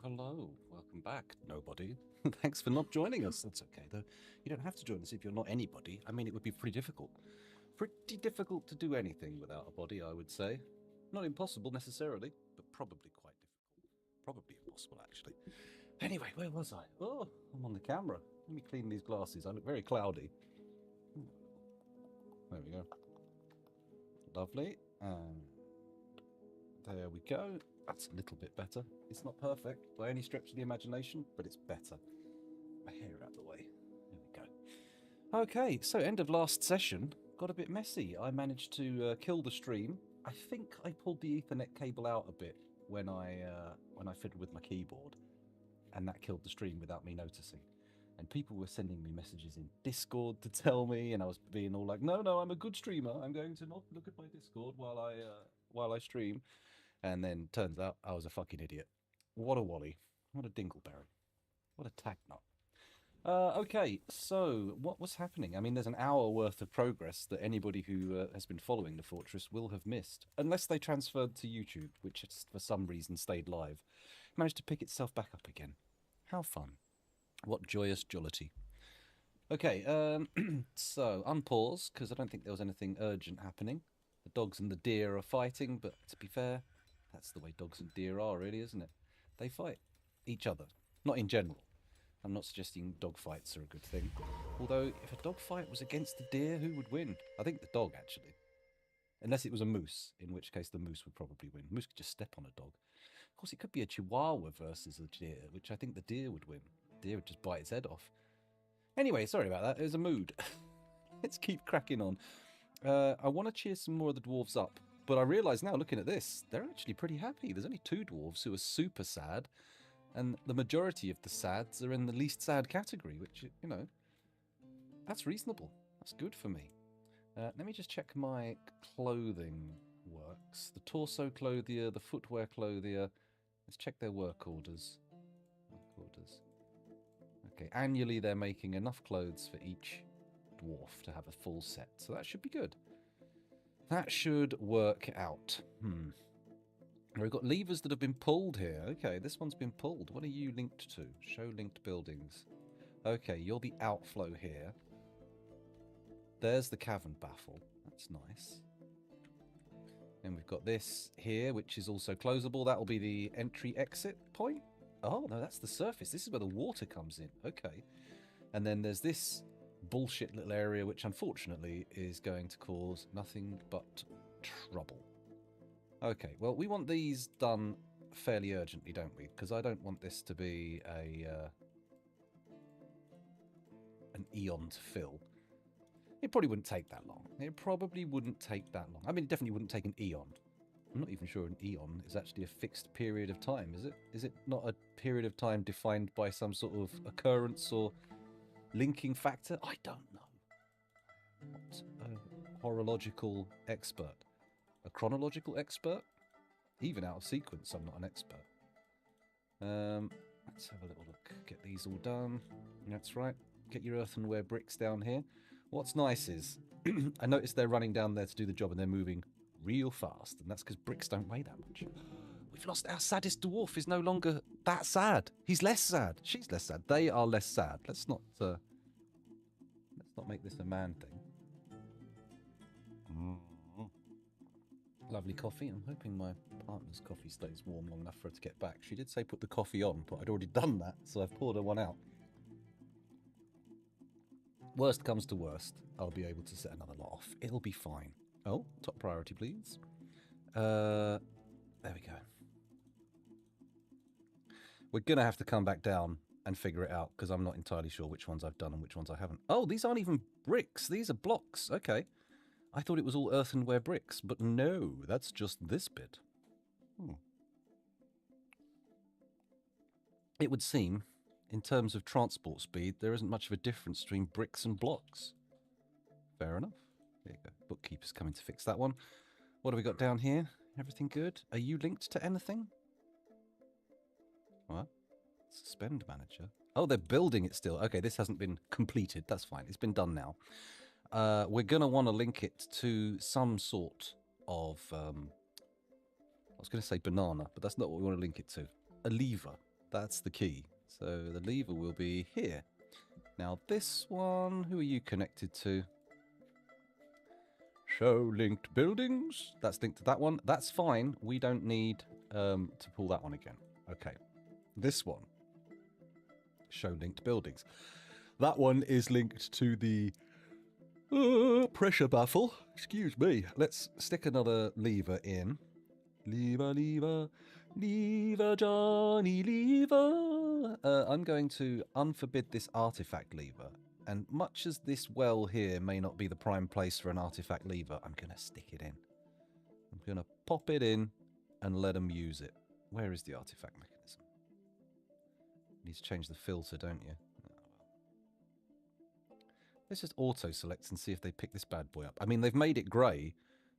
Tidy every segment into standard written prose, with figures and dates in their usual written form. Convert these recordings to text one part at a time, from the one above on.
hello. Welcome back, nobody. Thanks for not joining us. That's okay, though. You don't have to join us if you're not anybody. I mean, it would be pretty difficult. Pretty difficult to do anything without a body, I would say. Not impossible, necessarily, but probably quite difficult. Probably impossible, actually. Anyway, where was I? Oh, I'm on the camera. Let me clean these glasses. I look very cloudy. There we go. Lovely. And there we go. That's a little bit better. It's not perfect by any stretch of the imagination, but it's better. My hair out of the way. There we go. Okay, so end of last session. Got a bit messy. I managed to kill the stream. I think I pulled the Ethernet cable out a bit when I fiddled with my keyboard, and that killed the stream without me noticing. And people were sending me messages in Discord to tell me, and I was being all like, "No, I'm a good streamer. I'm going to not look at my Discord while I stream." And then turns out I was a fucking idiot. What a wally. What a dingleberry. What a tag nut. Okay, so what was happening? I mean, there's an hour worth of progress that anybody who has been following the Fortress will have missed. Unless they transferred to YouTube, which for some reason stayed live. Managed to pick itself back up again. How fun. What joyous jollity. Okay, so unpause, because I don't think there was anything urgent happening. The dogs and the deer are fighting, but to be fair, that's the way dogs and deer are, really, isn't it? They fight each other, not in general. I'm not suggesting dog fights are a good thing. Although, if a dog fight was against the deer, who would win? I think the dog, actually. Unless it was a moose, in which case the moose would probably win. Moose could just step on a dog. Of course, it could be a chihuahua versus a deer, which I think the deer would win. The deer would just bite its head off. Anyway, sorry about that. It was a mood. Let's keep cracking on. I want to cheer some more of the dwarves up, but I realise now, looking at this, they're actually pretty happy. There's only 2 dwarves who are super sad, and the majority of the sads are in the least sad category, which, you know, that's reasonable. That's good for me. Let me just check my clothing works. The torso clothier, the footwear clothier. Let's check their work orders. Okay, annually they're making enough clothes for each dwarf to have a full set, so that should be good. That should work out. We've got levers that have been pulled here. Okay, this one's been pulled. What are you linked to? Show linked buildings. Okay, you're the outflow here. There's the cavern baffle. That's nice. And we've got this here, which is also closable. That will be the entry-exit point. Oh, no, that's the surface. This is where the water comes in. Okay. And then there's this bullshit little area, which unfortunately is going to cause nothing but trouble. Okay, well, we want these done fairly urgently, don't we? Because I don't want this to be an eon to fill. It probably wouldn't take that long. I mean, it definitely wouldn't take an eon. I'm not even sure an eon is actually a fixed period of time, is it? Is it not a period of time defined by some sort of occurrence or linking factor? I don't know. Not a horological expert. A chronological expert? Even out of sequence, I'm not an expert. Let's have a little look. Get these all done. That's right. Get your earthenware bricks down here. What's nice is, I noticed they're running down there to do the job and they're moving real fast, and that's because bricks don't weigh that much. We've lost our saddest dwarf. Is no longer that sad. He's less sad. She's less sad. They are less sad. Let's not make this a man thing. Lovely coffee. I'm hoping my partner's coffee stays warm long enough for her to get back. She did say put the coffee on, but I'd already done that, so I've poured her one out. Worst comes to worst, I'll be able to set another lot off. It'll be fine. Oh, top priority, please. There we go. We're going to have to come back down and figure it out, because I'm not entirely sure which ones I've done and which ones I haven't. Oh, these aren't even bricks. These are blocks. Okay. I thought it was all earthenware bricks, but no, that's just this bit. It would seem, in terms of transport speed, there isn't much of a difference between bricks and blocks. Fair enough. There you go. Bookkeeper's coming to fix that one. What have we got down here? Everything good? Are you linked to anything? What? Suspend manager. Oh, they're building it still. Okay, this hasn't been completed. That's fine. It's been done now. We're going to want to link it to some sort of... I was going to say banana, but that's not what we want to link it to. A lever. That's the key. So the lever will be here. Now this one, who are you connected to? Show linked buildings. That's linked to that one. That's fine. We don't need to pull that one again. Okay. This one. Show linked buildings. That one is linked to the pressure baffle. Excuse me. Let's stick another lever in. Lever, lever, lever, Johnny, lever. I'm going to unforbid this artifact lever. And much as this well here may not be the prime place for an artifact lever, I'm going to stick it in. I'm going to pop it in and let them use it. Where is the artifact mechanism? You need to change the filter, don't you? Let's just auto-select and see if they pick this bad boy up. I mean, they've made it grey,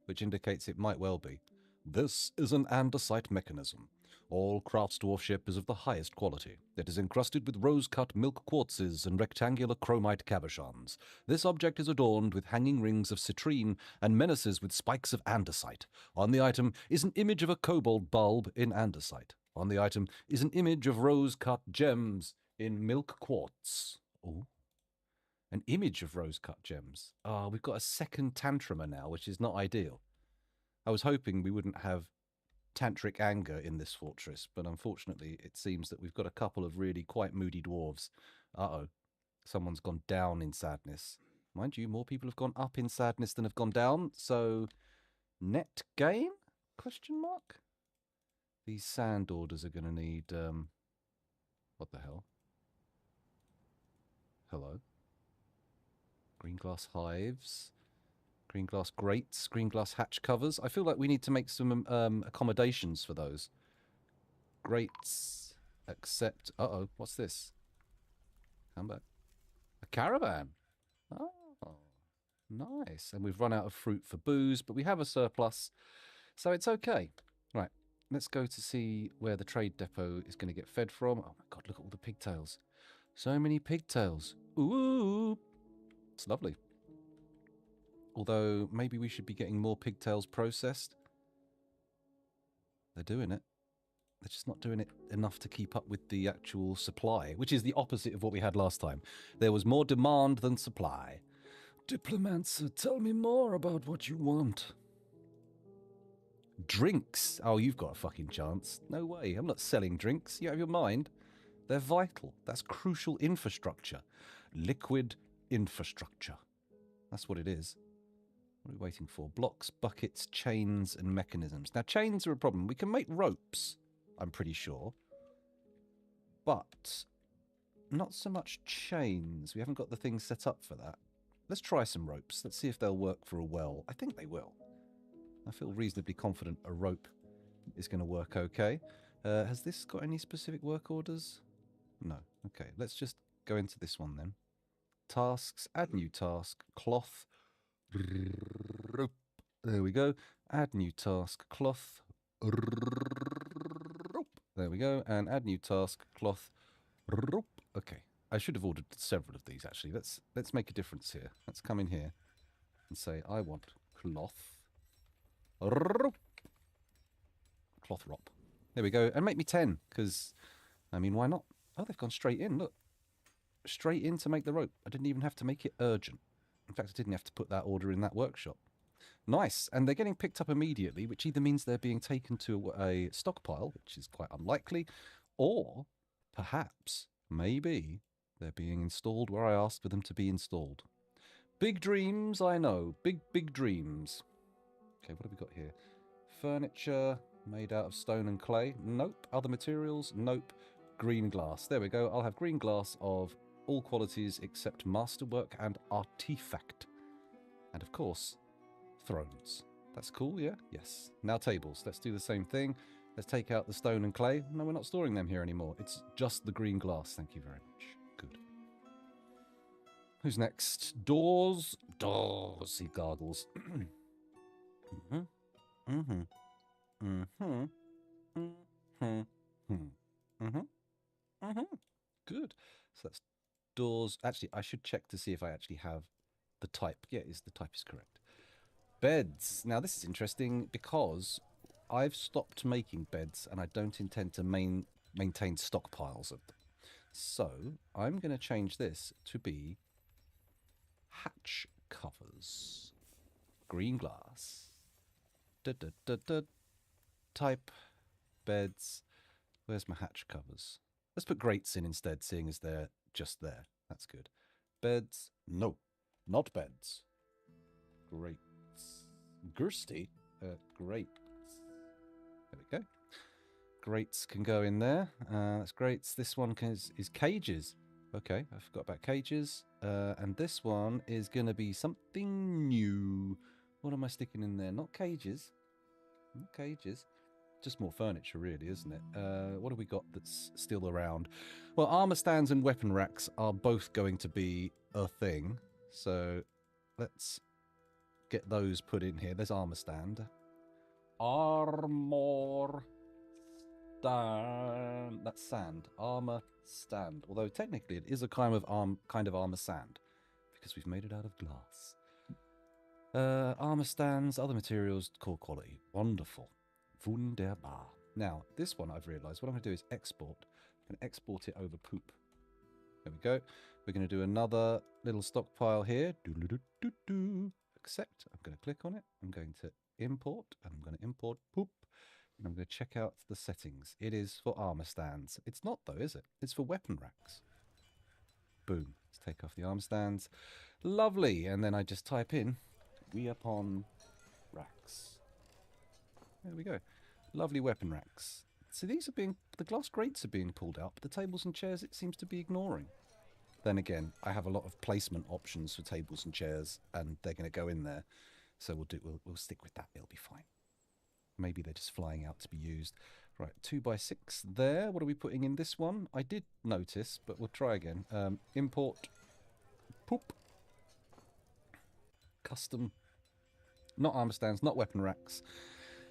which indicates it might well be. This is an andesite mechanism. All Craft's dwarf ship is of the highest quality. It is encrusted with rose-cut milk quartzes and rectangular chromite cabochons. This object is adorned with hanging rings of citrine and menaces with spikes of andesite. On the item is an image of a cobalt bulb in andesite. On the item is an image of rose-cut gems in milk quartz. Ooh. An image of rose-cut gems. Ah, we've got a second tantruma now, which is not ideal. I was hoping we wouldn't have tantric anger in this fortress, but unfortunately it seems that we've got a couple of really quite moody dwarves. Uh-oh. Someone's gone down in sadness. Mind you, more people have gone up in sadness than have gone down, so net gain? Question mark? These sand orders are going to need, what the hell? Hello? Green glass hives. Green glass grates, green glass hatch covers. I feel like we need to make some accommodations for those. Grates, accept... Uh-oh, what's this? Come back. A caravan. Oh, nice. And we've run out of fruit for booze, but we have a surplus, so it's okay. Right, let's go to see where the trade depot is going to get fed from. Oh my god, look at all the pigtails. So many pigtails. Ooh, it's lovely. Although, maybe we should be getting more pigtails processed. They're doing it. They're just not doing it enough to keep up with the actual supply, which is the opposite of what we had last time. There was more demand than supply. Diplomancer, tell me more about what you want. Drinks? Oh, you've got a fucking chance. No way. I'm not selling drinks. You out of your mind? They're vital. That's crucial infrastructure. Liquid infrastructure. That's what it is. What are we waiting for? Blocks, buckets, chains, and mechanisms. Now, chains are a problem. We can make ropes, I'm pretty sure. But not so much chains. We haven't got the thing set up for that. Let's try some ropes. Let's see if they'll work for a well. I think they will. I feel reasonably confident a rope is going to work okay. Has this got any specific work orders? No. Okay, let's just go into this one then. Tasks, add new task, cloth. There we go. Add new task, cloth. There we go. And add new task, cloth. Okay. I should have ordered several of these, actually. Let's make a difference here. Let's come in here and say, I want cloth. Cloth rop. There we go. And make me 10, because, I mean, why not? Oh, they've gone straight in. Look. Straight in to make the rope. I didn't even have to make it urgent. In fact, I didn't have to put that order in that workshop. Nice. And they're getting picked up immediately, which either means they're being taken to a stockpile, which is quite unlikely, or perhaps, maybe, they're being installed where I asked for them to be installed. Big dreams, I know. Big, big dreams. Okay, what have we got here? Furniture made out of stone and clay. Nope. Other materials. Nope. Green glass. There we go. I'll have green glass of all qualities except masterwork and artifact. And of course, thrones. That's cool, yeah? Yes. Now tables. Let's do the same thing. Let's take out the stone and clay. No, we're not storing them here anymore. It's just the green glass. Thank you very much. Good. Who's next? Doors. Doors, he gargles. Mm-hmm. Mm-hmm. Mm-hmm. Mm-hmm. Mm-hmm. Mm-hmm. Good. So that's doors. Actually, I should check to see if I actually have the type. Yeah, the type is correct. Beds. Now, this is interesting because I've stopped making beds and I don't intend to maintain stockpiles of them. So I'm going to change this to be hatch covers. Green glass. Da, da, da, da. Type beds. Where's my hatch covers? Let's put grates in instead, seeing as they're just there. That's good. Beds. No, not beds. Grates. Girsty. Grates. There we go. Grates can go in there. That's grates. This one is cages. Okay, I forgot about cages. And this one is going to be something new. What am I sticking in there? Not cages. Not cages. Just more furniture, really, isn't it? What have we got that's still around? Well, armor stands and weapon racks are both going to be a thing. So let's get those put in here. There's armor stand. Armor stand. That's sand. Armor stand. Although technically it is a kind of armor sand because we've made it out of glass. Armor stands, other materials, core quality. Wonderful. Wunderbar. Now, this one I've realised, what I'm going to do is export. I'm going to export it over poop. There we go. We're going to do another little stockpile here. Accept. I'm going to click on it. I'm going to import. And I'm going to import poop. And I'm going to check out the settings. It is for armor stands. It's not though, is it? It's for weapon racks. Boom. Let's take off the armor stands. Lovely. And then I just type in, we upon racks. There we go. Lovely weapon racks. So these are being, the glass grates are being pulled out, but the tables and chairs it seems to be ignoring. Then again, I have a lot of placement options for tables and chairs, and they're going to go in there. So we'll stick with that. It'll be fine. Maybe they're just flying out to be used. Right, 2x6 there. What are we putting in this one? I did notice, but we'll try again. Import poop. Custom. Not armor stands, not weapon racks.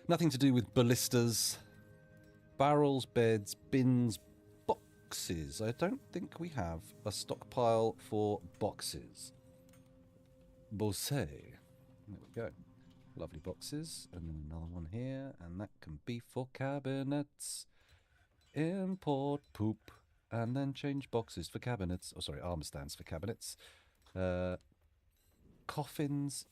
Nothing to do with ballistas. Barrels, beds, bins, boxes. I don't think we have a stockpile for boxes. Bosse. There we go. Lovely boxes. And then another one here. And that can be for cabinets. Import poop. And then change boxes for cabinets. Oh, sorry, armor stands for cabinets. Coffins.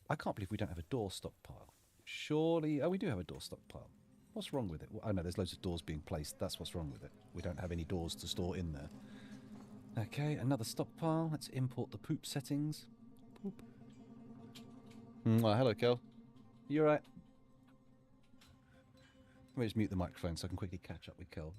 I can't believe we don't have a door stockpile. Surely... Oh, we do have a door stockpile. What's wrong with it? Well, oh, no, there's loads of doors being placed. That's what's wrong with it. We don't have any doors to store in there. Okay, another stockpile. Let's import the poop settings. Poop. Hello, Kel. You alright? Let me just mute the microphone so I can quickly catch up with Kel.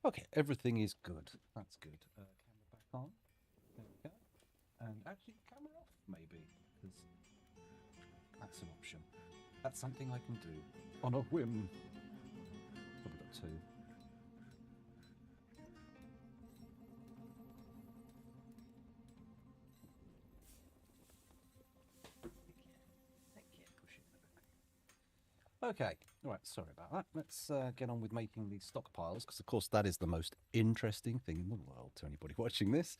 Okay, everything is good. That's good. Camera back on. There we go. And actually, camera off, maybe, because that's an option. That's something I can do on a whim. Probably got two. Okay, all right, sorry about that. Let's get on with making these stockpiles, because of course that is the most interesting thing in the world to anybody watching this.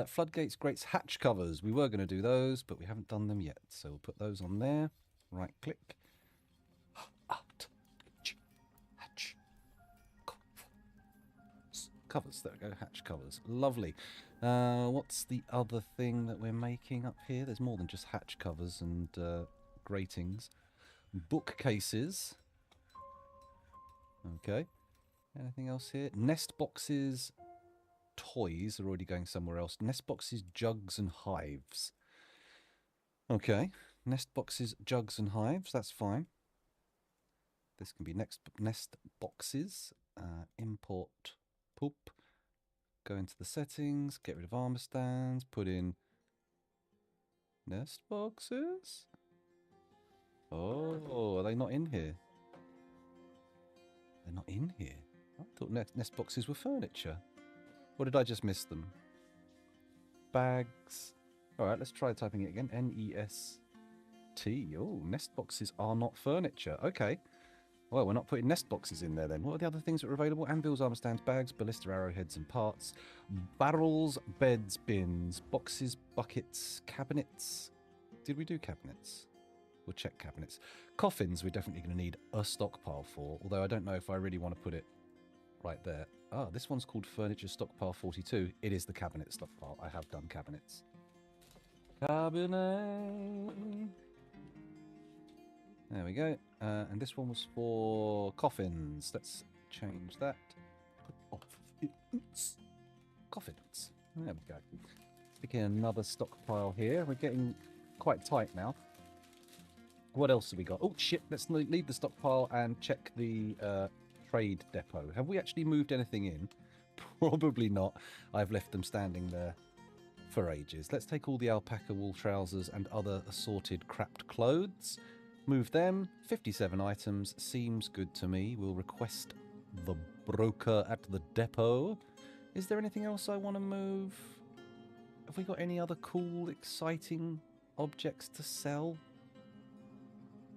Floodgates, grates, hatch covers. We were going to do those, but we haven't done them yet. So we'll put those on there. Right click. Hatch. Covers, there we go, hatch covers. Lovely. What's the other thing that we're making up here? There's more than just hatch covers and gratings. Bookcases. Okay. Anything else here? Nest boxes. Toys are already going somewhere else. Nest boxes, jugs, and hives. Okay. Nest boxes, jugs, and hives. That's fine. This can be nest boxes. Import poop. Go into the settings. Get rid of armor stands. Put in nest boxes. Oh, are they not in here? They're not in here. I thought nest boxes were furniture. Or did I just miss them? Bags. Alright, let's try typing it again. N-E-S-T. Oh, nest boxes are not furniture. Okay. Well, we're not putting nest boxes in there then. What are the other things that are available? Anvils, armor stands, bags, ballista arrowheads and parts, barrels, beds, bins, boxes, buckets, cabinets. Did we do cabinets? We'll check cabinets. Coffins, we're definitely going to need a stockpile for, although I don't know if I really want to put it right there. Ah, this one's called Furniture Stockpile 42. It is the cabinet stockpile. I have done cabinets. Cabinet. There we go. And this one was for coffins. Let's change that. Coffins. There we go. Sticking another stockpile here. We're getting quite tight now. What else have we got? Oh, shit. Let's leave the stockpile and check the trade depot. Have we actually moved anything in? Probably not. I've left them standing there for ages. Let's take all the alpaca wool trousers and other assorted crapped clothes. Move them. 57 items. Seems good to me. We'll request the broker at the depot. Is there anything else I want to move? Have we got any other cool, exciting objects to sell?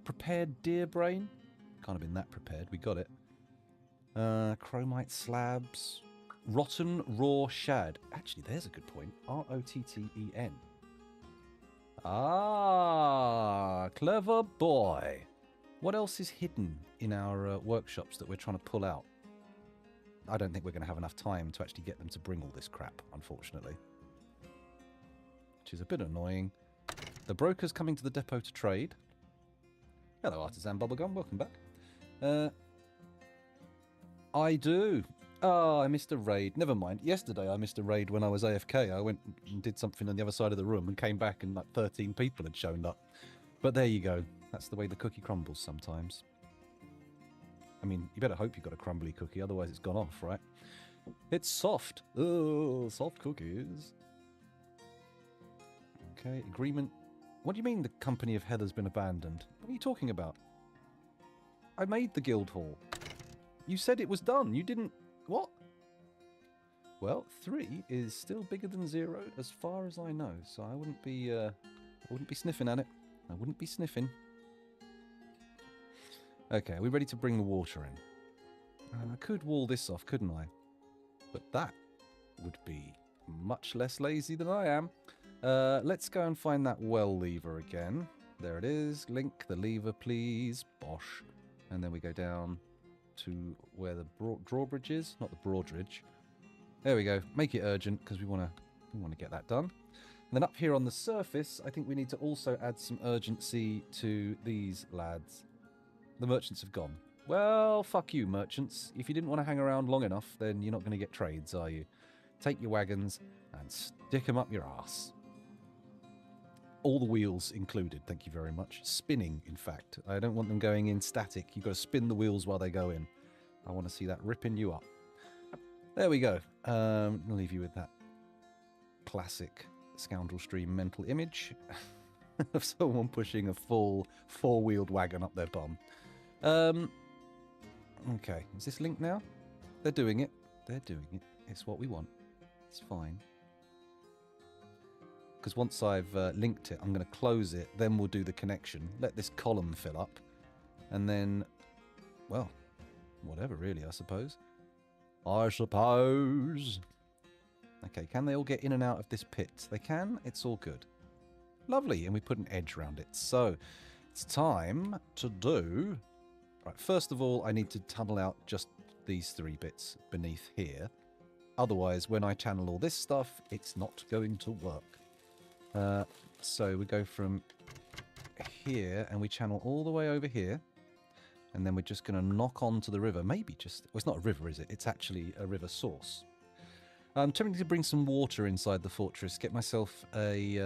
Prepared deer brain? Can't have been that prepared. We got it. Chromite slabs. Rotten raw shad. Actually, there's a good point. R-O-T-T-E-N. Ah, clever boy. What else is hidden in our workshops that we're trying to pull out? I don't think we're going to have enough time to actually get them to bring all this crap, unfortunately. Which is a bit annoying. The broker's coming to the depot to trade. Hello, Artisan Bubblegum. Welcome back. I do. Oh, I missed a raid. Never mind. Yesterday I missed a raid when I was AFK. I went and did something on the other side of the room and came back and like 13 people had shown up. But there you go. That's the way the cookie crumbles sometimes. I mean, you better hope you've got a crumbly cookie, otherwise it's gone off, right? It's soft. Oh, soft cookies. Okay, agreement. What do you mean the company of Heather's been abandoned? What are you talking about? I made the guild hall. You said it was done. You didn't... What? Well, 3 is still bigger than 0 as far as I know, so I wouldn't be sniffing at it. I wouldn't be sniffing. Okay, are we ready to bring the water in? I could wall this off, couldn't I? But that would be much less lazy than I am. Let's go and find that well lever again. There it is. Link the lever, please. Bosh. And then we go down to where the drawbridge is, not the broadridge. There we go. Make it urgent because we want to get that done. And then up here on the surface, I think we need to also add some urgency to these lads. The merchants have gone. Well, fuck you, merchants. If you didn't want to hang around long enough, then you're not going to get trades, are you? Take your wagons and stick them up your ass. All the wheels included, thank you very much. Spinning, in fact. I don't want them going in static. You've got to spin the wheels while they go in. I want to see that ripping you up. There we go. I'll leave you with that classic Scoundrel Stream mental image of someone pushing a full four-wheeled wagon up their bum. Okay, is this linked now? They're doing it. They're doing it. It's what we want. It's fine. Because once I've linked it, I'm going to close it, then we'll do the connection, let this column fill up, and then, well, whatever really, I suppose. Okay, can they all get in and out of this pit? They can? It's all good. Lovely, and we put an edge around it. So, it's time to do... Right, first of all, I need to tunnel out just these 3 bits beneath here. Otherwise, when I channel all this stuff, it's not going to work. So we go from here and we channel all the way over here, and then we're just going to knock onto the river. Maybe just... Well, it's not a river, is it? It's actually a river source. I'm tempting to bring some water inside the fortress. Get myself a...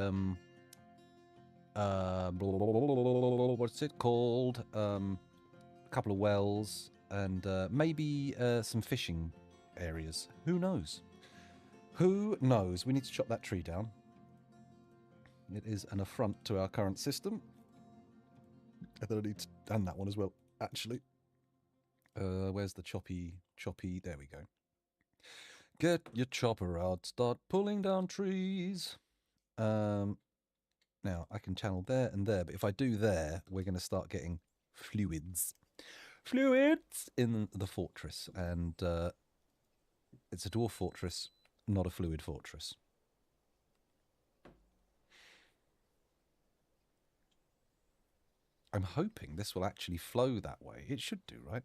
what's it called? A couple of wells and maybe some fishing areas. Who knows? Who knows? We need to chop that tree down. It is an affront to our current system. I thought I need to... And that one as well, actually. Where's the choppy... There we go. Get your chopper out, start pulling down trees. Now, I can channel there and there, but if I do there, we're going to start getting fluids. Fluids in the fortress, and it's a dwarf fortress, not a fluid fortress. I'm hoping this will actually flow that way. It should do, right?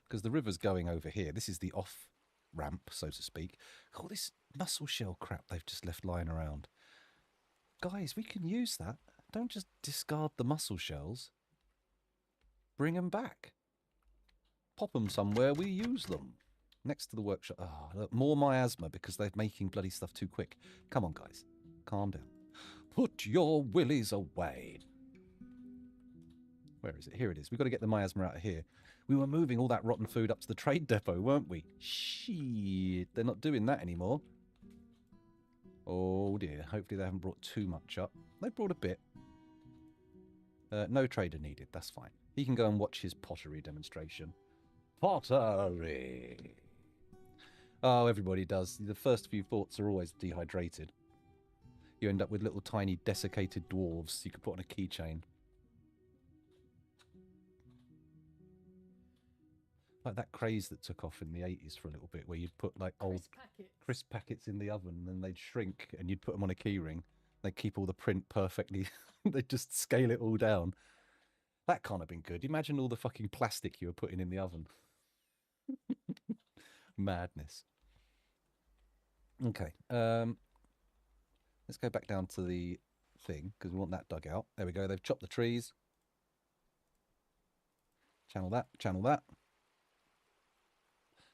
Because the river's going over here. This is the off ramp, so to speak. Oh, this mussel shell crap they've just left lying around. Guys, we can use that. Don't just discard the mussel shells. Bring them back. Pop them somewhere, we use them. Next to the workshop. Oh, look, more miasma because they're making bloody stuff too quick. Come on, guys. Calm down. Put your willies away. Where is it? Here it is. We've got to get the miasma out of here. We were moving all that rotten food up to the trade depot, weren't we? Shit. They're not doing that anymore. Oh dear. Hopefully they haven't brought too much up. They brought a bit. No trader needed. That's fine. He can go and watch his pottery demonstration. Pottery. Oh, everybody does. The first few thoughts are always dehydrated. You end up with little tiny desiccated dwarves you could put on a keychain. Like that craze that took off in the 80s for a little bit, where you'd put like old crisp packets in the oven and then they'd shrink and you'd put them on a keyring. They'd keep all the print perfectly. They'd just scale it all down. That can't have been good. Imagine all the fucking plastic you were putting in the oven. Madness. Okay. Let's go back down to the thing because we want that dug out. There we go. They've chopped the trees. Channel that. Channel that.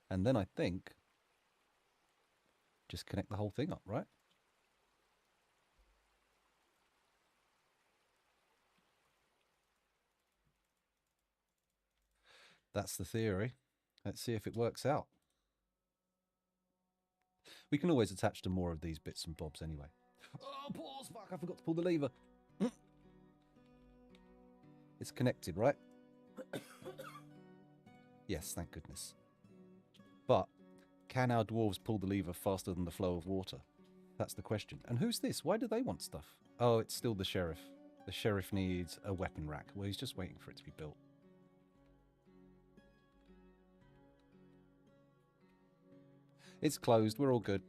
And then I think just connect the whole thing up, right? That's the theory. Let's see if it works out. We can always attach to more of these bits and bobs anyway. Oh, pause! Fuck, I forgot to pull the lever. It's connected, right? Yes, thank goodness. But can our dwarves pull the lever faster than the flow of water? That's the question. And who's this? Why do they want stuff? Oh, it's still the sheriff. The sheriff needs a weapon rack. Well, he's just waiting for it to be built. It's closed. We're all good.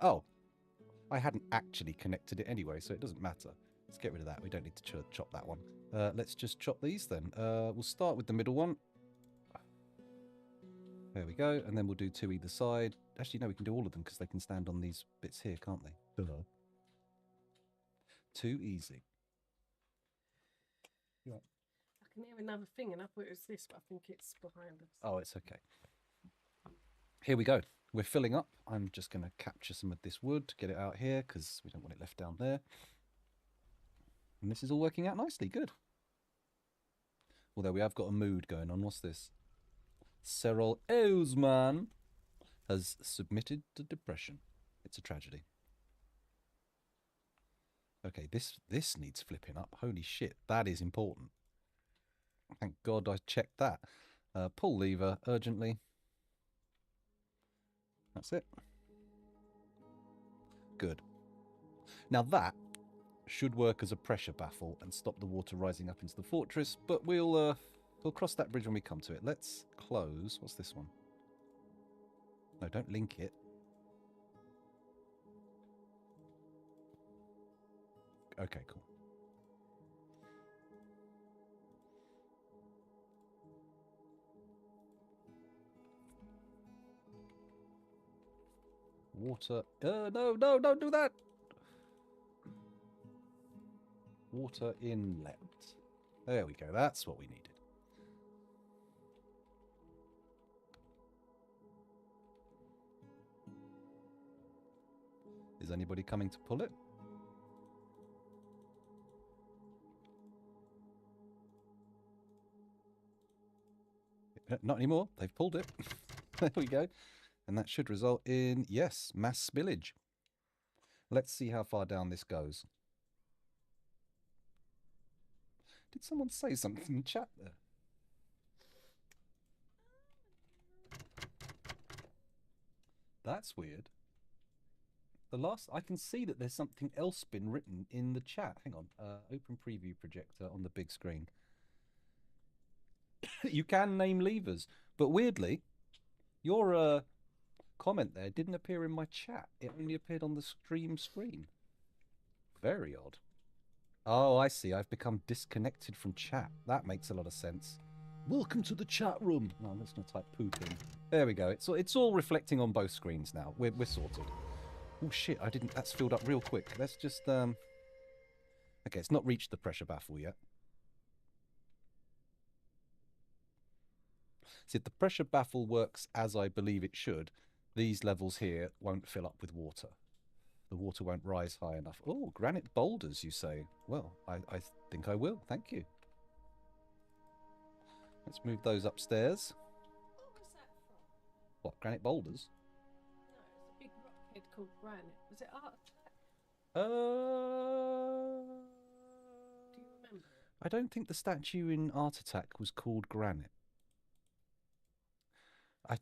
Oh, I hadn't actually connected it anyway, so it doesn't matter. Let's get rid of that. We don't need to chop that one. Let's just chop these then. We'll start with the middle one. There we go. And then we'll do two either side. Actually, no, we can do all of them because they can stand on these bits here, can't they? Too easy. I can hear another thing, and I thought it was this, but I think it's behind us. Oh, it's okay. Here we go. We're filling up. I'm just going to capture some of this wood, get it out here because we don't want it left down there. And this is all working out nicely. Good. Although we have got a mood going on. What's this? Cyril Osman has submitted to depression. It's a tragedy. Okay, this needs flipping up. Holy shit, that is important. Thank God I checked that. Pull lever urgently. That's it. Good. Now that should work as a pressure baffle and stop the water rising up into the fortress, but we'll cross that bridge when we come to it. Let's close. What's this one? No, don't link it. Okay, cool. Water. No, don't do that. Water inlet. There we go. That's what we needed. Is anybody coming to pull it? Not anymore. They've pulled it. There we go. And that should result in, yes, mass spillage. Let's see how far down this goes. Did someone say something in chat there? That's weird. The last... I can see that there's something else been written in the chat. Hang on. Open preview projector on the big screen. You can name levers. But weirdly, your comment there didn't appear in my chat. It only appeared on the stream screen. Very odd. Oh, I see. I've become disconnected from chat. That makes a lot of sense. Welcome to the chat room. No, I'm just going to type poop in. There we go. It's all reflecting on both screens now. We're sorted. Oh, shit. I didn't... That's filled up real quick. Let's just... Okay, it's not reached the pressure baffle yet. See, if the pressure baffle works as I believe it should, these levels here won't fill up with water. The water won't rise high enough. Oh, granite boulders, you say? Well, I think I will. Thank you. Let's move those upstairs. What was that from? What, granite boulders? No, it's a big rock head called Granite. Was it Art Attack? Do you remember? I don't think the statue in Art Attack was called Granite.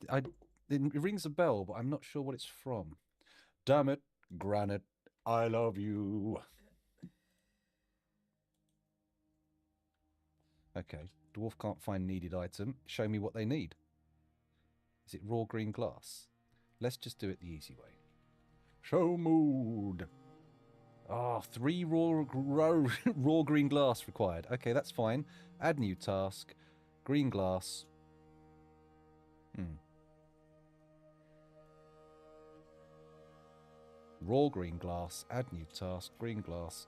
It rings a bell, but I'm not sure what it's from. Damn it, Granite, I love you. Okay, dwarf can't find needed item. Show me what they need. Is it raw green glass? Let's just do it the easy way. Show mood. Ah, 3 raw green glass required. Okay, that's fine. Add new task. Green glass. Raw green glass. Add new task. Green glass.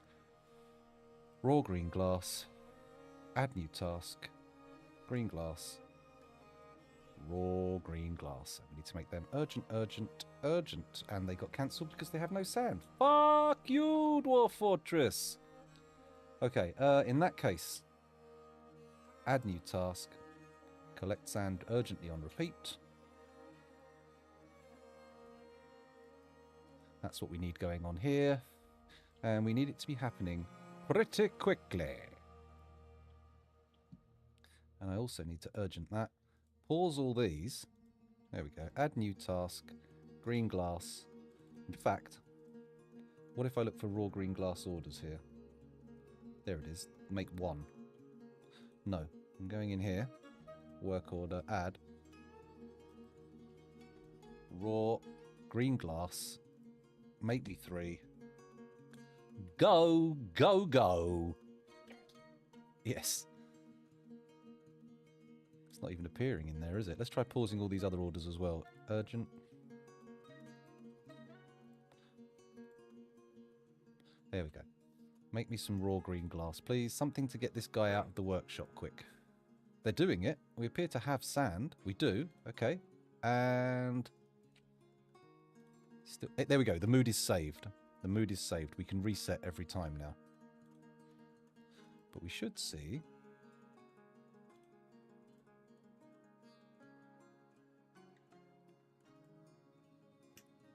Raw green glass. Add new task. Green glass. Raw green glass. We need to make them urgent, urgent, urgent. And they got cancelled because they have no sand. Fuck you, Dwarf Fortress! Okay, in that case, add new task. Collect sand urgently on repeat. That's what we need going on here. And we need it to be happening pretty quickly. And I also need to urgent that. Pause all these. There we go. Add new task. Green glass. In fact, what if I look for raw green glass orders here? There it is. Make 1. No. I'm going in here. Work order. Add. Raw green glass. Make me 3. Go, go, go. Yes. It's not even appearing in there, is it? Let's try pausing all these other orders as well. Urgent. There we go. Make me some raw green glass, please. Something to get this guy out of the workshop quick. They're doing it. We appear to have sand. We do. Okay. And... still, there we go. The mood is saved. The mood is saved. We can reset every time now. But we should see...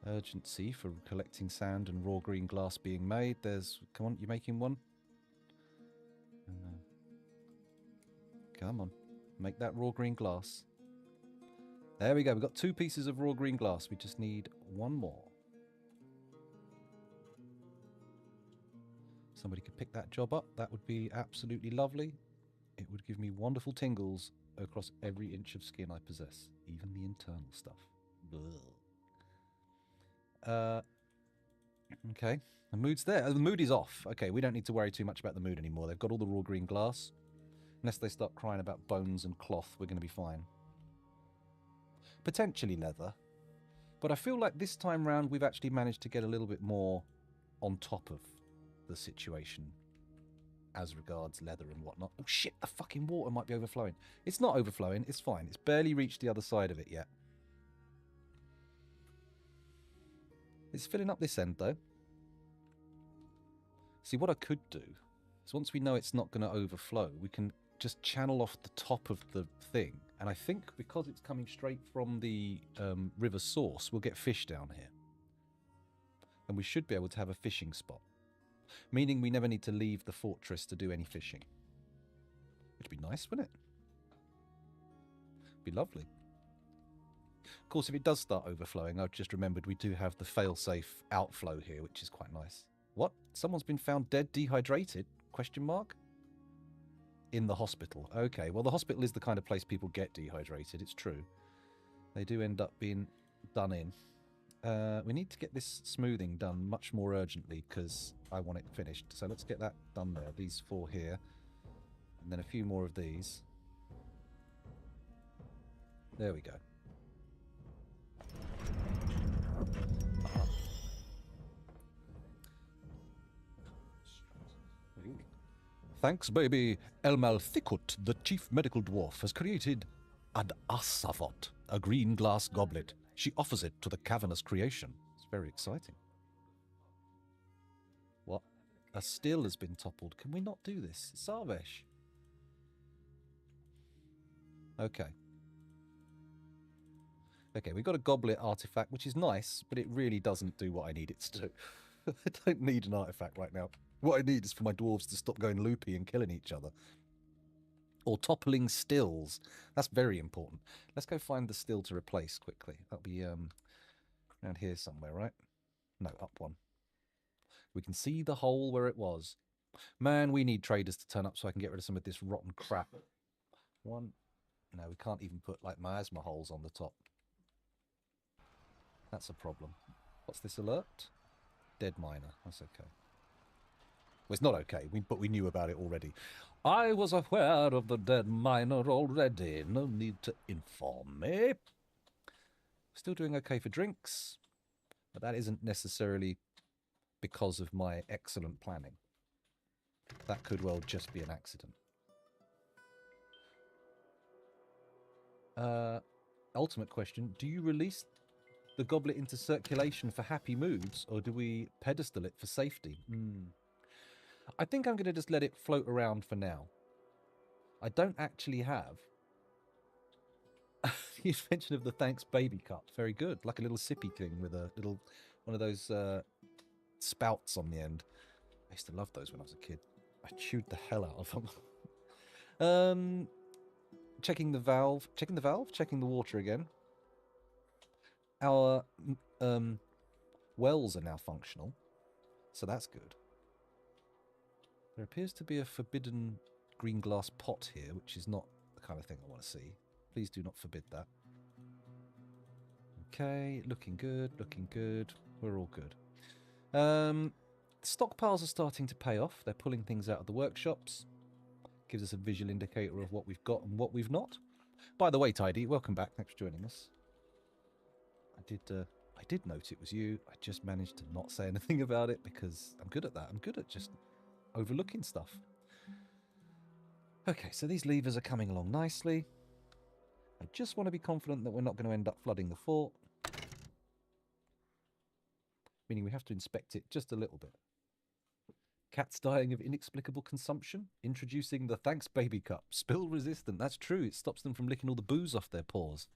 urgency for collecting sand and raw green glass being made. There's... come on, you making one? Come on. Make that raw green glass. There we go. We've got 2 pieces of raw green glass. We just need 1 more. Somebody could pick that job up. That would be absolutely lovely. It would give me wonderful tingles across every inch of skin I possess. Even the internal stuff. Okay. The mood's there. The mood is off. Okay, we don't need to worry too much about the mood anymore. They've got all the raw green glass. Unless they start crying about bones and cloth, we're going to be fine. Potentially leather. But I feel like this time round we've actually managed to get a little bit more on top of the situation as regards leather and whatnot. Oh shit, the fucking water might be overflowing. It's not overflowing, it's fine. It's barely reached the other side of it yet. It's filling up this end though. See, what I could do is once we know it's not going to overflow, we can just channel off the top of the thing. And I think because it's coming straight from the river source, we'll get fish down here. And we should be able to have a fishing spot. Meaning we never need to leave the fortress to do any fishing. It'd be nice, wouldn't it? Be lovely. Of course, if it does start overflowing, I've just remembered we do have the fail-safe outflow here, which is quite nice. What? Someone's been found dead, dehydrated? Question mark? In the hospital. Okay, well, the hospital is the kind of place people get dehydrated. It's true. They do end up being done in. We need to get this smoothing done much more urgently because I want it finished. So let's get that done there. These 4 here. And then a few more of these. There we go. Thanks, baby. Elmalthikut, the chief medical dwarf, has created Ad Asavot, a green glass goblet. She offers it to the cavernous creation. It's very exciting. What? A still has been toppled. Can we not do this? Sarvesh. Okay. Okay, we've got a goblet artifact, which is nice, but it really doesn't do what I need it to do. I don't need an artifact right now. What I need is for my dwarves to stop going loopy and killing each other. Or toppling stills. That's very important. Let's go find the still to replace quickly. That'll be around here somewhere, right? No, up one. We can see the hole where it was. Man, we need traders to turn up so I can get rid of some of this rotten crap. One. No, we can't even put, like, miasma holes on the top. That's a problem. What's this alert? Dead miner. That's okay. Well, it's not okay, but we knew about it already. I was aware of the dead miner already. No need to inform me. Still doing okay for drinks, but that isn't necessarily because of my excellent planning. That could well just be an accident. Ultimate question, do you release the goblet into circulation for happy moods, or do we pedestal it for safety? I think I'm going to just let it float around for now. I don't actually have the invention of the thanks baby cup. Very good. Like a little sippy thing with a little, one of those spouts on the end. I used to love those when I was a kid. I chewed the hell out of them. Checking the valve. Checking the valve? Checking the water again. Our wells are now functional, so that's good. There appears to be a forbidden green glass pot here, which is not the kind of thing I want to see. Please do not forbid that. Okay, looking good, looking good. We're all good. Stockpiles are starting to pay off. They're pulling things out of the workshops. Gives us a visual indicator of what we've got and what we've not. By the way, Tidy, welcome back. Thanks for joining us. I did note it was you. I just managed to not say anything about it because I'm good at that. I'm good at just overlooking stuff. Okay, so these levers are coming along nicely. I just want to be confident that we're not going to end up flooding the fort. Meaning we have to inspect it just a little bit. Cats dying of inexplicable consumption. Introducing the thanks baby cup. Spill resistant. That's true. It stops them from licking all the booze off their paws.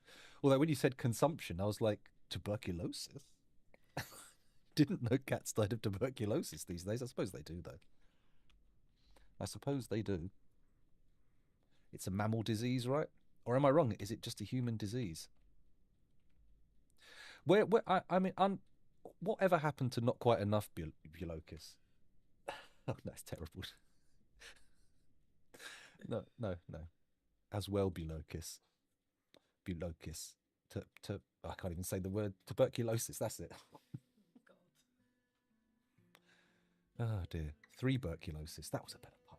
Although when you said consumption, I was like, tuberculosis? Didn't know cats died of tuberculosis these days. I suppose they do, though. I suppose they do. It's a mammal disease, right? Or am I wrong? Is it just a human disease? I mean, whatever happened to not quite enough Bulocus? Oh, that's terrible. No. As well, Bulocus. Bulocus. I can't even say the word tuberculosis. That's it. Oh dear. 3 tuberculosis. That was a better pun.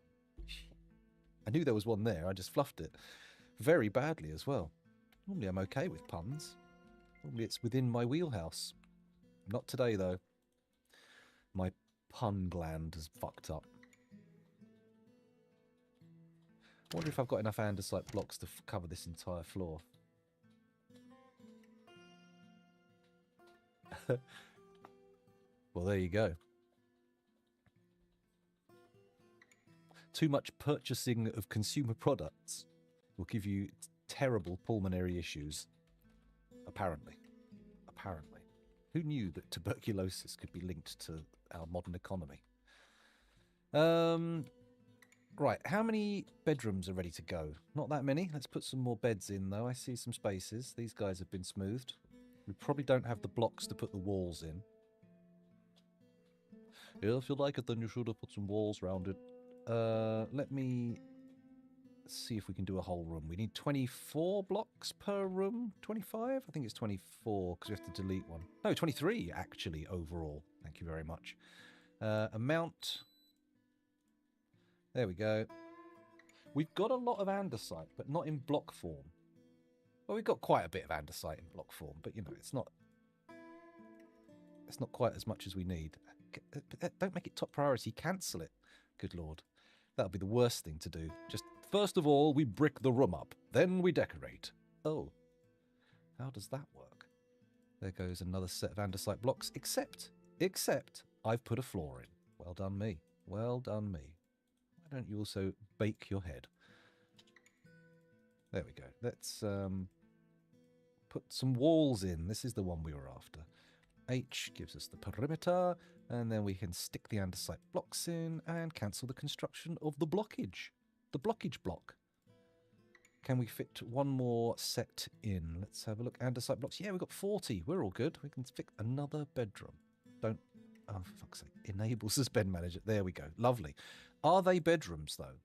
I knew there was one there. I just fluffed it very badly as well. Normally I'm okay with puns. Normally it's within my wheelhouse. Not today though. My pun gland has fucked up. I wonder if I've got enough andesite blocks to cover this entire floor. Well, there you go. Too much purchasing of consumer products will give you terrible pulmonary issues. Apparently. Apparently. Who knew that tuberculosis could be linked to our modern economy? Right, how many bedrooms are ready to go? Not that many. Let's put some more beds in, though. I see some spaces. These guys have been smoothed. We probably don't have the blocks to put the walls in. Yeah, if you like it, then you should have put some walls around it. Let me see if we can do a whole room. We need 24 blocks per room. 25? I think it's 24 because we have to delete one. No, 23 actually overall. Thank you very much. Amount. There we go. We've got a lot of andesite, but not in block form. Well, we've got quite a bit of andesite in block form, but you know, it's not quite as much as we need. Don't make it top priority. Cancel it. Good Lord. That would be the worst thing to do. Just, first of all, we brick the room up. Then we decorate. Oh. How does that work? There goes another set of andesite blocks. Except, I've put a floor in. Well done me. Well done me. Why don't you also bake your head? There we go. Let's put some walls in. This is the one we were after. H gives us the perimeter, and then we can stick the andesite blocks in and cancel the construction of the blockage. The blockage block. Can we fit one more set in? Let's have a look. Andesite blocks. Yeah, we've got 40. We're all good. We can fit another bedroom. Don't... Oh, for fuck's sake. Enable suspend manager. There we go. Lovely. Are they bedrooms, though?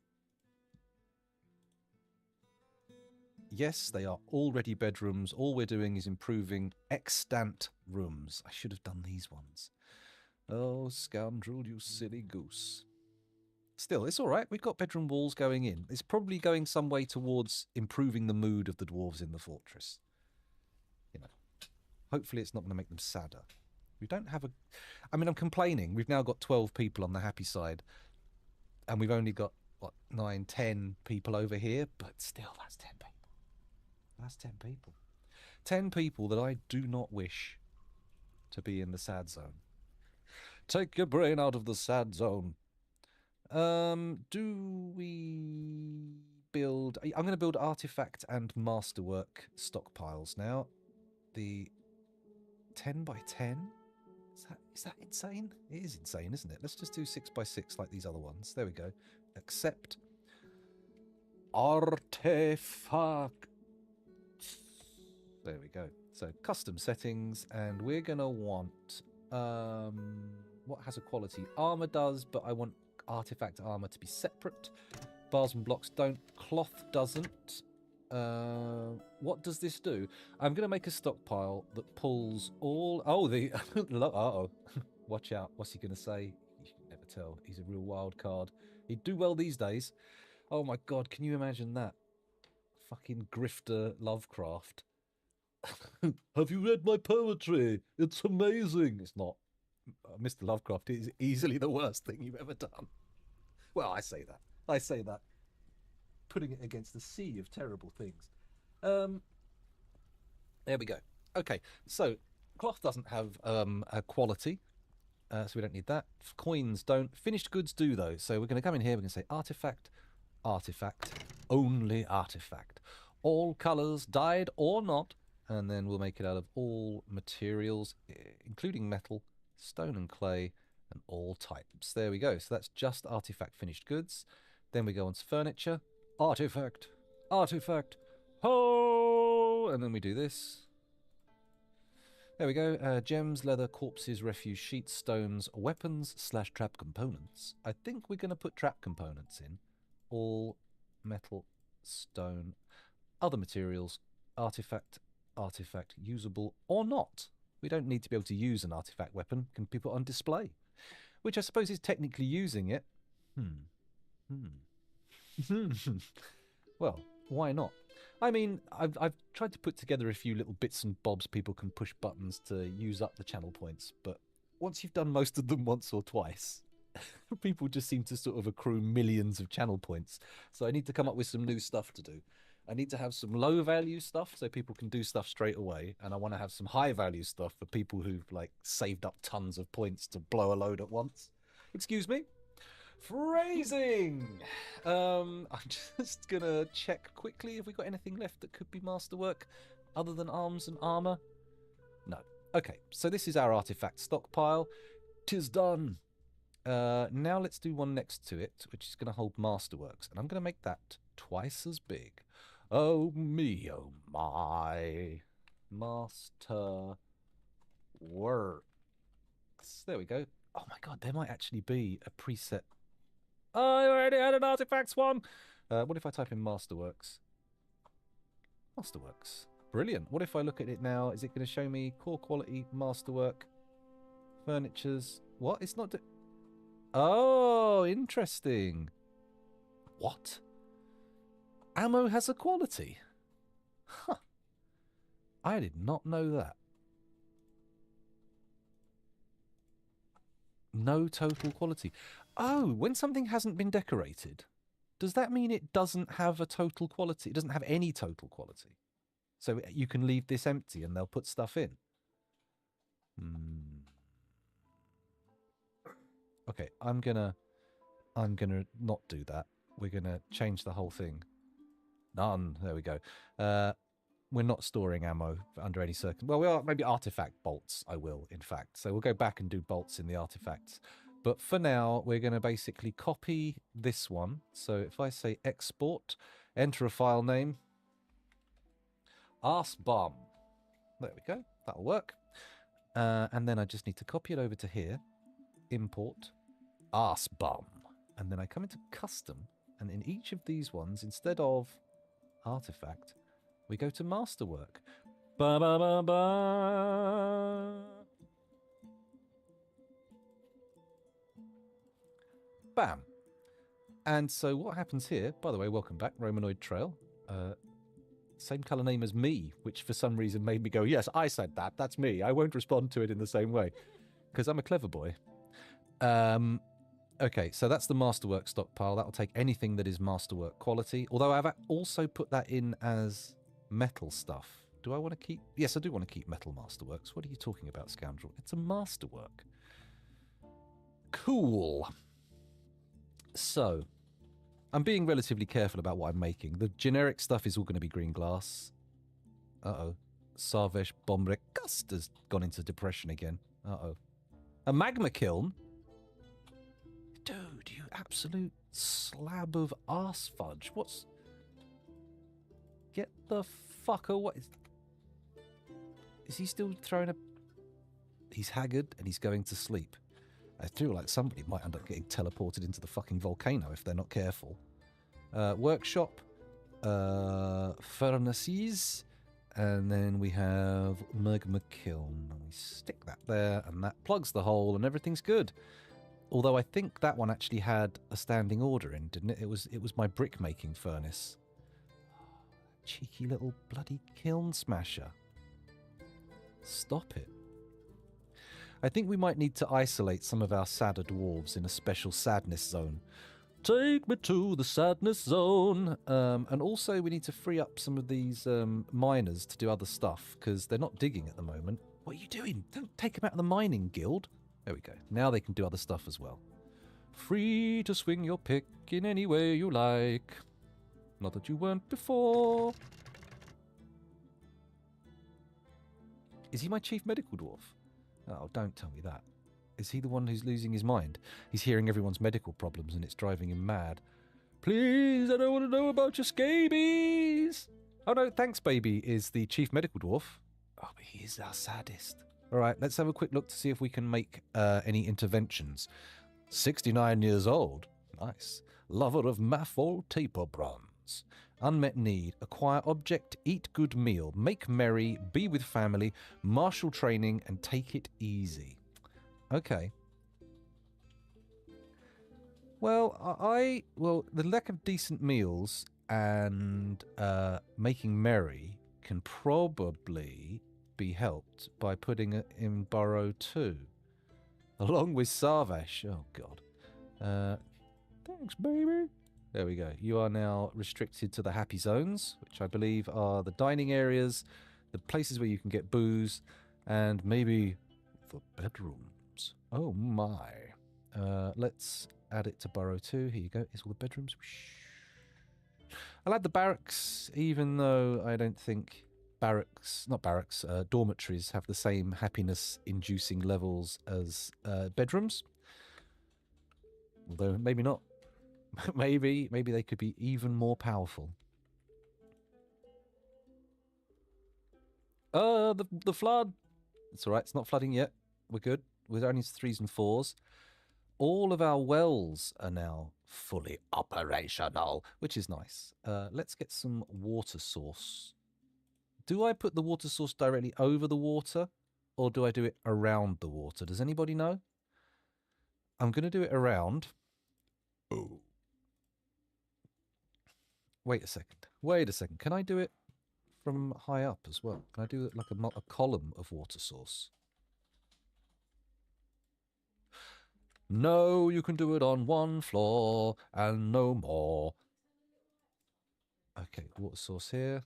Yes, they are already bedrooms. All we're doing is improving extant rooms. I should have done these ones. Oh, scoundrel, you silly goose. Still, it's all right. We've got bedroom walls going in. It's probably going some way towards improving the mood of the dwarves in the fortress. You know, hopefully it's not going to make them sadder. We don't have a... I mean, I'm complaining. We've now got 12 people on the happy side. And we've only got, what, 9, 10 people over here. But still, that's 10 people. That's 10 people. 10 people that I do not wish to be in the sad zone. Take your brain out of the sad zone. Do we build... I'm going to build artifact and masterwork stockpiles now. The 10 by 10? Is that insane? It is insane, isn't it? Let's just do 6 by 6 like these other ones. There we go. Accept. Artifact. There we go. So custom settings, and we're going to want... what has a quality? Armor does, but I want artifact armor to be separate. Bars and blocks don't. Cloth doesn't. What does this do? I'm going to make a stockpile that pulls all... Oh, the... Uh-oh. Watch out. What's he going to say? You can never tell. He's a real wild card. He'd do well these days. Oh my god, can you imagine that? Fucking grifter Lovecraft. Have you read my poetry? It's amazing. It's not. Mr. Lovecraft is easily the worst thing you've ever done. Well, I say that. Putting it against the sea of terrible things. There we go. Okay, so cloth doesn't have a quality, so we don't need that. Coins don't. Finished goods do, though. So we're going to come in here. We're going to say artifact, artifact, only artifact. All colours, dyed or not. And then we'll make it out of all materials, including metal, stone and clay, and all types. There we go. So that's just artifact finished goods. Then we go on to furniture. Artifact, artifact, ho! And then we do this. There we go. Gems, leather, corpses, refuse, sheets, stones, weapons / trap components. I think we're going to put trap components in. All metal, stone, other materials, artifact, artifact, usable or not. We don't need to be able to use an artifact weapon. Can be put on display, which I suppose is technically using it. Well, why not? I mean, I've tried to put together a few little bits and bobs people can push buttons to use up the channel points, but once you've done most of them once or twice, people just seem to sort of accrue millions of channel points. So I need to come up with some new stuff to do. I need to have some low value stuff so people can do stuff straight away, and I want to have some high value stuff for people who've like saved up tons of points to blow a load at once. Excuse me? Phrasing! I'm just gonna check quickly if we got anything left that could be masterwork other than arms and armor. No. Okay, so this is our artifact stockpile. 'Tis done. Now let's do one next to it, which is going to hold masterworks, and I'm going to make that twice as big. Oh me, oh my. Master works. There we go. Oh my god, there might actually be a preset. Oh, I already had an artifacts one. What if I type in Masterworks? Masterworks. Brilliant. What if I look at it now? Is it going to show me core quality masterwork? Furnitures. What? It's not. Oh, interesting. What? Ammo has a quality. Huh. I did not know that. No total quality. Oh, when something hasn't been decorated, does that mean it doesn't have a total quality? It doesn't have any total quality. So you can leave this empty and they'll put stuff in. Okay, I'm gonna not do that. We're gonna change the whole thing. None. There we go. We're not storing ammo under any circumstance. Well, we are. Maybe artifact bolts, I will, in fact. So we'll go back and do bolts in the artifacts. But for now, we're going to basically copy this one. So if I say export, enter a file name, arsbom. There we go. That'll work. And then I just need to copy it over to here, import, arsbom. And then I come into custom. And in each of these ones, instead of artifact, we go to masterwork. Ba ba ba ba. Bam. And so what happens here, by the way, welcome back, Romanoid Trail. Same colour name as me, which for some reason made me go, yes, I said that, that's me. I won't respond to it in the same way, because I'm a clever boy. Okay, so that's the masterwork stockpile. That'll take anything that is masterwork quality, although I've also put that in as metal stuff. Do I want to keep... Yes, I do want to keep metal masterworks. What are you talking about, scoundrel? It's a masterwork. Cool. So, I'm being relatively careful about what I'm making. The generic stuff is all going to be green glass. Uh-oh. Sarvesh Bombrek has gone into depression again. Uh-oh. A magma kiln? Dude, you absolute slab of arse fudge. What's... Get the fucker. What is... Is he still throwing a... He's haggard and he's going to sleep. I feel like somebody might end up getting teleported into the fucking volcano if they're not careful. Workshop. Furnaces. And then we have magma kiln. And we stick that there and that plugs the hole and everything's good. Although I think that one actually had a standing order in, didn't it? It was my brick-making furnace. Cheeky little bloody kiln smasher. Stop it. I think we might need to isolate some of our sadder dwarves in a special sadness zone. Take me to the sadness zone. And also we need to free up some of these miners to do other stuff, because they're not digging at the moment. What are you doing? Don't take them out of the mining guild. There we go. Now they can do other stuff as well. Free to swing your pick in any way you like. Not that you weren't before. Is he my chief medical dwarf? Oh, don't tell me that. Is he the one who's losing his mind? He's hearing everyone's medical problems and it's driving him mad. Please, I don't want to know about your scabies. Oh no, thanks, baby, is the chief medical dwarf. Oh, but he is our saddest. All right, let's have a quick look to see if we can make any interventions. 69 years old. Nice. Lover of Maffol taper bronze. Unmet need. Acquire object, eat good meal, make merry, be with family, martial training, and take it easy. Okay. Well, the lack of decent meals and making merry can probably be helped by putting it in Burrow 2. Along with Sarvesh. Oh, God. Thanks, baby. There we go. You are now restricted to the happy zones, which I believe are the dining areas, the places where you can get booze, and maybe the bedrooms. Oh, my. Let's add it to Burrow 2. Here you go. Here's all the bedrooms. I'll add the barracks, even though I don't think dormitories have the same happiness-inducing levels as bedrooms. Although, maybe not. maybe they could be even more powerful. The flood. It's all right. It's not flooding yet. We're good. We're only 3s and 4s. All of our wells are now fully operational, which is nice. Let's get some water source. Do I put the water source directly over the water, or do I do it around the water? Does anybody know? I'm going to do it around. Oh. Wait a second. Wait a second. Can I do it from high up as well? Can I do it like a column of water source? No, you can do it on 1 floor and no more. Okay, water source here.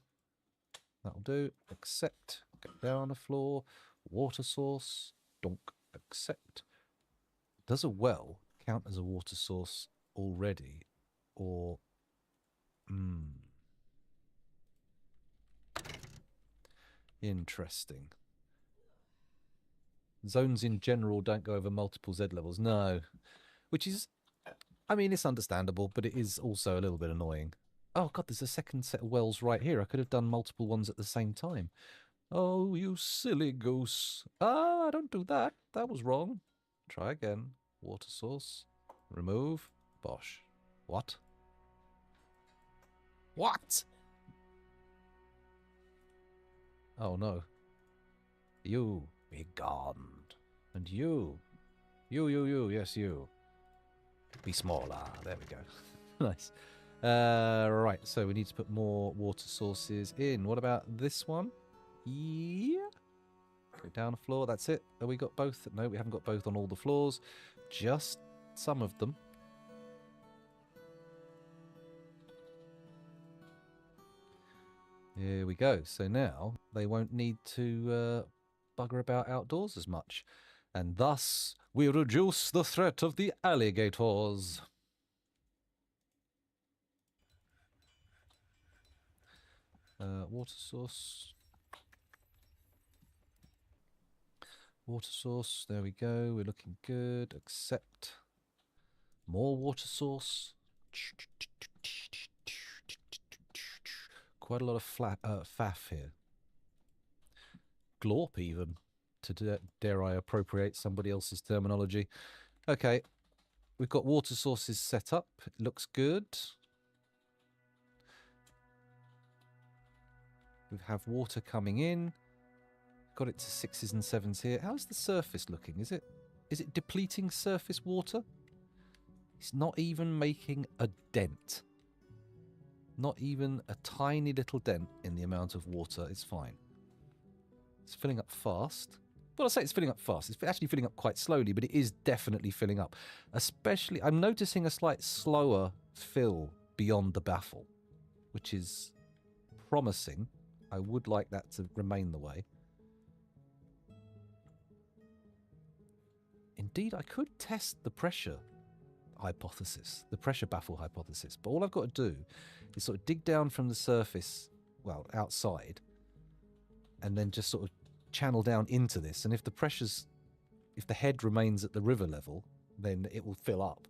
That'll do. Accept. Go down a floor. Water source. Donk. Accept. Does a well count as a water source already? Or... Interesting. Zones in general don't go over multiple Z levels. No. Which is... I mean, it's understandable, but it is also a little bit annoying. Oh, God, there's a second set of wells right here. I could have done multiple ones at the same time. Oh, you silly goose. Ah, don't do that. That was wrong. Try again. Water source. Remove. Bosh. What? What? Oh, no. You be gone. And you. You. Yes, you. Be smaller. There we go. Nice. Right, so we need to put more water sources in. What about this one? Yeah. Go down a floor. That's it. Have we got both? No, we haven't got both on all the floors. Just some of them. Here we go. So now they won't need to bugger about outdoors as much. And thus we reduce the threat of the alligators. Water source. Water source. There we go. We're looking good. Accept. More water source. Quite a lot of faff here. Glorp even, to dare I appropriate somebody else's terminology. Okay, we've got water sources set up. It looks good. We have water coming in. Got it to 6s and 7s here. How's the surface looking? Is it depleting surface water? It's not even making a dent. Not even a tiny little dent in the amount of water. It's fine. It's filling up fast. Well, I say it's filling up fast. It's actually filling up quite slowly, but it is definitely filling up. Especially, I'm noticing a slight slower fill beyond the baffle, which is promising. I would like that to remain the way. Indeed, I could test the pressure hypothesis, the pressure baffle hypothesis, but all I've got to do is sort of dig down from the surface, well, outside, and then just sort of channel down into this. And if the head remains at the river level, then it will fill up.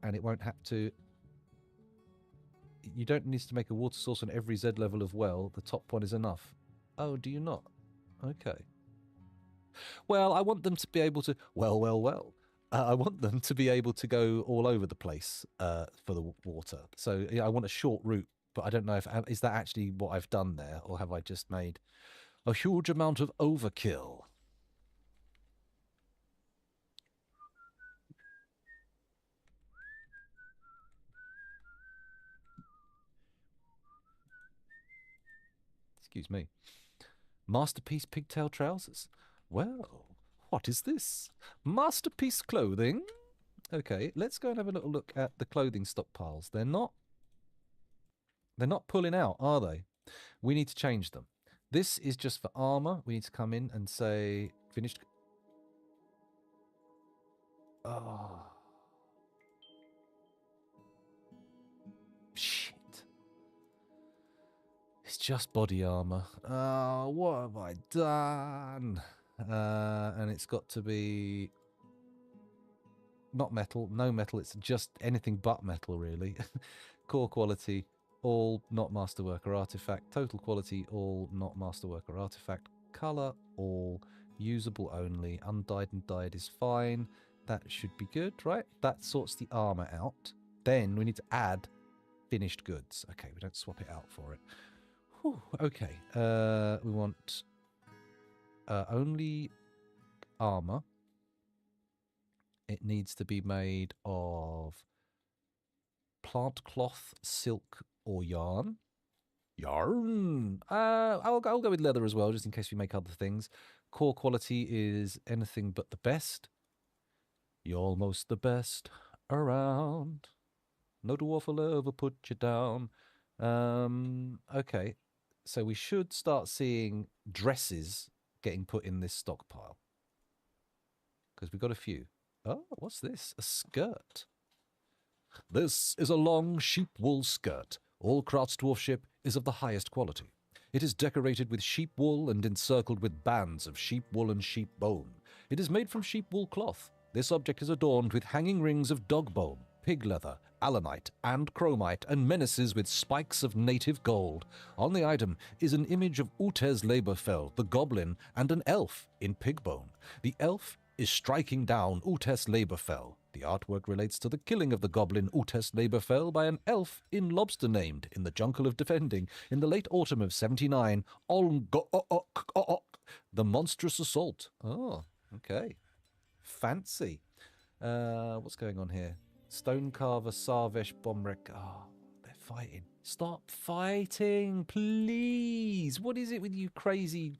And it won't have to... You don't need to make a water source on every Z level of well. The top one is enough. Oh, do you not? Okay. Well, I want them to be able to... Well. I want them to be able to go all over the place for the water. So yeah, I want a short route, but I don't know if... Is that actually what I've done there? Or have I just made a huge amount of overkill? Excuse me. Masterpiece pigtail trousers. Well, what is this? Masterpiece clothing? Okay, let's go and have a little look at the clothing stockpiles. They're not pulling out, are they? We need to change them. This is just for armor. We need to come in and say finished. Oh. Shit. It's just body armor. Oh, what have I done? And it's got to be not metal, no metal. It's just anything but metal, really. Core quality, all not masterwork or artifact. Total quality, all not masterwork or artifact. Color, all. Usable only. Undyed and dyed is fine. That should be good, right? That sorts the armor out. Then we need to add finished goods. Okay, we don't swap it out for it. Whew, okay. We want only armor. It needs to be made of plant cloth, silk, or yarn. Yarn! I'll go with leather as well, just in case we make other things. Core quality is anything but the best. You're almost the best around. No dwarf will ever put you down. Okay, so we should start seeing dresses getting put in this stockpile. Because we've got a few. Oh, what's this? A skirt. This is a long sheep wool skirt. All Kraft's dwarfship is of the highest quality. It is decorated with sheep wool and encircled with bands of sheep wool and sheep bone. It is made from sheep wool cloth. This object is adorned with hanging rings of dog bone, pig leather, allanite, and chromite, and menaces with spikes of native gold. On the item is an image of Utez Laberfell, the goblin, and an elf in pig bone. The elf is striking down Utez Laberfell. The artwork relates to the killing of the goblin Utez Laberfell by an elf in lobster named in the Jungle of Defending in the late autumn of 79. The monstrous assault. Oh, okay. Fancy. What's going on here? Stonecarver, Sarvesh, Bomrek. Oh, they're fighting. Stop fighting, please. What is it with you crazy...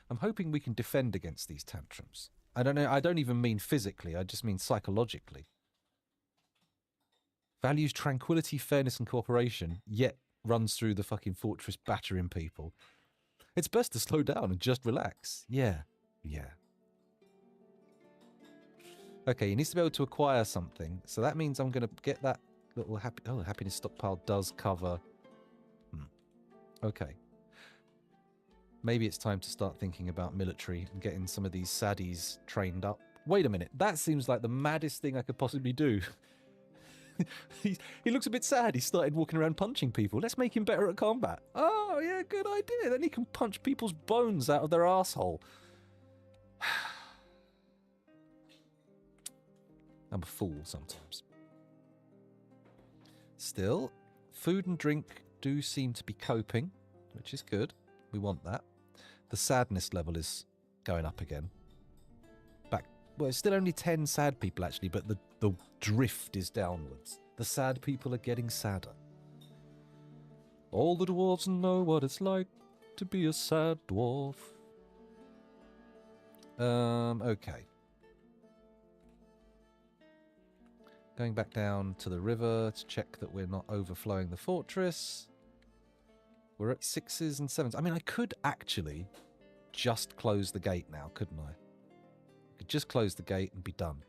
I'm hoping we can defend against these tantrums. I don't know. I don't even mean physically. I just mean psychologically. Values tranquility, fairness, and cooperation, yet runs through the fucking fortress battering people. It's best to slow down and just relax. Yeah. Yeah. Okay, he needs to be able to acquire something. So that means I'm going to get that little happiness stockpile does cover... Okay. Maybe it's time to start thinking about military and getting some of these saddies trained up. Wait a minute, that seems like the maddest thing I could possibly do. he looks a bit sad. He started walking around punching people. Let's make him better at combat. Oh, yeah, good idea. Then he can punch people's bones out of their asshole. I'm a fool sometimes. Still, food and drink do seem to be coping, which is good. We want that. The sadness level is going up again. Well, it's still only 10 sad people, actually, but the drift is downwards. The sad people are getting sadder. All the dwarves know what it's like to be a sad dwarf. Okay. Going back down to the river to check that we're not overflowing the fortress. We're at 6s and 7s. I mean, I could actually just close the gate now, couldn't I? I could just close the gate and be done.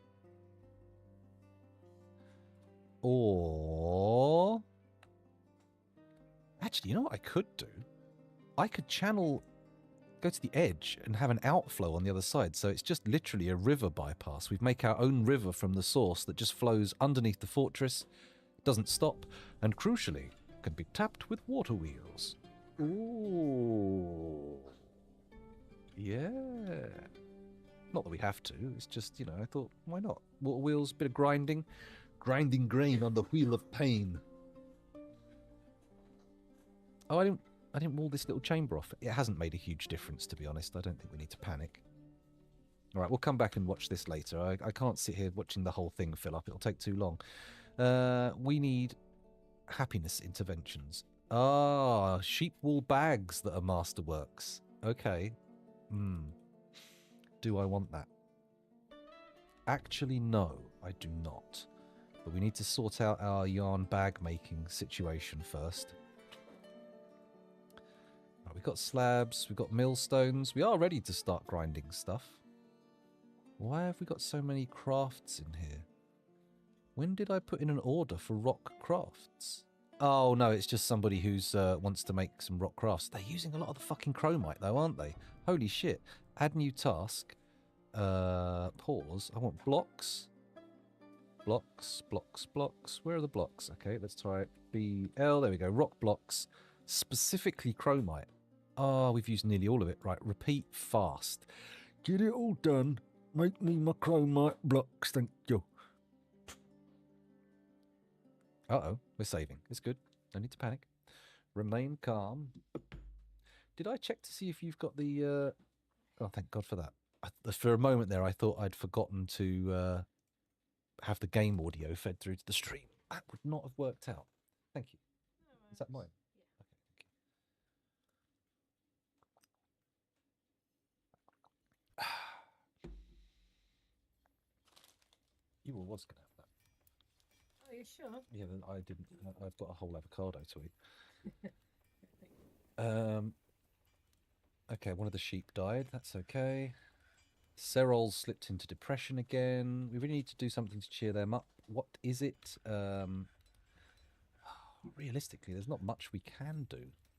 Or... Actually, you know what I could do? I could go to the edge and have an outflow on the other side. So it's just literally a river bypass. We make our own river from the source that just flows underneath the fortress, doesn't stop, and crucially, can be tapped with water wheels. Ooh. Yeah. Not that we have to, it's just, you know, I thought, why not? Water wheels, bit of grinding. Grinding grain on the wheel of pain. Oh, I didn't wall this little chamber off. It hasn't made a huge difference, to be honest. I don't think we need to panic. All right, we'll come back and watch this later. I can't sit here watching the whole thing fill up. It'll take too long. We need happiness interventions. Ah, sheep wool bags that are masterworks. Okay. Do I want that? Actually, no, I do not. But we need to sort out our yarn bag making situation first. Right, we've got slabs, we've got millstones. We are ready to start grinding stuff. Why have we got so many crafts in here? When did I put in an order for rock crafts? Oh, no, it's just somebody who's wants to make some rock crafts. They're using a lot of the fucking chromite, though, aren't they? Holy shit. Add new task. Pause. I want blocks. Blocks, blocks, blocks. Where are the blocks? Okay, let's try BL. There we go. Rock blocks, specifically chromite. Ah, we've used nearly all of it. Right, repeat fast. Get it all done. Make me my chromite blocks, thank you. Uh-oh, we're saving. It's good. No need to panic. Remain calm. Did I check to see if you've got the... Oh, thank God for that. For a moment there, I thought I'd forgotten to have the game audio fed through to the stream. That would not have worked out. Thank you. Is that mine? Yeah. Okay, thank you. You was going to have that. Are you sure? Yeah, then I didn't. I've got a whole avocado to eat. Okay, one of the sheep died. That's okay. Serol's slipped into depression again. We really need to do something to cheer them up. What is it? Realistically, there's not much we can do.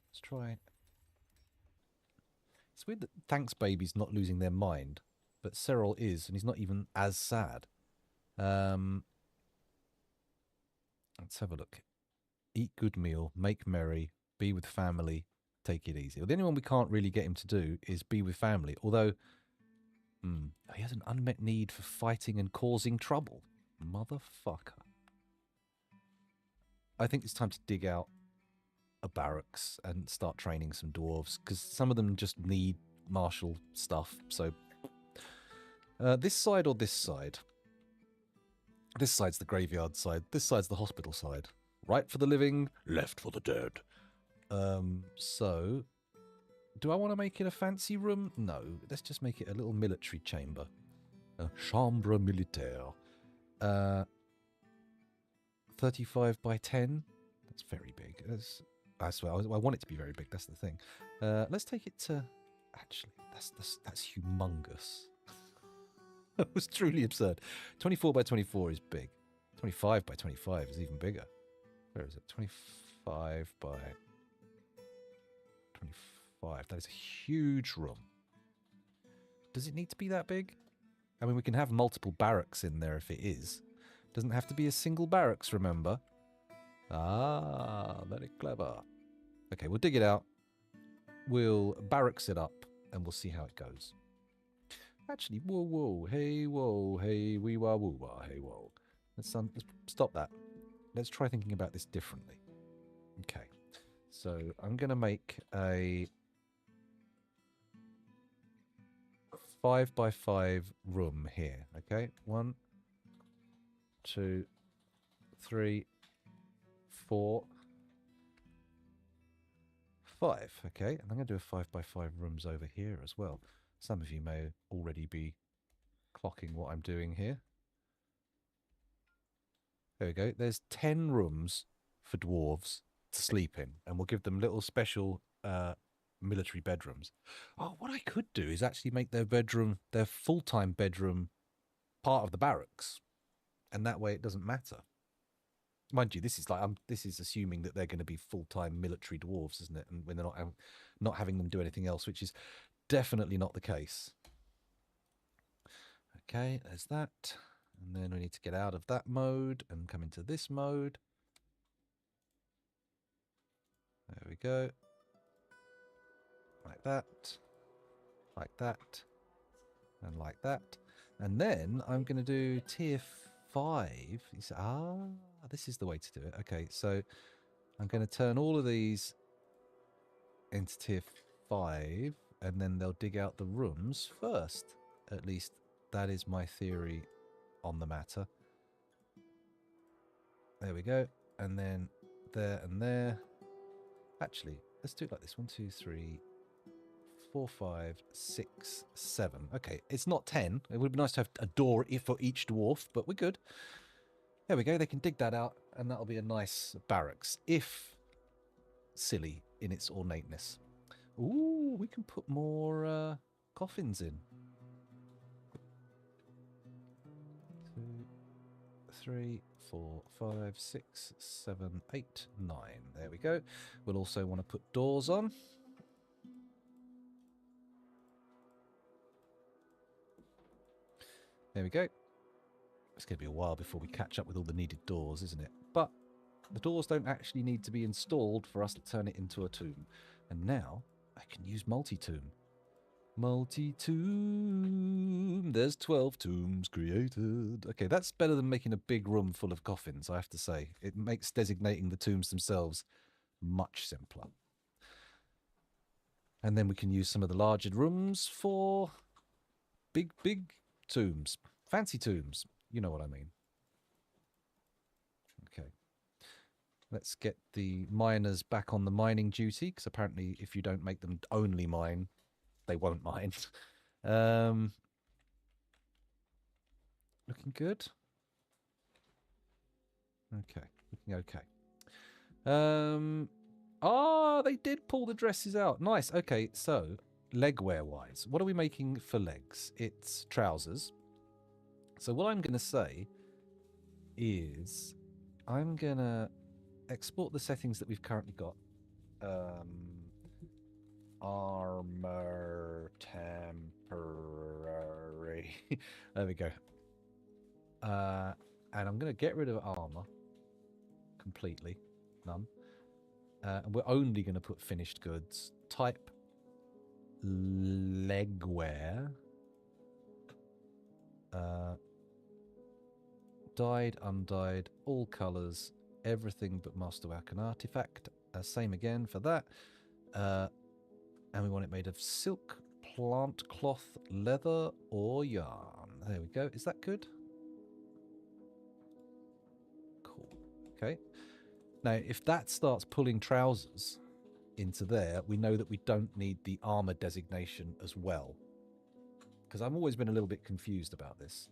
Let's try. It's weird that Thanks Baby's not losing their mind, but Serol is, and he's not even as sad. Let's have a look. Eat good meal, make merry, be with family, take it easy. Well, the only one we can't really get him to do is be with family, although he has an unmet need for fighting and causing trouble. Motherfucker. I think it's time to dig out a barracks and start training some dwarves, because some of them just need martial stuff. So this side or this side? This side's the graveyard side. This side's the hospital side. Right for the living, left for the dead. So, do I want to make it a fancy room? No, let's just make it a little military chamber. A chambre militaire. 35 by 10. That's very big. I swear, I want it to be very big. That's the thing. Let's take it to... Actually, that's humongous. That was truly absurd. 24 by 24 is big. 25 by 25 is even bigger. Where is it? 25 by 25. That is a huge room. Does it need to be that big? I mean, we can have multiple barracks in there if it is. Doesn't have to be a single barracks, remember? Ah, very clever. Okay, we'll dig it out. We'll barracks it up, and we'll see how it goes. Actually, whoa, hey, wee, wah, woo, wah, hey, whoa. Let's stop that. Let's try thinking about this differently. Okay, so I'm going to make a 5 by 5 room here, okay? 1, 2, 3, 4, 5, okay? And I'm going to do a 5 by 5 rooms over here as well. Some of you may already be clocking what I'm doing here. There we go. There's 10 rooms for dwarves to sleep in, and we'll give them little special military bedrooms. Oh, what I could do is actually make their bedroom, their full-time bedroom, part of the barracks, and that way it doesn't matter. Mind you, this is like this is assuming that they're going to be full-time military dwarves, isn't it? And when they're not having them do anything else, which is definitely not the case. Okay, there's that. And then we need to get out of that mode and come into this mode. There we go. Like that. Like that. And like that. And then I'm going to do tier 5. You say, this is the way to do it. Okay, so I'm going to turn all of these into tier 5, and then they'll dig out the rooms first. At least that is my theory on the matter. There we go. And then there and there. Actually, let's do it like this. 1, 2, 3, 4, 5, 6, 7. Okay, it's not 10. It would be nice to have a door for each dwarf, but we're good. There we go. They can dig that out, and that'll be a nice barracks, if silly in its ornateness. Ooh, we can put more coffins in. 2, 3, 4, 5, 6, 7, 8, 9. There we go. We'll also want to put doors on. There we go. It's going to be a while before we catch up with all the needed doors, isn't it? But the doors don't actually need to be installed for us to turn it into a tomb. And now I can use multi-tomb. Multi-tomb. There's 12 tombs created. Okay, that's better than making a big room full of coffins, I have to say. It makes designating the tombs themselves much simpler. And then we can use some of the larger rooms for big tombs. Fancy tombs. You know what I mean. Okay. Let's get the miners back on the mining duty, because apparently if you don't make them only mine, they won't mine. Looking good. Okay. Looking okay. They did pull the dresses out. Nice. Okay, so legwear wise, what are we making for legs? It's trousers. So what I'm going to say is I'm going to export the settings that we've currently got. Armor temporary. There we go. And I'm going to get rid of armor completely. None. And we're only going to put finished goods. Type legwear. Dyed, undyed, all colours, everything but masterwork and artifact. Same again for that. And we want it made of silk, plant cloth, leather, or yarn. There we go. Is that good? Cool. Okay. Now, if that starts pulling trousers into there, we know that we don't need the armor designation as well. Because I've always been a little bit confused about this.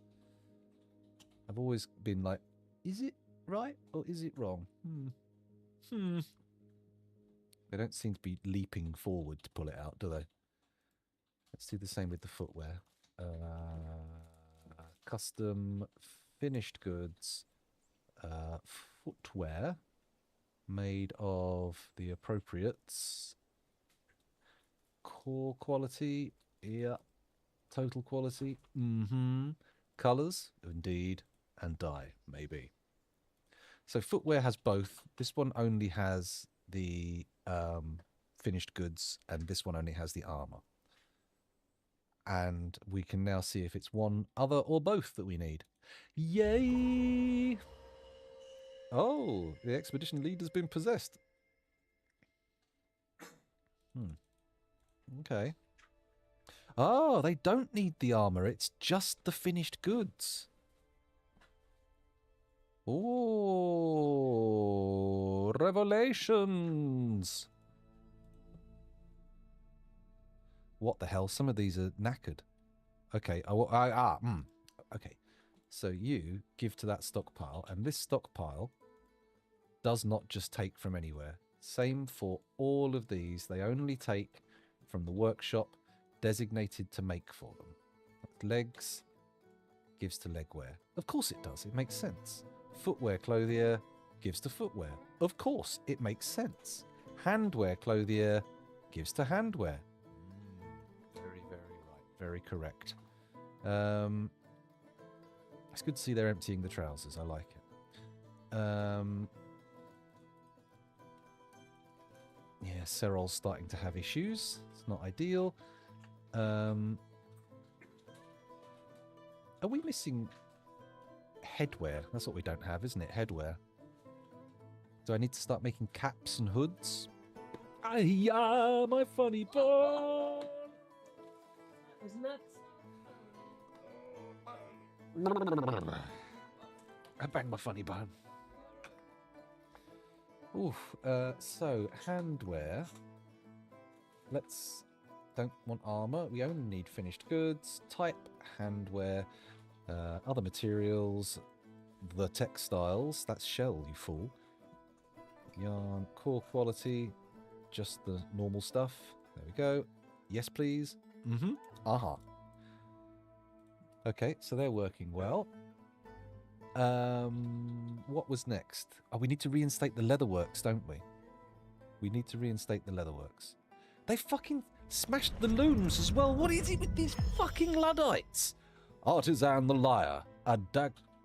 I've always been like, is it right or is it wrong? They don't seem to be leaping forward to pull it out, do they? Let's do the same with the footwear. Custom finished goods footwear made of the appropriate core quality. Yeah. Total quality. Colors, indeed, and dye, maybe. So footwear has both. This one only has the finished goods, and this one only has the armor. And we can now see if it's one, other, or both that we need. Yay! Oh, the expedition leader's been possessed. Okay. Oh, they don't need the armor. It's just the finished goods. Oh, revelations. What the hell? Some of these are knackered. Okay. Okay. So you give to that stockpile, and this stockpile does not just take from anywhere. Same for all of these. They only take from the workshop designated to make for them. Legs gives to legwear. Of course it does. It makes sense. Footwear clothier gives to footwear. Of course it makes sense. Handwear clothier gives to handwear. Very, very right. Very correct. It's good to see they're emptying the trousers. I like it. Yeah, Serol's starting to have issues. It's not ideal. Are we missing headwear? That's what we don't have, isn't it? Headwear. Do I need to start making caps and hoods? Ah, my funny bone! That was nuts. I banged my funny bone. Oof. So, handwear. Don't want armor. We only need finished goods. Type handwear. Other materials. The textiles. That's shell, you fool. Yarn. Core quality. Just the normal stuff. There we go. Yes, please. Aha. Okay, so they're working well. What was next? Oh, we need to reinstate the leatherworks, don't we? We need to reinstate the leatherworks. They fucking smashed the looms as well. What is it with these fucking Luddites? Artisan the liar.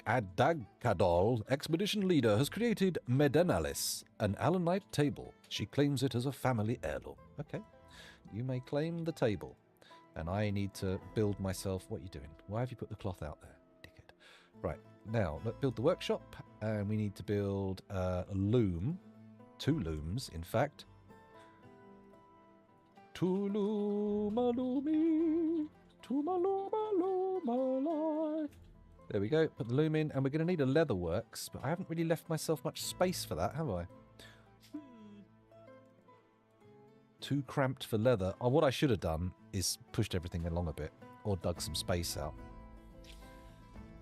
Adagkadol, expedition leader, has created Medenalis, an allanite table. She claims it as a family heirloom. Okay, you may claim the table. And I need to build myself... What are you doing? Why have you put the cloth out there, dickhead? Right, now, let's build the workshop. And we need to build a loom. 2 looms, in fact. Tuluma-lumi, tumaluma-luma-lai. There we go, put the loom in. And we're going to need a leather works. But I haven't really left myself much space for that, have I? Too cramped for leather. Oh, what I should have done is pushed everything along a bit or dug some space out.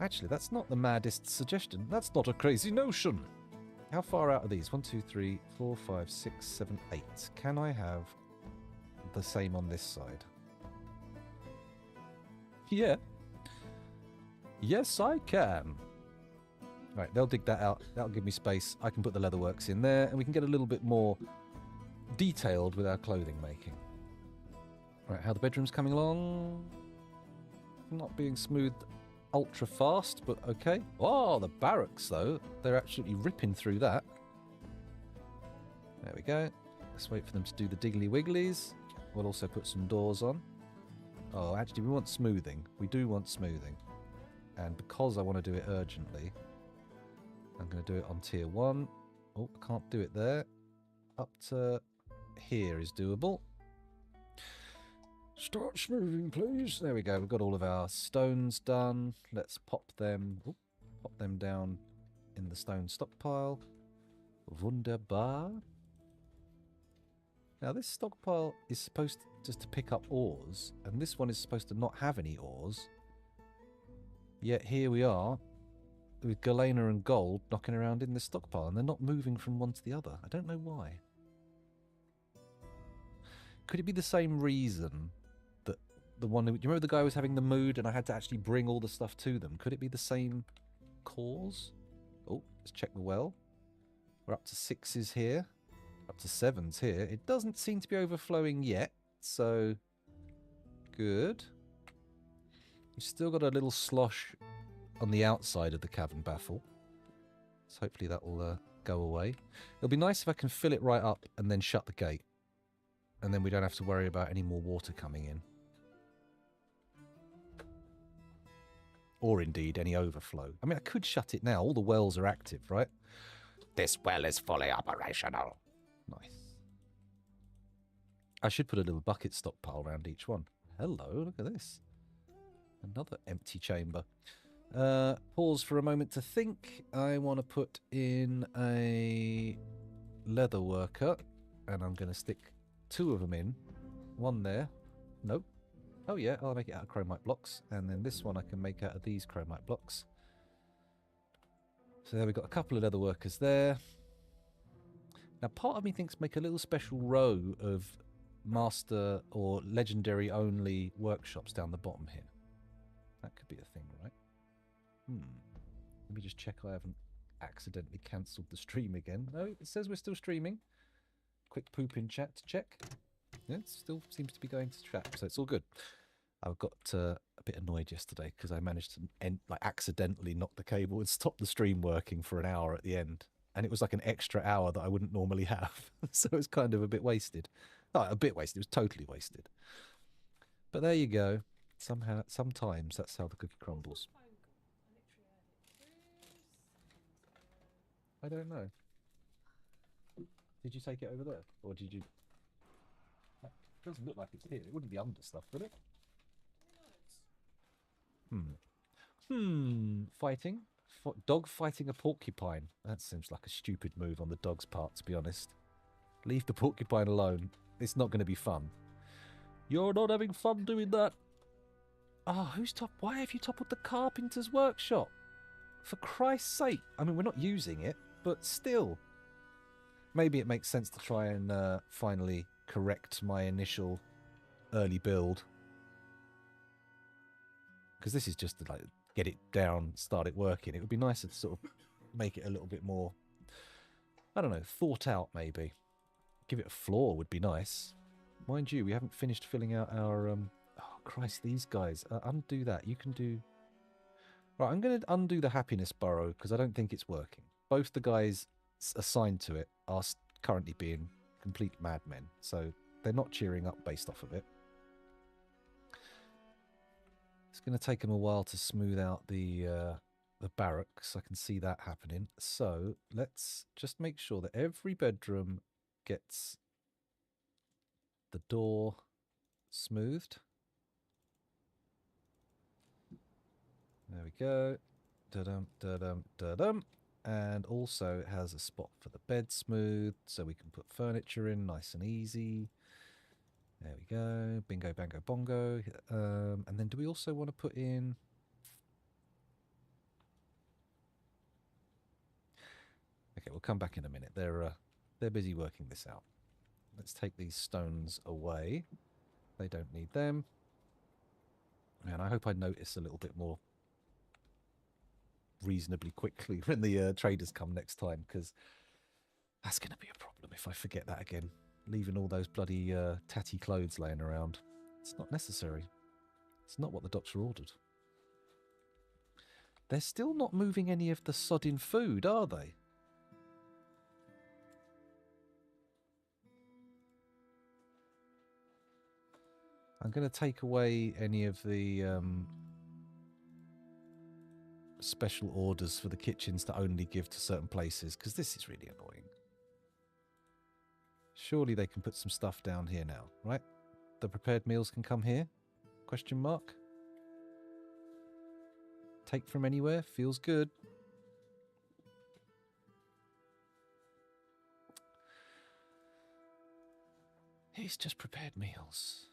Actually, that's not the maddest suggestion. That's not a crazy notion. How far out are these? 1, 2, 3, 4, 5, 6, 7, 8. Can I have the same on this side? Yeah. Yes, I can. Right, they'll dig that out. That'll give me space. I can put the leatherworks in there and we can get a little bit more detailed with our clothing making. Right, how the bedroom's coming along. Not being smoothed ultra fast, but okay. Oh, the barracks though. They're absolutely ripping through that. There we go. Let's wait for them to do the diggly wigglies. We'll also put some doors on. Oh, actually we want smoothing. We do want smoothing. And because I want to do it urgently, I'm going to do it on tier 1. Oh, I can't do it there. Up to here is doable. Start smoothing, please. There we go. We've got all of our stones done. Let's pop them down in the stone stockpile. Wunderbar. Now this stockpile is supposed just to pick up ores, and this one is supposed to not have any ores. Yet here we are with galena and gold knocking around in this stockpile, and they're not moving from one to the other. I don't know why. Could it be the same reason that the one... Do you remember the guy who was having the mood and I had to actually bring all the stuff to them? Could it be the same cause? Oh, let's check the well. We're up to 6s here. Up to 7s here. It doesn't seem to be overflowing yet, so... Good. We've still got a little slosh on the outside of the cavern baffle. So hopefully that will go away. It'll be nice if I can fill it right up and then shut the gate. And then we don't have to worry about any more water coming in. Or indeed any overflow. I mean, I could shut it now. All the wells are active, right? This well is fully operational. Nice. I should put a little bucket stockpile around each one. Hello, look at this. Another empty chamber. Pause for a moment to think. I want to put in a leather worker. And I'm going to stick 2 of them in. One there. Nope. Oh yeah, I'll make it out of chromite blocks. And then this one I can make out of these chromite blocks. So there we've got a couple of leather workers there. Now part of me thinks make a little special row of master or legendary only workshops down the bottom here. That could be a thing, right? Let me just check I haven't accidentally cancelled the stream again. No, it says we're still streaming. Quick poop in chat to check. Yeah, it still seems to be going to chat, so it's all good. I got a bit annoyed yesterday because I managed to accidentally knock the cable and stop the stream working for an hour at the end. And it was like an extra hour that I wouldn't normally have. So it was kind of a bit wasted. Not a bit wasted, it was totally wasted. But there you go. Sometimes that's how the cookie crumbles. I don't know. Did you take it over there? Or did you... It doesn't look like it's here. It wouldn't be under stuff, would it? Fighting? Dog fighting a porcupine. That seems like a stupid move on the dog's part, to be honest. Leave the porcupine alone. It's not going to be fun. You're not having fun doing that. Ah, why have you toppled the carpenter's workshop? For Christ's sake. I mean, we're not using it, but still. Maybe it makes sense to try and finally correct my initial early build. Because this is just to like get it down, start it working. It would be nicer to sort of make it a little bit more, I don't know, thought out maybe. Give it a floor would be nice. Mind you, we haven't finished filling out our... oh, Christ, these guys. Undo that. You can do... Right, I'm going to undo the happiness burrow because I don't think it's working. Both the guys assigned to it are currently being complete madmen, so they're not cheering up based off of it. It's going to take them a while to smooth out the barracks. I can see that happening. So let's just make sure that every bedroom gets the door smoothed. There we go. Da-dum, da-dum, da-dum. And also it has a spot for the bed smoothed, so we can put furniture in nice and easy. There we go. Bingo, bango, bongo. And then do we also want to put in... Okay, we'll come back in a minute. They're busy working this out. Let's take these stones away. They don't need them. And I hope I notice a little bit more reasonably quickly when the traders come next time, because that's going to be a problem if I forget that again. Leaving all those bloody tatty clothes laying around. It's not necessary. It's not what the doctor ordered. They're still not moving any of the sodding food, are they? I'm going to take away any of the special orders for the kitchens to only give to certain places, because this is really annoying. Surely they can put some stuff down here now, right? The prepared meals can come here? Question mark? Take from anywhere? Feels good. It's just prepared meals.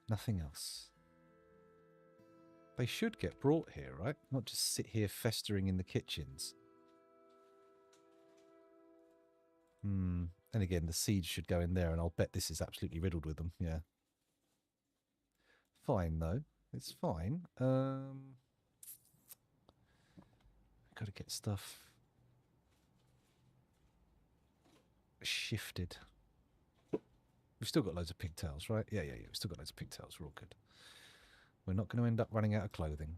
Nothing else. They should get brought here, right? Not just sit here festering in the kitchens. And again, the seeds should go in there, and I'll bet this is absolutely riddled with them. Yeah. Fine, though. It's fine. Got to get stuff shifted. We've still got loads of pigtails, right? Yeah. We've still got loads of pigtails. We're all good. We're not going to end up running out of clothing.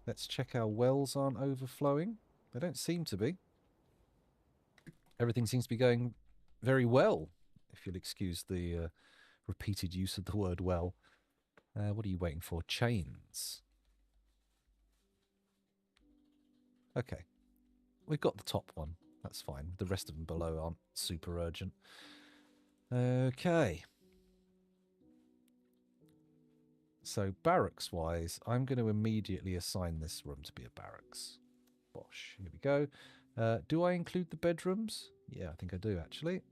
Let's check our wells aren't overflowing. They don't seem to be. Everything seems to be going very well, if you'll excuse the repeated use of the word well. What are you waiting for? Chains. Okay. We've got the top one. That's fine. The rest of them below aren't super urgent. Okay. So barracks-wise, I'm going to immediately assign this room to be a barracks. Bosh. Here we go. Do I include the bedrooms? Yeah, I think I do, actually.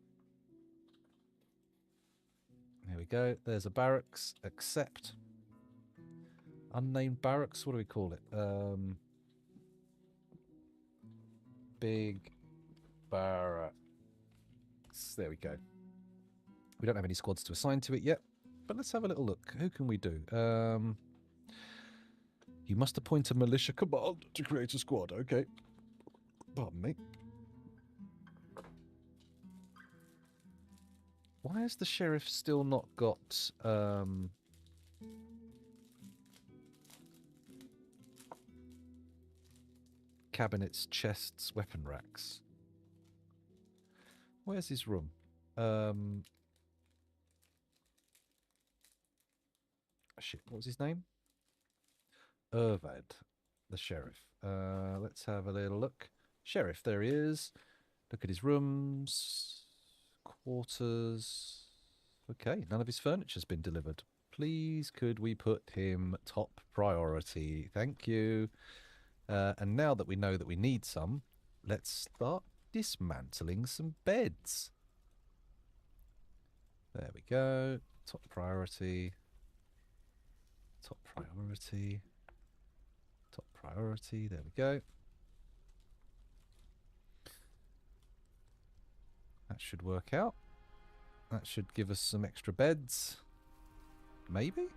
Here we go. There's a barracks, except unnamed barracks. What do we call it? Big barracks. There we go. We don't have any squads to assign to it yet, but let's have a little look. Who can we do? You must appoint a militia command to create a squad. Okay. Pardon me. Why has the sheriff still not got cabinets, chests, weapon racks? Where's his room? Shit, what was his name? Irvad, the sheriff. Let's have a little look. Sheriff, there he is. Look at his rooms. Quarters. Okay, none of his furniture's been delivered. Please, could we put him top priority? Thank you. And now that we know that we need some, let's start dismantling some beds. There we go. Top priority. Top priority. Top priority. There we go. That should work out. That should give us some extra beds. Maybe?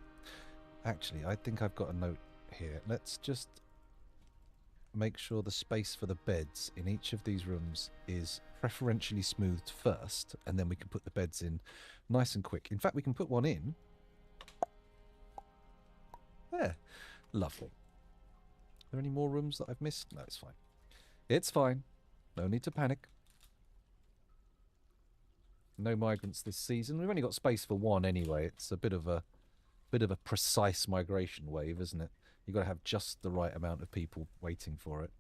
Actually, I think I've got a note here. Let's just make sure the space for the beds in each of these rooms is preferentially smoothed first, and then we can put the beds in nice and quick. In fact, we can put one in. There. Lovely. there any more rooms that I've missed? No, it's fine. It's fine. No need to panic. No migrants this season. We've only got space for one anyway. It's a bit of a precise migration wave, isn't it? You've got to have just the right amount of people waiting for it.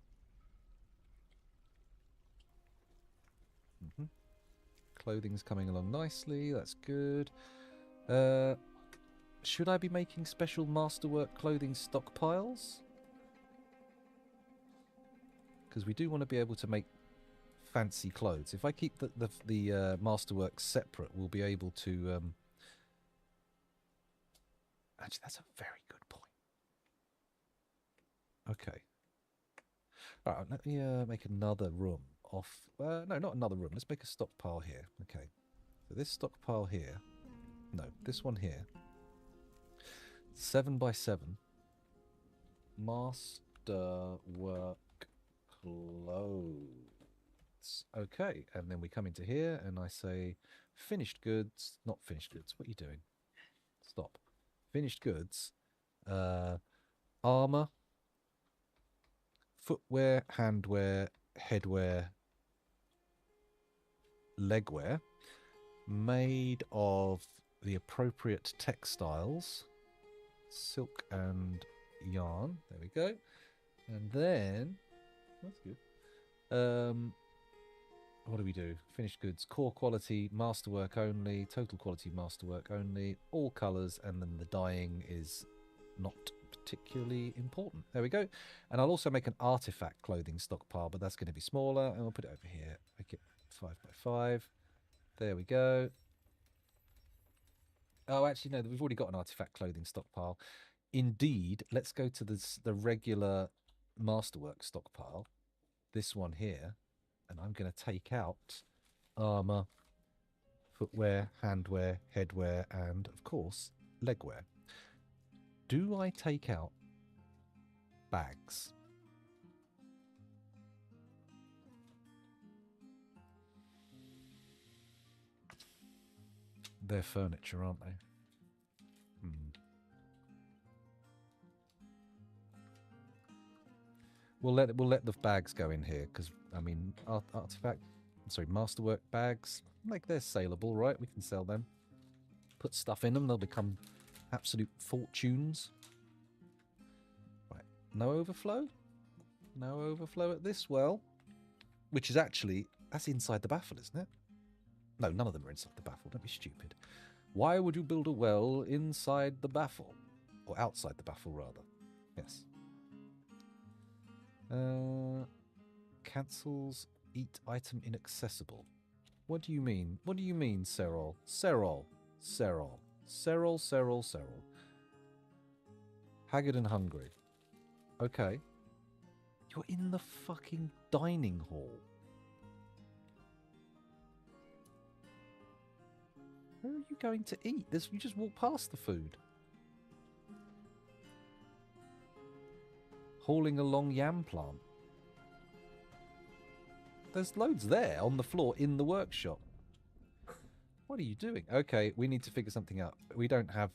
Clothing's coming along nicely. That's good. Should I be making special masterwork clothing stockpiles? Because we do want to be able to make fancy clothes. If I keep the masterwork separate, we'll be able to... Actually, that's a very good point. Okay. All right, let me make another room off... no, not another room. Let's make a stockpile here. Okay. So this stockpile here... No, this one here. 7 by 7. Masterwork clothes. Okay, and then we come into here and I say finished goods, not finished goods. What are you doing? Stop. Finished goods. Armor, footwear, handwear, headwear, legwear, made of the appropriate textiles, silk and yarn. There we go. And then that's good. What do we do? Finished goods, core quality, masterwork only, total quality masterwork only, all colours, and then the dyeing is not particularly important. There we go. And I'll also make an artifact clothing stockpile, but that's going to be smaller, and I'll put it over here. Make it 5 by 5. There we go. Oh, actually, no, we've already got an artifact clothing stockpile. Indeed, let's go to the regular masterwork stockpile. This one here. And I'm going to take out armor, footwear, handwear, headwear, and, of course, legwear. Do I take out bags? They're furniture, aren't they? We'll let the bags go in here because I mean masterwork bags, like they're saleable, right? We can sell them. Put stuff in them, they'll become absolute fortunes. Right, no overflow. No overflow at this well, which is actually that's inside the baffle, isn't it? No, none of them are inside the baffle. Don't be stupid. Why would you build a well inside the baffle, or outside the baffle rather? Yes. Cancels eat item inaccessible. What do you mean? What do you mean, Serol? Serol. Serol. Serol, Serol, Serol. Haggard and hungry. Okay. You're in the fucking dining hall. Where are you going to eat? You just walk past the food. Hauling a long yam plant. There's loads there on the floor in the workshop. What are you doing? Okay, we need to figure something out. We don't have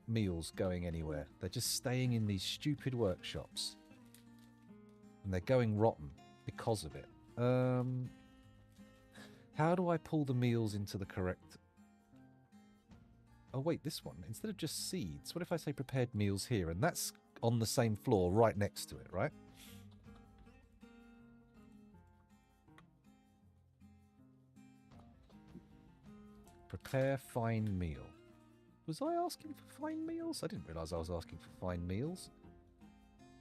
meals going anywhere. They're just staying in these stupid workshops. And they're going rotten because of it. How do I pull the meals into the correct... Oh, wait, this one. Instead of just seeds, what if I say prepared meals here? And that's on the same floor right next to it, right? Prepare fine meal. Was I asking for fine meals? I didn't realise I was asking for fine meals.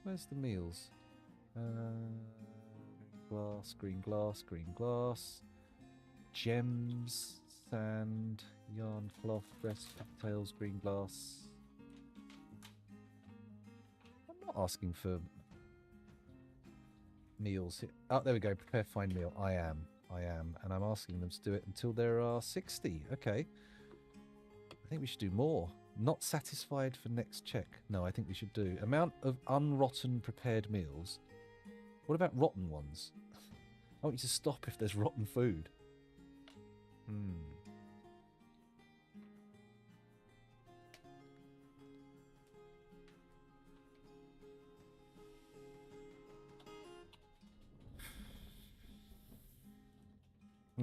Where's the meals? Glass, green glass, green glass. Gems, sand, yarn, cloth, dress, cocktails, green glass. I'm not asking for meals here. Oh, there we go. Prepare fine meal. I am. And I'm asking them to do it until there are 60. Okay. I think we should do more. Not satisfied for next check. No, I think we should do. Amount of unrotten prepared meals. What about rotten ones? I want you to stop if there's rotten food.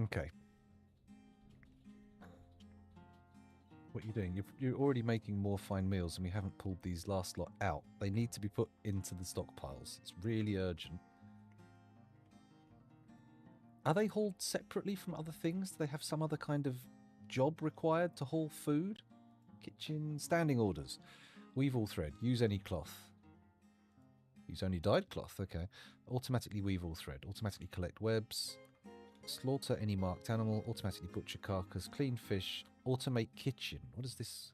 Okay. What are you doing? You're already making more fine meals and we haven't pulled these last lot out. They need to be put into the stockpiles. It's really urgent. Are they hauled separately from other things? Do they have some other kind of job required to haul food? Kitchen, standing orders. Weave all thread. Use any cloth. Use only dyed cloth. Okay. Automatically weave all thread. Automatically collect webs. Slaughter any marked animal. Automatically butcher carcass. Clean fish. Automate kitchen. What is this?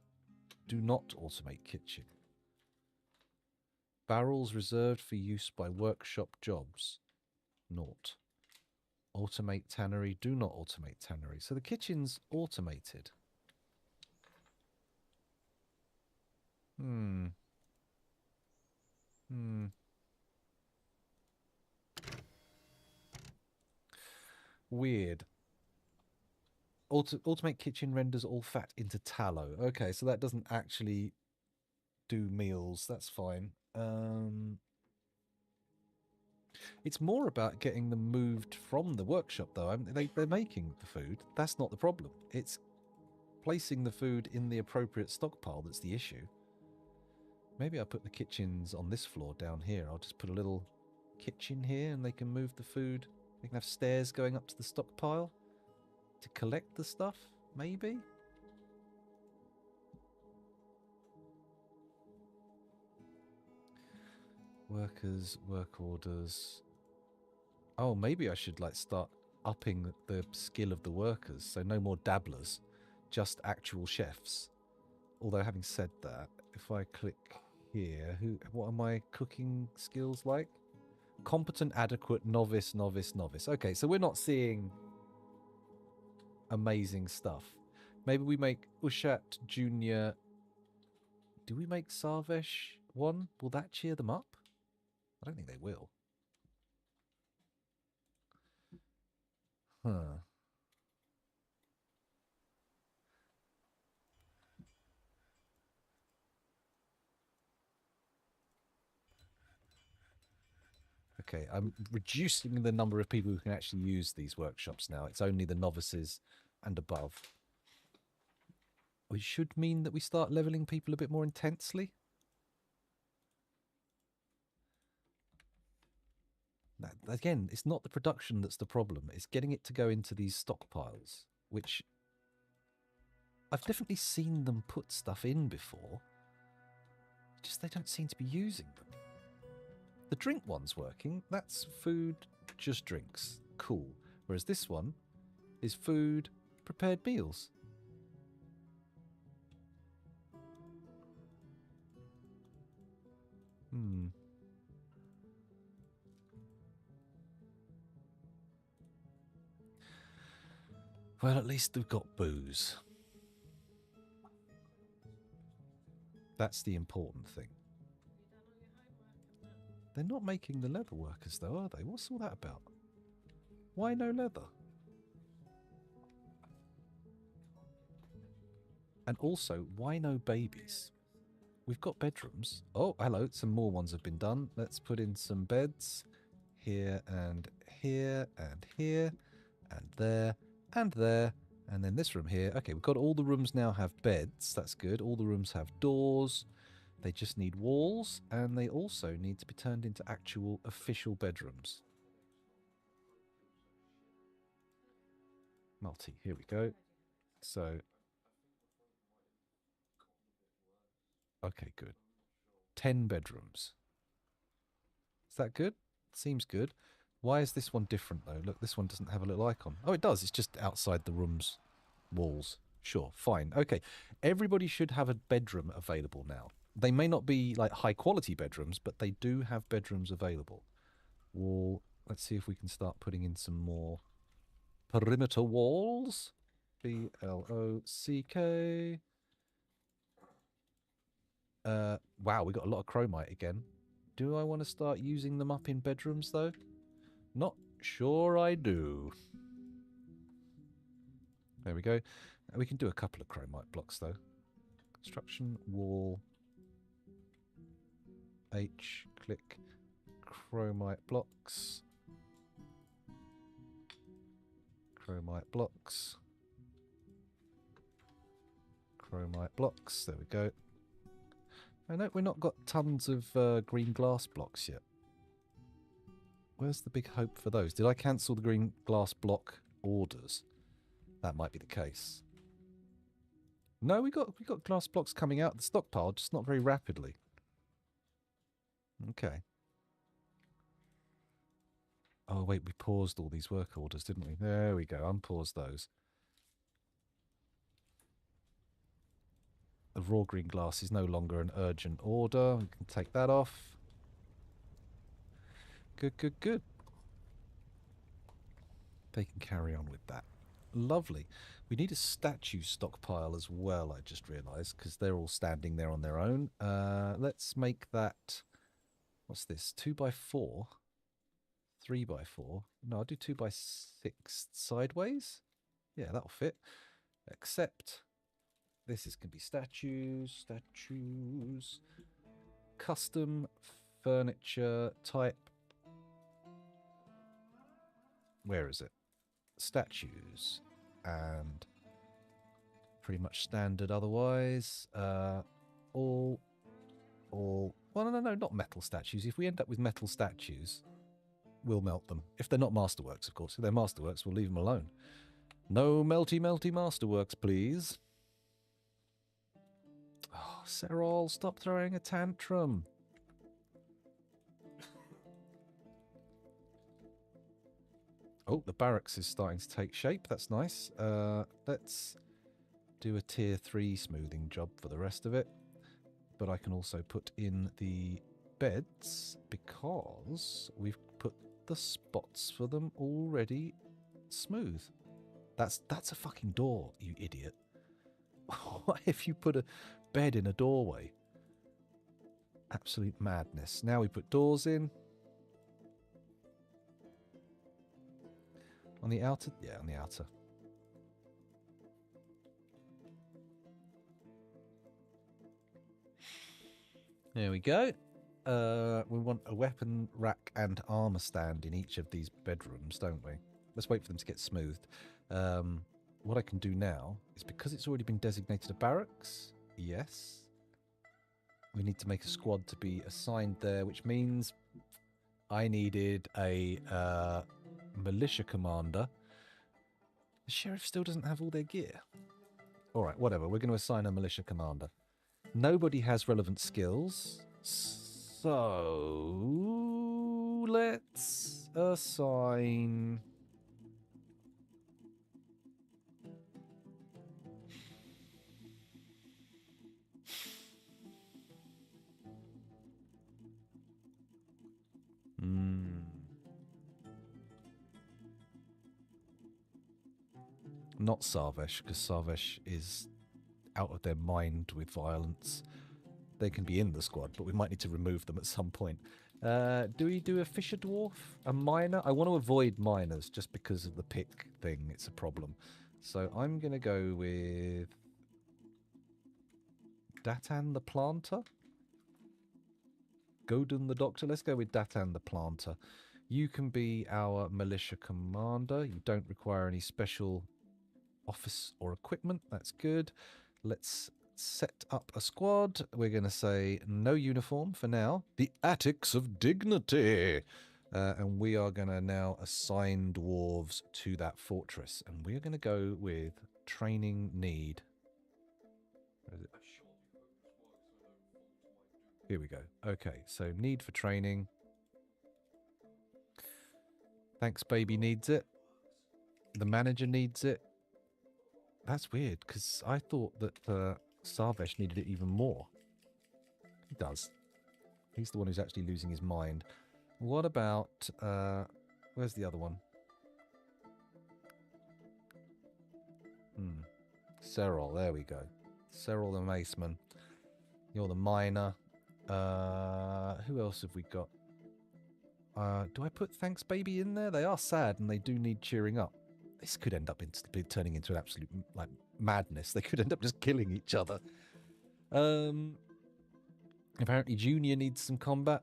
Do not automate kitchen. Barrels reserved for use by workshop jobs. Naught. Automate tannery. Do not automate tannery. So the kitchen's automated. Weird. Automate kitchen renders all fat into tallow. Okay, so that doesn't actually do meals. That's fine. It's more about getting them moved from the workshop, though. They're making the food. That's not the problem. It's placing the food in the appropriate stockpile that's the issue. Maybe I'll put the kitchens on this floor down here. I'll just put a little kitchen here and they can move the food. They can have stairs going up to the stockpile to collect the stuff, maybe? Workers, work orders. Oh, maybe I should like start upping the skill of the workers, so no more dabblers, just actual chefs. Although having said that, if I click here, what are my cooking skills like? Competent, adequate, novice, novice, novice. Okay, so we're not seeing amazing stuff. Maybe we make Ushat Junior. Do we make Sarvesh one? Will that cheer them up? I don't think they will. Huh. Okay, I'm reducing the number of people who can actually use these workshops now. It's only the novices and above. Which should mean that we start leveling people a bit more intensely. Now, again, it's not the production that's the problem. It's getting it to go into these stockpiles, which I've definitely seen them put stuff in before. Just they don't seem to be using them. The drink one's working. That's food, just drinks. Cool. Whereas this one is food, prepared meals. Well, at least we've got booze. That's the important thing. They're not making the leather workers, though, are they? What's all that about? Why no leather? And also, why no babies? We've got bedrooms. Oh, hello, some more ones have been done. Let's put in some beds. Here and here and here and there and there. And then this room here. Okay, we've got all the rooms now have beds. That's good. All the rooms have doors. They just need walls, and they also need to be turned into actual official bedrooms. Multi, here we go. So, okay, good. 10 bedrooms. Is that good? Seems good. Why is this one different, though? Look, this one doesn't have a little icon. Oh, it does. It's just outside the room's walls. Sure, fine. Okay, everybody should have a bedroom available now. They may not be like high quality bedrooms, but they do have bedrooms available. Wall. Let's see if we can start putting in some more perimeter walls. BLOCK. Wow, we got a lot of chromite again. Do I want to start using them up in bedrooms though? Not sure I do. There we go. We can do a couple of chromite blocks though. Construction wall. H, click, chromite blocks. Chromite blocks. Chromite blocks. There we go. I know we've not got tons of green glass blocks yet. Where's the big hope for those? Did I cancel the green glass block orders? That might be the case. No, we got glass blocks coming out of the stockpile, just not very rapidly. Okay. Oh wait, we paused all these work orders, didn't we? There we go. Unpause those. The raw green glass is no longer an urgent order. We can take that off. Good, good, good. They can carry on with that. Lovely. We need a statue stockpile as well, I just realised, because they're all standing there on their own. Let's make that... What's this? 2x4? 3x4? No, I'll do 2x6 sideways. Yeah, that'll fit. Except... This is going to be statues, custom furniture type. Where is it? Statues and pretty much standard otherwise. All. Well, no, not metal statues. If we end up with metal statues, we'll melt them. If they're not masterworks, of course. If they're masterworks, we'll leave them alone. No melty masterworks, please. Oh, Serol, stop throwing a tantrum. Oh, the barracks is starting to take shape. That's nice. Let's do a tier 3 smoothing job for the rest of it. But I can also put in the beds because we've put the spots for them already smooth. That's a fucking door, you idiot. What if you put a bed in a doorway? Absolute madness. Now we put doors in. On the outer? Yeah, on the outer. There we go. We want a weapon rack and armor stand in each of these bedrooms, don't we? Let's wait for them to get smoothed. What I can do now is, because it's already been designated a barracks, yes, we need to make a squad to be assigned there, which means I needed a militia commander. The sheriff still doesn't have all their gear. Alright, whatever, we're going to assign a militia commander. Nobody has relevant skills, so let's assign... Not Sarvesh, because Sarvesh is out of their mind with violence. They can be in the squad, but we might need to remove them at some point. Do we do a fisher dwarf? A miner? I want to avoid miners just because of the pick thing. It's a problem. So I'm going to go with Datan the planter? Godin the doctor? Let's go with Datan the planter. You can be our militia commander. You don't require any special office or equipment. That's good. Let's set up a squad. We're going to say no uniform for now. The Attics of Dignity. And we are going to now assign dwarves to that fortress. And we're going to go with training need. Where is it? Here we go. Okay, so need for training. Thanks, baby needs it. The manager needs it. That's weird, because I thought that Sarvesh needed it even more. He does. He's the one who's actually losing his mind. What about... where's the other one? Serol, there we go. Serol the Maceman. You're the miner. Who else have we got? Do I put Thanks Baby in there? They are sad and they do need cheering up. This could end up turning into an absolute madness. They could end up just killing each other. Apparently Junior needs some combat.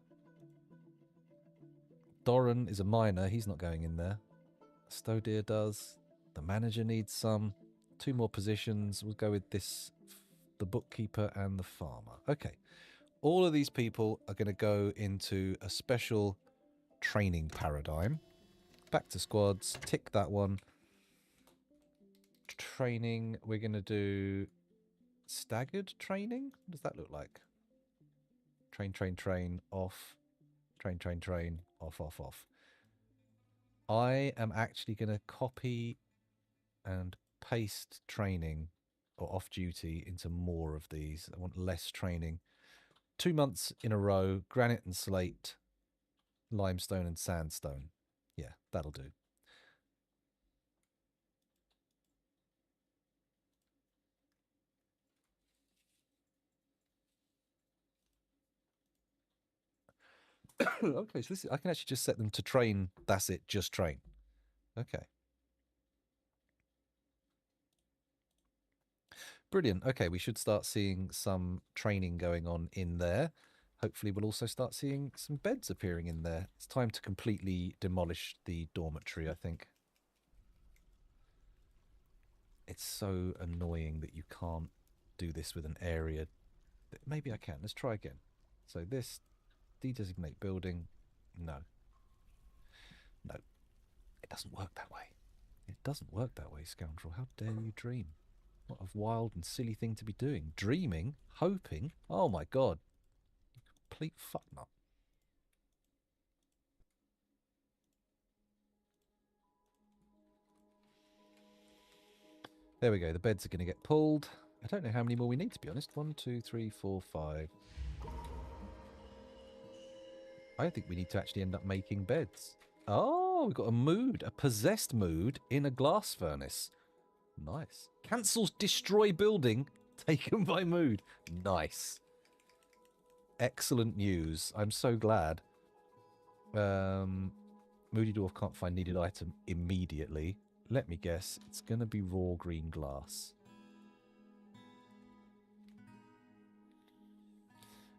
Doran is a miner. He's not going in there. Stodeer does. The manager needs some. 2 more positions. We'll go with this, the bookkeeper and the farmer. Okay. All of these people are going to go into a special training paradigm. Back to squads. Tick that one. Training. We're going to do staggered training. What does that look like? Train, train, train, off. Train, train, train, off, off, off. I am actually going to copy and paste training or off duty into more of these. I want less training. 2 months in a row, granite and slate, limestone and sandstone. Yeah, that'll do. Okay, so this is, I can actually just set them to train. That's it, just train. Okay. Brilliant. Okay, we should start seeing some training going on in there. Hopefully we'll also start seeing some beds appearing in there. It's time to completely demolish the dormitory, I think. It's so annoying that you can't do this with an area. Maybe I can. Let's try again. So this, de-designate building. No. No. It doesn't work that way. It doesn't work that way, scoundrel. How dare you dream? What a wild and silly thing to be doing. Dreaming? Hoping? Oh my god. You complete fucknut. There we go. The beds are going to get pulled. I don't know how many more we need, to be honest. 1, 2, 3, 4, 5. I think we need to actually end up making beds. Oh, we've got a mood. A possessed mood in a glass furnace. Nice. Cancels destroy building taken by mood. Nice. Excellent news. I'm so glad. Moody Dwarf can't find needed item immediately. Let me guess. It's going to be raw green glass.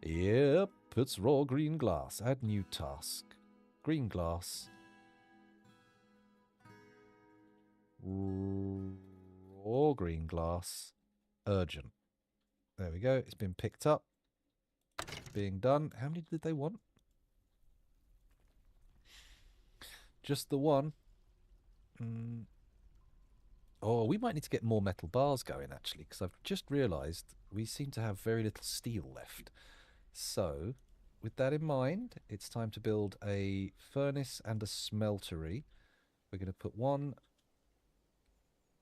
Yep, it's raw green glass. Add new task. Green glass. Raw green glass. Urgent. There we go. It's been picked up. It's being done. How many did they want? Just the one. Oh, we might need to get more metal bars going, actually, because I've just realised we seem to have very little steel left. So, with that in mind, it's time to build a furnace and a smeltery. We're going to put one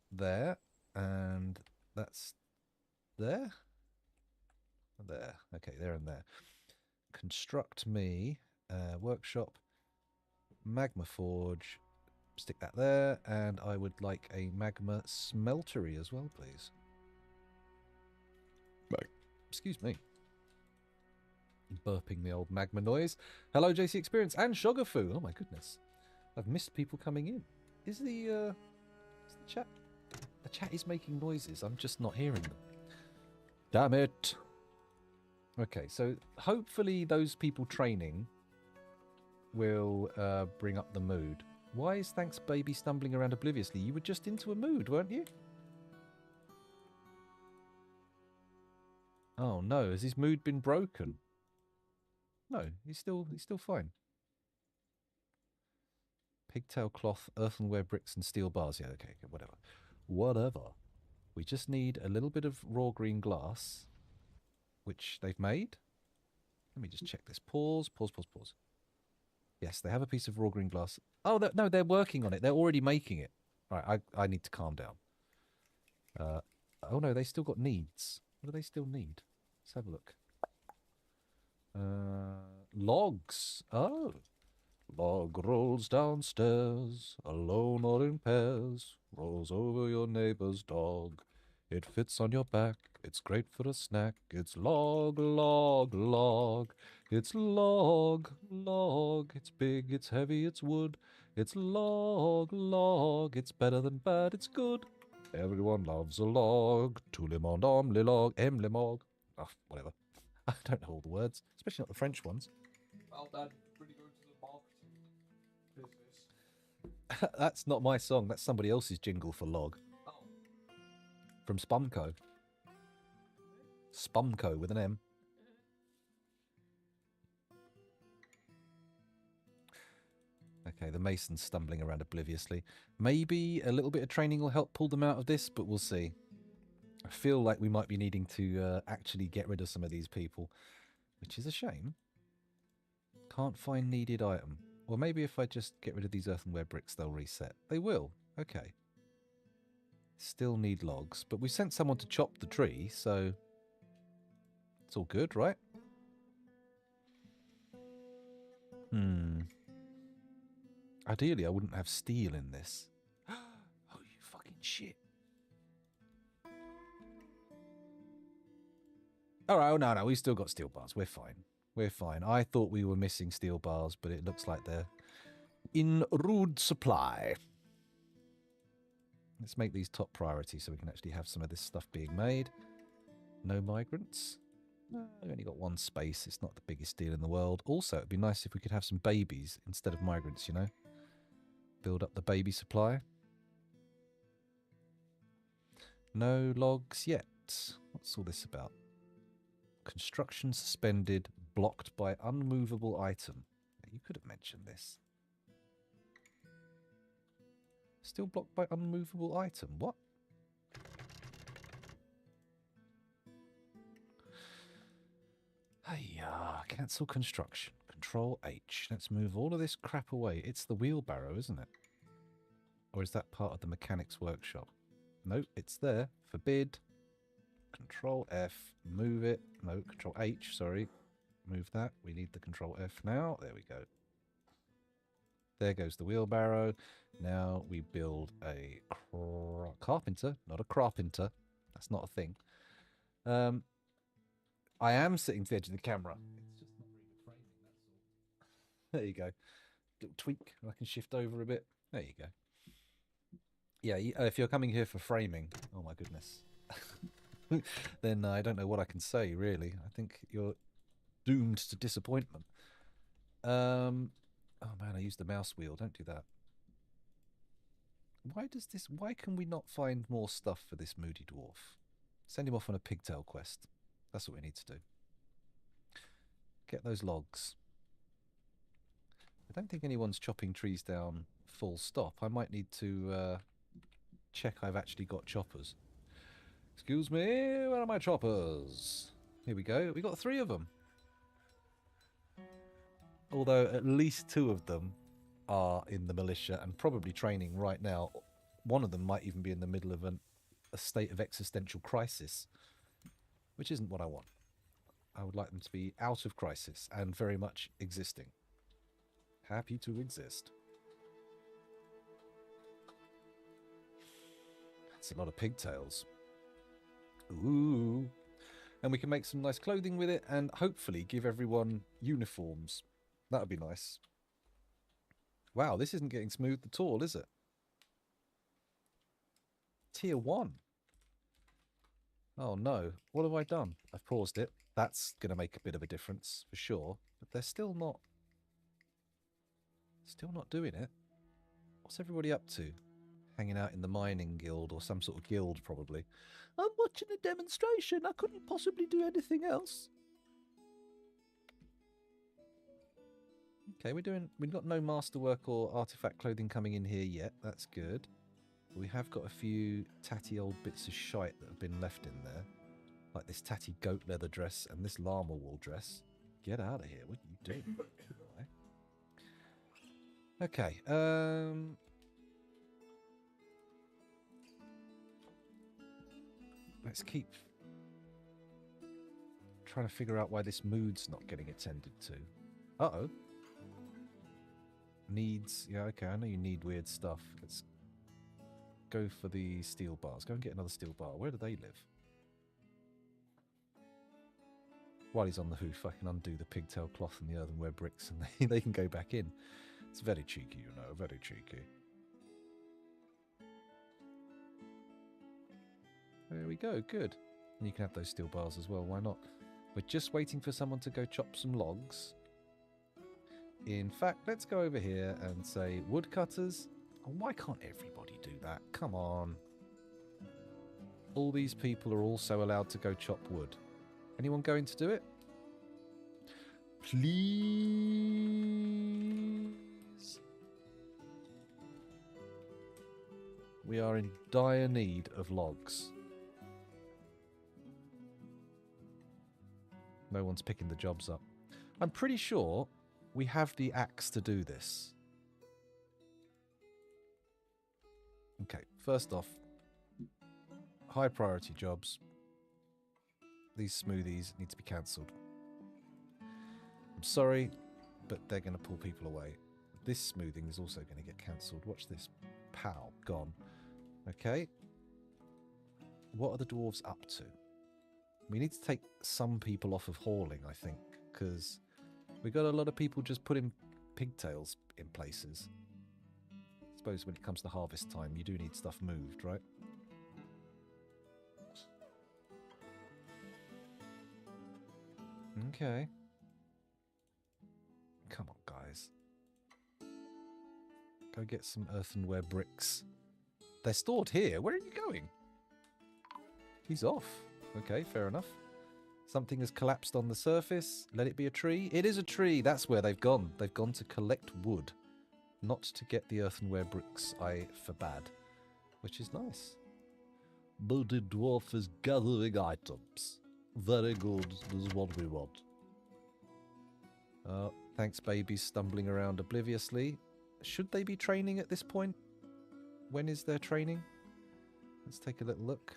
there, and that's there. There. Okay, there and there. Construct me workshop, magma forge. Stick that there, and I would like a magma smeltery as well, please. Excuse me. Burping the old magma noise. Hello, JC Experience and Shogafu. Oh my goodness, I've missed people coming in. Is the chat? The chat is making noises. I'm just not hearing them. Damn it. Okay, so hopefully those people training will bring up the mood. Why is Thanks Baby stumbling around obliviously? You were just into a mood, weren't you? Oh no, has his mood been broken? No, he's still fine. Pigtail cloth, earthenware bricks and steel bars. Yeah, okay, whatever. Whatever. We just need a little bit of raw green glass, which they've made. Let me just check this. Pause. Yes, they have a piece of raw green glass. Oh, no, they're working on it. They're already making it. All right, I need to calm down. Oh, no, they still got needs. What do they still need? Let's have a look. Logs. Oh. Log rolls downstairs, alone or in pairs, rolls over your neighbor's dog. It fits on your back, it's great for a snack. It's log, log, log. It's log, log. It's big, it's heavy, it's wood. It's log, log. It's better than bad, it's good. Everyone loves a log. Tout le monde aime les logs. Aime les logs. Oh, whatever. I don't know all the words, especially not the French ones. Well, Dad, pretty good to the marketing business. That's not my song. That's somebody else's jingle for log. From Spumco. Spumco with an M. Okay, the Mason's stumbling around obliviously. Maybe a little bit of training will help pull them out of this, but we'll see. I feel like we might be needing to actually get rid of some of these people, which is a shame. Can't find needed item. Or maybe if I just get rid of these earthenware bricks, they'll reset. They will. Okay. Still need logs, but we sent someone to chop the tree, so it's all good, right? Ideally, I wouldn't have steel in this. Oh, you fucking shit. Alright, oh, no, we've still got steel bars. We're fine. We're fine. I thought we were missing steel bars, but it looks like they're in rude supply. Let's make these top priority so we can actually have some of this stuff being made. No migrants. We've only got one space. It's not the biggest deal in the world. Also, it'd be nice if we could have some babies instead of migrants, you know? Build up the baby supply. No logs yet. What's all this about? Construction suspended, blocked by unmovable item. You could have mentioned this. Still blocked by unmovable item. What? Hey, cancel construction. Control H. Let's move all of this crap away. It's the wheelbarrow, isn't it? Or is that part of the mechanics workshop? Nope, it's there. Forbid. Control F. Move it. No, Control H, sorry. Move that. We need the Control F now. There we go. There goes the wheelbarrow. Now we build a carpenter, not a crapinter. That's not a thing. I am sitting to the edge of the camera. It's just not really framing, that's all. There you go. Little tweak. I can shift over a bit. There you go. Yeah, if you're coming here for framing, oh my goodness, then I don't know what I can say, really. I think you're doomed to disappointment. Oh man, I used the mouse wheel. Don't do that. Why can we not find more stuff for this moody dwarf? Send him off on a pigtail quest. That's what we need to do. Get those logs. I don't think anyone's chopping trees down full stop. I might need to check I've actually got choppers. Excuse me, where are my choppers? Here we go. We got 3 of them. Although at least 2 of them are in the militia and probably training right now. One of them might even be in the middle of a state of existential crisis, which isn't what I want. I would like them to be out of crisis and very much existing. Happy to exist. That's a lot of pigtails. Ooh. And we can make some nice clothing with it and hopefully give everyone uniforms. That would be nice. Wow, this isn't getting smooth at all, is it? Tier 1. Oh no, what have I done? I've paused it. That's going to make a bit of a difference, for sure. But they're still not doing it. What's everybody up to? Hanging out in the mining guild or some sort of guild, probably. I'm watching a demonstration. I couldn't possibly do anything else. Okay, we've got no masterwork or artifact clothing coming in here yet. That's good. We have got a few tatty old bits of shite that have been left in there. Like this tatty goat leather dress and this llama wool dress. Get out of here. What are you doing? Okay. Let's keep trying to figure out why this mood's not getting attended to. Uh-oh. Needs. Yeah, okay. I know you need weird stuff. Let's go for the steel bars. Go and get another steel bar. Where do they live? While he's on the hoof, I can undo the pigtail cloth and the earthenware bricks and they can go back in. It's very cheeky, you know, very cheeky. There we go, good. And you can have those steel bars as well, why not? We're just waiting for someone to go chop some logs. In fact, let's go over here and say, woodcutters, Why can't everybody do that? Come on. All these people are also allowed to go chop wood. Anyone going to do it? Please. We are in dire need of logs. No one's picking the jobs up. I'm pretty sure we have the axe to do this. Okay, first off, high priority jobs. These smoothies need to be cancelled. I'm sorry, but they're going to pull people away. This smoothing is also going to get cancelled. Watch this. Pow, gone. Okay. What are the dwarves up to? We need to take some people off of hauling, I think, because we got a lot of people just putting pigtails in places. I suppose when it comes to harvest time, you do need stuff moved, right? Okay. Come on, guys. Go get some earthenware bricks. They're stored here. Where are you going? He's off. Okay, fair enough. Something has collapsed on the surface. Let it be a tree. It is a tree. That's where they've gone. They've gone to collect wood. Not to get the earthenware bricks I forbade. Which is nice. But the dwarf is gathering items. Very good. This is what we want. Oh, thanks, babies stumbling around obliviously. Should they be training at this point? When is their training? Let's take a little look.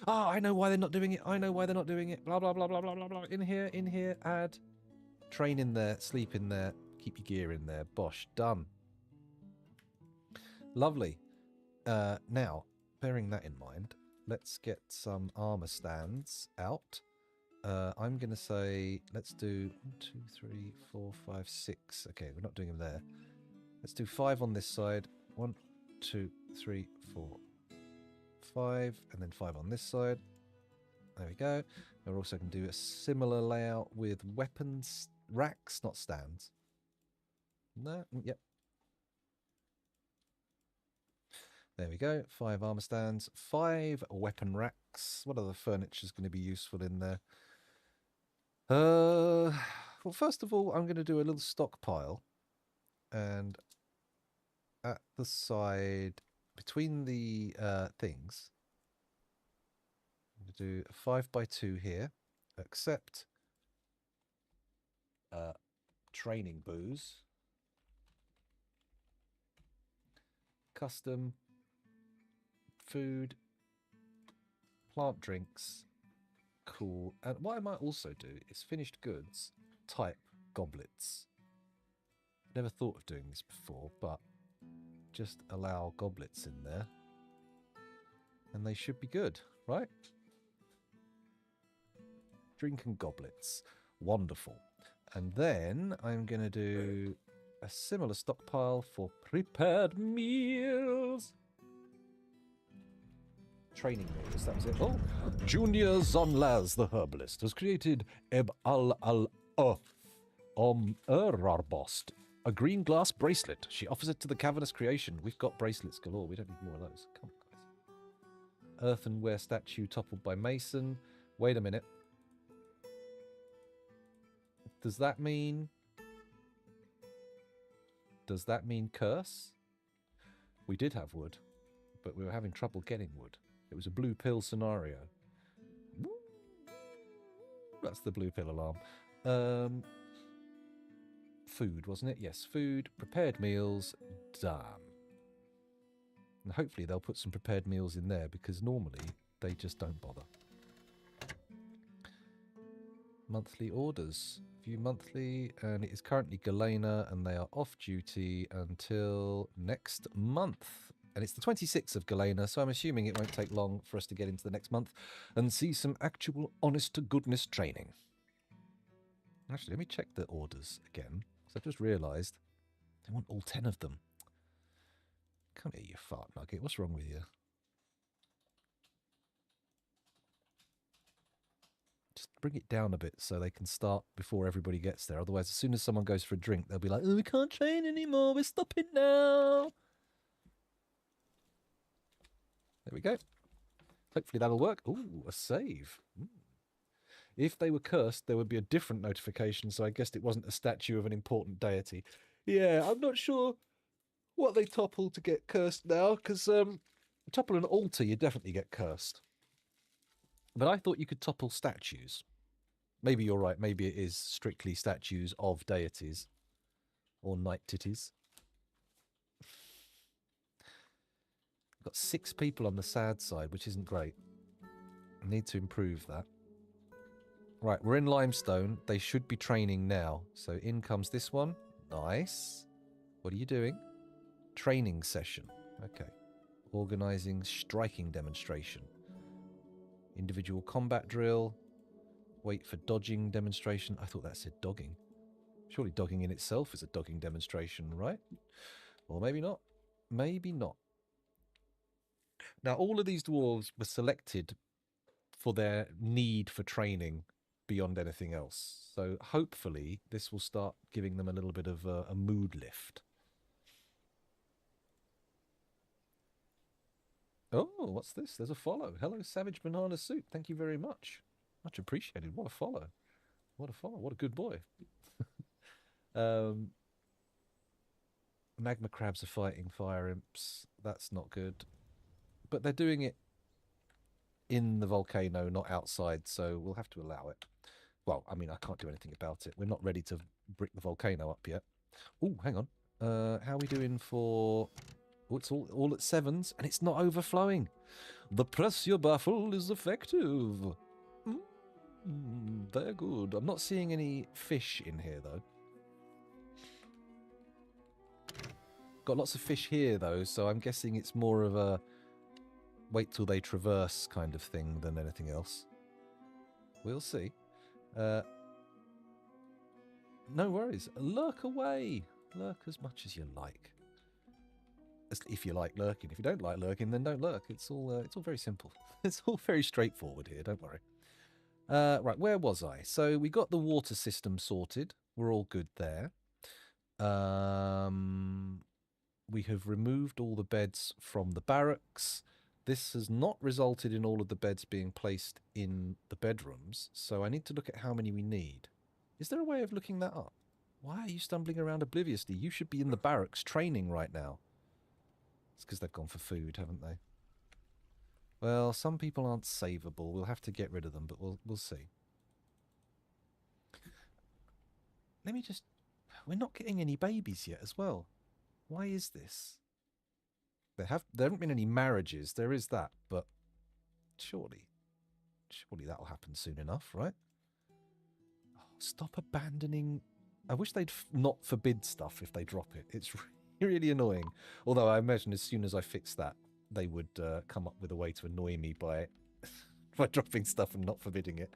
Ah, I know why they're not doing it. I know why they're not doing it. Blah, blah, blah, blah, blah, blah, blah. In here, add. Train in there, sleep in there, keep your gear in there. Bosh, done. Lovely. Now, bearing that in mind, let's get some armor stands out. I'm going to say, let's do 1, 2, 3, 4, 5, 6. Okay, we're not doing them there. Let's do 5 on this side. 1, 2, 3, 4, 5, and then 5 on this side. There we go. We're also going to do a similar layout with weapons racks, not stands. No, yep. There we go. 5 armor stands, 5 weapon racks. What other furniture is going to be useful in there? Well, first of all, I'm going to do a little stockpile, and at the side between the things, I'm going to do a 5x2 here, except training booze, custom food, plant drinks, cool. And what I might also do is finished goods type goblets. Never thought of doing this before, but just allow goblets in there and they should be good, right? Drinking goblets. Wonderful. And then I'm going to do a similar stockpile for prepared meals. Training meals, that was it. Oh, Junior Zonlaz, the herbalist, has created Eb al-Al-Uth Erarbost, a green glass bracelet. She offers it to the cavernous creation. We've got bracelets galore. We don't need more of those. Come on, guys. Earthenware statue toppled by Mason. Wait a minute. Does that mean curse? We did have wood, but we were having trouble getting wood. It was a blue pill scenario. That's the blue pill alarm. Food, wasn't it? Yes, food, prepared meals, done. And hopefully they'll put some prepared meals in there because normally they just don't bother. Monthly orders. View monthly, and it is currently Galena, and they are off duty until next month. And it's the 26th of Galena, so I'm assuming it won't take long for us to get into the next month and see some actual honest-to-goodness training. Actually, let me check the orders again, because I've just realised they want all 10 of them. Come here, you fart nugget. What's wrong with you? Just bring it down a bit so they can start before everybody gets there. Otherwise, as soon as someone goes for a drink, they'll be like, oh, we can't train anymore. We're stopping now. we go. Hopefully that'll work. Ooh, a save. If they were cursed, there would be a different notification, so I guessed it wasn't a statue of an important deity. Yeah, I'm not sure what they topple to get cursed now, because topple an altar, you definitely get cursed. But I thought you could topple statues. Maybe you're right. Maybe it is strictly statues of deities or nightities. Got 6 people on the sad side, which isn't great. I need to improve that. Right, we're in limestone. They should be training now. So in comes this one. Nice. What are you doing? Training session. Okay. Organising striking demonstration. Individual combat drill. Wait for dodging demonstration. I thought that said dogging. Surely dogging in itself is a dogging demonstration, right? Or maybe not. Maybe not. Now, all of these dwarves were selected for their need for training beyond anything else. So hopefully this will start giving them a little bit of a mood lift. Oh, what's this? There's a follow. Hello, Savage Banana Suit. Thank you very much. Much appreciated. What a follow. What a follow. What a good boy. Magma crabs are fighting fire imps. That's not good. But they're doing it in the volcano, not outside, so we'll have to allow it. Well, I mean, I can't do anything about it. We're not ready to brick the volcano up yet. Oh, hang on. How are we doing for... Oh, it's all at 7s, and it's not overflowing. The pressure baffle is effective. They're good. I'm not seeing any fish in here, though. Got lots of fish here, though, so I'm guessing it's more of a wait till they traverse kind of thing than anything else. We'll see. No worries. Lurk away. Lurk as much as you like. If you like lurking. If you don't like lurking, then don't lurk. It's all very simple. It's all very straightforward here. Don't worry. Right, where was I? So we got the water system sorted. We're all good there. We have removed all the beds from the barracks. This has not resulted in all of the beds being placed in the bedrooms, so I need to look at how many we need. Is there a way of looking that up? Why are you stumbling around obliviously? You should be in the barracks training right now. It's because they've gone for food, haven't they? Well, some people aren't savable. We'll have to get rid of them, but we'll see. Let me just... We're not getting any babies yet as well. Why is this? There haven't been any marriages. There is that, but surely that'll happen soon enough, right? Oh, stop abandoning... I wish they'd not forbid stuff if they drop it. It's really annoying. Although I imagine as soon as I fix that, they would come up with a way to annoy me by dropping stuff and not forbidding it.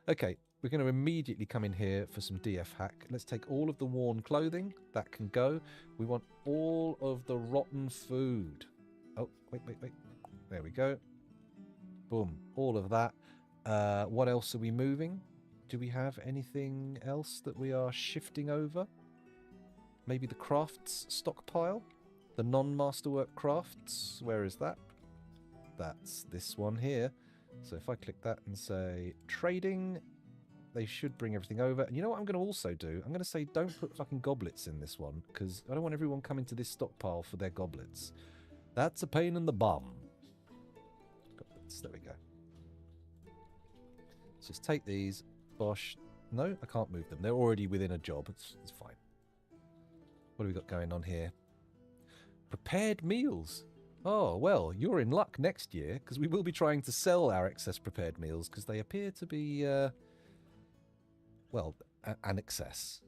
Okay, we're going to immediately come in here for some DF hack. Let's take all of the worn clothing. That can go. We want all of the rotten food. Oh, wait. There we go. Boom. All of that. What else are we moving? Do we have anything else that we are shifting over? Maybe the crafts stockpile? The non-masterwork crafts? Where is that? That's this one here. So if I click that and say trading, they should bring everything over. And you know what I'm going to also do? I'm going to say don't put fucking goblets in this one, because I don't want everyone coming to this stockpile for their goblets. That's a pain in the bum. Goblets, there we go. Let's just take these. Bosh. No, I can't move them. They're already within a job. It's fine. What do we got going on here? Prepared meals. Oh, well, you're in luck next year, because we will be trying to sell our excess prepared meals, because they appear to be, well, an excess.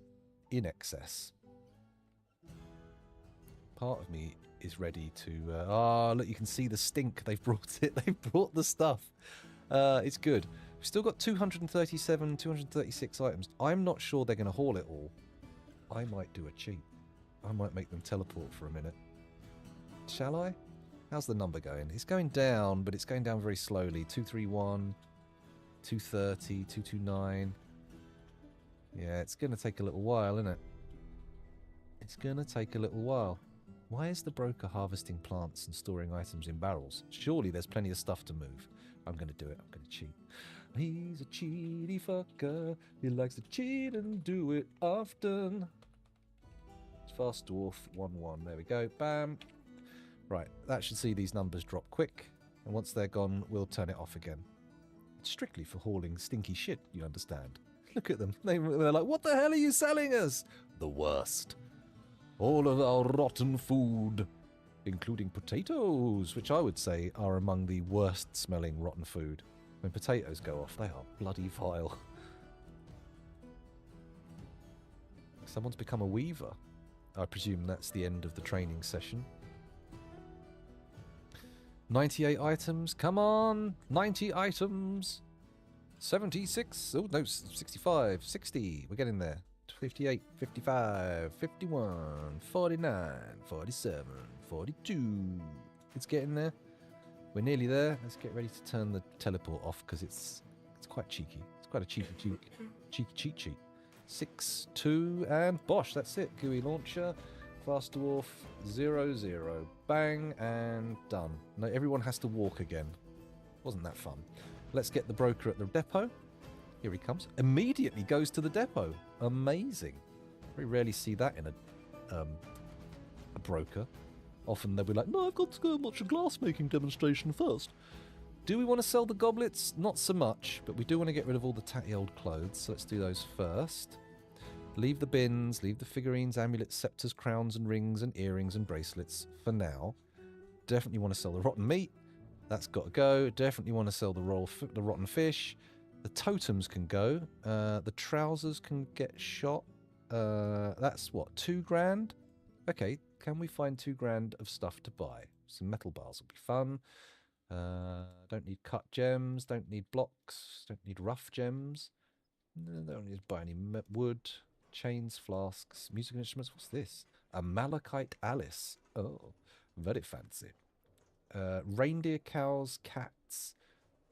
In excess. Part of me is ready to... look, you can see the stink. They've brought it. They've brought the stuff. It's good. We've still got 237, 236 items. I'm not sure they're going to haul it all. I might do a cheat. I might make them teleport for a minute. Shall I? How's the number going? It's going down, but it's going down very slowly. 231, 230, 229. Yeah, it's going to take a little while, isn't it? It's going to take a little while. Why is the broker harvesting plants and storing items in barrels? Surely there's plenty of stuff to move. I'm going to do it. I'm going to cheat. He's a cheaty fucker. He likes to cheat and do it often. Fast dwarf 1-1. There we go. Bam. Right. That should see these numbers drop quick. And once they're gone, we'll turn it off again. It's strictly for hauling stinky shit, you understand. Look at them. They're like, what the hell are you selling us? The worst. All of our rotten food, including potatoes, which I would say are among the worst smelling rotten food. When potatoes go off, they are bloody vile. Someone's become a weaver. I presume that's the end of the training session. 98 items, come on! 90 items! 76, oh no, 65, 60, we're getting there. 58, 55, 51, 49, 47, 42. It's getting there. We're nearly there. Let's get ready to turn the teleport off because it's quite cheeky. It's quite a cheeky cheat sheet. 6, 2, and bosh, that's it. GUI launcher, fast dwarf, 0, 0. Bang, and done. No, everyone has to walk again. Wasn't that fun? Let's get the broker at the depot. Here he comes. Immediately goes to the depot. Amazing. Very rarely see that in a broker. Often they'll be like, no, I've got to go and watch a glass-making demonstration first. Do we want to sell the goblets? Not so much, but we do want to get rid of all the tatty old clothes, so let's do those first. Leave the bins, leave the figurines, amulets, scepters, crowns and rings and earrings and bracelets for now. Definitely want to sell the rotten meat. That's got to go. Definitely want to sell the rotten fish. The totems can go. The trousers can get shot. That's what, 2 grand? Okay, can we find 2 grand of stuff to buy? Some metal bars will be fun. Don't need cut gems. Don't need blocks. Don't need rough gems. Don't need to buy any wood. Chains, flasks, musical instruments. What's this? A malachite Alice. Oh, very fancy. Reindeer, cows, cats,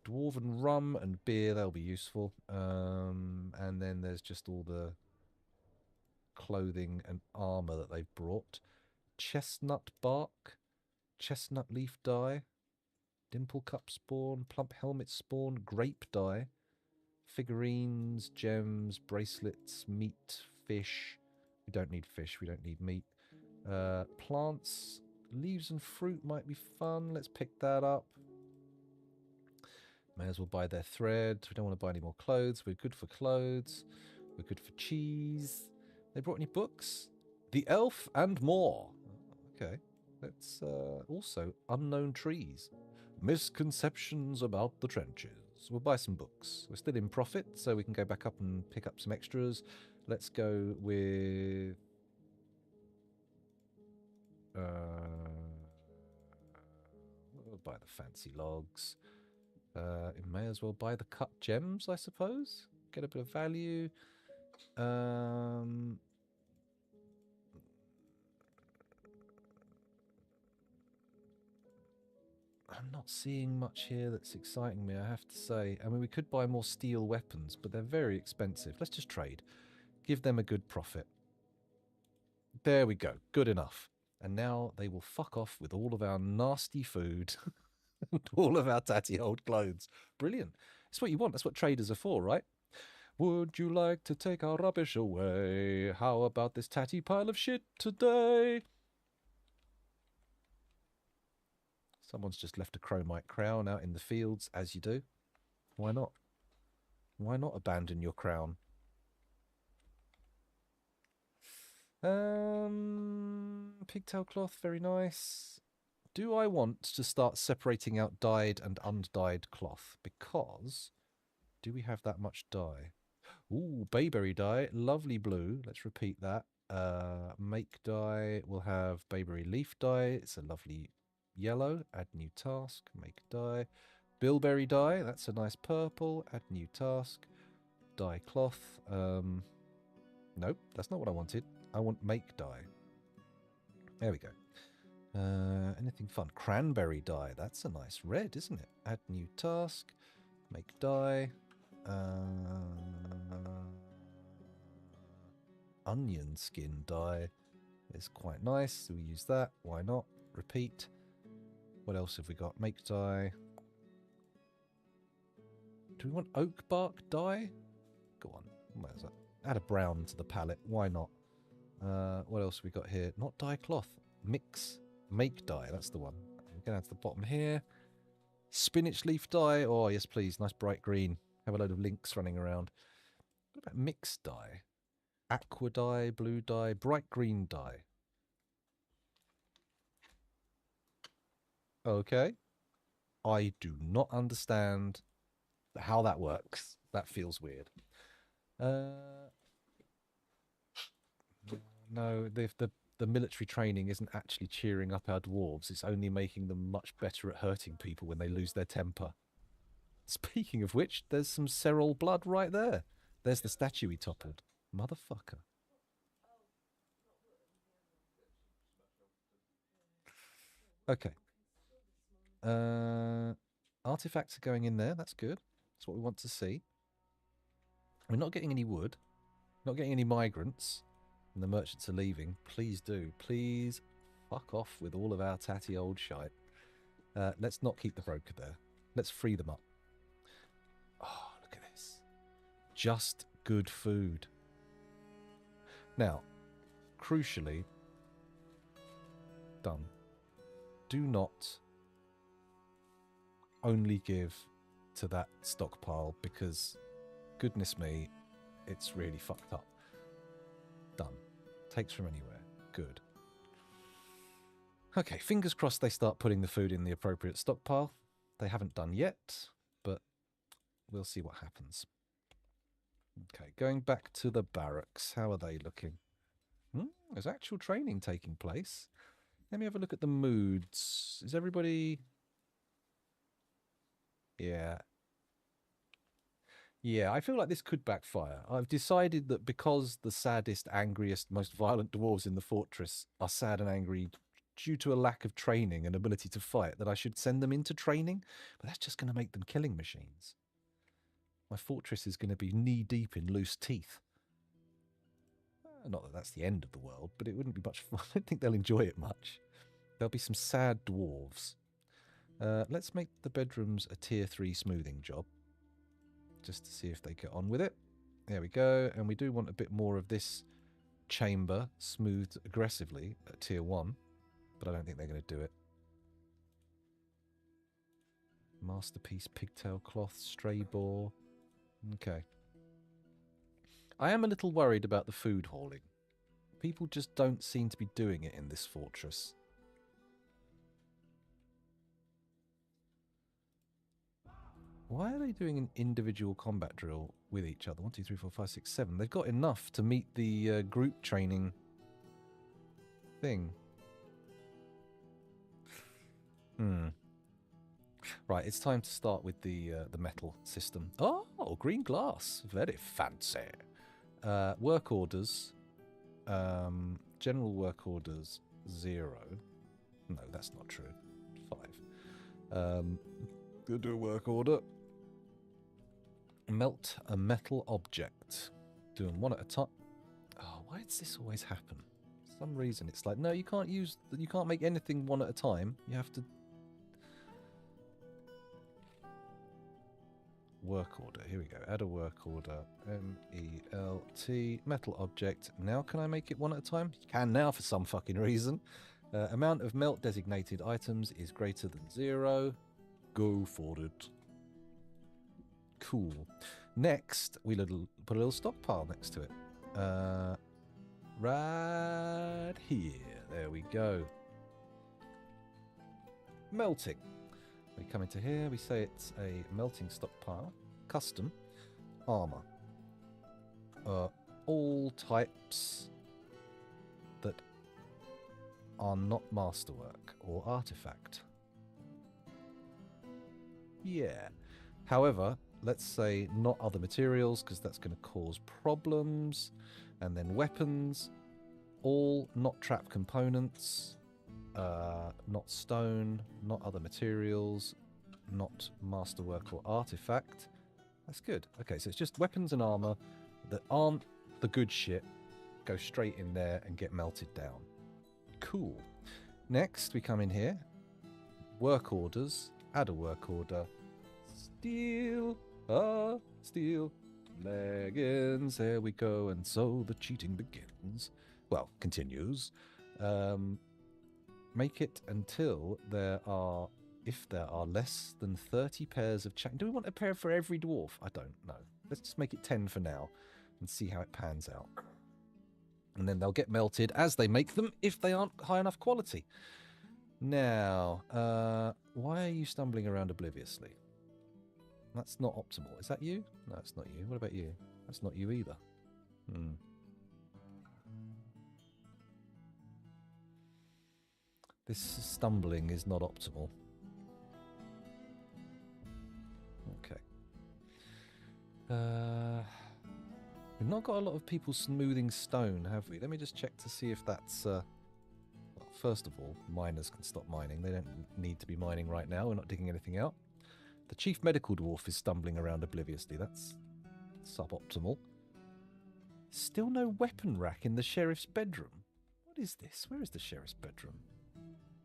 dwarven rum and beer. They'll be useful. And then there's just all the clothing and armor that they've brought. Chestnut bark, chestnut leaf dye, dimple cup spawn, plump helmet spawn, grape dye. Figurines, gems, bracelets, meat, fish. We don't need fish, we don't need meat. Plants, leaves and fruit might be fun. Let's pick that up. May as well buy their thread. We don't want to buy any more clothes. We're good for clothes. We're good for cheese. They brought any books? The Elf and More. Okay. Let's also unknown trees. Misconceptions about the trenches. We'll buy some books. We're still in profit, so we can go back up and pick up some extras. Let's go with... we'll buy the fancy logs. We may as well buy the cut gems, I suppose. Get a bit of value. I'm not seeing much here that's exciting me, I have to say. I mean, we could buy more steel weapons, but they're very expensive. Let's just trade. Give them a good profit. There we go. Good enough. And now they will fuck off with all of our nasty food and all of our tatty old clothes. Brilliant. That's what you want. That's what traders are for, right? Would you like to take our rubbish away? How about this tatty pile of shit today? Someone's just left a chromite crown out in the fields, as you do. Why not? Why not abandon your crown? Pigtail cloth, very nice. Do I want to start separating out dyed and undyed cloth? Because, do we have that much dye? Ooh, bayberry dye, lovely blue. Let's repeat that. Make dye, we'll have bayberry leaf dye. It's a lovely yellow. Add new task, make dye. Bilberry dye, that's a nice purple. Add new task. Dye cloth. Nope, that's not what I wanted. I want make dye. There we go. Anything fun? Cranberry dye, that's a nice red, isn't it? Add new task. Make dye. Onion skin dye. is quite nice. We use that. Why not? Repeat. What else have we got? Make dye. Do we want oak bark dye? Go on. Where's that? Add a brown to the palette. Why not? What else have we got here? Not dye cloth. Mix. Make dye. That's the one. We're going to the bottom here. Spinach leaf dye. Oh, yes, please. Nice bright green. Have a load of links running around. What about mixed dye? Aqua dye, blue dye, bright green dye. Okay. I do not understand how that works. That feels weird. No, the military training isn't actually cheering up our dwarves. It's only making them much better at hurting people when they lose their temper. Speaking of which, there's some Serral blood right there. There's the statue he toppled. Motherfucker. Okay. Artifacts are going in there. That's good. That's what we want to see. We're not getting any wood. Not getting any migrants. And the merchants are leaving. Please do. Please fuck off with all of our tatty old shite. Let's not keep the broker there. Let's free them up. Oh, look at this. Just good food. Now, crucially, done. Do not only give to that stockpile because, goodness me, it's really fucked up. Done. Takes from anywhere. Good. Okay, fingers crossed they start putting the food in the appropriate stockpile. They haven't done yet, but we'll see what happens. Okay, going back to the barracks. How are they looking? There's actual training taking place. Let me have a look at the moods. Is everybody... Yeah. Yeah, I feel like this could backfire. I've decided that because the saddest, angriest, most violent dwarves in the fortress are sad and angry due to a lack of training and ability to fight, that I should send them into training. But that's just going to make them killing machines. My fortress is going to be knee-deep in loose teeth. Not that that's the end of the world, but it wouldn't be much fun. I don't think they'll enjoy it much. There'll be some sad dwarves. Let's make the bedrooms a tier 3 smoothing job. Just to see if they get on with it. There we go. And we do want a bit more of this chamber smoothed aggressively at tier 1. But I don't think they're going to do it. Masterpiece, pigtail cloth, stray boar. Okay. I am a little worried about the food hauling. People just don't seem to be doing it in this fortress. Why are they doing an individual combat drill with each other? 1, 2, 3, 4, 5, 6, 7. They've got enough to meet the group training thing. Right, it's time to start with the metal system. Oh, green glass. Very fancy. Work orders. General work orders 0. No, that's not true. 5. Gonna do a work order. Melt a metal object. Doing one at a time. Oh, why does this always happen? For some reason it's like, no, you can't make anything one at a time. You have to... Work order. Here we go. Add a work order. M-E-L-T. Metal object. Now can I make it one at a time? You can now for some fucking reason. Amount of melt designated items is greater than 0. Go for it. Cool. Next, we put a little stockpile next to it. Right here. There we go. Melting. We come into here, we say it's a melting stockpile. Custom. Armor. All types that are not masterwork or artifact. Yeah. However, let's say not other materials, because that's going to cause problems. And then weapons. All not trap components. Not stone, not other materials, not masterwork or artifact. That's good. Okay, so it's just weapons and armor that aren't the good shit go straight in there and get melted down. Cool. Next, we come in here. Work orders. Add a work order. Steel leggings. There we go. And so the cheating begins. Well, continues. Make it until there are, if there are less than 30 pairs of chain. Do we want a pair for every dwarf? I don't know. Let's just make it 10 for now and see how it pans out. And then they'll get melted as they make them if they aren't high enough quality. Now, why are you stumbling around obliviously? That's not optimal. Is that you? No, it's not you. What about you? That's not you either. This stumbling is not optimal. Okay. We've not got a lot of people smoothing stone, have we? Let me just check to see if that's... well, first of all, miners can stop mining. They don't need to be mining right now. We're not digging anything out. The chief medical dwarf is stumbling around obliviously. That's suboptimal. Still no weapon rack in the sheriff's bedroom. What is this? Where is the sheriff's bedroom?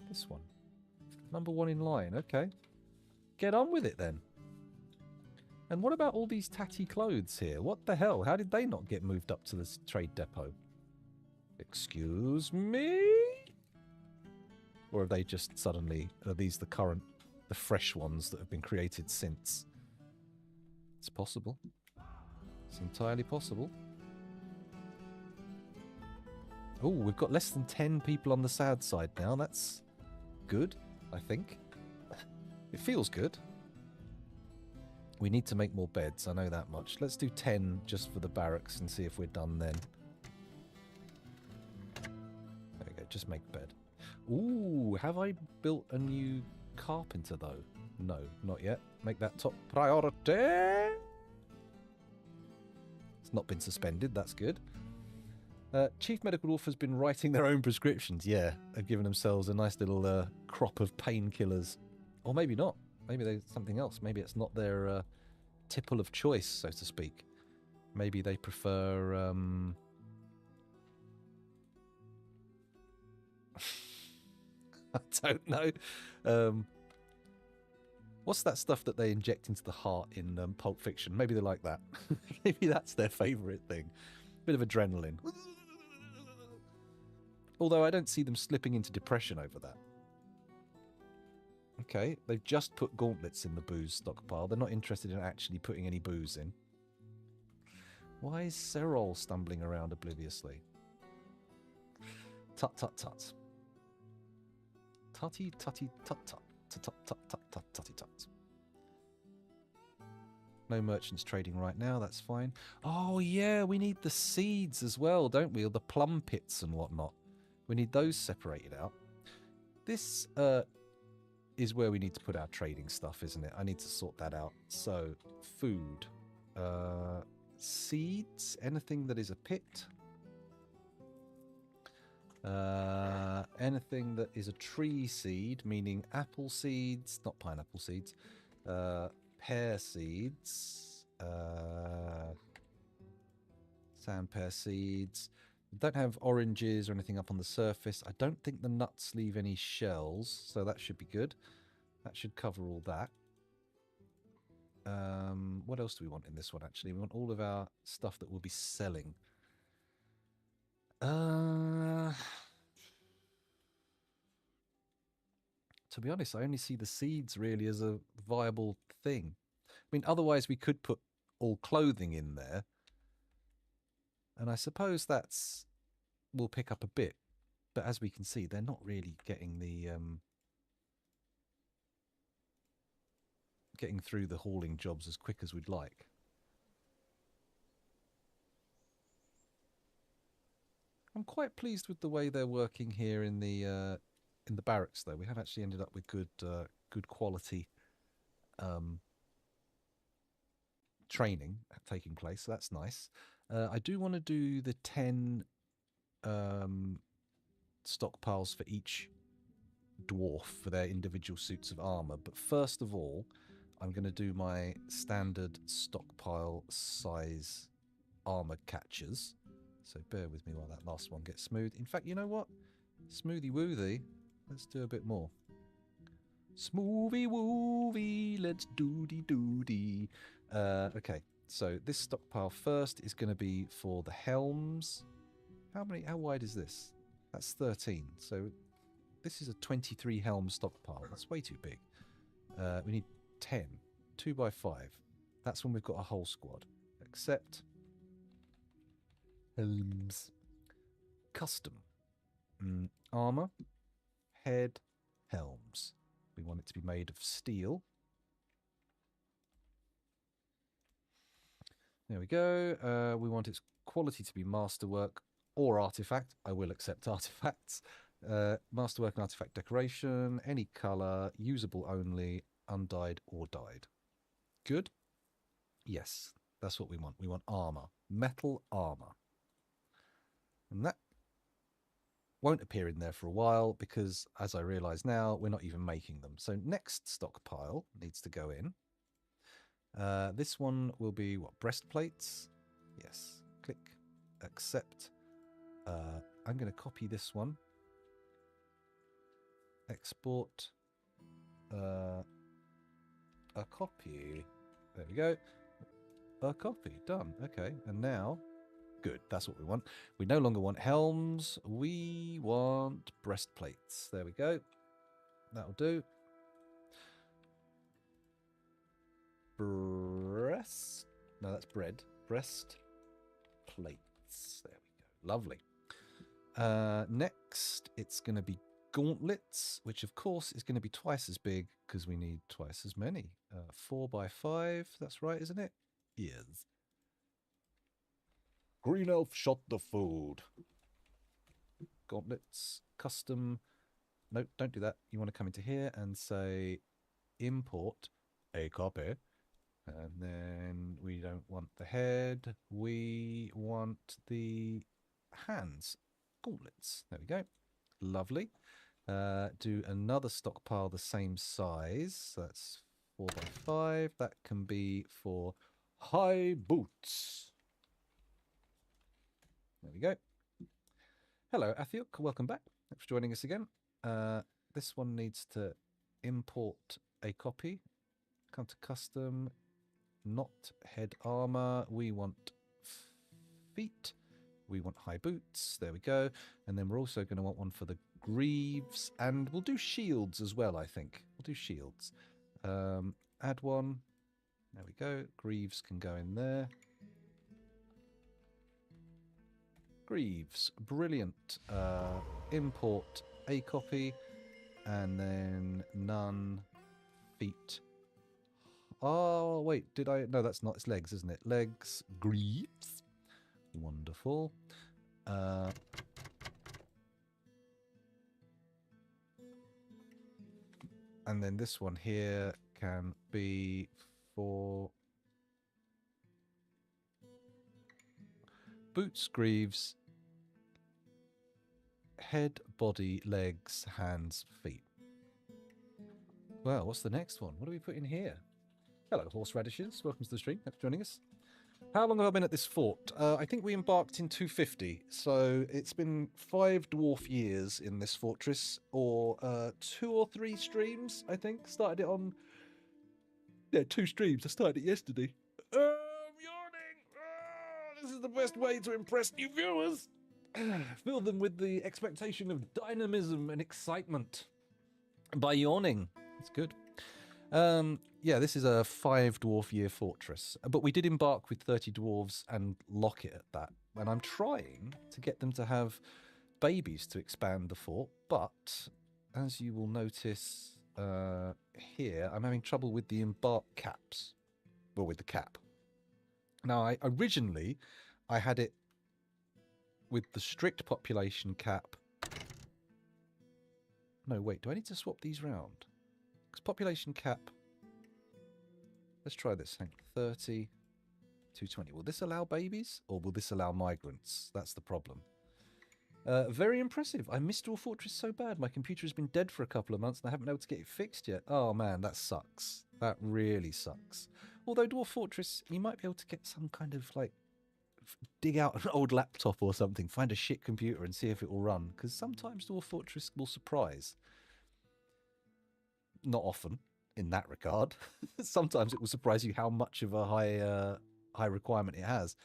This one. Number 1 in line. Okay. Get on with it then. And what about all these tatty clothes here? What the hell? How did they not get moved up to this trade depot? Excuse me? Or have they just suddenly... Are these the current... The fresh ones that have been created since? It's possible. It's entirely possible. Oh, we've got less than 10 people on the sad side now. That's good, I think. It feels good. We need to make more beds, I know that much. Let's do 10 just for the barracks and see if we're done then. There we go, just make bed. Ooh, have I built a new carpenter though? No, not yet. Make that top priority. It's not been suspended, that's good. Chief Medical Dwarf has been writing their own prescriptions. Yeah, they've given themselves a nice little crop of painkillers. Or maybe not. Maybe there's something else. Maybe it's not their tipple of choice, so to speak. Maybe they prefer... I don't know. What's that stuff that they inject into the heart in Pulp Fiction? Maybe they like that. Maybe that's their favourite thing. Bit of adrenaline. Although I don't see them slipping into depression over that. Okay, they've just put gauntlets in the booze stockpile. They're not interested in actually putting any booze in. Why is Serol stumbling around obliviously? Tut tut tut. Tutty tutty tut tut. Tut tut tut tut tut tutty tut. No merchants trading right now, that's fine. Oh yeah, we need the seeds as well, don't we? Or the plum pits and whatnot. We need those separated out. This is where we need to put our trading stuff, isn't it? I need to sort that out. So, food. Seeds, anything that is a pit. Anything that is a tree seed, meaning apple seeds, not pineapple seeds. Pear seeds, sand pear seeds. Don't have oranges or anything up on the surface. I don't think the nuts leave any shells, so that should be good. That should cover all that. What else do we want in this one, actually? We want all of our stuff that we'll be selling. To be honest, I only see the seeds really as a viable thing. I mean, otherwise we could put all clothing in there. And I suppose that's... will pick up a bit. But as we can see, they're not really getting the... getting through the hauling jobs as quick as we'd like. I'm quite pleased with the way they're working here in the barracks, though. We have actually ended up with good quality training taking place, so that's nice. I do want to do the 10 stockpiles for each dwarf for their individual suits of armour, but first of all, I'm going to do my standard stockpile size armour catchers. So bear with me while that last one gets smooth. In fact, you know what? Smoothie woothy. Let's do a bit more. Smoothie woovie, let's doody doody. Okay, so this stockpile first is going to be for the helms. How wide is this? That's 13. So this is a 23 helm stockpile. That's way too big. We need 10. 2 by 5. That's when we've got a whole squad. Accept. Helms. Custom. Armor. Head. Helms. We want it to be made of steel. There we go. We want its quality to be masterwork or artifact. I will accept artifacts. Masterwork and artifact decoration. Any colour. Usable only. Undyed or dyed. Good? Yes, that's what we want. We want armour. Metal armour. And that won't appear in there for a while because, as I realise now, we're not even making them. So next stockpile needs to go in. This one will be, what, breastplates? Yes. Click. Accept. I'm going to copy this one. Export. A copy. There we go. A copy. Done. Okay. And now, good. That's what we want. We no longer want helms. We want breastplates. There we go. That'll do. Breast. No, that's bread. Breast plates. There we go. Lovely. Next, it's going to be gauntlets, which of course is going to be twice as big because we need twice as many. 4 by 5, that's right, isn't it? Yes. Green elf shot the food. Gauntlets, custom. No, don't do that. You want to come into here and say import a copy. And then we don't want the head. We want the hands. Gauntlets. There we go. Lovely. Do another stockpile the same size. So that's 4 by 5. That can be for high boots. There we go. Hello, Athiok. Welcome back. Thanks for joining us again. This one needs to import a copy. Come to custom. Not head armor. We want feet. We want high boots. There we go. And then we're also going to want one for the greaves. And we'll do shields as well, I think. We'll do shields. Add one. There we go. Greaves can go in there. Greaves. Brilliant. Import a copy. And then none. Feet. Oh, wait. Did I? No, that's not. It's legs, isn't it? Legs. Greaves. Wonderful. And then this one here can be for boots, greaves, head, body, legs, hands, feet. Well, what's the next one? What do we put in here? Hello, horseradishes. Welcome to the stream. Thanks for joining us. How long have I been at this fort? I think we embarked in 250, so it's been 5 dwarf years in this fortress, or 2 or 3 streams, I think. Started it on... Yeah, 2 streams. I started it yesterday. I'm yawning! This is the best way to impress new viewers! Fill them with the expectation of dynamism and excitement by yawning. It's good. Yeah, this is a 5 dwarf year fortress, but we did embark with 30 dwarves and lock it at that. And I'm trying to get them to have babies to expand the fort, but as you will notice here, I'm having trouble with the embark caps, well, with the cap. Now, originally I had it with the strict population cap. No, wait, do I need to swap these round? Because population cap... Let's try this. Hang on. 30, 220. Will this allow babies or will this allow migrants? That's the problem. Very impressive. I missed Dwarf Fortress so bad. My computer has been dead for a couple of months and I haven't been able to get it fixed yet. Oh man, that sucks. That really sucks. Although Dwarf Fortress, you might be able to get some kind of like dig out an old laptop or something, find a shit computer and see if it will run. Because sometimes Dwarf Fortress will surprise. Not often, in that regard. Sometimes it will surprise you how much of a high requirement it has.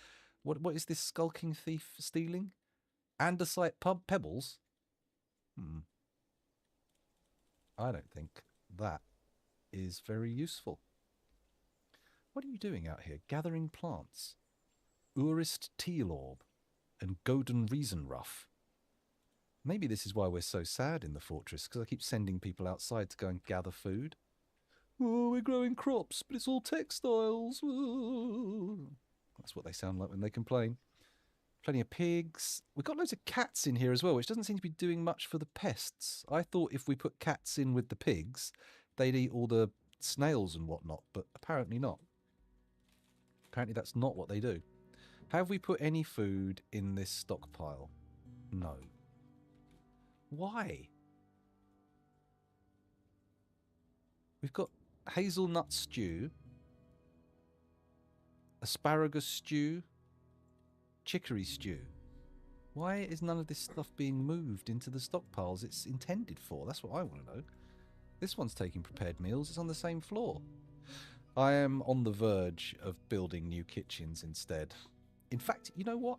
What is this skulking thief stealing? Andesite pebbles? I don't think that is very useful. What are you doing out here? Gathering plants. Urist teal orb and golden reason ruff. Maybe this is why we're so sad in the fortress, because I keep sending people outside to go and gather food. Oh, we're growing crops, but it's all textiles. Oh. That's what they sound like when they complain. Plenty of pigs. We've got loads of cats in here as well, which doesn't seem to be doing much for the pests. I thought if we put cats in with the pigs, they'd eat all the snails and whatnot, but apparently not. Apparently that's not what they do. Have we put any food in this stockpile? No. Why? We've got hazelnut stew, asparagus stew, chicory stew. Why is none of this stuff being moved into the stockpiles it's intended for? That's what I want to know. This one's taking prepared meals. It's on the same floor. I am on the verge of building new kitchens instead. In fact, you know what?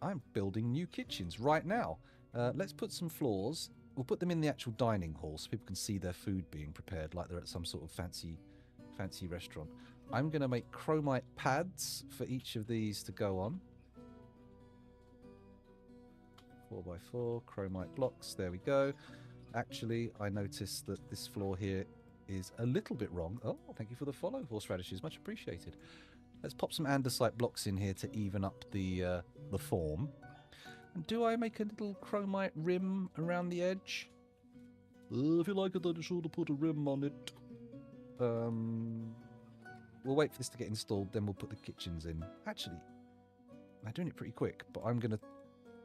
I'm building new kitchens right now. Let's put some floors. We'll put them in the actual dining hall so people can see their food being prepared like they're at some sort of fancy restaurant. I'm going to make chromite pads for each of these to go on. 4x4 chromite blocks. There we go. Actually, I noticed that this floor here is a little bit wrong. Oh, thank you for the follow, Horseradishes. Much appreciated. Let's pop some andesite blocks in here to even up the form. And do I make a little chromite rim around the edge? If you like it, then be sure to put a rim on it. We'll wait for this to get installed, then we'll put the kitchens in. Actually, I'm doing it pretty quick, but I'm going to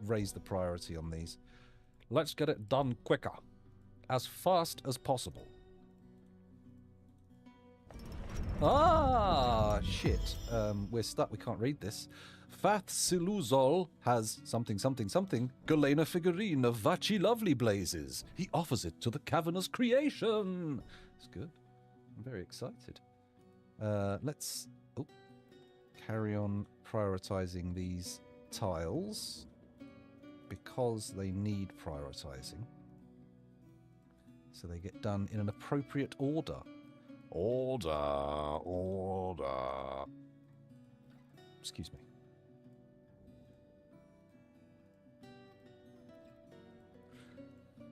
raise the priority on these. Let's get it done quicker. As fast as possible. Ah, shit. We're stuck. We can't read this. Fath Siluzol has something, something, something. Galena figurine of Vachi Lovely Blazes. He offers it to the cavernous creation. It's good. I'm very excited. Let's carry on prioritizing these tiles because they need prioritizing. So they get done in an appropriate order. Order. Excuse me.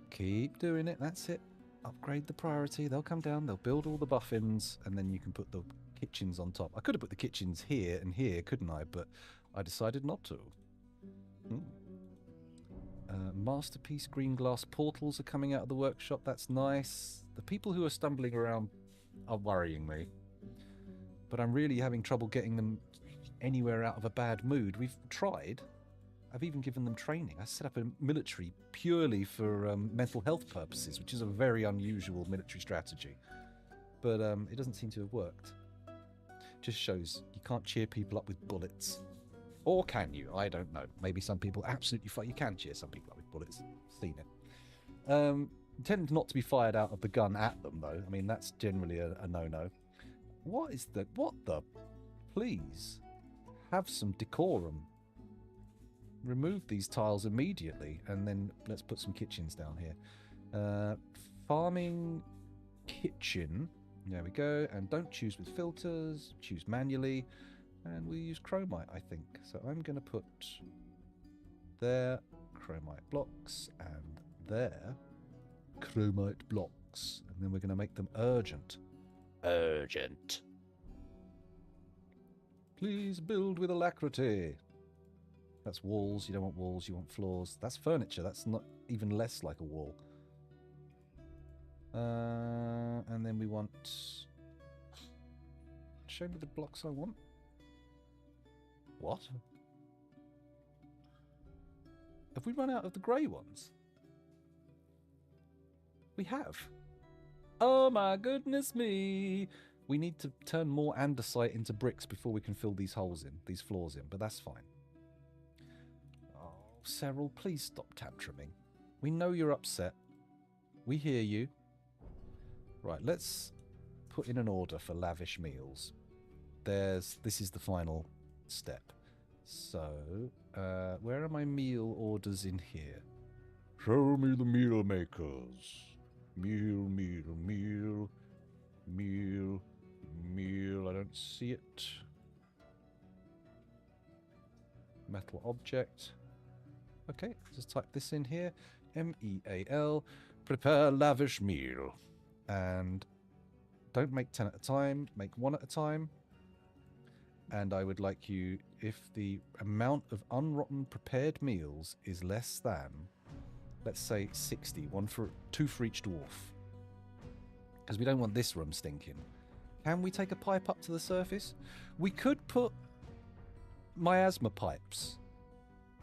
Keep doing it, that's it. Upgrade the priority, they'll come down, they'll build all the buffins, and then you can put the kitchens on top. I could have put the kitchens here and here, couldn't I? But I decided not to. Masterpiece green glass portals are coming out of the workshop, that's nice. The people who are stumbling around are worrying me. But I'm really having trouble getting them anywhere out of a bad mood. We've tried. I've even given them training. I set up a military purely for mental health purposes, which is a very unusual military strategy. But it doesn't seem to have worked. Just shows you can't cheer people up with bullets. Or can you? I don't know. Maybe some people absolutely you can cheer some people up with bullets. Seen it. Tend not to be fired out of the gun at them, though. I mean, that's generally a no-no. What the? Please. Have some decorum. Remove these tiles immediately, and then let's put some kitchens down here. Farming kitchen. There we go. And don't choose with filters. Choose manually. And we use chromite, I think. So I'm going to put there chromite blocks and there chromite blocks. And then we're going to make them urgent. Urgent. Please build with alacrity. That's walls. You don't want walls. You want floors. That's furniture. That's not even less like a wall. And then we want... Show me the blocks I want. What? Have we run out of the grey ones? We have. Oh my goodness me. We need to turn more andesite into bricks before we can fill these holes in, these floors in, but that's fine. Cyril, please stop tantruming. We know you're upset. We hear you. Right, let's put in an order for lavish meals. This is the final step. So, where are my meal orders in here? Show me the meal makers. Meal. I don't see it. Metal object. Okay, just type this in here. MEAL. Prepare lavish meal. And don't make 10 at a time. Make 1 at a time. And I would like you, if the amount of unrotten prepared meals is less than, let's say 60, 2 for each dwarf. Because we don't want this room stinking. Can we take a pipe up to the surface? We could put miasma pipes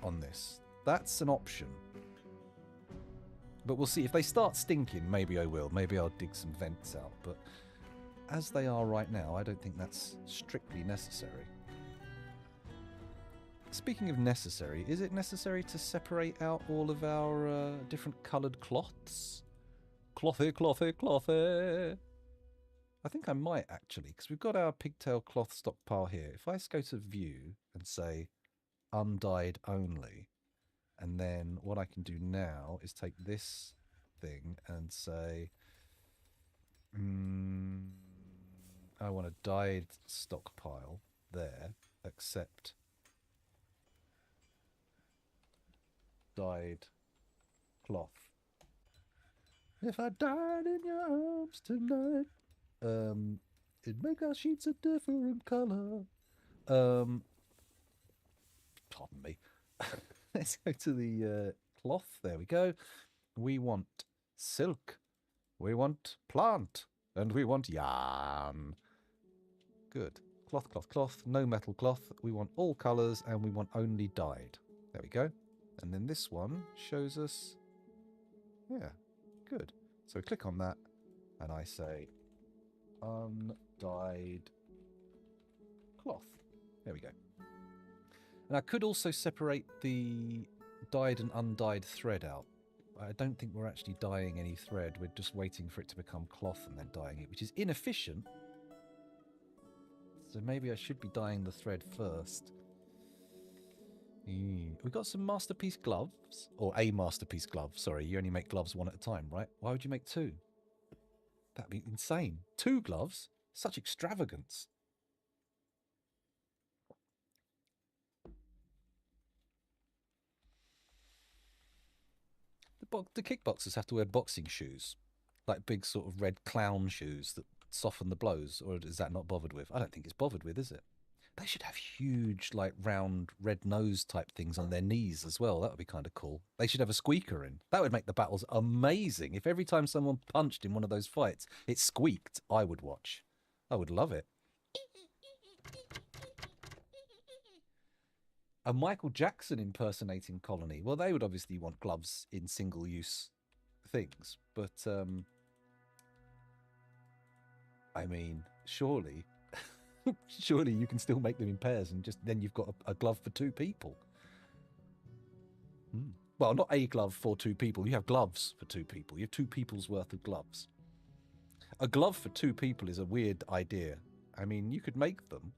on this. That's an option. But we'll see. If they start stinking, maybe I will. Maybe I'll dig some vents out. But as they are right now, I don't think that's strictly necessary. Speaking of necessary, is it necessary to separate out all of our different coloured cloths? Clothy. I think I might actually, because we've got our pigtail cloth stockpile here. If I go to view and say undyed only, and then what I can do now is take this thing and say, I want a dyed stockpile there, except dyed cloth. If I died in your arms tonight, it'd make our sheets a different colour. Pardon me. Let's go to the cloth. There we go. We want silk. We want plant. And we want yarn. Good. Cloth. No metal cloth. We want all colours and we want only dyed. There we go. And then this one shows us... Yeah, good. So click on that and I say undyed cloth. There we go. And I could also separate the dyed and undyed thread out. I don't think we're actually dyeing any thread. We're just waiting for it to become cloth and then dyeing it, which is inefficient. So maybe I should be dyeing the thread first. We've got some masterpiece gloves. Or a masterpiece glove, sorry. You only make gloves 1 at a time, right? Why would you make 2? That'd be insane. 2 gloves? Such extravagance. The kickboxers have to wear boxing shoes. Like big sort of red clown shoes that soften the blows. Or is that not bothered with? I don't think it's bothered with, is it? They should have huge, like, round red nose type things on their knees as well. That would be kind of cool. They should have a squeaker in. That would make the battles amazing. If every time someone punched in one of those fights, it squeaked, I would watch. I would love it. A Michael Jackson impersonating Colony. Well, they would obviously want gloves in single-use things. But, I mean, surely... Surely you can still make them in pairs and just then you've got a glove for 2 people. Well, not a glove for 2 people. You have gloves for 2 people. You have 2 people's worth of gloves. A glove for 2 people is a weird idea. I mean, you could make them.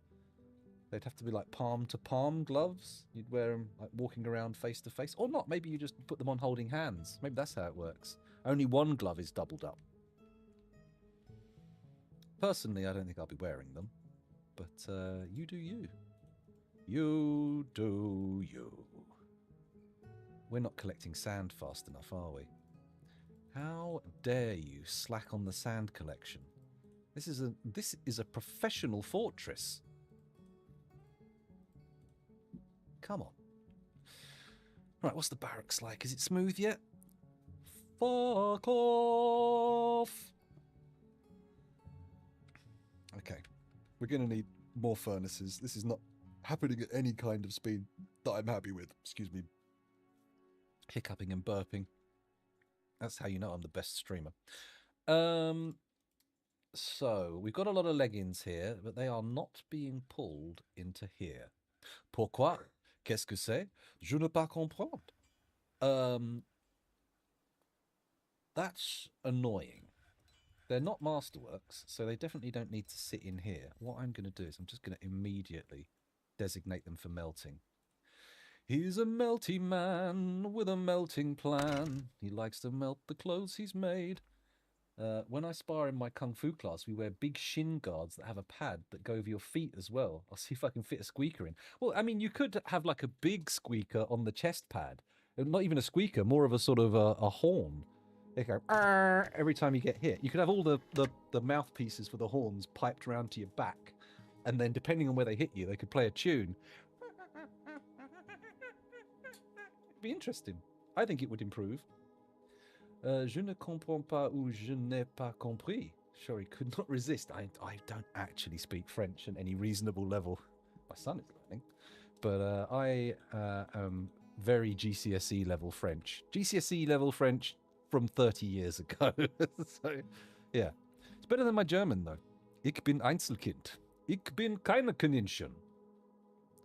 They'd have to be like palm-to-palm gloves. You'd wear them like walking around face-to-face. Or not. Maybe you just put them on holding hands. Maybe that's how it works. Only one glove is doubled up. Personally, I don't think I'll be wearing them. But you do you. You do you. We're not collecting sand fast enough, are we? How dare you slack on the sand collection? This is a professional fortress. Come on. Right, what's the barracks like? Is it smooth yet? Fuck off. Okay. We're going to need more furnaces. This is not happening at any kind of speed that I'm happy with. Excuse me. Hiccuping and burping. That's how you know I'm the best streamer. So, we've got a lot of leggings here, but they are not being pulled into here. Pourquoi? Qu'est-ce que c'est? Je ne pas comprendre. That's annoying. They're not masterworks, so they definitely don't need to sit in here. What I'm going to do is I'm just going to immediately designate them for melting. He's a melty man with a melting plan. He likes to melt the clothes he's made. When I spar in my Kung Fu class, we wear big shin guards that have a pad that go over your feet as well. I'll see if I can fit a squeaker in. Well, I mean, you could have like a big squeaker on the chest pad. Not even a squeaker, more of a sort of a horn. They go every time you get hit. You could have all the mouthpieces for the horns piped around to your back. And then depending on where they hit you, they could play a tune. It'd be interesting. I think it would improve. Je ne comprends pas ou je n'ai pas compris. Sorry, could not resist. I don't actually speak French at any reasonable level. My son is learning. But I am very GCSE level French. GCSE level French from 30 years ago. So, yeah. It's better than my German, though. Ich bin Einzelkind. Ich bin keine Kaninchen.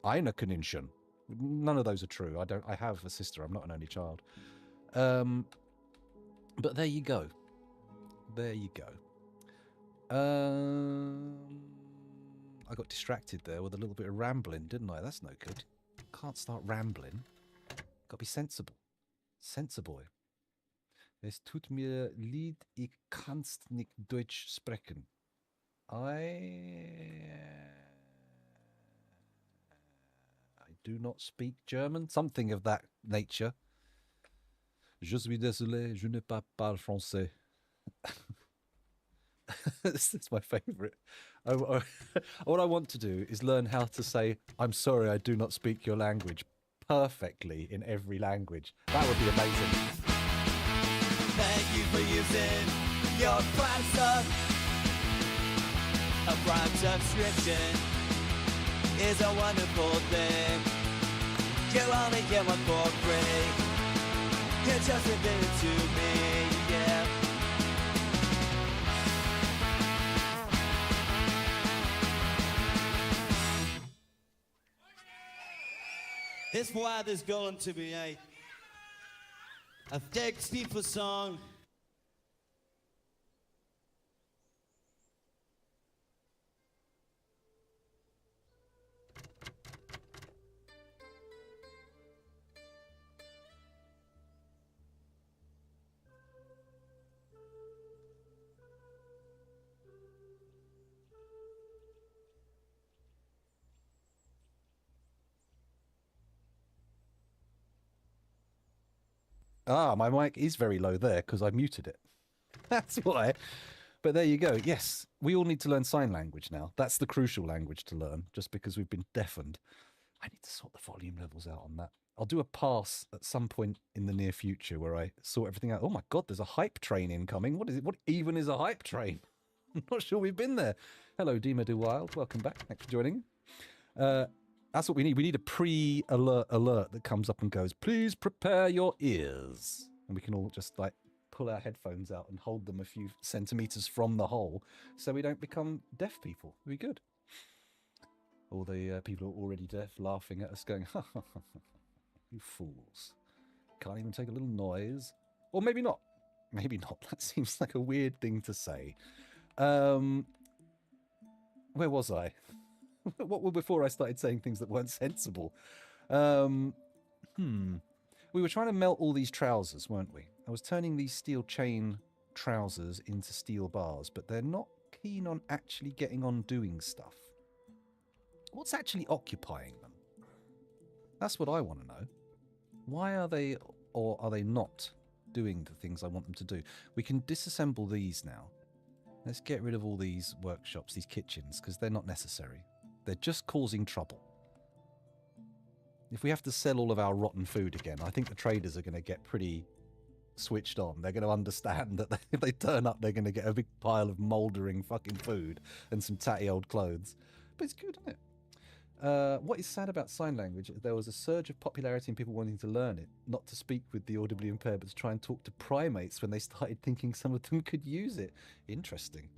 Eine Kaninchen. None of those are true. I have a sister. I'm not an only child. But there you go. There you go. I got distracted there with a little bit of rambling, didn't I? That's no good. Can't start rambling. Got to be sensible. Sensible. Es tut mir leid, ich kannst nicht Deutsch sprechen. I do not speak German. Something of that nature. Je suis désolé, je ne parle français. This is my favourite. What I want to do is learn how to say, I'm sorry, I do not speak your language perfectly in every language. That would be amazing. Thank you for using your Prime sub. A Prime subscription is a wonderful thing. You only get one for free. You just admit it to me, yeah. It's why there's going to be a Dex FIFA song. Ah, my mic is very low there because I muted it. That's why. But there you go. Yes, we all need to learn sign language now. That's the crucial language to learn, just because we've been deafened. I need to sort the volume levels out on that. I'll do a pass at some point in the near future where I sort everything out. Oh my God, there's a hype train incoming. What is it? What even is a hype train? I'm not sure we've been there. Hello, Dima De Wild. Welcome back. Thanks for joining. That's what we need. We need a pre-alert that comes up and goes, please prepare your ears. And we can all just like pull our headphones out and hold them a few centimeters from the hole so we don't become deaf people. It'd be good. All the people who are already deaf laughing at us going, ha ha ha, you fools. Can't even take a little noise. Or maybe not. Maybe not. That seems like a weird thing to say. Where was I? What were before I started saying things that weren't sensible? We were trying to melt all these trousers, weren't we? I was turning these steel chain trousers into steel bars, but they're not keen on actually getting on doing stuff. What's actually occupying them? That's what I want to know. Why are they, or are they not, doing the things I want them to do? We can disassemble these now. Let's get rid of all these workshops, these kitchens, because they're not necessary. They're just causing trouble. If we have to sell all of our rotten food again, I think the traders are going to get pretty switched on. They're going to understand that if they turn up, they're going to get a big pile of mouldering fucking food and some tatty old clothes. But it's good, isn't it? What is sad about sign language is there was a surge of popularity in people wanting to learn it, not to speak with the audibly impaired, but to try and talk to primates when they started thinking some of them could use it. Interesting.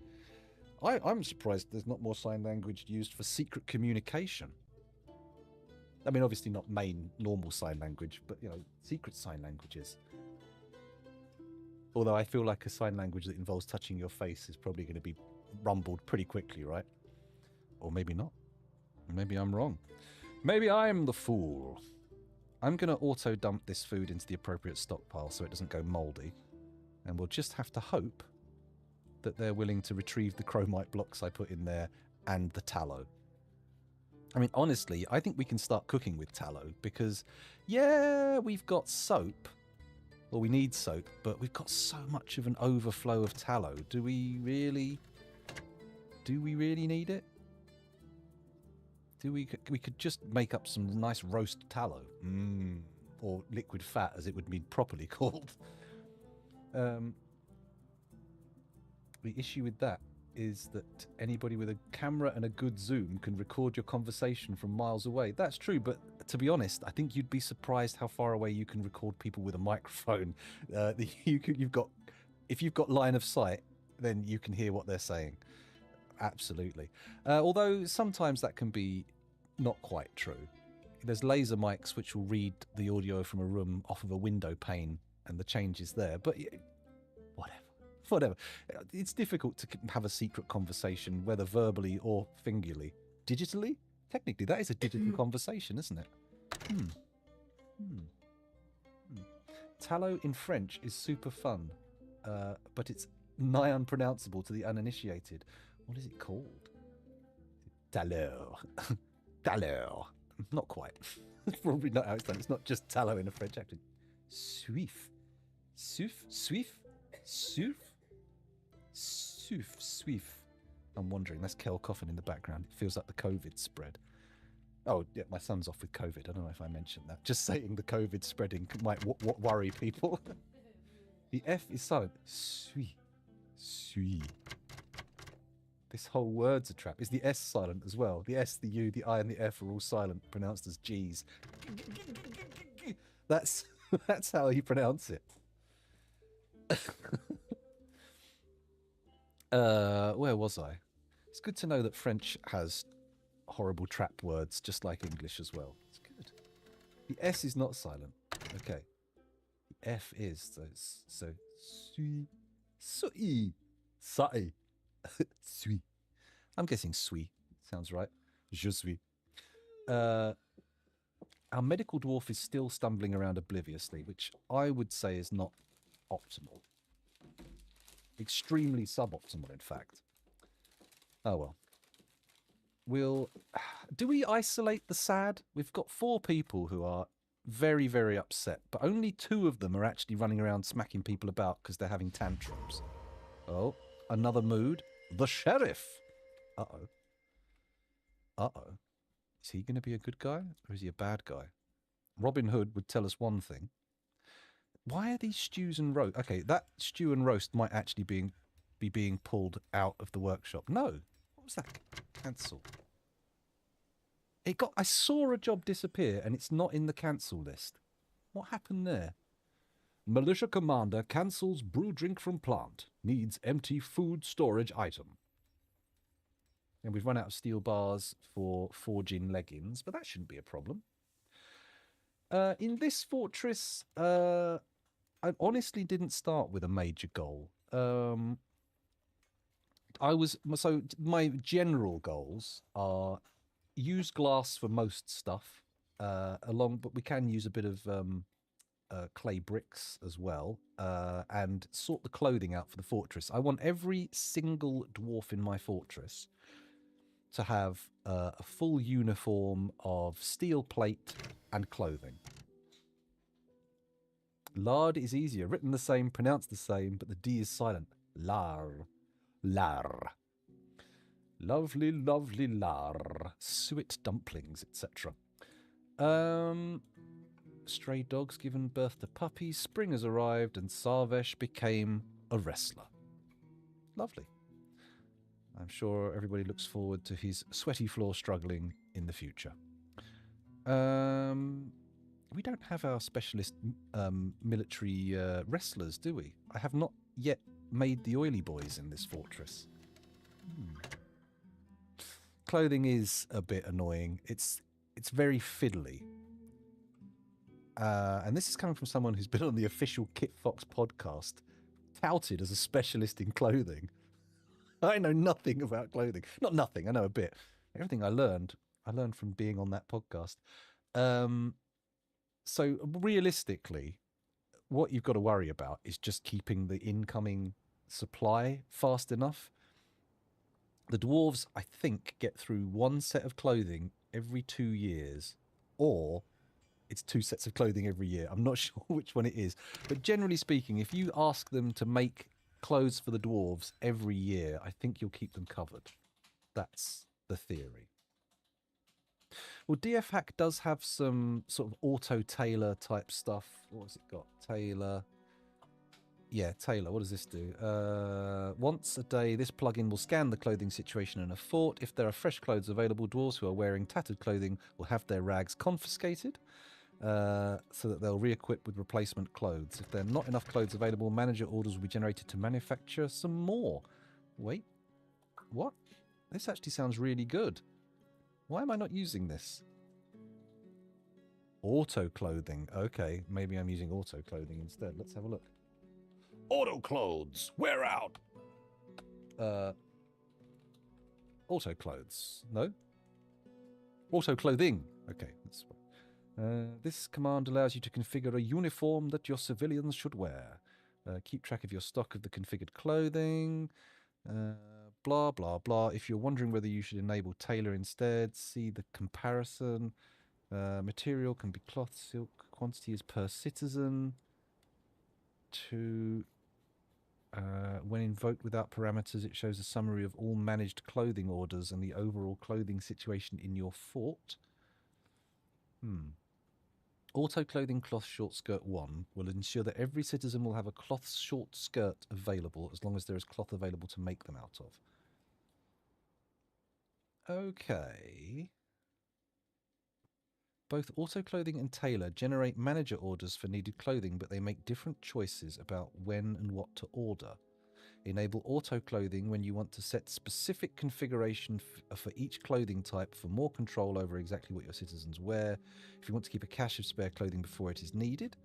I'm surprised there's not more sign language used for secret communication. I mean, obviously not main normal sign language, but, you know, secret sign languages. Although I feel like a sign language that involves touching your face is probably going to be rumbled pretty quickly, right? Or maybe not. Maybe I'm wrong. Maybe I'm the fool. I'm going to auto-dump this food into the appropriate stockpile so it doesn't go mouldy. And we'll just have to hope that they're willing to retrieve the chromite blocks I put in there and the tallow. I mean, honestly, I think we can start cooking with tallow because, yeah, we've got soap. Well, we need soap, but we've got so much of an overflow of tallow. Do we really need it? We could just make up some nice roast tallow. Or liquid fat, as it would be properly called. The issue with that is that anybody with a camera and a good zoom can record your conversation from miles away. That's true, but to be honest, I think you'd be surprised how far away you can record people with a microphone. If you've got line of sight, then you can hear what they're saying. Absolutely. Although sometimes that can be not quite true. There's laser mics which will read the audio from a room off of a window pane and the change is there. But whatever. It's difficult to have a secret conversation, whether verbally or fingerly. Digitally? Technically, that is a digital conversation, isn't it? Tallow in French is super fun, but it's nigh unpronounceable to the uninitiated. What is it called? Tallow. Tallow. Not quite. It's probably not how it's done. It's not just tallow in a French accent. Suif. Suif. Suif. Suif. Suif. Suif. I'm wondering. That's Kel coughing in the background. It feels like the COVID spread. Oh, yeah, my son's off with COVID. I don't know if I mentioned that. Just saying the COVID spreading might worry people. The F is silent. Sui. Sui. This whole word's a trap. Is the S silent as well? The S, the U, the I, and the F are all silent, pronounced as G's. That's how you pronounce it. Where was I? It's good to know that French has horrible trap words, just like English as well. It's good. The S is not silent. Okay. The F is. So sui. Sui. Sai. Suis. I'm guessing suis. Sounds right. Je suis. Our medical dwarf is still stumbling around obliviously, which I would say is not optimal. Extremely suboptimal, in fact. Oh well. Do we isolate the sad? We've got 4 people who are very, very upset, but only 2 of them are actually running around smacking people about because they're having tantrums. Oh, another mood. The sheriff. Uh-oh. Uh-oh. Is he going to be a good guy or is he a bad guy? Robin Hood would tell us one thing. Why are these stews and roast? Okay, that stew and roast might actually be being pulled out of the workshop. No. What was that? Cancel. I saw a job disappear and it's not in the cancel list. What happened there? Militia commander cancels brew drink from plant. Needs empty food storage item. And we've run out of steel bars for forging leggings, but that shouldn't be a problem. In this fortress, I honestly didn't start with a major goal. My general goals are use glass for most stuff, but we can use a bit of clay bricks as well, and sort the clothing out for the fortress. I want every single dwarf in my fortress to have a full uniform of steel plate and clothing. Lard is easier, written the same, pronounced the same, but the D is silent. Lar. Lar. Lovely, lovely lar. Suet dumplings, etc. Stray dogs given birth to puppies. Spring has arrived and Sarvesh became a wrestler. Lovely. I'm sure everybody looks forward to his sweaty floor struggling in the future. We don't have our specialist military wrestlers, do we? I have not yet made the oily boys in this fortress. Clothing is a bit annoying. It's it's very fiddly. And this is coming from someone who's been on the official Kit Fox podcast, touted as a specialist in clothing. I know nothing about clothing. Not nothing, I know a bit. Everything I learned from being on that podcast. So realistically, what you've got to worry about is just keeping the incoming supply fast enough. The dwarves, I think, get through one set of clothing every 2 years, or it's 2 sets of clothing every year. I'm not sure which one it is. But generally speaking, if you ask them to make clothes for the dwarves every year, I think you'll keep them covered. That's the theory. Well, DF Hack does have some sort of auto-tailor type stuff. What has it got? Tailor. Yeah, tailor. What does this do? Once a day, this plugin will scan the clothing situation in a fort. If there are fresh clothes available, dwarves who are wearing tattered clothing will have their rags confiscated. So that they'll re-equip with replacement clothes. If there are not enough clothes available, manager orders will be generated to manufacture some more. Wait, what? This actually sounds really good. Why am I not using this? Auto clothing. Okay, maybe I'm using auto clothing instead. Let's have a look. Auto clothes. Wear out. Auto clothes. No. Auto clothing. Okay, that's. This command allows you to configure a uniform that your civilians should wear. Keep track of your stock of the configured clothing. Blah, blah, blah. If you're wondering whether you should enable tailor instead, see the comparison. Material can be cloth, silk. Quantity is per citizen. When invoked without parameters, it shows a summary of all managed clothing orders and the overall clothing situation in your fort. Auto clothing cloth short skirt 1 will ensure that every citizen will have a cloth short skirt available as long as there is cloth available to make them out of. Okay. Both auto clothing and tailor generate manager orders for needed clothing, but they make different choices about when and what to order. Enable auto clothing when you want to set specific configuration for each clothing type for more control over exactly what your citizens wear. If you want to keep a cache of spare clothing before it is needed.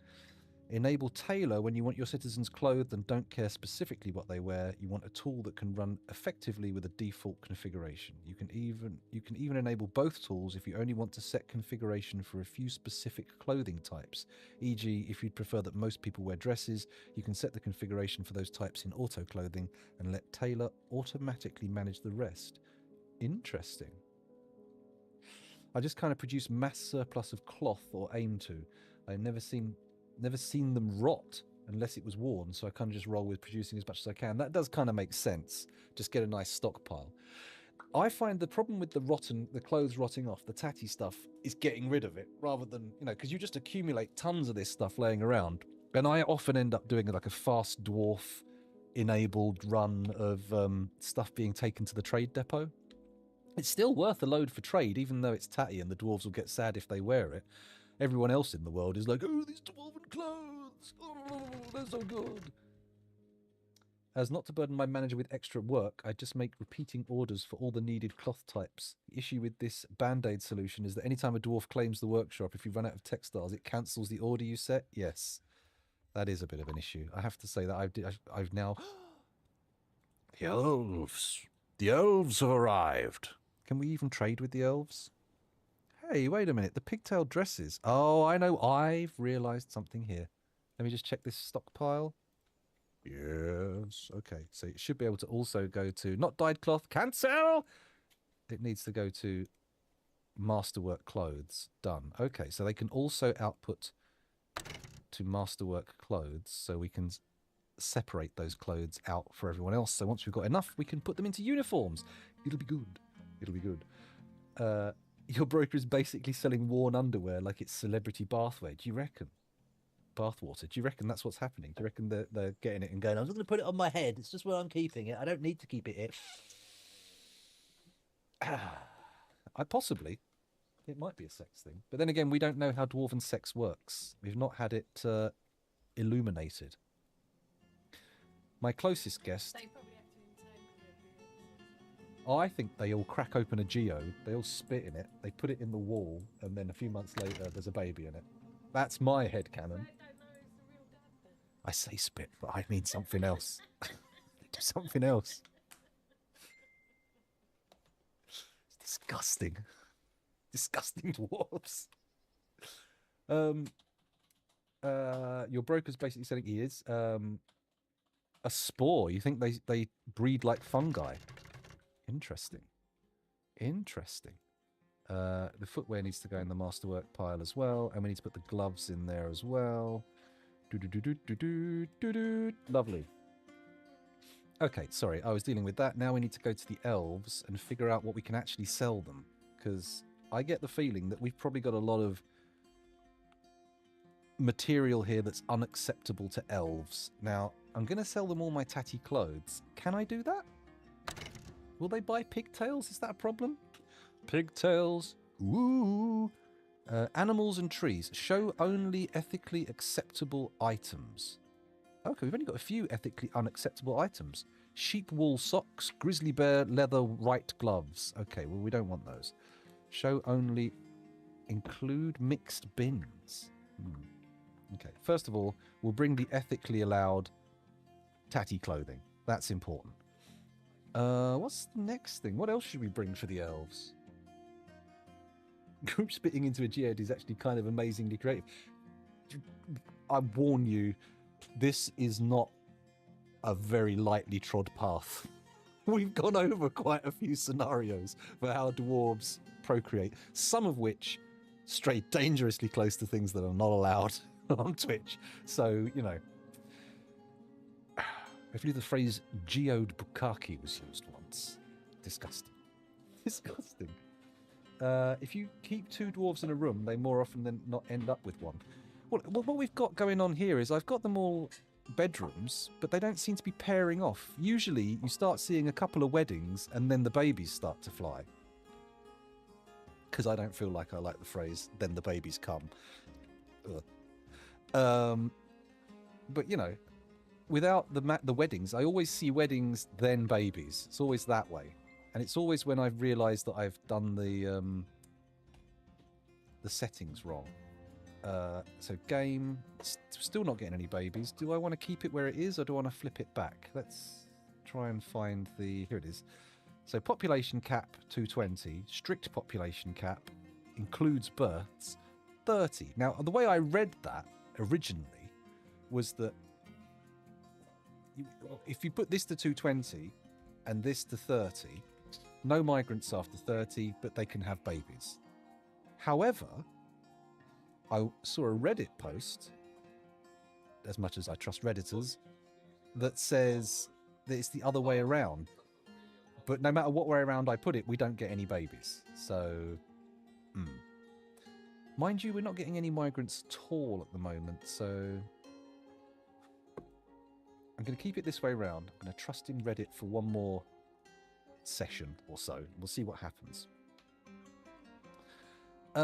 Enable tailor when you want your citizens clothed and don't care specifically what they wear. You want a tool that can run effectively with a default configuration. You can even enable both tools if you only want to set configuration for a few specific clothing types. E.g., if you'd prefer that most people wear dresses, you can set the configuration for those types in auto clothing and let tailor automatically manage the rest. Interesting. I just kind of produce mass surplus of cloth, or aim to. I've never seen them rot unless it was worn, so I kind of just roll with producing as much as I can. That does kind of make sense. Just get a nice stockpile. I find the problem with the clothes rotting off, the tatty stuff, is getting rid of it rather than, because you just accumulate tons of this stuff laying around. And I often end up doing like a fast dwarf enabled run of stuff being taken to the trade depot. It's still worth a load for trade, even though it's tatty and the dwarves will get sad if they wear it. Everyone else in the world is like, oh, these dwarven clothes, oh, they're so good. As not to burden my manager with extra work, I just make repeating orders for all the needed cloth types. The issue with this band-aid solution is that anytime a dwarf claims the workshop, if you run out of textiles, it cancels the order you set. Yes, that is a bit of an issue. I have to say that I've now... The elves have arrived. Can we even trade with the elves? Hey, wait a minute. The pigtail dresses. Oh, I know. I've realised something here. Let me just check this stockpile. Yes. Okay. So it should be able to also go to... Not dyed cloth. Cancel! It needs to go to masterwork clothes. Done. Okay. So they can also output to masterwork clothes. So we can separate those clothes out for everyone else. So once we've got enough, we can put them into uniforms. It'll be good. It'll be good. Your broker is basically selling worn underwear like it's celebrity bathwear. Do you reckon? Bathwater. Do you reckon that's what's happening? Do you reckon they're getting it and going, I'm just going to put it on my head. It's just where I'm keeping it. I don't need to keep it here. Possibly. It might be a sex thing. But then again, we don't know how dwarven sex works. We've not had it illuminated. My closest guest... They probably have to interpret I think they all crack open a geode, they all spit in it, they put it in the wall, and then a few months later there's a baby in it. That's my headcanon. I don't know. It's the real dad then. I say spit, but I mean something else. Do something else. It's disgusting. Disgusting dwarves. Your broker's basically saying he is. A spore. You think they breed like fungi? Interesting. Interesting. The footwear needs to go in the masterwork pile as well, and we need to put the gloves in there as well. Lovely. Okay, sorry, I was dealing with that. Now we need to go to the elves and figure out what we can actually sell them, because I get the feeling that we've probably got a lot of material here that's unacceptable to elves. Now, I'm going to sell them all my tatty clothes. Can I do that? Will they buy pigtails? Is that a problem? Pigtails. Ooh. Animals and trees. Show only ethically acceptable items. Okay, we've only got a few ethically unacceptable items. Sheep wool socks, grizzly bear leather white gloves. Okay, well, we don't want those. Show only. Include mixed bins. Okay, first of all, we'll bring the ethically allowed tatty clothing. That's important. What's the next thing? What else should we bring for the elves? Group spitting into a geode is actually kind of amazingly creative. I warn you, this is not a very lightly trod path. We've gone over quite a few scenarios for how dwarves procreate, some of which stray dangerously close to things that are not allowed on Twitch. So, you know, I believe the phrase geode bukkake was used once. Disgusting. Disgusting. If you keep two dwarves in a room, they more often than not end up with one. Well, what we've got going on here is I've got them all bedrooms, but they don't seem to be pairing off. Usually you start seeing a couple of weddings and then the babies start to fly. Because I don't feel like I like the phrase, then the babies come. But, you know, without the weddings, I always see weddings, then babies. It's always that way. And it's always when I've realised that I've done the settings wrong. So game, still not getting any babies. Do I want to keep it where it is or do I want to flip it back? Let's try and find the... Here it is. So population cap 220, strict population cap, includes births, 30. Now, the way I read that originally was that if you put this to 220 and this to 30, no migrants after 30, but they can have babies. However, I saw a Reddit post, as much as I trust Redditors, that says that it's the other way around. But no matter what way around I put it, we don't get any babies. So, mind you, we're not getting any migrants at all at the moment, so I'm going to keep it this way around. I'm going to trust in Reddit for one more session or so. We'll see what happens. What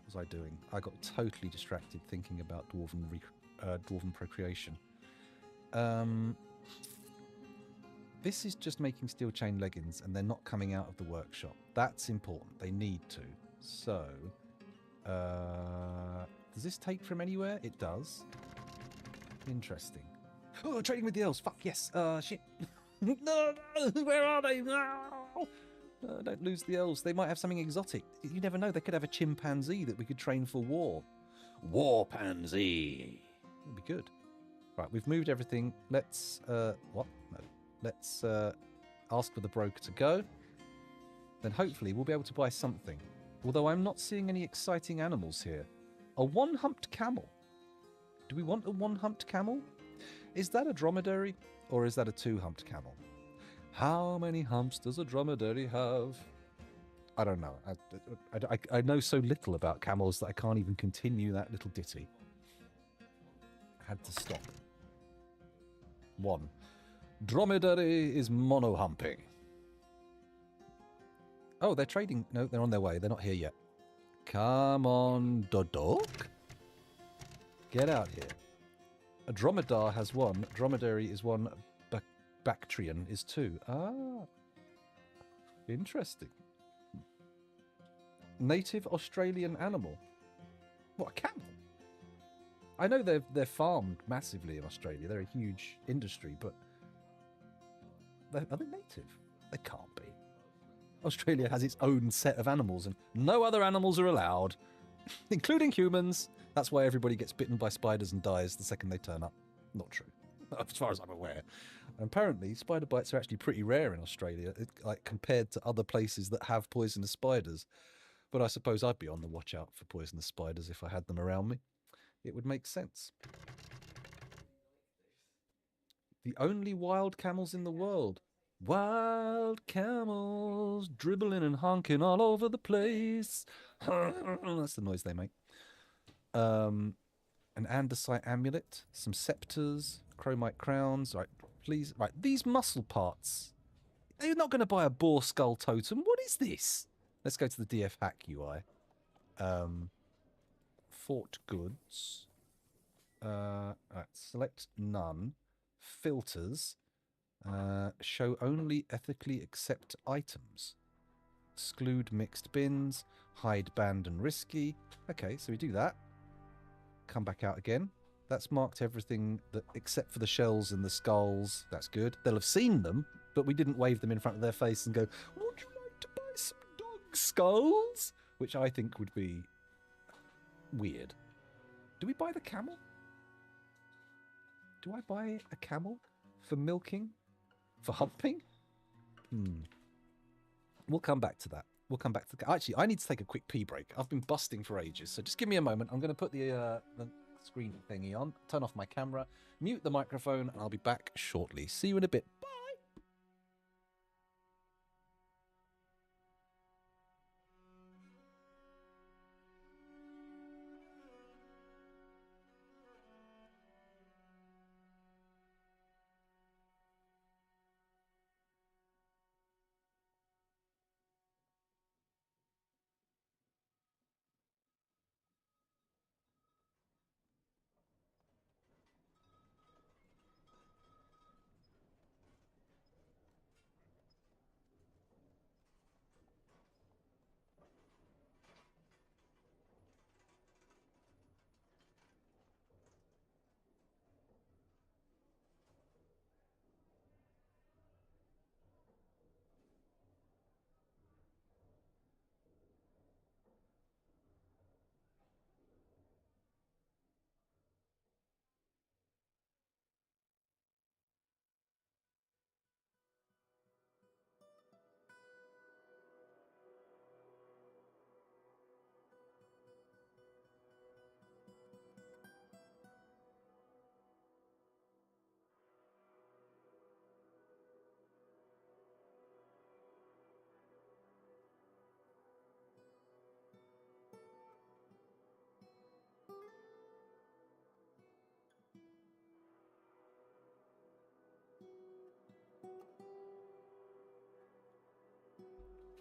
was I doing? I got totally distracted thinking about dwarven procreation. This is just making steel chain leggings and they're not coming out of the workshop. That's important. They need to. So, does this take from anywhere? It does. Interesting. Oh, trading with the elves. Fuck yes. Shit. No, where are they? No. Don't lose the elves. They might have something exotic. You never know. They could have a chimpanzee that we could train for war. War pansy. It'd be good. Right, we've moved everything. Let's, what? No. Let's ask for the broker to go. Then hopefully we'll be able to buy something. Although I'm not seeing any exciting animals here. A one-humped camel. Do we want a one-humped camel? Is that a dromedary or is that a two-humped camel? How many humps does a dromedary have? I don't know. I know so little about camels that I can't even continue that little ditty. I had to stop. 1. Dromedary is mono-humping. Oh, they're trading. No, they're on their way. They're not here yet. Come on, Dodok. Get out here. A dromedar has 1. Dromedary is 1. Bactrian is 2. Ah. Interesting. Native Australian animal. What, a camel? I know they're farmed massively in Australia. They're a huge industry, but are they native? They can't be. Australia has its own set of animals, and no other animals are allowed, including humans. That's why everybody gets bitten by spiders and dies the second they turn up. Not true, as far as I'm aware. And apparently, spider bites are actually pretty rare in Australia, like compared to other places that have poisonous spiders. But I suppose I'd be on the watch out for poisonous spiders if I had them around me. It would make sense. The only wild camels in the world. Wild camels dribbling and honking all over the place. That's the noise they make. An andesite amulet, some scepters, chromite crowns. Right, please. Right, these muscle parts. You're not going to buy a boar skull totem. What is this? Let's go to the DF Hack UI. Fort goods. Right, select none. Filters. Show only ethically accept items. Exclude mixed bins. Hide banned and risky. Okay, so we do that. Come back out again. That's marked everything that except for the shells and the skulls. That's good. They'll have seen them, but we didn't wave them in front of their face and go, would you like to buy some dog skulls? Which I think would be weird. Do we buy the camel? Do I buy a camel for milking? For humping? We'll come back to that. We'll come back to... Actually, I need to take a quick pee break. I've been busting for ages, so just give me a moment. I'm going to put the screen thingy on, turn off my camera, mute the microphone, and I'll be back shortly. See you in a bit. Bye!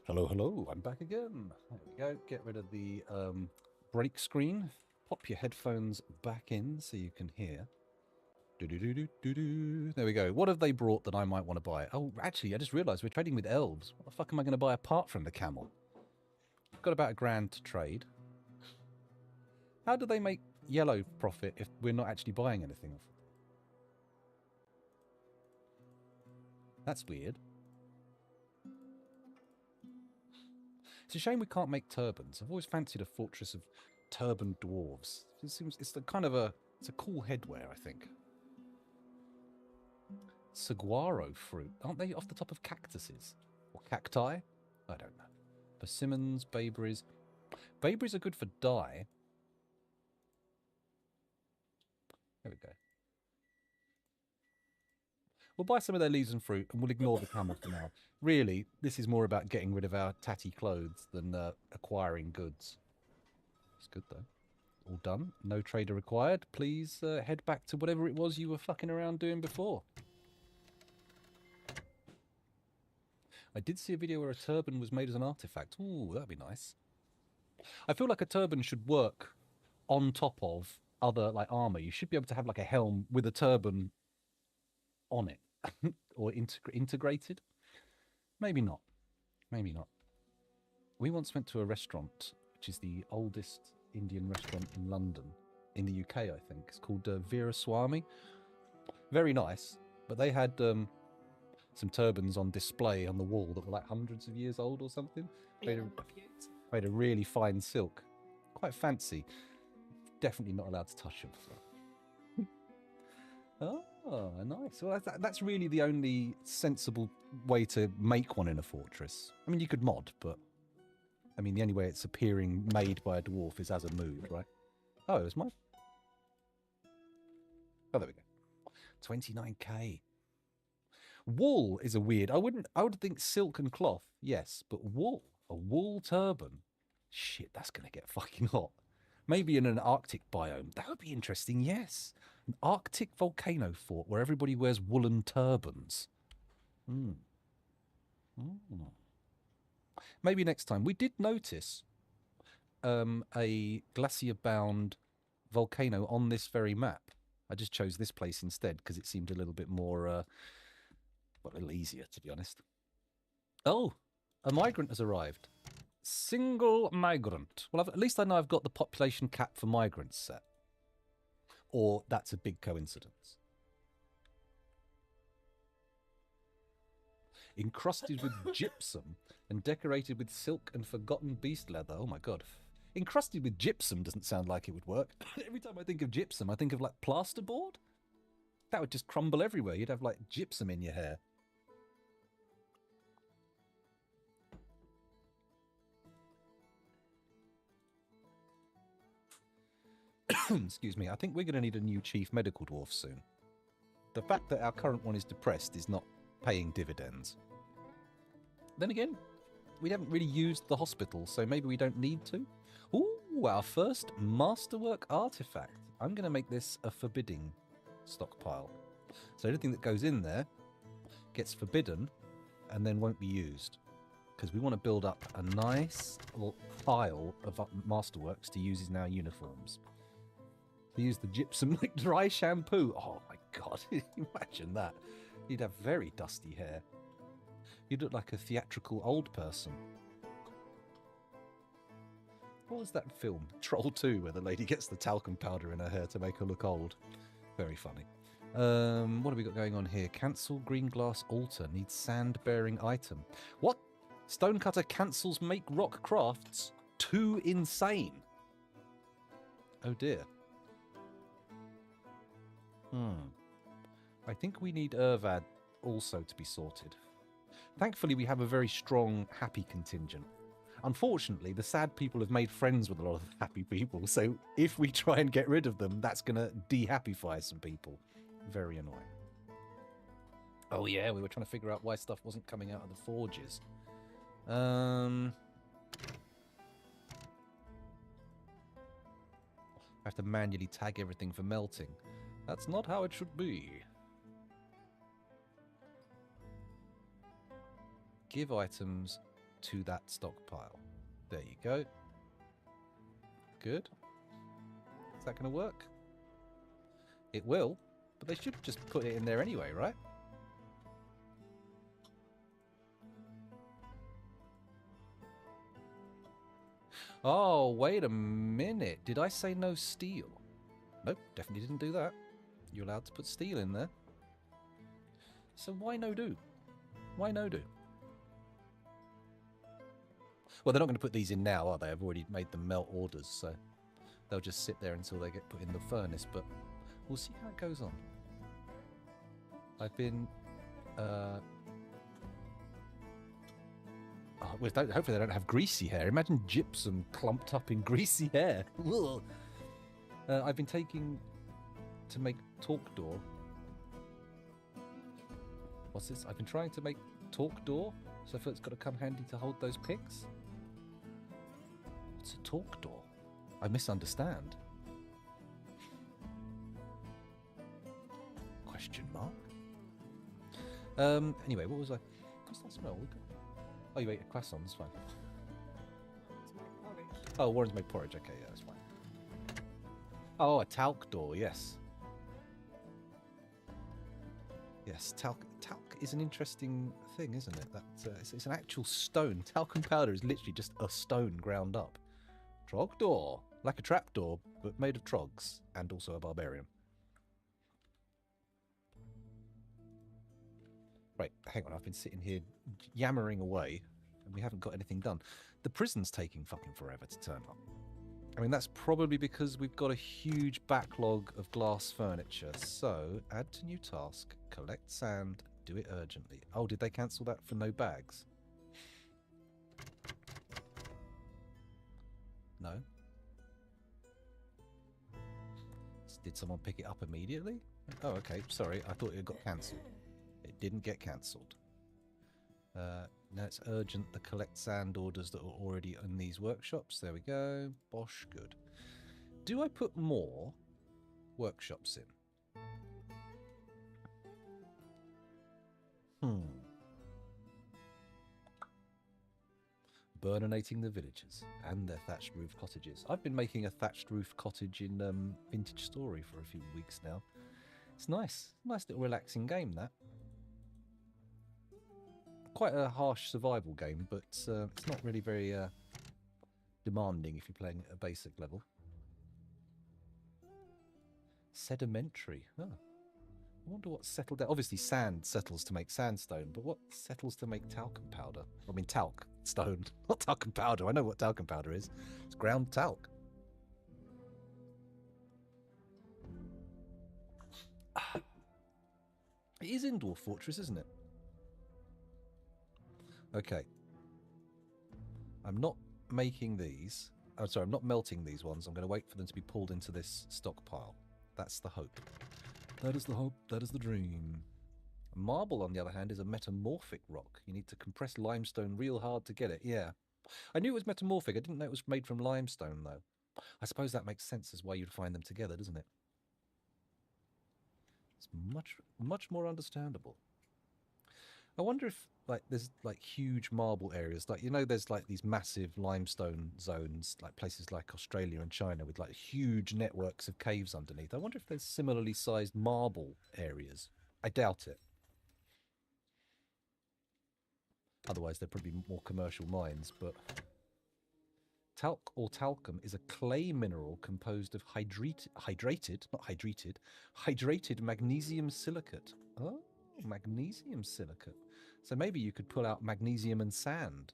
Hello, hello, I'm back again. There we go. Get rid of the break screen. Pop your headphones back in so you can hear. There we go. What have they brought that I might want to buy? Oh, actually, I just realised we're trading with elves. What the fuck am I going to buy apart from the camel? I've got about £1,000 to trade. How do they make yellow profit if we're not actually buying anything? That's weird. It's a shame we can't make turbans. I've always fancied a fortress of turbaned dwarves. It seems it's the kind of it's a cool headwear, I think. Saguaro fruit. Aren't they off the top of cactuses? Or cacti? I don't know. Persimmons, bayberries. Bayberries are good for dye. There we go. We'll buy some of their leaves and fruit, and we'll ignore the camel for now. Really, this is more about getting rid of our tatty clothes than acquiring goods. It's good, though. All done. No trader required. Please head back to whatever it was you were fucking around doing before. I did see a video where a turban was made as an artifact. Ooh, that'd be nice. I feel like a turban should work on top of other like armor, you should be able to have like a helm with a turban on it, or integrated. Maybe not. Maybe not. We once went to a restaurant, which is the oldest Indian restaurant in London, in the UK, I think. It's called Veeraswamy. Very nice, but they had some turbans on display on the wall that were like hundreds of years old or something. Yeah, Made a really fine silk. Quite fancy. Definitely not allowed to touch them. Oh, nice. Well, that's really the only sensible way to make one in a fortress. I mean, you could mod, but I mean, the only way it's appearing made by a dwarf is as a mood, right? Oh, it was mine. Oh, there we go. 29k. Wool is a weird. I would think silk and cloth, yes, but wool, a wool turban. Shit, that's gonna get fucking hot. Maybe in an Arctic biome. That would be interesting, yes. An Arctic volcano fort where everybody wears woolen turbans. Maybe next time. We did notice a glacier-bound volcano on this very map. I just chose this place instead because it seemed a little bit more, well, a little easier, to be honest. Oh, a migrant has arrived. Single migrant. Well, at least I know I've got the population cap for migrants set. Or that's a big coincidence. Encrusted with gypsum and decorated with silk and forgotten beast leather. Oh my god. Encrusted with gypsum doesn't sound like it would work. Every time I think of gypsum, I think of like plasterboard. That would just crumble everywhere. You'd have like gypsum in your hair. Excuse me. I think we're going to need a new chief medical dwarf soon. The fact that our current one is depressed is not paying dividends. Then again, we haven't really used the hospital, so maybe we don't need to. Ooh, our first masterwork artifact. I'm going to make this a forbidding stockpile. So anything that goes in there gets forbidden and then won't be used. Because we want to build up a nice little pile of masterworks to use in our uniforms. To use the gypsum like dry shampoo. Oh my god, imagine that. You'd have very dusty hair. You'd look like a theatrical old person. What was that film? Troll 2, where the lady gets the talcum powder in her hair to make her look old. Very funny. What have we got going on here? Cancel green glass altar. Needs sand-bearing item. What? Stonecutter cancels make rock crafts? Too insane. Oh dear. I think we need Urvad also to be sorted. Thankfully, we have a very strong, happy contingent. Unfortunately, the sad people have made friends with a lot of happy people, so if we try and get rid of them, that's going to de-happify some people. Very annoying. Oh yeah, we were trying to figure out why stuff wasn't coming out of the forges. I have to manually tag everything for melting. That's not how it should be. Give items to that stockpile. There you go. Good. Is that going to work? It will, but they should just put it in there anyway, right? Oh, wait a minute. Did I say no steel? Nope, definitely didn't do that. You're allowed to put steel in there. So why no do? Why no do? Well, they're not going to put these in now, are they? I've already made them melt orders, so they'll just sit there until they get put in the furnace, but we'll see how it goes on. I've been... hopefully they don't have greasy hair. Imagine gypsum clumped up in greasy hair. I've been taking to make talk door. What's this? I've been trying to make talk door, so I feel it's got to come handy to hold those picks. What's a talk door? I misunderstand. Question mark. Anyway, what was I? What's that smell? Oh, you ate a croissant, that's fine. It's my porridge. Oh, Warren's made porridge, okay, yeah, that's fine. Oh, a talc door, yes. Yes, talc is an interesting thing, isn't it? That it's an actual stone. Talcum powder is literally just a stone ground up. Trog door, like a trapdoor, but made of trogs, and also a barbarian. Right, hang on, I've been sitting here yammering away, and we haven't got anything done. The prison's taking fucking forever to turn up. I mean, that's probably because we've got a huge backlog of glass furniture. So, add to new task, collect sand, do it urgently. Oh, did they cancel that for no bags? No? Did someone pick it up immediately? Oh, okay, sorry, I thought it got cancelled. It didn't get cancelled. Now it's urgent, the collect sand orders that were already in these workshops. There we go. Bosh, good. Do I put more workshops in? Burninating the villagers and their thatched roof cottages. I've been making a thatched roof cottage in Vintage Story for a few weeks now. It's nice. Nice little relaxing game, that. Quite a harsh survival game, but it's not really very demanding if you're playing at a basic level. Sedimentary. Oh. I wonder what settled down. Obviously sand settles to make sandstone, but what settles to make talcum powder? I mean talc stone, not talcum powder. I know what talcum powder is. It's ground talc. It is in Dwarf Fortress, isn't it? Okay. I'm not making these. Oh, sorry, I'm not melting these ones. I'm going to wait for them to be pulled into this stockpile. That's the hope. That is the hope. That is the dream. Marble, on the other hand, is a metamorphic rock. You need to compress limestone real hard to get it. Yeah. I knew it was metamorphic. I didn't know it was made from limestone, though. I suppose that makes sense as why you'd find them together, doesn't it? It's much more understandable. I wonder if there's huge marble areas, there's these massive limestone zones, like places like Australia and China with huge networks of caves underneath. I wonder if there's similarly sized marble areas. I doubt it. Otherwise there'd probably be more commercial mines, but talc or talcum is a clay mineral composed of hydrated magnesium silicate. Oh, magnesium silicate. So maybe you could pull out magnesium and sand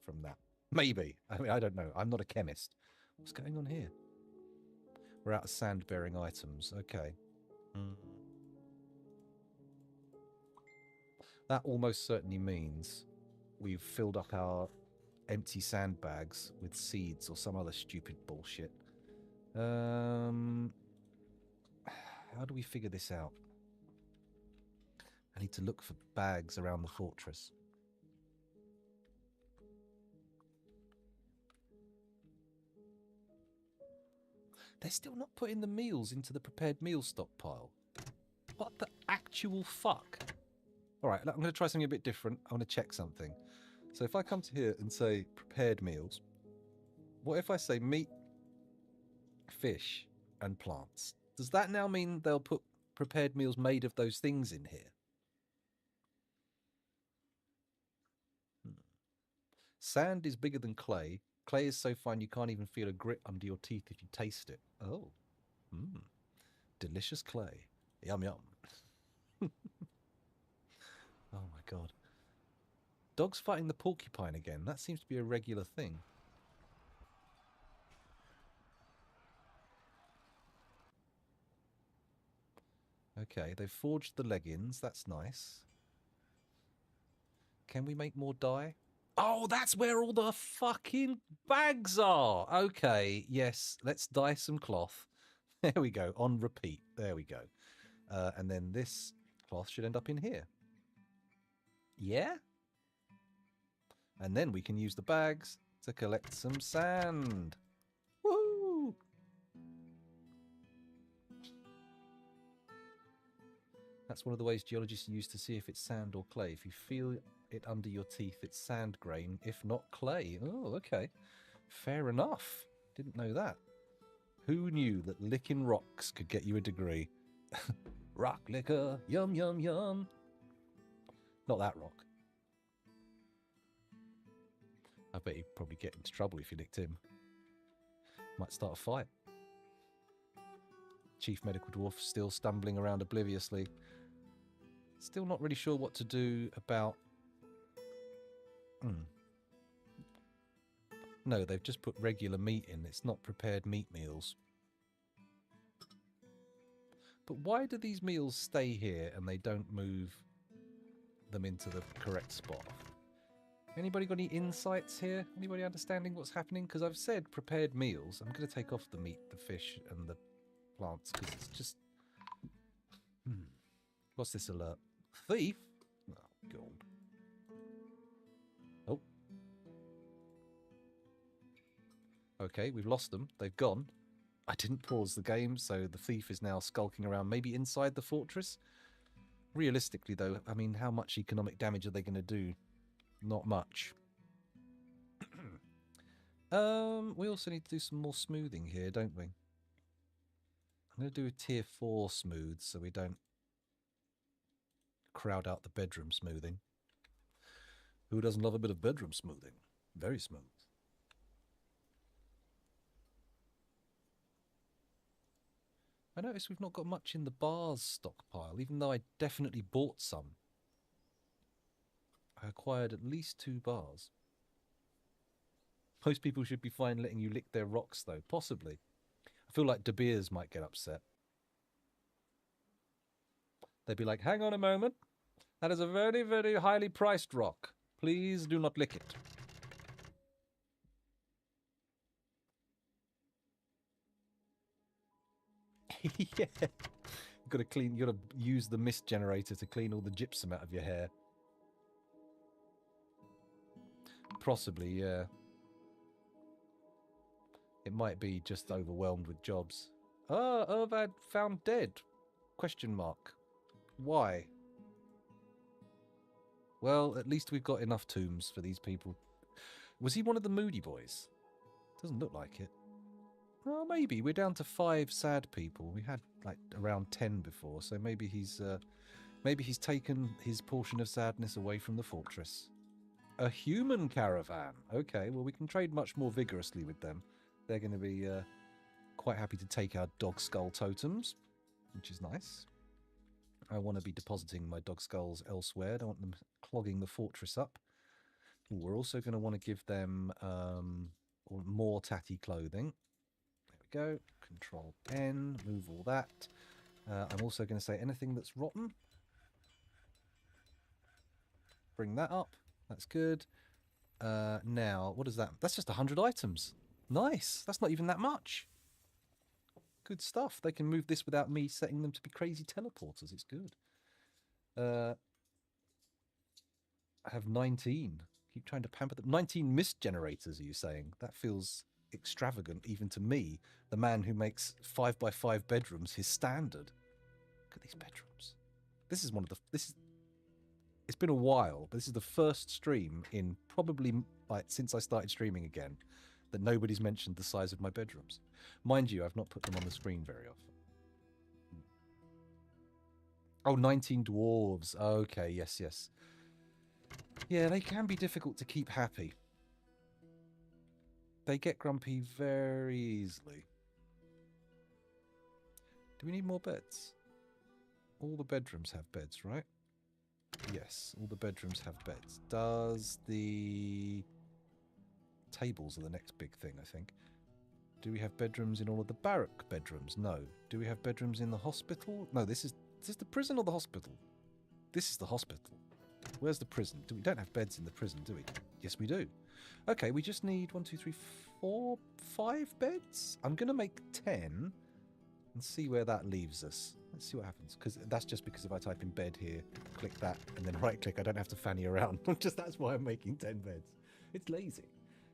from that. Maybe. I mean, I don't know. I'm not a chemist. What's going on here? We're out of sand-bearing items. Okay. That almost certainly means we've filled up our empty sandbags with seeds or some other stupid bullshit. How do we figure this out? I need to look for bags around the fortress. They're still not putting the meals into the prepared meal stockpile. What the actual fuck? Alright, I'm going to try something a bit different. I want to check something. So if I come to here and say prepared meals, what if I say meat, fish, and plants? Does that now mean they'll put prepared meals made of those things in here? Sand is bigger than clay. Clay is so fine you can't even feel a grit under your teeth if you taste it. Oh. Delicious clay. Yum yum. Oh my god. Dogs fighting the porcupine again. That seems to be a regular thing. Okay, they've forged the leggings. That's nice. Can we make more dye? Oh, that's where all the fucking bags are. Okay, yes, let's dye some cloth. There we go, on repeat. There we go. And then this cloth should end up in here. Yeah? And then we can use the bags to collect some sand. Woohoo! That's one of the ways geologists use to see if it's sand or clay. If you feel it under your teeth, it's sand grain, if not clay. Oh, okay. Fair enough. Didn't know that. Who knew that licking rocks could get you a degree? Rock liquor, yum, yum, yum. Not that rock. I bet he'd probably get into trouble if you licked him. Might start a fight. Chief Medical Dwarf still stumbling around obliviously. Still not really sure what to do about... No, they've just put regular meat in. It's not prepared meat meals. But why do these meals stay here and they don't move them into the correct spot? Anybody got any insights here? Anybody understanding what's happening? Because I've said prepared meals. I'm going to take off the meat, the fish, and the plants because it's just... What's this alert? Thief? Oh, God. Oh. Okay, we've lost them. They've gone. I didn't pause the game, so the thief is now skulking around, maybe inside the fortress. Realistically, though, I mean, how much economic damage are they going to do? Not much. We also need to do some more smoothing here, don't we? I'm going to do a tier 4 smooth so we don't crowd out the bedroom smoothing. Who doesn't love a bit of bedroom smoothing? Very smooth. I notice we've not got much in the bars stockpile, even though I definitely bought some. I acquired at least 2 bars. Most people should be fine letting you lick their rocks, though. Possibly. I feel like De Beers might get upset. They'd be like, hang on a moment. That is a very, very highly priced rock. Please do not lick it. Yeah. You've got to clean, you've got to use the mist generator to clean all the gypsum out of your hair. Possibly, yeah. It might be just overwhelmed with jobs. Ah, Irvad found dead? Question mark. Why? Well, at least we've got enough tombs for these people. Was he one of the moody boys? Doesn't look like it. Well, maybe. We're down to 5 sad people. We had like around 10 before, so maybe he's taken his portion of sadness away from the fortress. A human caravan. Okay, well we can trade much more vigorously with them. They're going to be quite happy to take our dog skull totems, which is nice. I want to be depositing my dog skulls elsewhere. I don't want them clogging the fortress up. Ooh, we're also going to want to give them more tatty clothing. There we go. Control N. Move all that. I'm also going to say anything that's rotten. Bring that up. That's good. Now, what is that? That's just 100 items. Nice. That's not even that much. Good stuff. They can move this without me setting them to be crazy teleporters. It's good. I have 19. Keep trying to pamper them. 19 mist generators, are you saying? That feels extravagant even to me, the man who makes 5x5 bedrooms his standard. Look at these bedrooms. This is one of the... It's been a while, but this is the first stream in probably like since I started streaming again that nobody's mentioned the size of my bedrooms. Mind you, I've not put them on the screen very often. Oh, 19 dwarves. Okay, yes, yes. Yeah, they can be difficult to keep happy. They get grumpy very easily. Do we need more beds? All the bedrooms have beds, right? Yes, all the bedrooms have beds. Does the... Tables are the next big thing, I think. Do we have bedrooms in all of the barrack bedrooms? No. Do we have bedrooms in the hospital? No, is this the prison or the hospital? This is the hospital. Where's the prison? We don't have beds in the prison, do we? Yes, we do. Okay, we just need 1, 2, 3, 4, 5 beds. I'm going to make 10 and see where that leaves us. Let's see what happens. Because that's just because if I type in bed here, click that, and then right click, I don't have to fanny around. That's why I'm making 10 beds. It's lazy.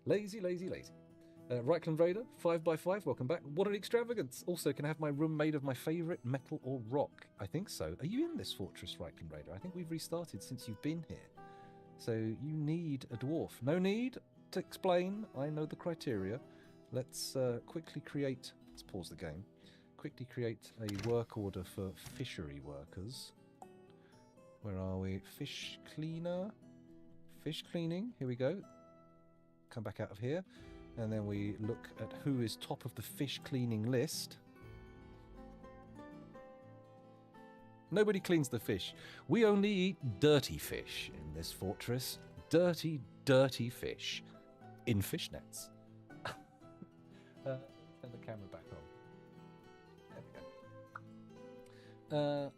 Lazy, lazy, lazy. Reichland Raider, 5x5, welcome back. What an extravagance. Also, can I have my room made of my favourite metal or rock? I think so. Are you in this fortress, Reichland Raider? I think we've restarted since you've been here. So you need a dwarf. No need to explain. I know the criteria. Let's quickly create Let's pause the game. Quickly create a work order for fishery workers. Where are we? Fish cleaner. Fish cleaning. Here we go. Come back out of here. And then we look at who is top of the fish cleaning list. Nobody cleans the fish. We only eat dirty fish in this fortress. Dirty, dirty fish. In fishnets. Turn the camera back on. There we go.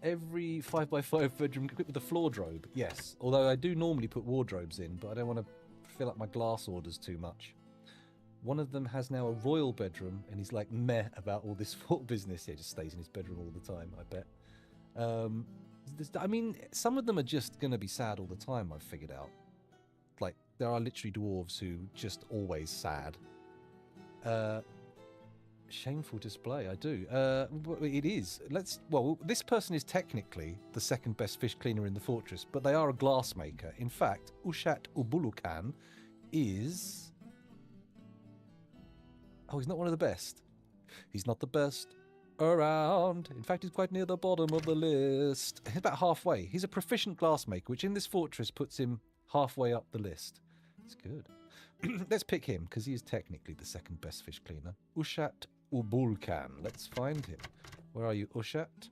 Every 5x5 bedroom equipped with a floor drobe. Yes, although I do normally put wardrobes in, but I don't want to fill up my glass orders too much. One of them has now a royal bedroom, and he's like meh about all this fort business. He just stays in his bedroom all the time, I bet. I mean, some of them are just going to be sad all the time, I've figured out. Like, there are literally dwarves who just always sad. Shameful display, I do. It is. Well, this person is technically the second best fish cleaner in the fortress, but they are a glass maker. In fact, Ushat Ubulukan is... Oh, he's not one of the best. He's not the best around. In fact, he's quite near the bottom of the list. He's about halfway. He's a proficient glassmaker, which in this fortress puts him halfway up the list. It's good. Let's pick him, because he is technically the second best fish cleaner. Ushat Ubulkan. Let's find him. Where are you, Ushat?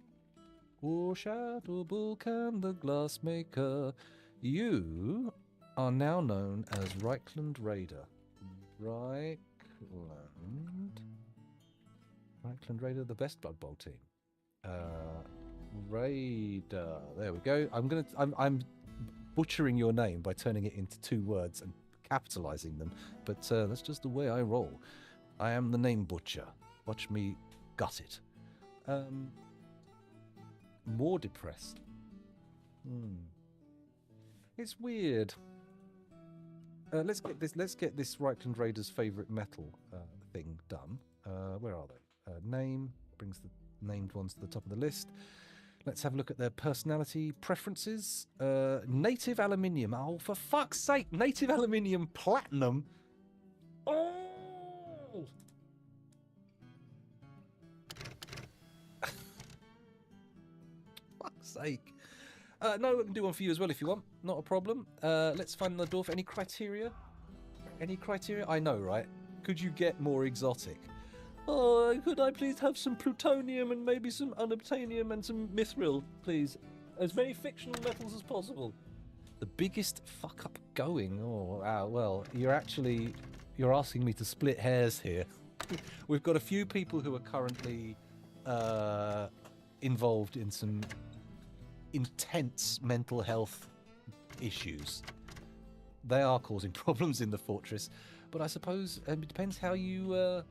Ushat Ubulkan, the glassmaker. You are now known as Reichland Raider. Reichland Raider, the best Blood Bowl team. Raider. There we go. I'm butchering your name by turning it into two words and capitalizing them, but that's just the way I roll. I am the name butcher. Watch me gut it. More depressed. It's weird. Let's get this Reichland Raiders' favourite metal thing done. Where are they? Name brings the named ones to the top of the list. Let's have a look at their personality preferences. Native aluminium. Oh, for fuck's sake! Native aluminium platinum. Oh. Fuck's sake. No, we can do one for you as well if you want. Not a problem. Let's find the dwarf. Any criteria? Any criteria? I know, right? Could you get more exotic? Oh, could I please have some plutonium and maybe some unobtainium and some mithril, please? As many fictional metals as possible. The biggest fuck up going. Oh, wow. Well, you're asking me to split hairs here. We've got a few people who are currently involved in some intense mental health issues. They are causing problems in the fortress, but I suppose it depends how you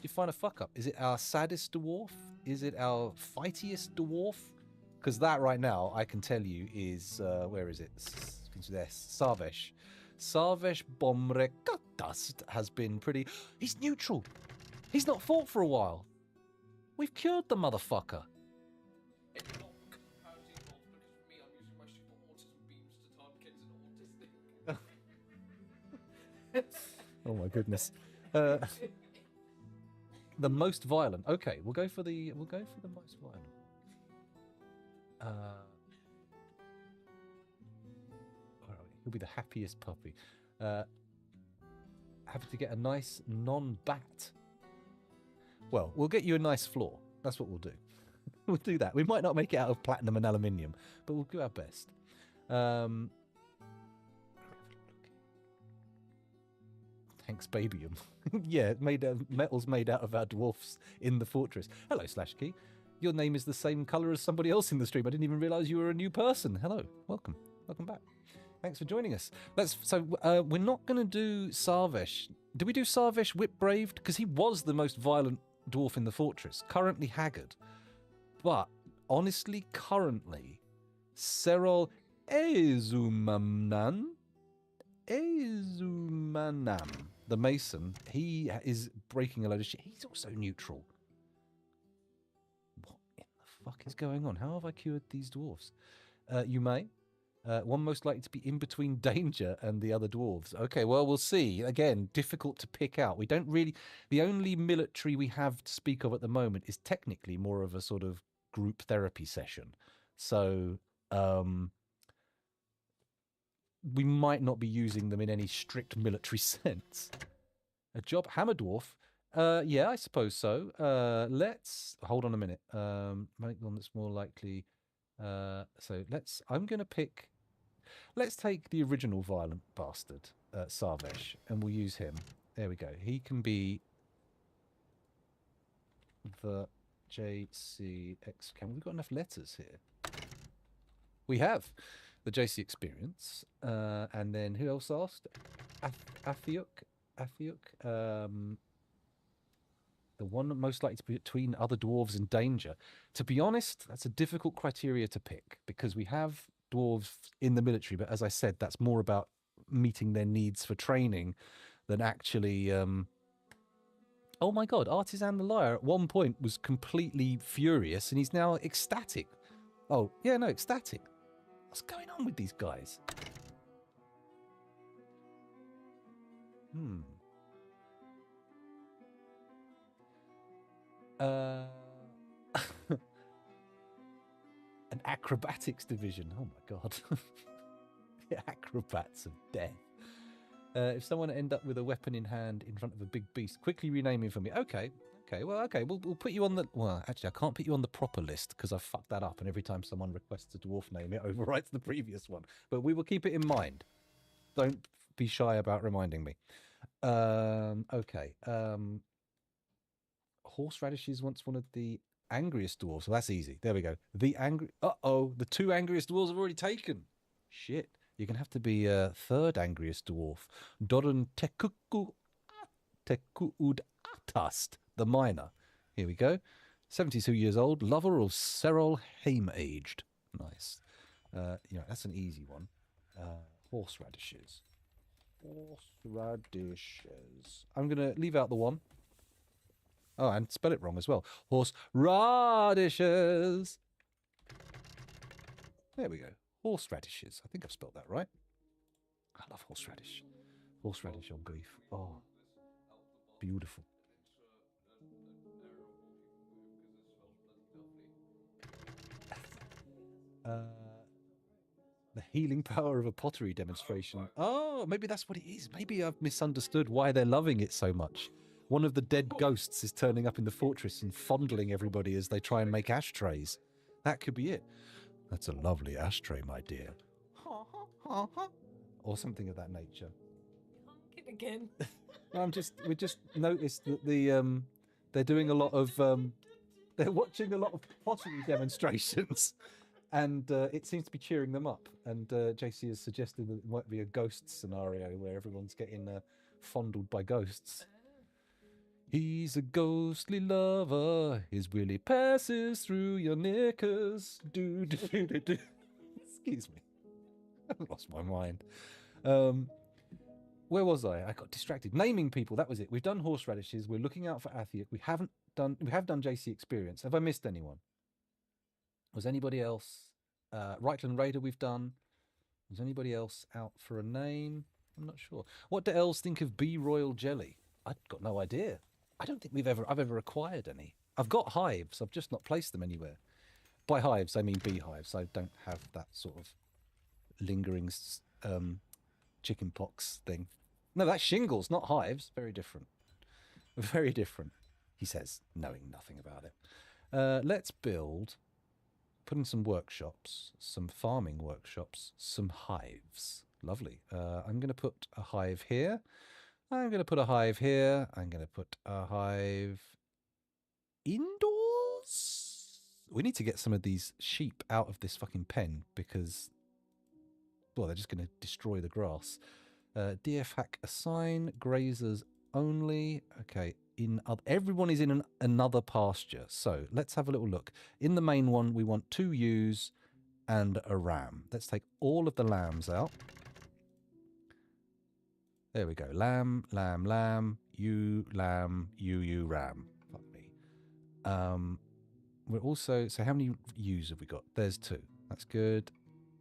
define a fuck up. Is it our saddest dwarf? Is it our fightiest dwarf? Because that right now, I can tell you, is where is it? Sarvesh. Sarvesh Bomrekatast has been pretty. He's neutral. He's not fought for a while. We've cured the motherfucker. Oh my goodness. The most violent. Okay, we'll go for the most violent. Where are we? He'll be the happiest puppy. Having to get a nice non-bat. Well, we'll get you a nice floor. That's what we'll do. We'll do that. We might not make it out of platinum and aluminium, but we'll do our best. Thanks, babyum. Yeah, metal's made out of our dwarfs in the fortress. Hello, Slashkey. Your name is the same colour as somebody else in the stream. I didn't even realise you were a new person. Hello, welcome back. Thanks for joining us. We're not going to do Sarvesh. Do we do Sarvesh Whip-Braved? Because he was the most violent dwarf in the fortress. Currently haggard. But, honestly, currently, Serol Ezumanam, the Mason, he is breaking a load of shit. He's also neutral. What in the fuck is going on? How have I cured these dwarfs? You may. One most likely to be in between danger and the other dwarves. Okay, well, we'll see. Again, difficult to pick out. We don't really... The only military we have to speak of at the moment is technically more of a sort of group therapy session. So we might not be using them in any strict military sense. A job hammer dwarf? Yeah, I suppose so. Let's... Hold on a minute. Make one that's more likely... so let's... I'm going to pick... Let's take the original violent bastard, Sarvesh, and we'll use him. There we go. He can be the JCX. We've got enough letters here. We have the JC experience. And then who else asked? Athiuk. The one most likely to be between other dwarves in danger. To be honest, that's a difficult criteria to pick because we have dwarves in the military, but as I said, that's more about meeting their needs for training than actually... Oh my god, Artisan the Liar at one point was completely furious and he's now ecstatic. Oh, yeah, no, ecstatic. What's going on with these guys? An acrobatics division. Oh my god. The acrobats of death. If someone end up with a weapon in hand in front of a big beast, quickly rename him for me. Okay. Okay. We'll put you on the... Well, actually, I can't put you on the proper list because I fucked that up. And every time someone requests a dwarf name, it overwrites the previous one. But we will keep it in mind. Don't be shy about reminding me. Okay. Horseradish is once one of the angriest dwarves. So that's easy. There we go. The two angriest dwarves have already taken. Shit. You're going to have to be third angriest dwarf. Doran Tekuud Atast, the miner. Here we go. 72 years old, lover of Serol Haim-aged. Nice. That's an easy one. Horseradishes. Horseradishes. I'm going to leave out the one. Oh, and spell it wrong as well. Horseradishes. There we go. Horseradishes. I think I've spelled that right. I love horseradish. Horseradish on beef. Oh, beautiful. The healing power of a pottery demonstration. Oh, maybe that's what it is. Maybe I've misunderstood why they're loving it so much. One of the dead ghosts is turning up in the fortress and fondling everybody as they try and make ashtrays. That could be it. That's a lovely ashtray, my dear. Or something of that nature. Honk it again. We just noticed that they're doing a lot of they're watching a lot of pottery demonstrations, and it seems to be cheering them up. And JC has suggested that it might be a ghost scenario where everyone's getting fondled by ghosts. He's a ghostly lover. His willy passes through your knickers. Do. Excuse me. I've lost my mind. Where was I? I got distracted. Naming people. That was it. We've done horseradishes. We're looking out for Athiuk. We have done JC experience. Have I missed anyone? Was anybody else? Reichland Raider we've done. Was anybody else out for a name? I'm not sure. What do elves think of bee royal jelly? I've got no idea. I don't think I've ever acquired any. I've got hives. I've just not placed them anywhere. By hives, I mean beehives. I don't have that sort of lingering chicken pox thing. No, that's shingles, not hives. Very different. Very different, he says, knowing nothing about it. Let's put in some workshops, some farming workshops, some hives. Lovely. I'm going to put a hive here. I'm going to put a hive here. I'm going to put a hive indoors. We need to get some of these sheep out of this fucking pen because, well, they're just going to destroy the grass. DF hack assign, grazers only. Okay, everyone is in another pasture. So let's have a little look. In the main one, we want 2 ewes and a ram. Let's take all of the lambs out. There we go. Lamb, lamb, lamb, ewe, lamb, ewe, ram. Fuck me. We're also... So how many ewes have we got? There's 2. That's good.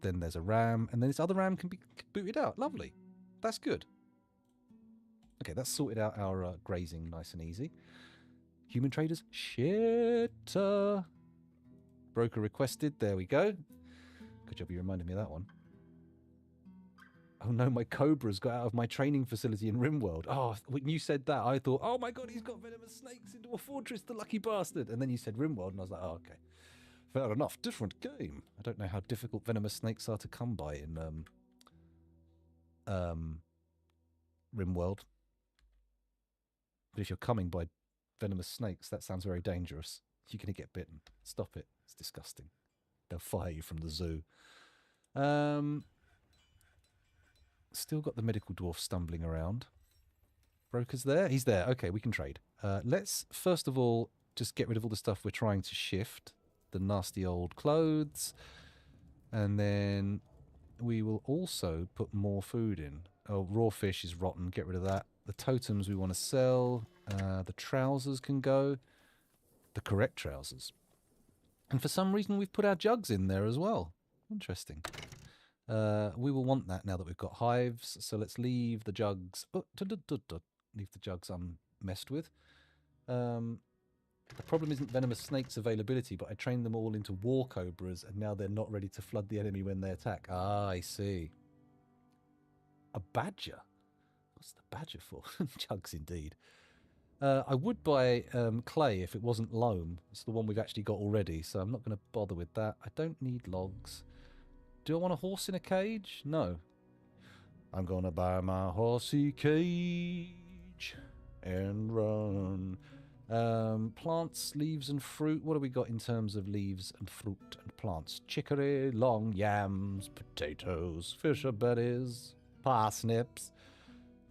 then there's a ram, and then this other ram can be booted out. Lovely. That's good. Okay, that's sorted out our grazing nice and easy. Human traders? Shit. Broker requested. There we go. Good job you reminded me of that one. Oh no, my cobra's got out of my training facility in Rimworld. Oh, when you said that, I thought, oh my god, he's got venomous snakes into a fortress, the lucky bastard. And then you said Rimworld, and I was like, oh, okay. Fair enough, different game. I don't know how difficult venomous snakes are to come by in Rimworld. But if you're coming by venomous snakes, that sounds very dangerous. You're going to get bitten. Stop it. It's disgusting. They'll fire you from the zoo. Still got the medical dwarf stumbling around. Broker's there? He's there. Okay, we can trade. Let's, first of all, just get rid of all the stuff we're trying to shift. The nasty old clothes. And then we will also put more food in. Oh, raw fish is rotten. Get rid of that. The totems we want to sell. The trousers can go. The correct trousers. And for some reason we've put our jugs in there as well. Interesting. We will want that now that we've got hives. So let's leave the jugs. Leave the jugs unmessed with. The problem isn't venomous snakes availability, but I trained them all into war cobras, and now they're not ready to flood the enemy when they attack. Ah, I see. A badger? What's the badger for? Jugs indeed. I would buy clay if it wasn't loam. It's the one we've actually got already, so I'm not going to bother with that. I don't need logs. Do I want a horse in a cage? No. I'm going to buy my horsey cage and run. Plants, leaves and fruit. What do we got in terms of leaves and fruit and plants? Chicory, long yams, potatoes, fisher berries, parsnips.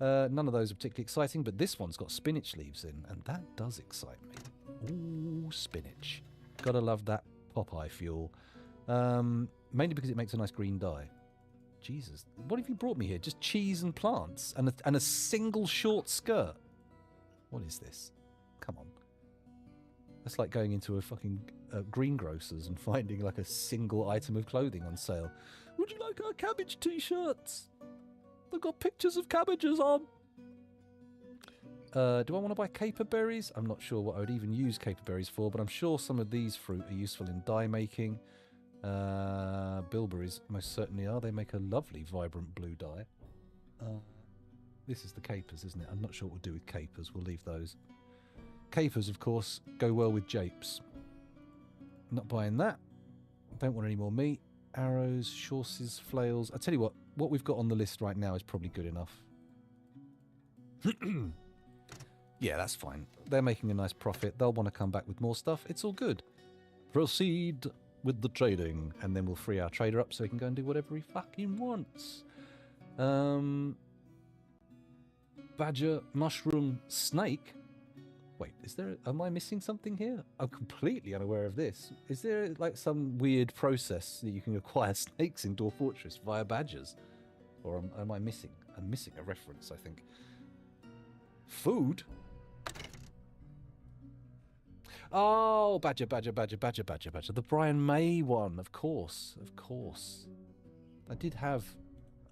None of those are particularly exciting, but this one's got spinach leaves in, and that does excite me. Ooh, spinach. Gotta love that Popeye fuel. Mainly because it makes a nice green dye. Jesus, what have you brought me here? Just cheese and plants and a single short skirt. What is this? Come on. That's like going into a fucking greengrocer's and finding like a single item of clothing on sale. Would you like our cabbage t-shirts? They've got pictures of cabbages on. Do I want to buy caper berries? I'm not sure what I would even use caper berries for, but I'm sure some of these fruit are useful in dye making. Bilberries most certainly are. They make a lovely vibrant blue dye. This is the capers, isn't it? I'm not sure what we'll do with capers. We'll leave those. Capers, of course, go well with japes. Not buying that. Don't want any more meat. Arrows, horses, flails. I tell you what we've got on the list right now is probably good enough. Yeah, that's fine. They're making a nice profit. They'll want to come back with more stuff. It's all good. Proceed with the trading, and then we'll free our trader up so he can go and do whatever he fucking wants. Badger, mushroom, snake. Wait, am I missing something here? I'm completely unaware of this. Is there like some weird process that you can acquire snakes into a fortress via badgers? Or am I missing? I'm missing a reference, I think. Food? Oh, badger. The Brian May one, of course. I did have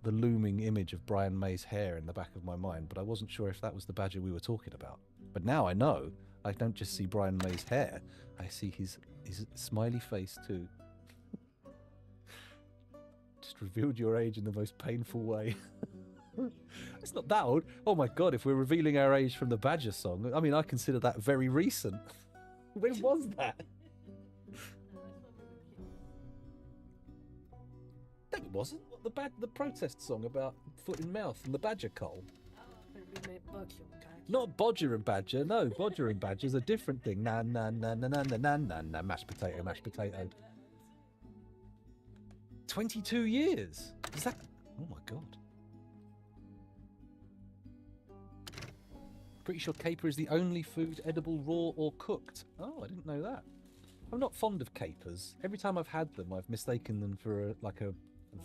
the looming image of Brian May's hair in the back of my mind, but I wasn't sure if that was the badger we were talking about. But now I know. I don't just see Brian May's hair. I see his smiley face too. Just revealed your age in the most painful way. It's not that old. Oh my god, if we're revealing our age from the Badger song, I mean, I consider that very recent. When was that? No, it wasn't. What, the protest song about foot in mouth and the badger coal? Not Bodger and Badger. No, Bodger and Badger's a different thing. Na na na na na na na na. Mashed potato, mashed potato. 22 years. Is that? Oh my god. Pretty sure caper is the only food edible raw or cooked. Oh, I didn't know that. I'm not fond of capers. Every time I've had them, I've mistaken them for a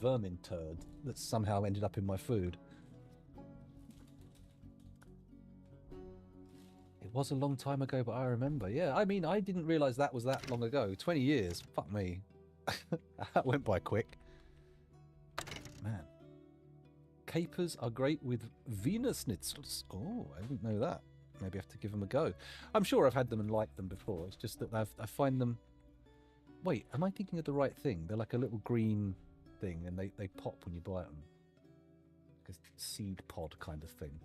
vermin turd that's somehow ended up in my food. It was a long time ago, but I remember. Yeah, I mean, I didn't realise that was that long ago. 20 years. Fuck me. That went by quick. Capers are great with Wiener schnitzels. Oh, I didn't know that. Maybe I have to give them a go. I'm sure I've had them and liked them before. It's just that I find them... Wait, am I thinking of the right thing? They're like a little green thing, and they pop when you bite them. Like a seed pod kind of thing.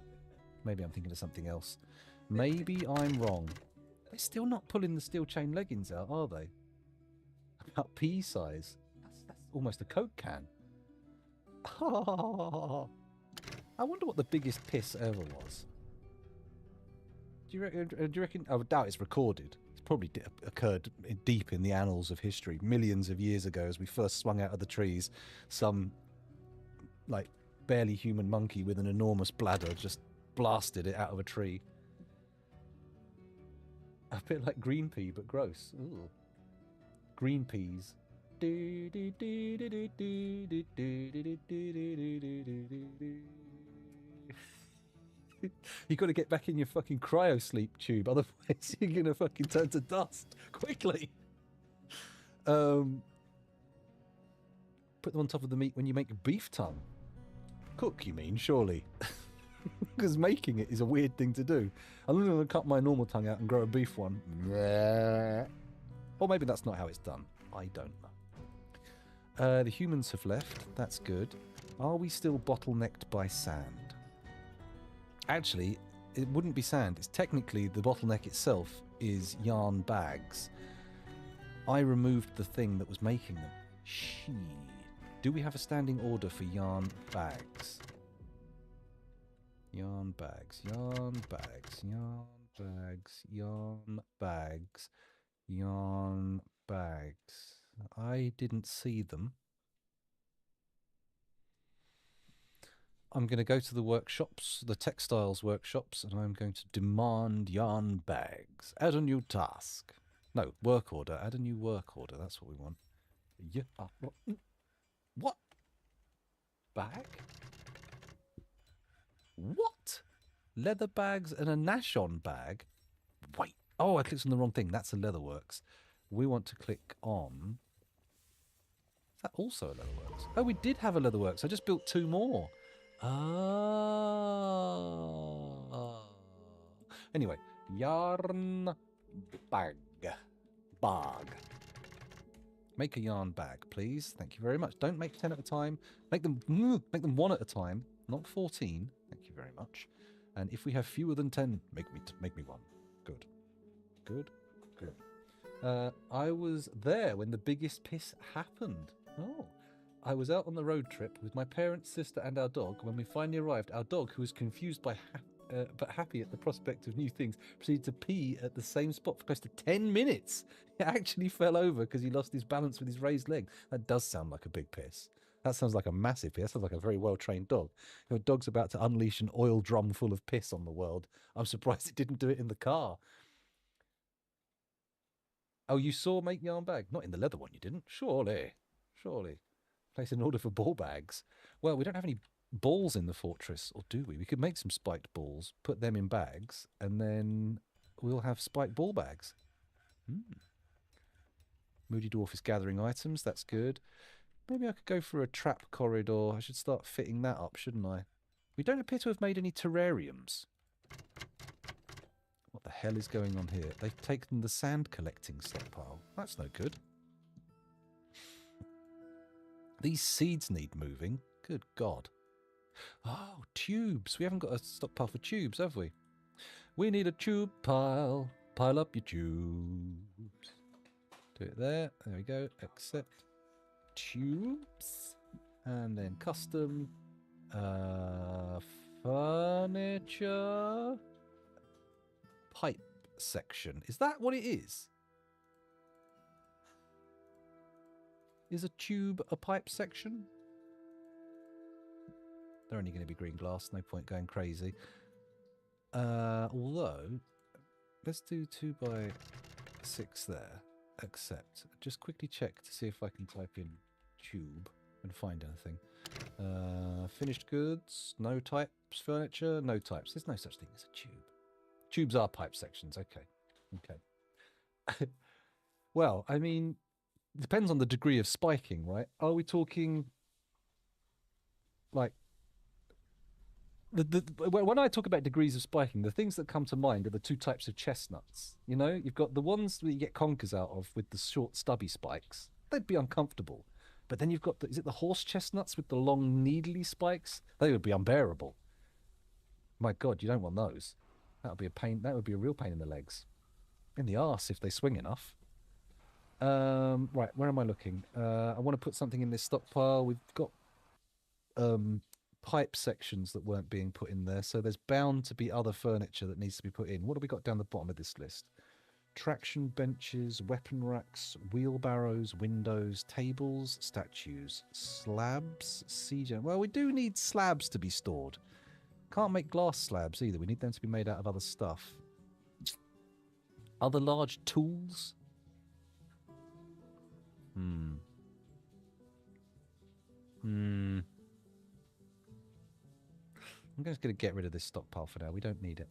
Maybe I'm thinking of something else. Maybe I'm wrong. They're still not pulling the steel chain leggings out, are they? About pea size. That's almost a Coke can. I wonder what the biggest piss ever was. Do you reckon? I would doubt it's recorded. It's probably occurred deep in the annals of history, millions of years ago, as we first swung out of the trees. Some, like, barely human monkey with an enormous bladder just blasted it out of a tree. A bit like green pea, but gross. Ooh. Green peas. You got to get back in your fucking cryo sleep tube, otherwise you're gonna fucking turn to dust quickly. Put them on top of the meat when you make beef tongue. Cook, you mean, surely? Because making it is a weird thing to do. I'm going to cut my normal tongue out and grow a beef one. Or maybe that's not how it's done. I don't know. The humans have left. That's good. Are we still bottlenecked by sand? Actually, it wouldn't be sand. It's technically the bottleneck itself is yarn bags. I removed the thing that was making them. Shit. Do we have a standing order for yarn bags? Yarn bags, yarn bags, yarn bags, yarn bags, yarn bags. I didn't see them. I'm going to go to the workshops, the textiles workshops, and I'm going to demand yarn bags. Add a new task. No, work order. Add a new work order. That's what we want. Yeah. What? Bag? What? Leather bags and a Nashon bag? Wait. Oh, I clicked on the wrong thing. That's a Leatherworks. We want to click on... Is that also a Leatherworks? Oh, we did have a Leatherworks. I just built 2 more. Ah. Anyway, yarn bag. Bag. Make a yarn bag, please. Thank you very much. Don't make 10 at a time. Make them 1 at a time, not 14. Thank you very much. And if we have fewer than 10, make me 1. Good. Good. Good. I was there when the biggest piss happened. Oh. I was out on the road trip with my parents, sister, and our dog. When we finally arrived, our dog, who was confused but happy at the prospect of new things, proceeded to pee at the same spot for close to 10 minutes. He actually fell over because he lost his balance with his raised leg. That does sound like a big piss. That sounds like a massive piss. That sounds like a very well-trained dog. Your dog's about to unleash an oil drum full of piss on the world. I'm surprised it didn't do it in the car. Oh, you saw Make Yarn Bag? Not in the leather one, you didn't? Surely. Surely. Place an order for ball bags. Well, we don't have any balls in the fortress, or do we? We could make some spiked balls, put them in bags, and then we'll have spiked ball bags. Moody Dwarf is gathering items. That's good. Maybe I could go for a trap corridor. I should start fitting that up, shouldn't I? We don't appear to have made any terrariums. What the hell is going on here? They've taken the sand collecting stockpile. That's no good. These seeds need moving. Good God. Oh, tubes. We haven't got a stockpile for tubes, have we? We need a tube pile. Pile up your tubes. Do it there. There we go. Accept tubes. And then custom. Furniture. Pipe section. Is that what it is? Is a tube a pipe section? They're only going to be green glass. No point going crazy. Although, let's do 2x6 there. Accept. Just quickly check to see if I can type in tube and find anything. Finished goods. No types. Furniture. No types. There's no such thing as a tube. Tubes are pipe sections. Okay. Okay. Well, I mean... Depends on the degree of spiking, right? Are we talking like when I talk about degrees of spiking, the things that come to mind are the two types of chestnuts. You know, you've got the ones that you get conkers out of with the short, stubby spikes. They'd be uncomfortable. But then you've got is it the horse chestnuts with the long, needly spikes? They would be unbearable. My God, you don't want those. That would be a pain. That would be a real pain in the legs, in the arse if they swing enough. Right, where am I looking? I want to put something in this stockpile. We've got pipe sections that weren't being put in there, so there's bound to be other furniture that needs to be put in. What have we got down the bottom of this list? Traction benches, weapon racks, wheelbarrows, windows, tables, statues, slabs, siege. Well, we do need slabs to be stored. Can't make glass slabs either. We need them to be made out of other stuff. Other large tools? I'm just going to get rid of this stockpile for now. We don't need it.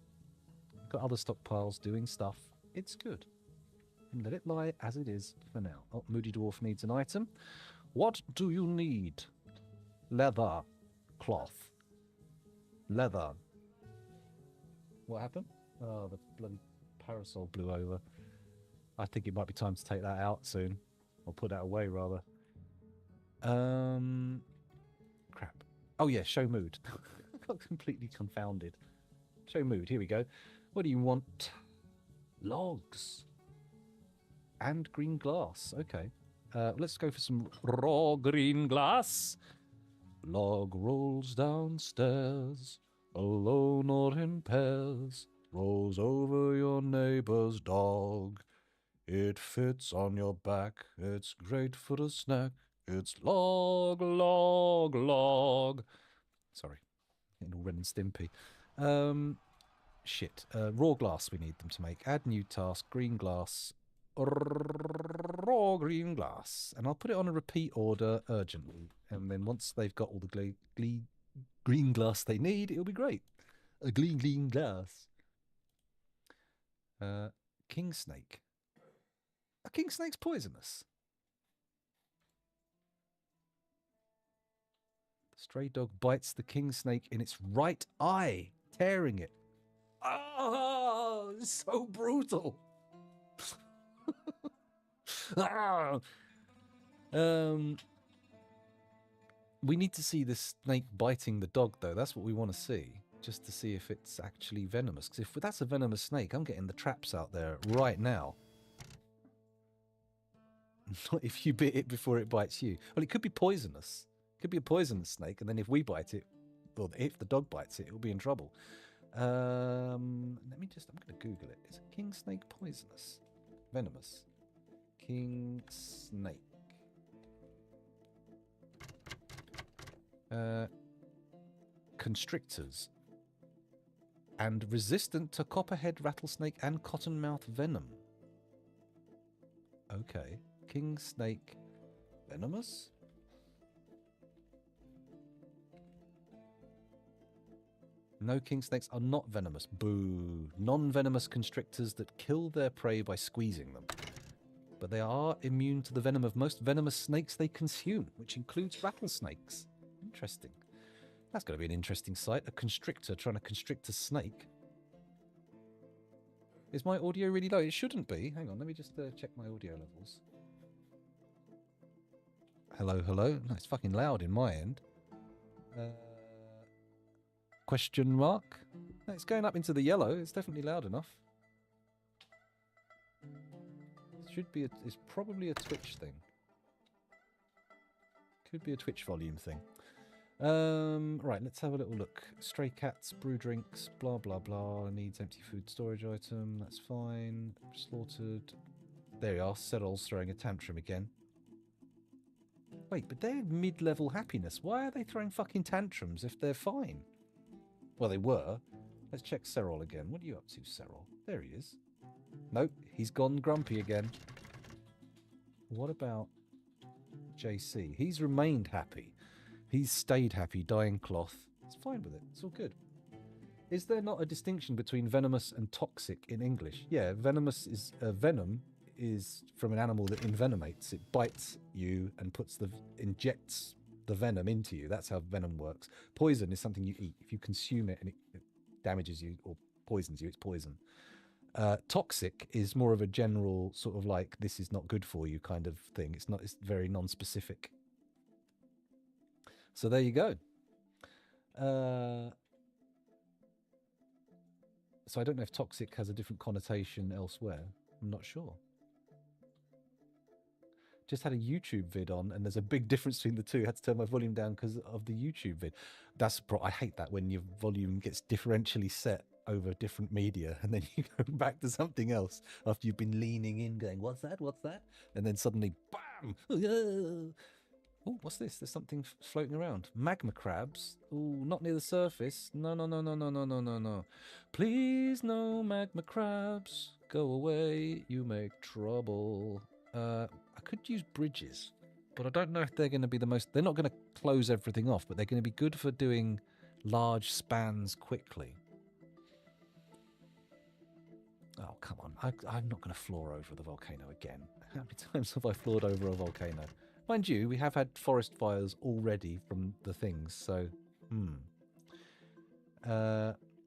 We've got other stockpiles doing stuff. It's good. And let it lie as it is for now. Oh, Moody Dwarf needs an item. What do you need? Leather. Cloth. Leather. What happened? Oh, the bloody parasol blew over. I think it might be time to take that out soon. Or put that away, rather. Crap. Oh, yeah, show mood. I got completely confounded. Show mood, here we go. What do you want? Logs. And green glass. Okay. Let's go for some raw green glass. Log rolls downstairs, alone or in pairs, rolls over your neighbor's dog. It fits on your back, it's great for a snack. It's log, log, log. Sorry, getting all red and stimpy. Shit. Raw glass we need them to make. Add new task, green glass. Raw green glass. And I'll put it on a repeat order urgently. And then once they've got all the green glass they need, it'll be great. A green glass. King snake. A king snake's poisonous. The stray dog bites the king snake in its right eye, tearing it. Oh, so brutal. We need to see this snake biting the dog, though. That's what we want to see, just to see if it's actually venomous. Because if that's a venomous snake, I'm getting the traps out there right now. Not if you bit it before it bites you. Well, it could be poisonous. It could be a poisonous snake, and then if we bite it, or if the dog bites it, it'll be in trouble. I'm going to Google it. Is a king snake poisonous? Venomous. King snake. Constrictors. And resistant to copperhead rattlesnake and cottonmouth venom. Okay. King snake. Venomous? No, king snakes are not venomous. Boo. Non-venomous constrictors that kill their prey by squeezing them. But they are immune to the venom of most venomous snakes they consume, which includes rattlesnakes. Interesting. That's going to be an interesting sight. A constrictor trying to constrict a snake. Is my audio really low? It shouldn't be. Hang on, let me just check my audio levels. Hello, hello. No, it's fucking loud in my end. Question mark? No, it's going up into the yellow. It's definitely loud enough. It's probably a Twitch thing. Could be a Twitch volume thing. Right, let's have a little look. Stray cats, brew drinks, blah blah blah. Needs empty food storage item. That's fine. Slaughtered. There you are. Serol's throwing a tantrum again. Wait, but they're mid-level happiness. Why are they throwing fucking tantrums if they're fine? Well, they were. Let's check Serol again. What are you up to, Serol? There he is. Nope, he's gone grumpy again. What about JC? He's remained happy. He's stayed happy, dying cloth. It's fine with it. It's all good. Is there not a distinction between venomous and toxic in English? Yeah, venomous is venom is from an animal that envenomates. It bites you and injects the venom into you. That's how venom works. Poison is something you eat. If you consume it and it damages you or poisons you, it's poison. Toxic is more of a general sort of like, this is not good for you kind of thing. It's very non-specific. So there you go. So I don't know if toxic has a different connotation elsewhere. I'm not sure. Just had a YouTube vid on, and there's a big difference between the two. I had to turn my volume down because of the YouTube vid. I hate that when your volume gets differentially set over different media, and then you go back to something else after you've been leaning in, going, "What's that? What's that?" And then suddenly, bam! Oh, what's this? There's something floating around. Magma crabs. Oh, not near the surface. No, no, no, no, no, no, no, no, no. Please, no magma crabs. Go away. You make trouble. I could use bridges, but I don't know if they're going to be the most... They're not going to close everything off, but they're going to be good for doing large spans quickly. Oh, come on. I'm not going to floor over the volcano again. How many times have I floored over a volcano? Mind you, we have had forest fires already from the things, so...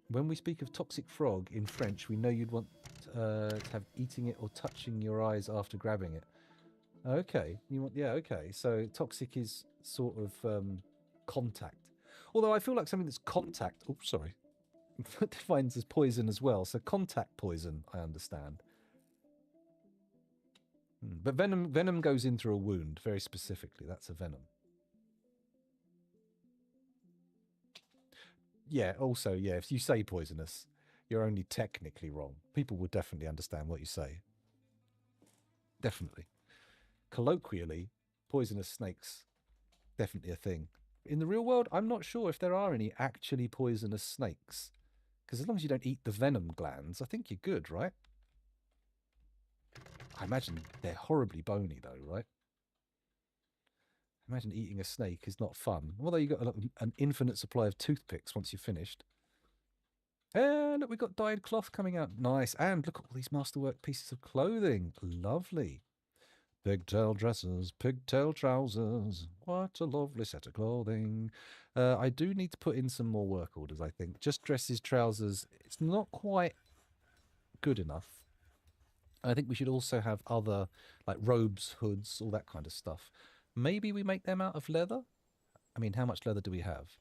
When we speak of toxic frog in French, we know you'd want to have eating it or touching your eyes after grabbing it. Okay, okay. So toxic is sort of contact. Although I feel like something that's contact... Oh, sorry. defines as poison as well. So contact poison, I understand. But venom goes in through a wound, very specifically. That's a venom. Yeah, also, yeah, if you say poisonous, you're only technically wrong. People will definitely understand what you say. Definitely. Colloquially, poisonous snakes, definitely a thing. In the real world, I'm not sure if there are any actually poisonous snakes. Because as long as you don't eat the venom glands, I think you're good, right? I imagine they're horribly bony, though, right? Imagine eating a snake is not fun. Although you got an infinite supply of toothpicks once you're finished. And look, we got dyed cloth coming out. Nice. And look at all these masterwork pieces of clothing. Lovely. Pigtail dresses, pigtail trousers. What a lovely set of clothing. I do need to put in some more work orders, I think. Just dresses, trousers. It's not quite good enough. I think we should also have other, like robes, hoods, all that kind of stuff. Maybe we make them out of leather? I mean, how much leather do we have?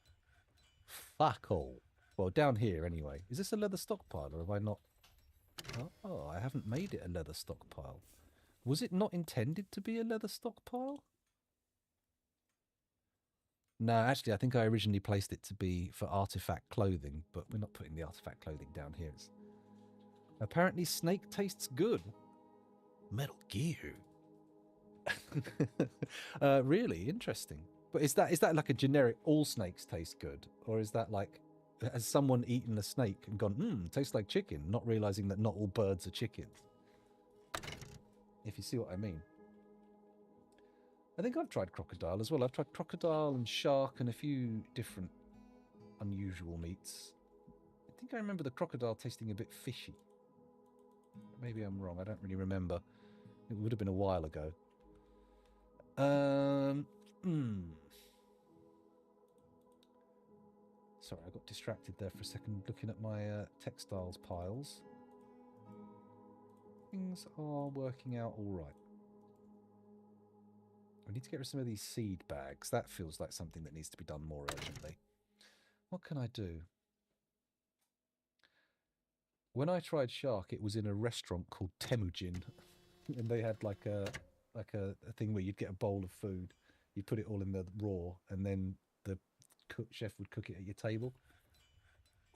Fuck all. Well, down here anyway. Is this a leather stockpile or have I not... Oh, I haven't made it a leather stockpile. Was it not intended to be a leather stockpile? No, actually, I think I originally placed it to be for artifact clothing, but we're not putting the artifact clothing down here. Apparently, snake tastes good. Metal Gear. Really interesting. But is that like a generic all snakes taste good, or is that like has someone eaten a snake and gone tastes like chicken, not realizing that not all birds are chickens? If you see what I mean. I think I've tried crocodile as well. I've tried crocodile and shark and a few different unusual meats. I think I remember the crocodile tasting a bit fishy. Maybe I'm wrong. I don't really remember. It would have been a while ago. Sorry, I got distracted there for a second looking at my textiles piles. Things are working out all right. I need to get rid of some of these seed bags. That feels like something that needs to be done more urgently. What can I do? When I tried shark, it was in a restaurant called Temujin, and they had like a thing where you'd get a bowl of food, you put it all in the raw, and then the chef would cook it at your table.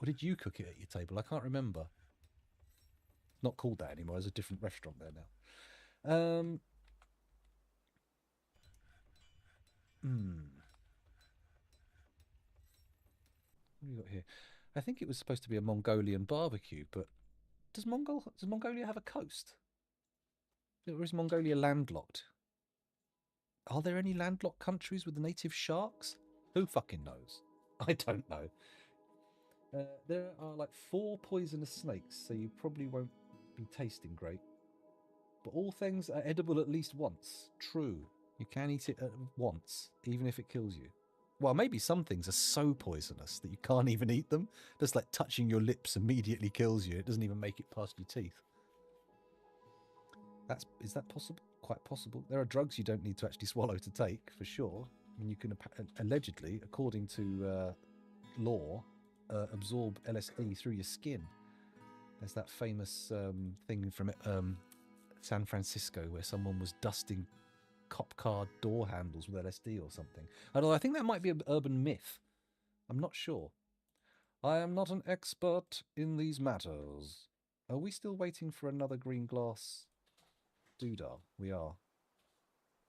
Or did you cook it at your table? I can't remember. Not called that anymore. There's a different restaurant there now. What have we got here? I think it was supposed to be a Mongolian barbecue, but does Mongolia have a coast? Or is Mongolia landlocked? Are there any landlocked countries with native sharks? Who fucking knows? I don't know. There are like 4 poisonous snakes, so you probably won't be tasting great. But all things are edible at least once. True. You can eat it at once, even if it kills you. Well, maybe some things are so poisonous that you can't even eat them. Just like touching your lips immediately kills you. It doesn't even make it past your teeth. Is that possible? Quite possible. There are drugs you don't need to actually swallow to take, for sure. I mean, you can allegedly, according to law, absorb LSD through your skin. There's that famous thing from San Francisco where someone was dusting cop car door handles with LSD or something. Although I think that might be an urban myth. I'm not sure. I am not an expert in these matters. Are we still waiting for another green glass doodah? We are.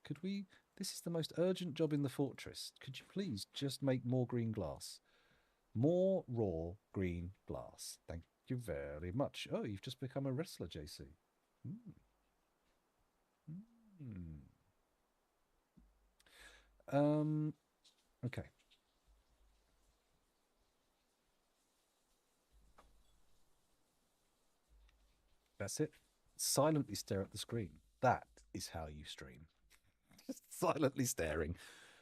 Could we... This is the most urgent job in the fortress. Could you please just make more green glass? More raw green glass. Thank you very much. Oh, you've just become a wrestler, JC. Okay. That's it. Silently stare at the screen. That is how you stream. Just silently staring.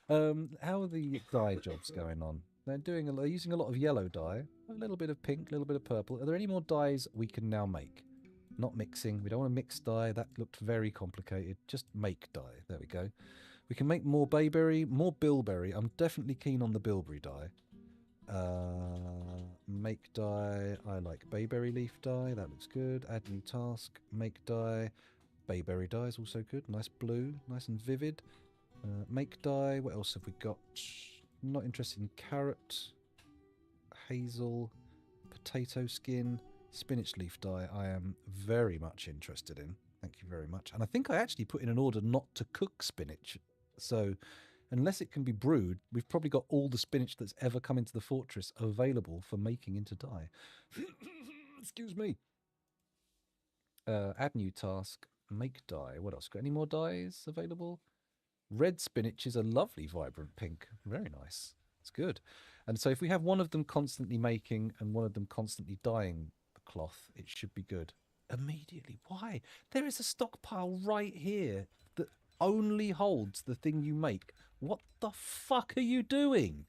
How are the dye jobs going on? They're using a lot of yellow dye, a little bit of pink, a little bit of purple. Are there any more dyes we can now make? Not mixing. We don't want to mix dye. That looked very complicated. Just make dye. There we go. We can make more bayberry, more bilberry. I'm definitely keen on the bilberry dye. Make dye. I like bayberry leaf dye. That looks good. Add new task. Make dye. Bayberry dye is also good. Nice blue. Nice and vivid. Make dye. What else have we got? Not interested in carrot. Hazel. Potato skin. Spinach leaf dye I am very much interested in. Thank you very much. And I think I actually put in an order not to cook spinach. So unless it can be brewed, we've probably got all the spinach that's ever come into the fortress available for making into dye. Excuse me. Add new task. Make dye. What else? Got any more dyes available? Red spinach is a lovely vibrant pink. Very nice. It's good. And so if we have one of them constantly making and one of them constantly dyeing the cloth, it should be good. Immediately. Why? There is a stockpile right here that only holds the thing you make. What the fuck are you doing?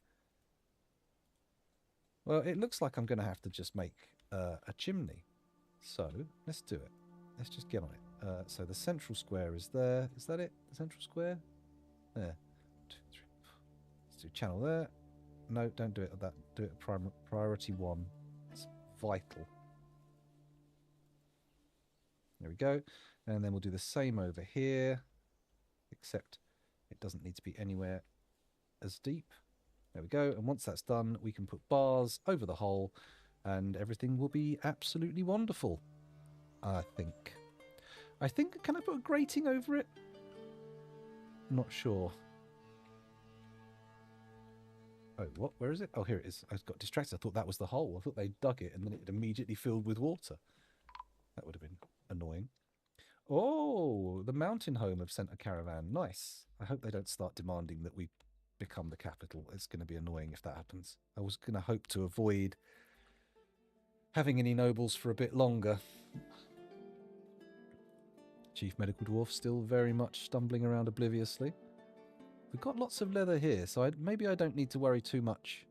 Well, it looks like I'm going to have to just make a chimney. So let's do it. Let's just get on it. So the central square is there. Is that it? The central square? There. 2, 3, 4. Let's do channel there. No, don't do it at that. Do it at priority 1. It's vital. There we go. And then we'll do the same over here, except it doesn't need to be anywhere as deep. There we go. And once that's done, we can put bars over the hole and everything will be absolutely wonderful. I think, can I put a grating over it? Not sure. Oh, what? Where is it? Oh, here it is. I got distracted. I thought that was the hole. I thought they dug it and then it immediately filled with water. That would have been annoying. Oh, the mountain home have sent a caravan. Nice. I hope they don't start demanding that we become the capital. It's going to be annoying if that happens. I was going to hope to avoid having any nobles for a bit longer. Chief Medical Dwarf still very much stumbling around obliviously. We've got lots of leather here, so maybe I don't need to worry too much.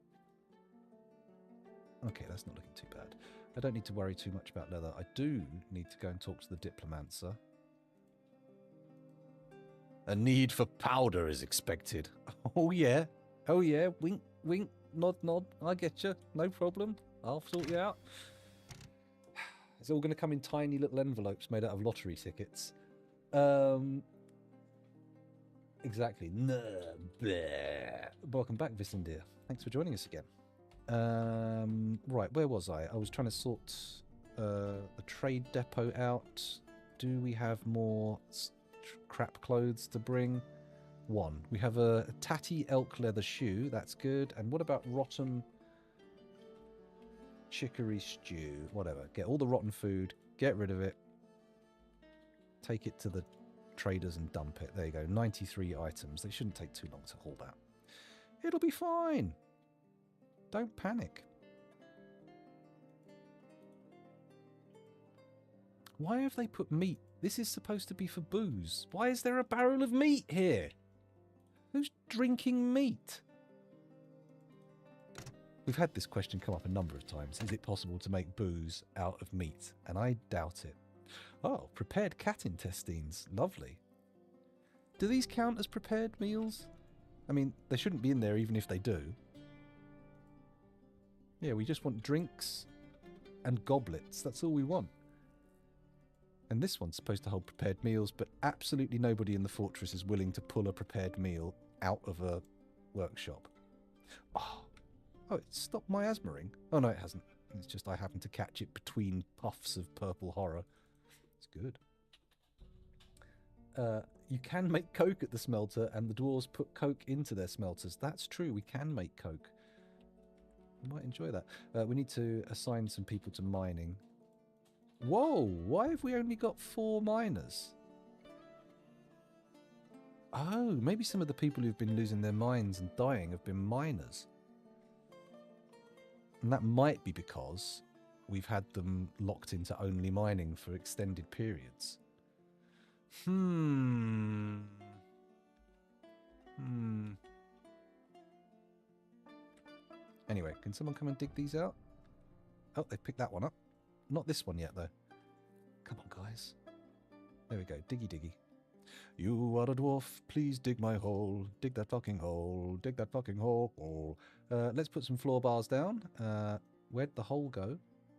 Okay, that's not looking too bad. I don't need to worry too much about leather. I do need to go and talk to the Diplomancer. A need for powder is expected. Oh yeah. Oh yeah. Wink, wink, nod, nod. I get you. No problem. I'll sort you out. It's all going to come in tiny little envelopes made out of lottery tickets. Exactly. Welcome back, Visindir. Thanks for joining us again. Right, where was I? I was trying to sort the trade depot out. Do we have more crap clothes to bring? 1. We have a tatty elk leather shoe. That's good. And what about rotten chicory stew? Whatever. Get all the rotten food. Get rid of it. Take it to the traders and dump it. There you go. 93 items. They shouldn't take too long to haul that. It'll be fine. Don't panic. Why have they put meat? This is supposed to be for booze. Why is there a barrel of meat here? Who's drinking meat? We've had this question come up a number of times. Is it possible to make booze out of meat? And I doubt it. Oh, prepared cat intestines. Lovely. Do these count as prepared meals? I mean, they shouldn't be in there even if they do. Yeah, we just want drinks and goblets. That's all we want. And this one's supposed to hold prepared meals, but absolutely nobody in the fortress is willing to pull a prepared meal out of a workshop. Oh, it stopped my asthmaing. Oh, no, it hasn't. It's just I happen to catch it between puffs of purple horror. It's good. You can make coke at the smelter, and the dwarves put coke into their smelters. That's true, we can make coke. I might enjoy that. We need to assign some people to mining. Whoa, why have we only got 4 miners? Oh, maybe some of the people who've been losing their minds and dying have been miners. And that might be because we've had them locked into only mining for extended periods. Anyway, can someone come and dig these out? Oh, they picked that one up. Not this one yet, though. Come on, guys. There we go. Diggy diggy. You are a dwarf. Please dig my hole. Dig that fucking hole. Dig that fucking hole. Let's put some floor bars down. Where'd the hole go?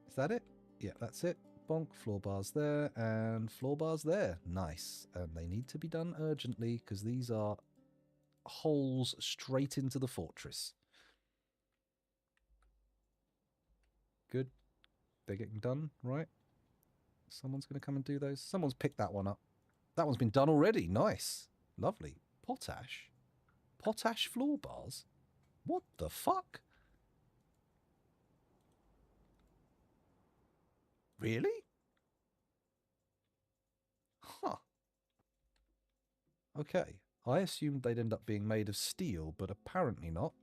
Is that it? Yeah, that's it. Bonk. Floor bars there. And floor bars there. Nice. And they need to be done urgently because these are holes straight into the fortress. Good. They're getting done, right? Someone's going to come and do those. Someone's picked that one up. That one's been done already. Nice. Lovely. Potash? Potash floor bars? What the fuck? Really? Huh. Okay. I assumed they'd end up being made of steel, but apparently not.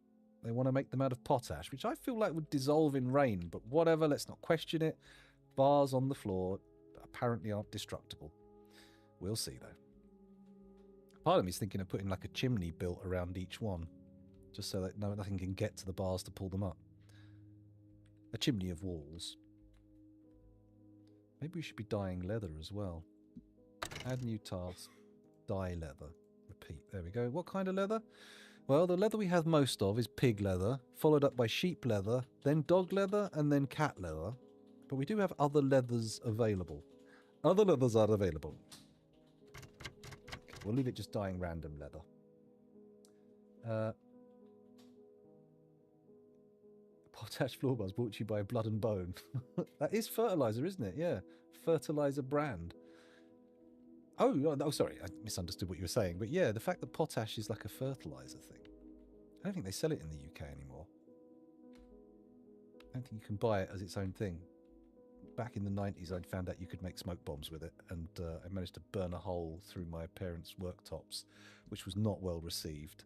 They want to make them out of potash, which I feel like would dissolve in rain, but whatever, let's not question it. Bars on the floor apparently aren't destructible. We'll see, though. Part of me is thinking of putting like a chimney built around each one, just so that nothing can get to the bars to pull them up. A chimney of walls. Maybe we should be dyeing leather as well. Add new task. Dye leather. Repeat. There we go. What kind of leather? Well, the leather we have most of is pig leather, followed up by sheep leather, then dog leather, and then cat leather. But we do have other leathers available. Other leathers are available. Okay, we'll leave it just dyeing random leather. Potash floor bars brought to you by Blood and Bone. That is fertilizer, isn't it? Yeah. Fertilizer brand. Oh, sorry, I misunderstood what you were saying. But yeah, the fact that potash is like a fertilizer thing. I don't think they sell it in the UK anymore. I don't think you can buy it as its own thing. Back in the 90s, I'd found out you could make smoke bombs with it, and I managed to burn a hole through my parents' worktops, which was not well received.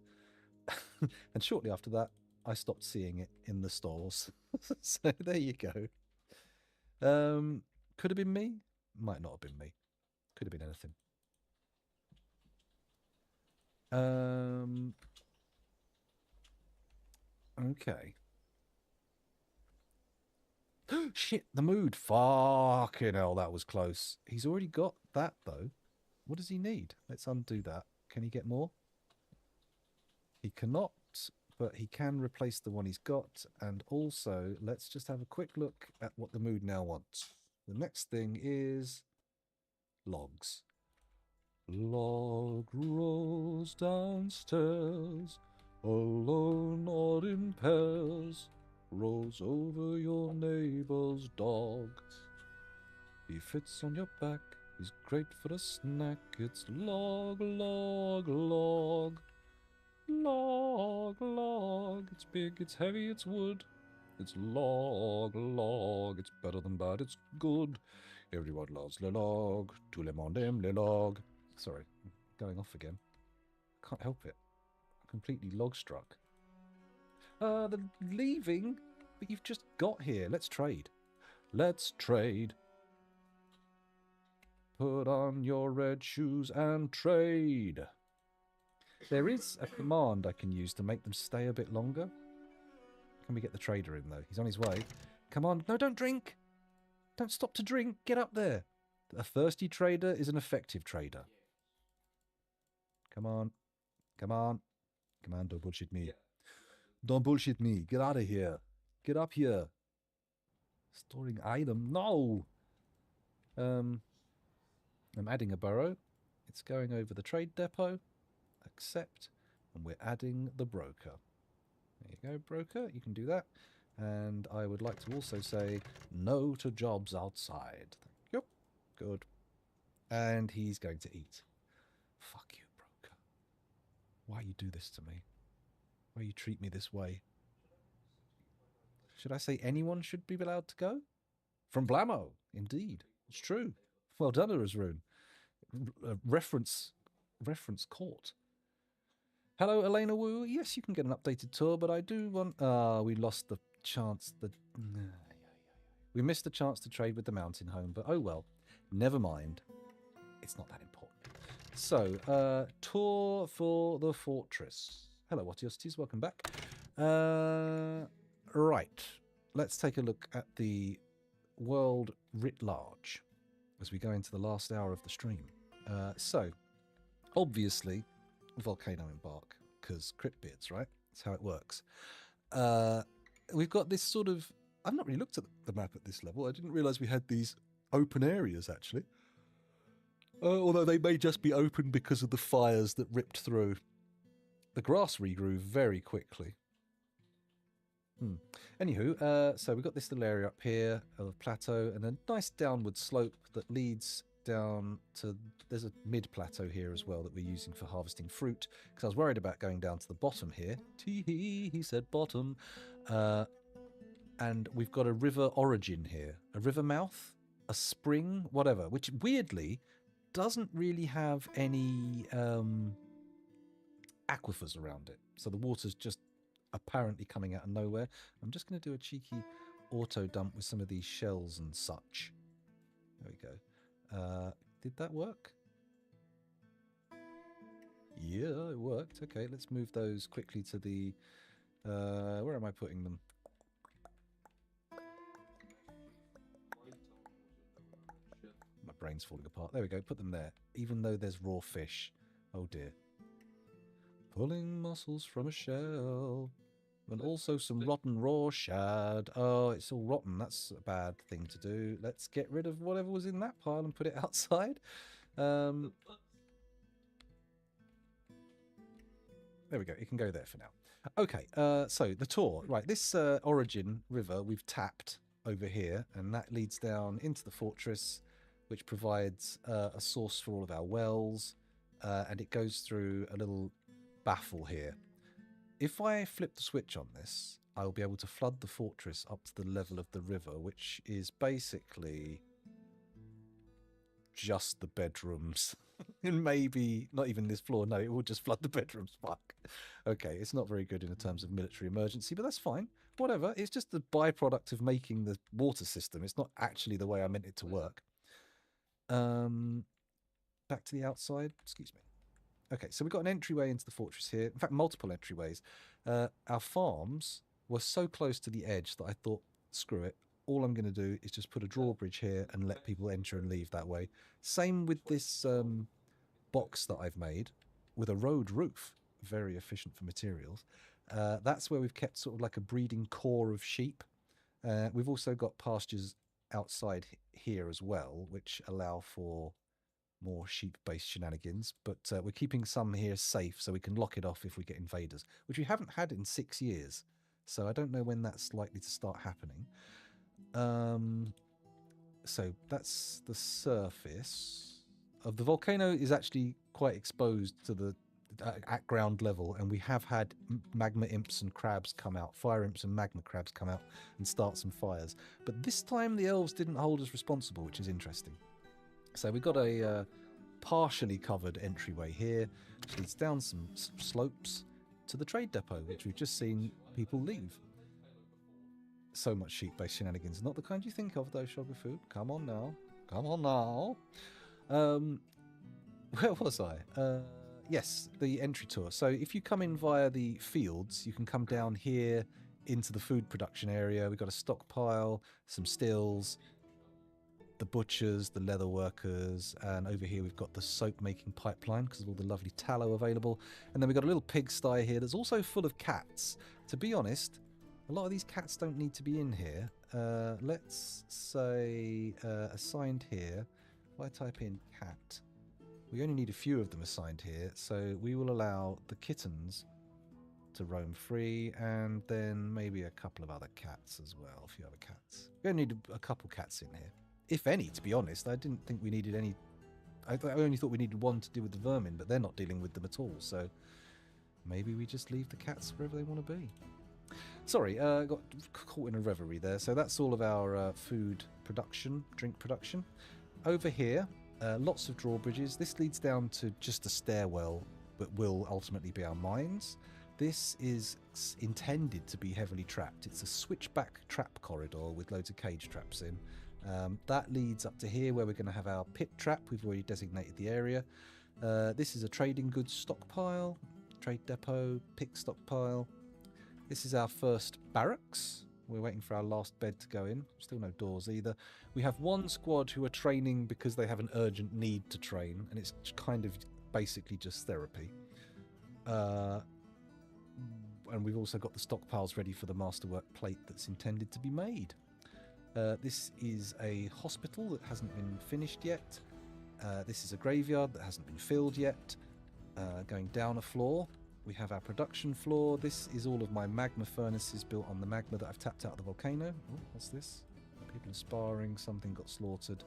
And shortly after that, I stopped seeing it in the stores. So there you go. Could have been me. Might not have been me. Could have been anything. Okay. Shit, the mood. Fucking hell, that was close. He's already got that, though. What does he need? Let's undo that. Can he get more? He cannot, but he can replace the one he's got. And also, let's just have a quick look at what the mood now wants. The next thing is logs. Log rolls downstairs, alone or in pairs, rolls over your neighbor's dog. He fits on your back, he's great for a snack. It's log, log, log. Log, log. It's big, it's heavy, it's wood. It's log, log. It's better than bad, it's good. Everyone loves le log. Tout le monde aime le log. Sorry, I'm going off again. Can't help it. I'm completely log struck. They're leaving, but you've just got here. Let's trade. Let's trade. Put on your red shoes and trade. There is a command I can use to make them stay a bit longer. Can we get the trader in, though? He's on his way. Come on. No, don't drink. Don't stop to drink. Get up there. A thirsty trader is an effective trader. Come on. Come on. Come on, don't bullshit me. Don't bullshit me. Get out of here. Get up here. Storing item. No! I'm adding a burrow. It's going over the trade depot. Accept. And we're adding the broker. There you go, broker. You can do that. And I would like to also say no to jobs outside. Yep. Good. And he's going to eat. Fuck you, broker. Why you do this to me? Why you treat me this way? Should I say anyone should be allowed to go? From Blammo, indeed. It's true. Well done, Arazrun. Reference caught. Hello, Elena Wu. Yes, you can get an updated tour, but I do want... we lost the chance. We missed the chance to trade with the mountain home, but oh well. Never mind. It's not that important. So, tour for the fortress. Hello, Watiosties. Welcome back. Right. Let's take a look at the world writ large as we go into the last hour of the stream. So, obviously, volcano embark, because Cryptbeards, right? That's how it works. We've got this sort of... I've not really looked at the map at this level. I didn't realise we had these open areas, actually. Although they may just be open because of the fires that ripped through. The grass regrew very quickly. Anywho, so we've got this little area up here of plateau and a nice downward slope that leads down to... There's a mid-plateau here as well that we're using for harvesting fruit, because I was worried about going down to the bottom here. Tee-hee, he said bottom. And we've got a river origin here. A river mouth, a spring, whatever, which weirdly doesn't really have any aquifers around it. So the water's just apparently coming out of nowhere. I'm just going to do a cheeky auto dump with some of these shells and such. There we go. Did that work? Yeah, it worked. Okay, let's move those quickly to the... where am I putting them? My brain's falling apart. There we go, put them there. Even though there's raw fish. Oh dear. Pulling mussels from a shell. And also some rotten raw shad. Oh, it's all rotten. That's a bad thing to do. Let's get rid of whatever was in that pile and put it outside. There we go. It can go there for now. Okay, so the tour. Right, this origin river we've tapped over here, and that leads down into the fortress, which provides a source for all of our wells, and it goes through a little baffle here. If I flip the switch on this, I'll be able to flood the fortress up to the level of the river, which is basically just the bedrooms. And maybe not even this floor. No, it will just flood the bedrooms. Fuck. Okay, it's not very good in terms of military emergency, but that's fine. Whatever. It's just the byproduct of making the water system. It's not actually the way I meant it to work. Back to the outside. Excuse me. Okay, so we've got an entryway into the fortress here. In fact, multiple entryways. Our farms were so close to the edge that I thought, screw it. All I'm going to do is just put a drawbridge here and let people enter and leave that way. Same with this box that I've made with a road roof. Very efficient for materials. That's where we've kept sort of like a breeding core of sheep. We've also got pastures outside here as well, which allow for more sheep-based shenanigans, but we're keeping some here safe so we can lock it off if we get invaders, which we haven't had in 6 years. So I don't know when that's likely to start happening. So that's the surface of the volcano. Is actually quite exposed to the at ground level, and we have had magma imps and crabs come out, fire imps and magma crabs come out and start some fires. But this time the elves didn't hold us responsible, which is interesting. So we've got a partially covered entryway here, which leads down some slopes to the trade depot, which we've just seen people leave. So much sheep-based shenanigans. Not the kind you think of, though, Sugar Food. Come on now. Come on now. Where was I? Yes, the entry tour. So if you come in via the fields, you can come down here into the food production area. We've got a stockpile, some stills, the butchers, the leather workers, and over here we've got the soap making pipeline because of all the lovely tallow available. And then we've got a little pigsty here that's also full of cats. To be honest, a lot of these cats don't need to be in here. Let's say assigned here. If I type in cat, we only need a few of them assigned here, so we will allow the kittens to roam free, and then maybe a couple of other cats as well, a few other cats. We only need a couple cats in here. If any, to be honest. I didn't think we needed any. I only thought we needed one to deal with the vermin, but they're not dealing with them at all, so maybe we just leave the cats wherever they want to be. Sorry, got caught in a reverie there. So that's all of our food production, drink production. Over here, lots of drawbridges. This leads down to just a stairwell, but will ultimately be our mines. This is intended to be heavily trapped. It's a switchback trap corridor with loads of cage traps in. That leads up to here where we're going to have our pit trap. We've already designated the area. This is a trading goods stockpile, trade depot, pick stockpile. This is our first barracks. We're waiting for our last bed to go in. Still no doors either. We have one squad who are training because they have an urgent need to train, and it's kind of basically just therapy. And we've also got the stockpiles ready for the masterwork plate that's intended to be made. This is a hospital that hasn't been finished yet. This is a graveyard that hasn't been filled yet. Going down a floor, we have our production floor. This is all of my magma furnaces built on the magma that I've tapped out of the volcano. Oh, what's this? People are sparring. Something got slaughtered.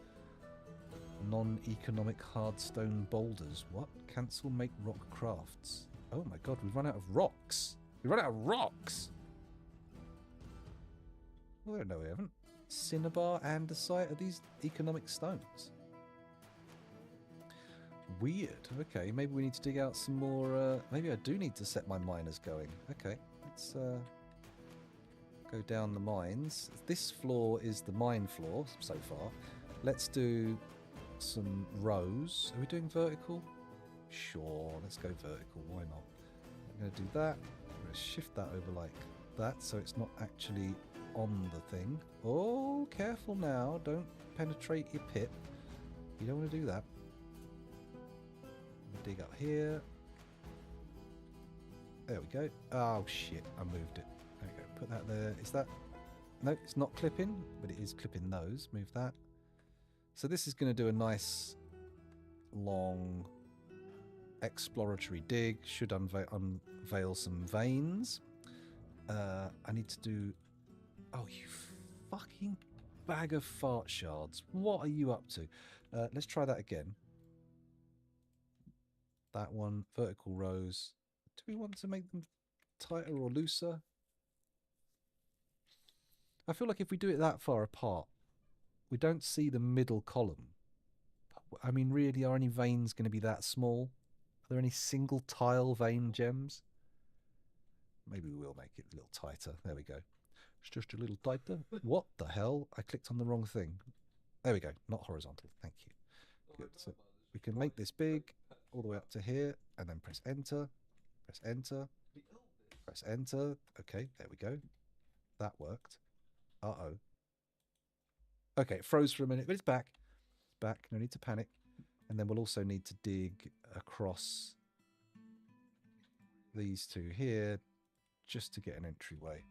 Non-economic hardstone boulders. What? Cancel make rock crafts. Oh my god, we've run out of rocks. We've run out of rocks! Well, no, we haven't. Cinnabar, andesite. Are these economic stones? Weird. Okay, maybe we need to dig out some more. Maybe I do need to set my miners going. Okay, let's go down the mines. This floor is the mine floor so far. Let's do some rows. Are we doing vertical? Sure, let's go vertical. Why not? I'm going to do that. I'm going to shift that over like that so it's not actually on the thing. Oh, careful now. Don't penetrate your pit. You don't want to do that. Dig up here. There we go. Oh shit, I moved it. There we go. Put that there. Is that... No, it's not clipping, but it is clipping those. Move that. So this is going to do a nice long exploratory dig. Should unveil some veins. I need to do... Oh, you fucking bag of fart shards. What are you up to? Let's try that again. That one, vertical rows. Do we want to make them tighter or looser? I feel like if we do it that far apart, we don't see the middle column. I mean, really, are any veins going to be that small? Are there any single tile vein gems? Maybe we will make it a little tighter. There we go. It's just a little tighter. What the hell? I clicked on the wrong thing. There we go. Not horizontal. Thank you. Good. So we can make this big all the way up to here, and then press enter, press enter, press enter. Okay, there we go. That worked. Uh-oh. Okay, it froze for a minute, but it's back. It's back. No need to panic. And then we'll also need to dig across these two here just to get an entryway.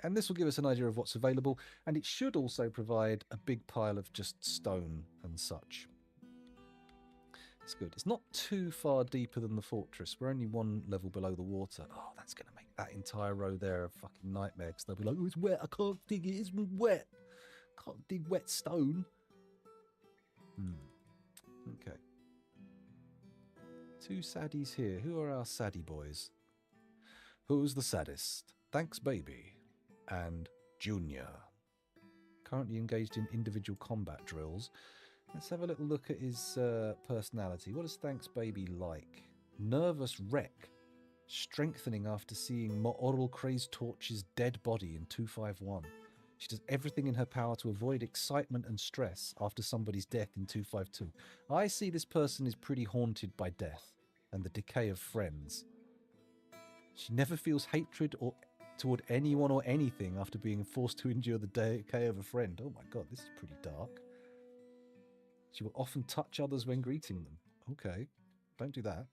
And this will give us an idea of what's available, and it should also provide a big pile of just stone and such. It's good. It's not too far deeper than the fortress. We're only one level below the water. Oh, that's going to make that entire row there a fucking nightmare, because they'll be like, oh, it's wet, I can't dig it, it's wet. Can't dig wet stone. Okay. Two saddies here. Who are our saddie boys? Who's the saddest? Thanks, baby. And Junior. Currently engaged in individual combat drills. Let's have a little look at his personality. What is Thanks Baby like? Nervous wreck. Strengthening after seeing Oral Craze Torch's dead body in 251. She does everything in her power to avoid excitement and stress after somebody's death in 252. I see this person is pretty haunted by death and the decay of friends. She never feels hatred or toward anyone or anything after being forced to endure the decay of a friend. Oh my god, this is pretty dark. She will often touch others when greeting them. Okay, don't do that.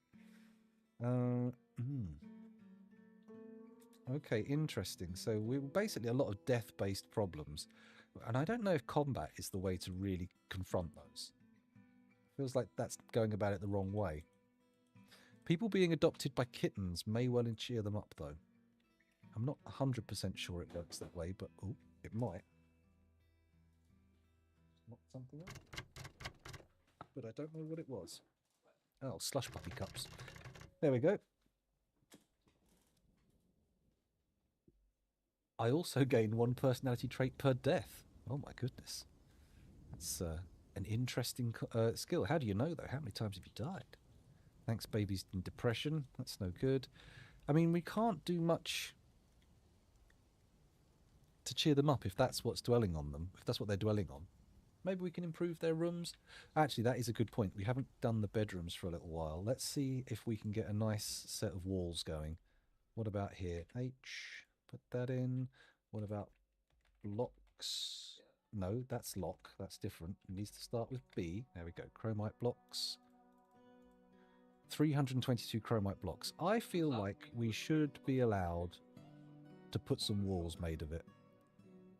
Okay, interesting. So we're basically a lot of death-based problems. And I don't know if combat is the way to really confront those. Feels like that's going about it the wrong way. People being adopted by kittens may well cheer them up, though. I'm not 100% sure it works that way, but oh, it might. Not something else. But I don't know what it was. Oh, slush puppy cups. There we go. I also gain 1 personality trait per death. Oh my goodness. That's an interesting skill. How do you know, though? How many times have you died? Thanks, babies in depression. That's no good. I mean, we can't do much to cheer them up if that's what's dwelling on them, if that's what they're dwelling on. Maybe we can improve their rooms. Actually, that is a good point. We haven't done the bedrooms for a little while. Let's see if we can get a nice set of walls going. What about here? H, put that in. What about blocks? No, that's lock. That's different. It needs to start with B. There we go. Chromite blocks. 322 chromite blocks. I feel like we should be allowed to put some walls made of it.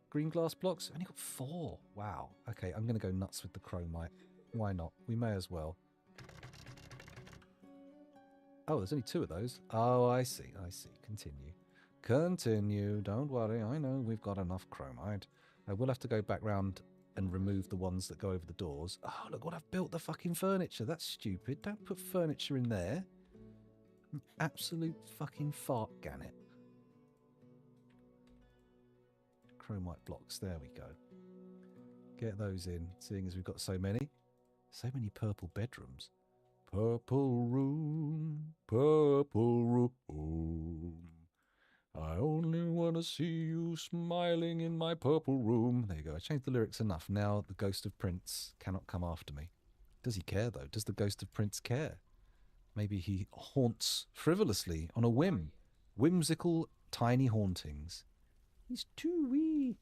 Green glass blocks? Only got 4. Wow. Okay, I'm going to go nuts with the chromite. Why not? We may as well. Oh, there's only 2 of those. Oh, I see. I see. Continue. Continue. Don't worry. I know we've got enough chromite. I will have to go back round and remove the ones that go over the doors. Oh, look what I've built, the fucking furniture. That's stupid. Don't put furniture in there. An absolute fucking fart gannet. Chromite blocks. There we go. Get those in, seeing as we've got so many. So many purple bedrooms. Purple room, purple room. I only want to see you smiling in my purple room. There you go. I changed the lyrics enough. Now the ghost of Prince cannot come after me. Does he care, though? Does the ghost of Prince care? Maybe he haunts frivolously on a whim. Whimsical, tiny hauntings. He's too wee.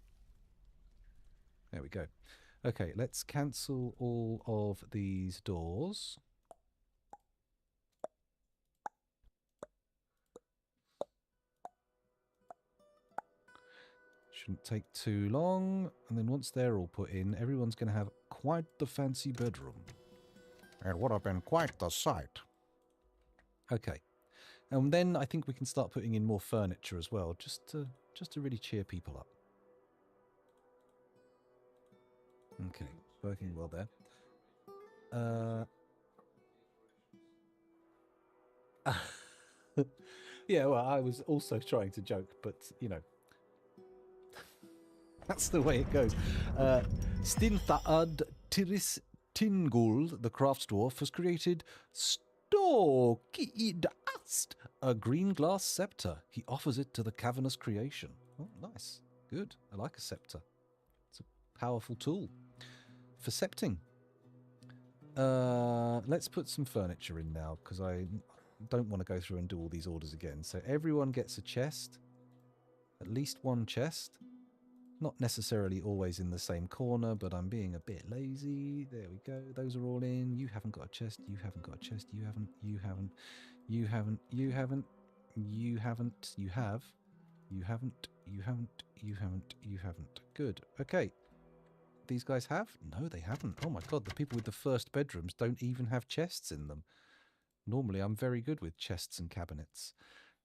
There we go. Okay, let's cancel all of these doors. Shouldn't take too long. And then once they're all put in, everyone's going to have quite the fancy bedroom. It would have been quite the sight. Okay. And then I think we can start putting in more furniture as well, just to really cheer people up. Okay, working well there. Yeah, well, I was also trying to joke, but, you know, that's the way it goes. Stinthaad Tiris Tingul, the crafts dwarf, has created Storkidast, a green glass scepter. He offers it to the cavernous creation. Oh, nice. Good. I like a scepter. It's a powerful tool for scepting. Let's put some furniture in now, because I don't want to go through and do all these orders again. So everyone gets a chest. At least 1 chest. Not necessarily always in the same corner, but I'm being a bit lazy. There we go. Those are all in. You haven't got a chest. You haven't got a chest. You haven't. You haven't. You haven't. You haven't. You haven't. You have. You haven't. You haven't. You haven't. You haven't. Good. Okay. These guys have? No, they haven't. Oh my god, the people with the first bedrooms don't even have chests in them. Normally, I'm very good with chests and cabinets.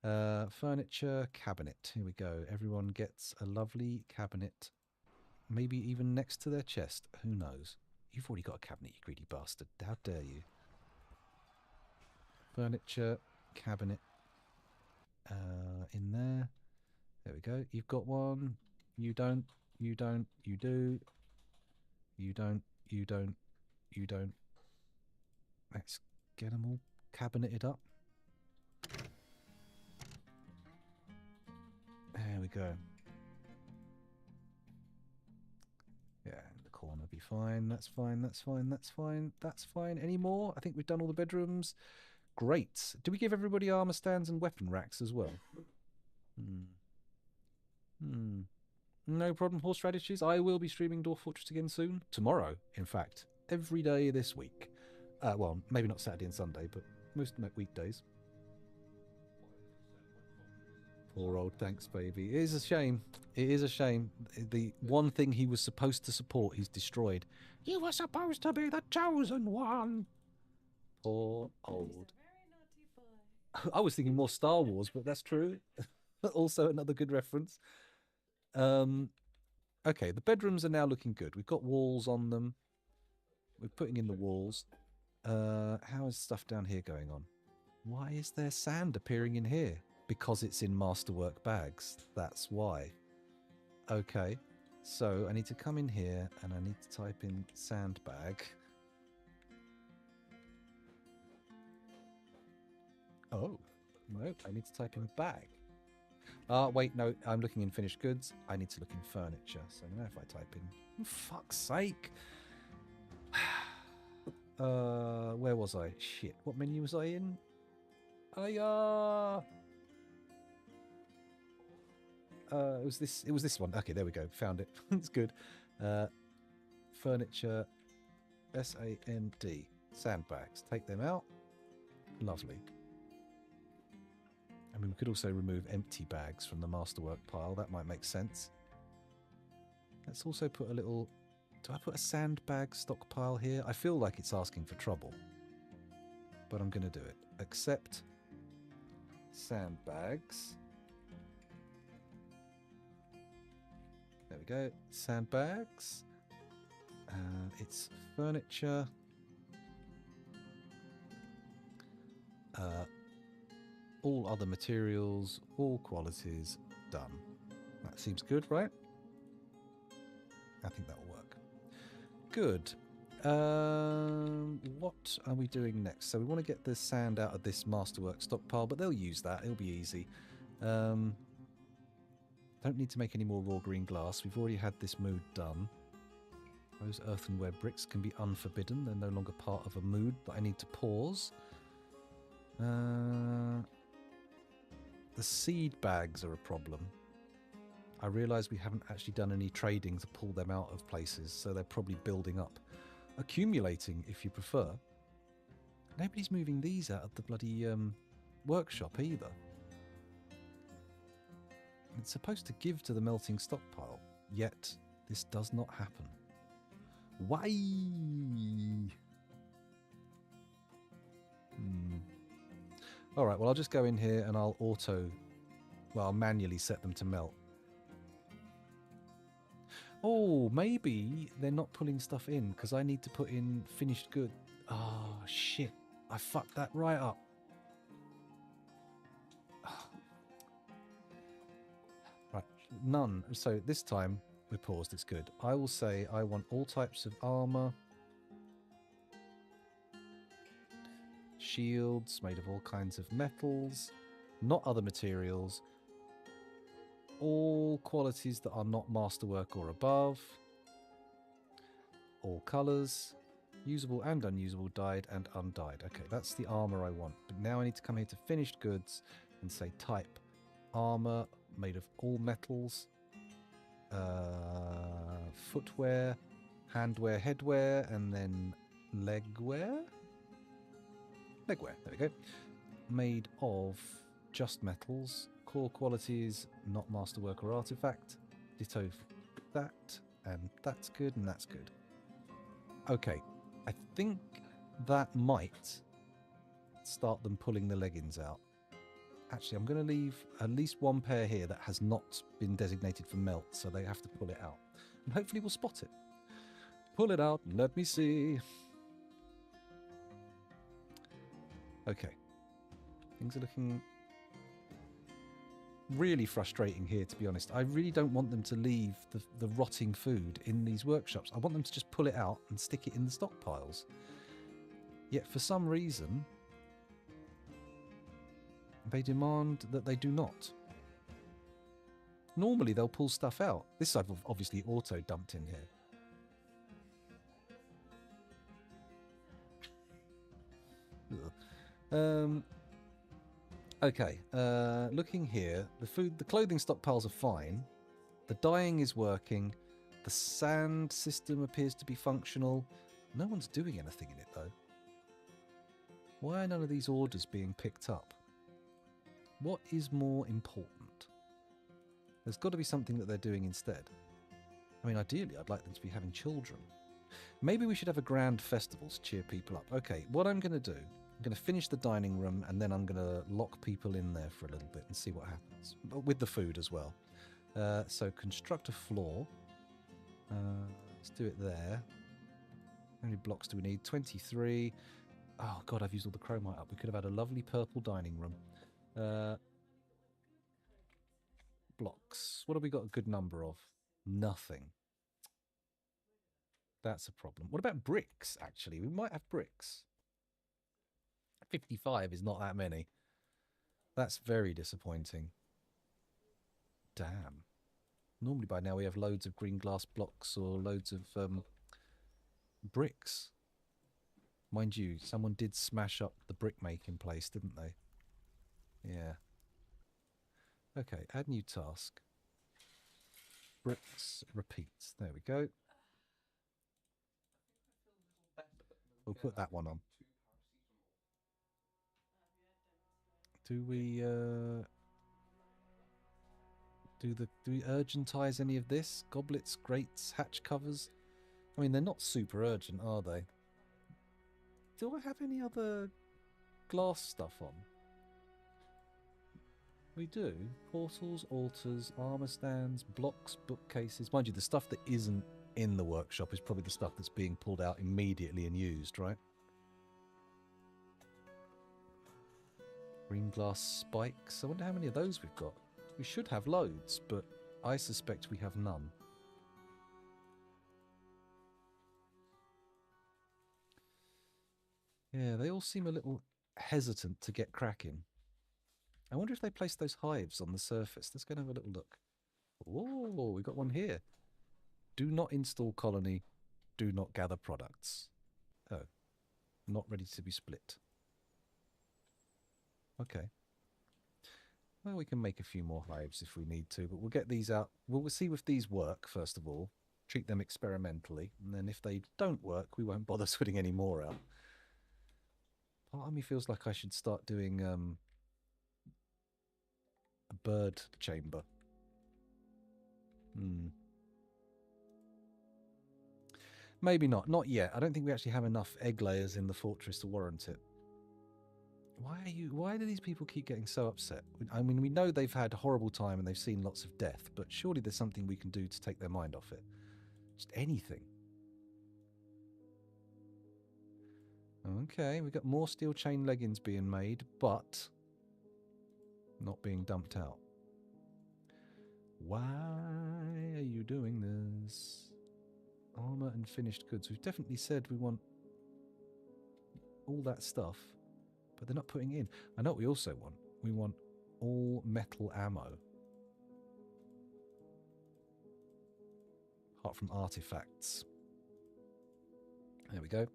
Furniture, cabinet. Here we go. Everyone gets a lovely cabinet. Maybe even next to their chest. Who knows? You've already got a cabinet, you greedy bastard. How dare you? Furniture, cabinet. In there. There we go. You've got one. You don't. You don't. You do. You don't. You don't. You don't. Let's get them all cabineted up. There we go. Yeah, in the corner be fine. That's fine. That's fine. That's fine. That's fine. Any more? I think we've done all the bedrooms. Great. Do we give everybody armor stands and weapon racks as well? No problem, Horseradishes. I will be streaming Dwarf Fortress again soon. Tomorrow, in fact. Every day this week. Well, maybe not Saturday and Sunday, but most weekdays. Poor old thanks, baby. It is a shame. It is a shame. The one thing he was supposed to support, he's destroyed. You were supposed to be the chosen one. Poor old. I was thinking more Star Wars, but that's true. Also another good reference. Okay, the bedrooms are now looking good. We've got walls on them. We're putting in the walls. How is stuff down here going on? Why is there sand appearing in here? Because it's in masterwork bags. That's why. Okay, so I need to come in here and I need to type in sandbag. Oh, no, I need to type in bag. Wait, no, I'm looking in finished goods. I need to look in furniture. So now if I type in... fuck's sake! Where was I? Shit, what menu was I in? It was this one. Okay, there we go. Found it. It's good. Furniture. S-A-N-D. Sandbags. Take them out. Lovely. I mean, we could also remove empty bags from the masterwork pile. That might make sense. Let's also put a little... Do I put a sandbag stockpile here? I feel like it's asking for trouble. But I'm going to do it. Accept sandbags. There we go. Sandbags. It's furniture. All other materials, all qualities, done. That seems good, right? I think that will work. Good. What are we doing next? So we want to get the sand out of this masterwork stockpile, but they'll use that. It'll be easy. Don't need to make any more raw green glass. We've already had this mood done. Those earthenware bricks can be unforbidden. They're no longer part of a mood that I need to pause. The seed bags are a problem. I realise we haven't actually done any trading to pull them out of places, so they're probably building up. Accumulating, if you prefer. Nobody's moving these out of the bloody workshop either. It's supposed to give to the melting stockpile, yet this does not happen. Why? Alright, well I'll just go in here and I'll I'll manually set them to melt. Oh, maybe they're not pulling stuff in because I need to put in finished good. Oh, shit. I fucked that right up. Right, none. So this time we're paused, it's good. I will say I want all types of armor. Shields made of all kinds of metals, not other materials. All qualities that are not masterwork or above. All colours. Usable and unusable, dyed and undyed. Okay, that's the armour I want. But now I need to come here to finished goods and say type armour made of all metals. Footwear, handwear, headwear, and then legwear? Legwear, there we go. Made of just metals. Core qualities, not masterwork or artifact. Ditto that, and that's good, and that's good. Okay, I think that might start them pulling the leggings out. Actually, I'm going to leave at least one pair here that has not been designated for melt, so they have to pull it out. And hopefully we'll spot it. Pull it out, and let me see. Okay. Things are looking really frustrating here, to be honest. I really don't want them to leave the rotting food in these workshops. I want them to just pull it out and stick it in the stockpiles. Yet for some reason, they demand that they do not. Normally they'll pull stuff out. This I've obviously auto dumped in here. Okay, looking here, the clothing stockpiles are fine. The dyeing is working. The sand system appears to be functional. No one's doing anything in it, though. Why are none of these orders being picked up? What is more important? There's got to be something that they're doing instead. I mean, ideally, I'd like them to be having children. Maybe we should have a grand festival to cheer people up. Okay, what I'm going to do, I'm going to finish the dining room and then I'm going to lock people in there for a little bit and see what happens. But with the food as well. So construct a floor. Let's do it there. How many blocks do we need? 23. Oh, God, I've used all the chromite up. We could have had a lovely purple dining room. Blocks. What have we got a good number of? Nothing. That's a problem. What about bricks, actually? We might have bricks. 55 is not that many. That's very disappointing. Damn. Normally by now we have loads of green glass blocks or loads of bricks. Mind you, someone did smash up the brick making place, didn't they? Yeah. Okay, add new task. Bricks repeats. There we go. We'll put that one on. Do we do we urgentize any of this? Goblets, grates, hatch covers? I mean, they're not super urgent, are they? Do I have any other glass stuff on? We do. Portals, altars, armor stands, blocks, bookcases. Mind you, the stuff that isn't in the workshop is probably the stuff that's being pulled out immediately and used, right? Green glass spikes. I wonder how many of those we've got. We should have loads, but I suspect we have none. Yeah, they all seem a little hesitant to get cracking. I wonder if they placed those hives on the surface. Let's go and have a little look. Oh, we got one here. Do not install colony. Do not gather products. Oh, not ready to be split. Okay. Well, we can make a few more hives if we need to, but we'll get these out. We'll see if these work, first of all. Treat them experimentally. And then if they don't work, we won't bother putting any more out. Part of me feels like I should start doing a bird chamber. Maybe not. Not yet. I don't think we actually have enough egg layers in the fortress to warrant it. Why do these people keep getting so upset? I mean, we know they've had a horrible time and they've seen lots of death, but surely there's something we can do to take their mind off it. Just anything. Okay, we've got more steel chain leggings being made, but not being dumped out. Why are you doing this? Armor and finished goods. We've definitely said we want all that stuff, but they're not putting in. I know what we also want. We want all metal ammo. Apart from artifacts. There we go.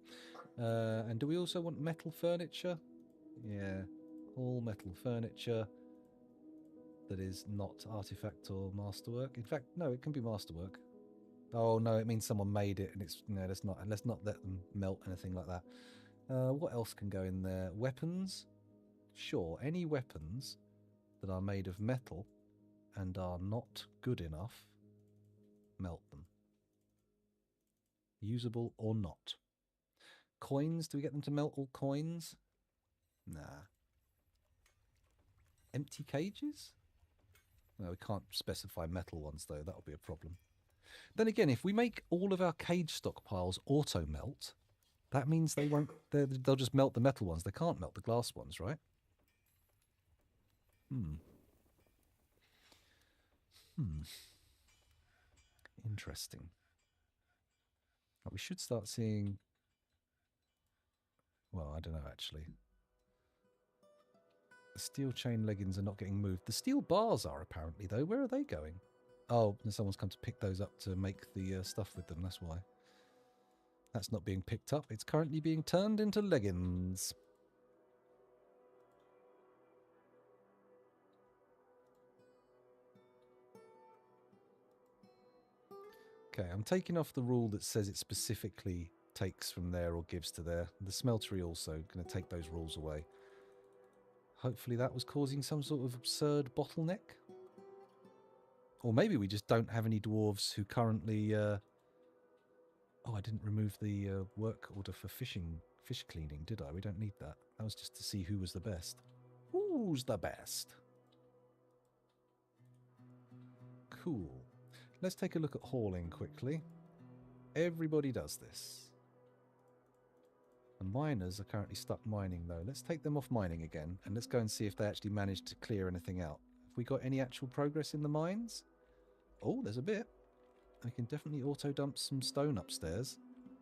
And do we also want metal furniture? Yeah, all metal furniture that is not artifact or masterwork. In fact, no, it can be masterwork. Oh no, it means someone made it, and it's let's not let them melt anything like that. What else can go in there? Weapons? Sure, any weapons that are made of metal and are not good enough, melt them. Usable or not. Coins, do we get them to melt all coins? Nah. Empty cages? No, we can't specify metal ones though, that'll be a problem. Then again, if we make all of our cage stockpiles auto-melt, that means they won't. They'll just melt the metal ones. They can't melt the glass ones, right? Interesting. We should start seeing. Well, I don't know actually. The steel chain leggings are not getting moved. The steel bars are apparently though. Where are they going? Oh, someone's come to pick those up to make the stuff with them. That's why. That's not being picked up. It's currently being turned into leggings. Okay, I'm taking off the rule that says it specifically takes from there or gives to there. The smeltery also going to take those rules away. Hopefully that was causing some sort of absurd bottleneck. Or maybe we just don't have any dwarves who currently... Oh, I didn't remove the work order for fish cleaning, did I? We don't need that. That was just to see who was the best. Who's the best? Cool. Let's take a look at hauling quickly. Everybody does this. The miners are currently stuck mining though. Let's take them off mining again and let's go and see if they actually managed to clear anything out. Have we got any actual progress in the mines? Oh, there's a bit. We can definitely auto dump some stone upstairs.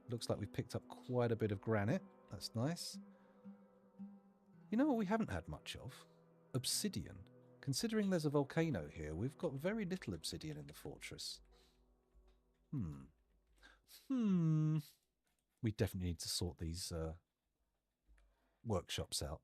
Looks like we've picked up quite a bit of granite. That's nice. You know what we haven't had much of? Obsidian. Considering there's a volcano here, we've got very little obsidian in the fortress. We definitely need to sort these workshops out.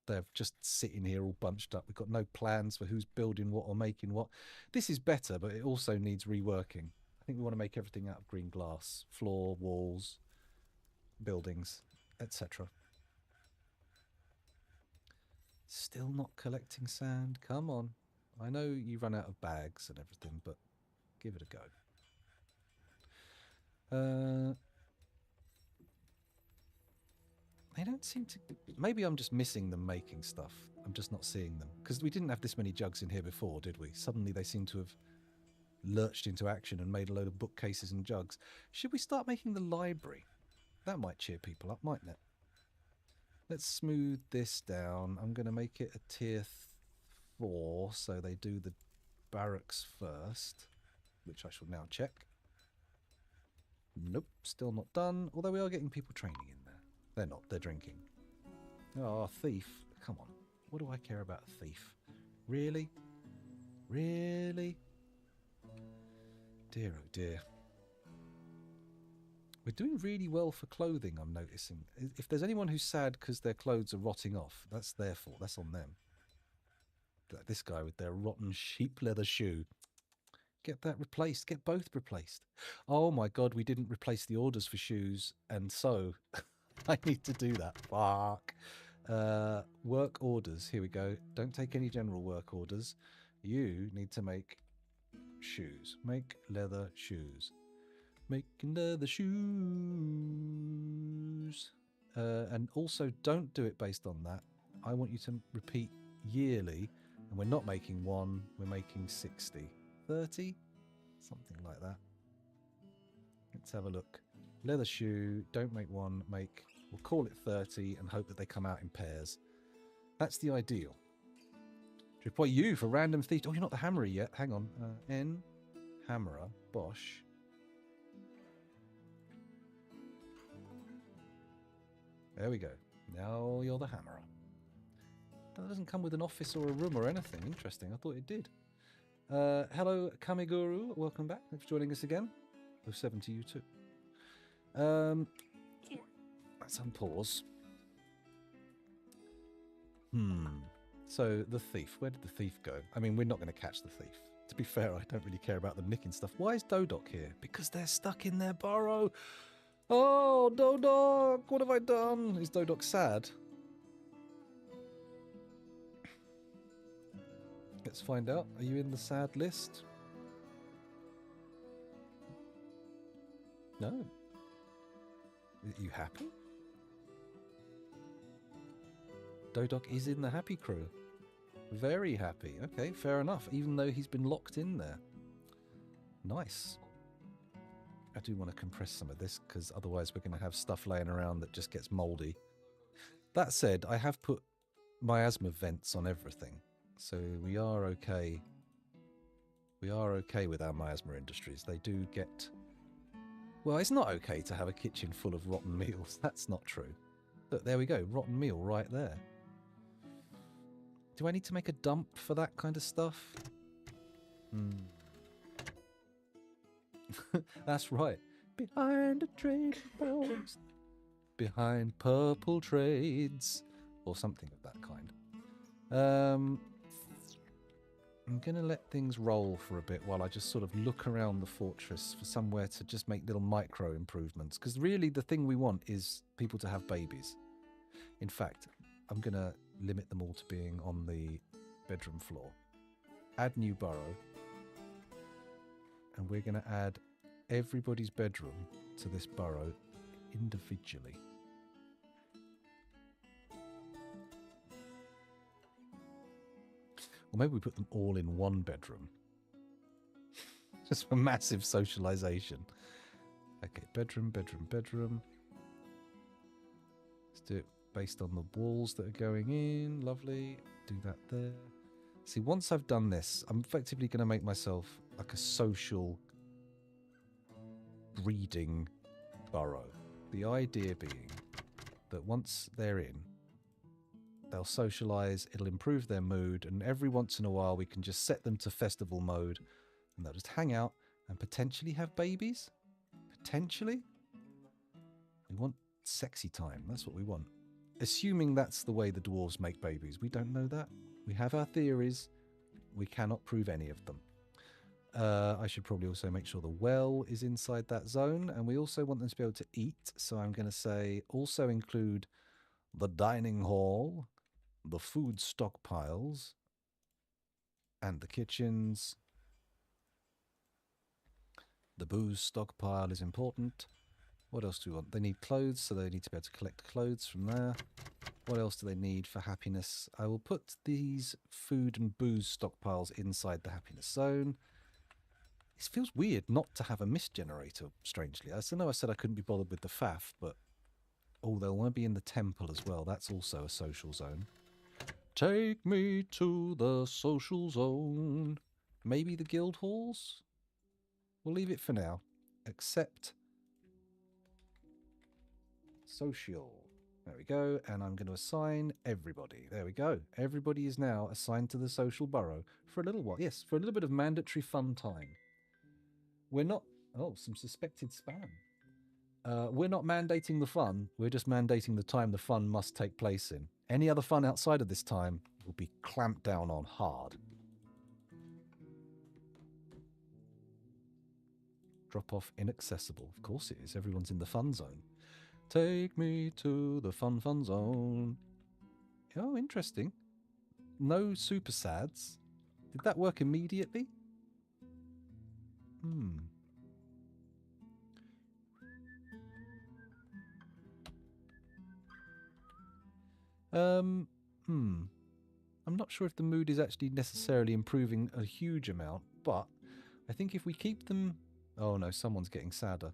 They're just sitting here all bunched up. We've got no plans for who's building what or making what. This is better, but it also needs reworking. I think we want to make everything out of green glass. Floor, walls, buildings, etc. Still not collecting sand. Come on. I know you run out of bags and everything, but give it a go. They don't seem to... Maybe I'm just missing them making stuff. I'm just not seeing them. Because we didn't have this many jugs in here before, did we? Suddenly they seem to have lurched into action and made a load of bookcases and jugs. Should we start making the library? That might cheer people up, mightn't it? Let's smooth this down. I'm going to make it a tier 4, so they do the barracks first, which I shall now check. Nope, still not done, although we are getting people training in there. They're not, they're drinking. Oh, thief. Come on. What do I care about a thief? Really? Really? Dear oh dear. We're doing really well for clothing, I'm noticing. If there's anyone who's sad because their clothes are rotting off, that's their fault. That's on them. Like this guy with their rotten sheep leather shoe. Get that replaced. Get both replaced. Oh my god, we didn't replace the orders for shoes, and so I need to do that. Fuck. Work orders. Here we go. Don't take any general work orders. You need to make shoes. Make leather shoes. Making leather shoes. And also don't do it based on that. I want you to repeat yearly. And we're not making 1, we're making 60. 30? Something like that. Let's have a look. Leather shoe, don't make 1, make... We'll call it 30 and hope that they come out in pairs. That's the ideal. Report you for random thief. Oh, you're not the hammerer yet. Hang on. N, hammerer, Bosch. There we go. Now you're the hammerer. That doesn't come with an office or a room or anything. Interesting. I thought it did. Hello, Kamiguru. Welcome back. Thanks for joining us again. 07 to you too. Let's unpause. So, the thief. Where did the thief go? I mean, we're not going to catch the thief. To be fair, I don't really care about them nicking stuff. Why is Dodoc here? Because they're stuck in their burrow. Oh, Dodoc! What have I done? Is Dodoc sad? Let's find out. Are you in the sad list? No. Are you happy? Dodoc is in the happy crew. Very happy. Okay, fair enough. Even though he's been locked in there. Nice. I do want to compress some of this because otherwise we're going to have stuff laying around that just gets mouldy. That said, I have put miasma vents on everything. So we are okay. We are okay with our miasma industries. They do get... Well, it's not okay to have a kitchen full of rotten meals. That's not true. Look, there we go. Rotten meal right there. Do I need to make a dump for that kind of stuff? That's right. Behind a trade post. Behind purple trades. Or something of that kind. I'm going to let things roll for a bit while I just sort of look around the fortress for somewhere to just make little micro improvements. Because really the thing we want is people to have babies. In fact, I'm going to limit them all to being on the bedroom floor. Add new burrow. And we're going to add everybody's bedroom to this burrow individually. Or maybe we put them all in one bedroom. Just for massive socialization. Okay, bedroom, bedroom, bedroom. Let's do it based on the walls that are going in. Lovely. Do that there. See, once I've done this, I'm effectively going to make myself like a social breeding burrow. The idea being that once they're in, they'll socialize, it'll improve their mood, and every once in a while we can just set them to festival mode and they'll just hang out and potentially have babies. Potentially. We want sexy time. That's what we want. Assuming that's the way the dwarves make babies. We don't know that. We have our theories. We cannot prove any of them. I should probably also make sure the well is inside that zone, and we also want them to be able to eat. So I'm going to say also include the dining hall, the food stockpiles, and the kitchens. The booze stockpile is important. What else do we want? They need clothes, so they need to be able to collect clothes from there. What else do they need for happiness? I will put these food and booze stockpiles inside the happiness zone. It feels weird not to have a mist generator, strangely. I know I said I couldn't be bothered with the faff, but oh, they'll want to be in the temple as well. That's also a social zone. Take me to the social zone. Maybe the guild halls? We'll leave it for now. Accept social. There we go. And I'm going to assign everybody. There we go. Everybody is now assigned to the social burrow for a little while. Yes, for a little bit of mandatory fun time. We're not... Oh, some suspected spam. We're not mandating the fun. We're just mandating the time the fun must take place in. Any other fun outside of this time will be clamped down on hard. Drop off inaccessible. Of course it is. Everyone's in the fun zone. Take me to the fun zone. Oh, interesting. No super sads. Did that work immediately? I'm not sure if the mood is actually necessarily improving a huge amount, but I think if we keep them... Oh no, someone's getting sadder.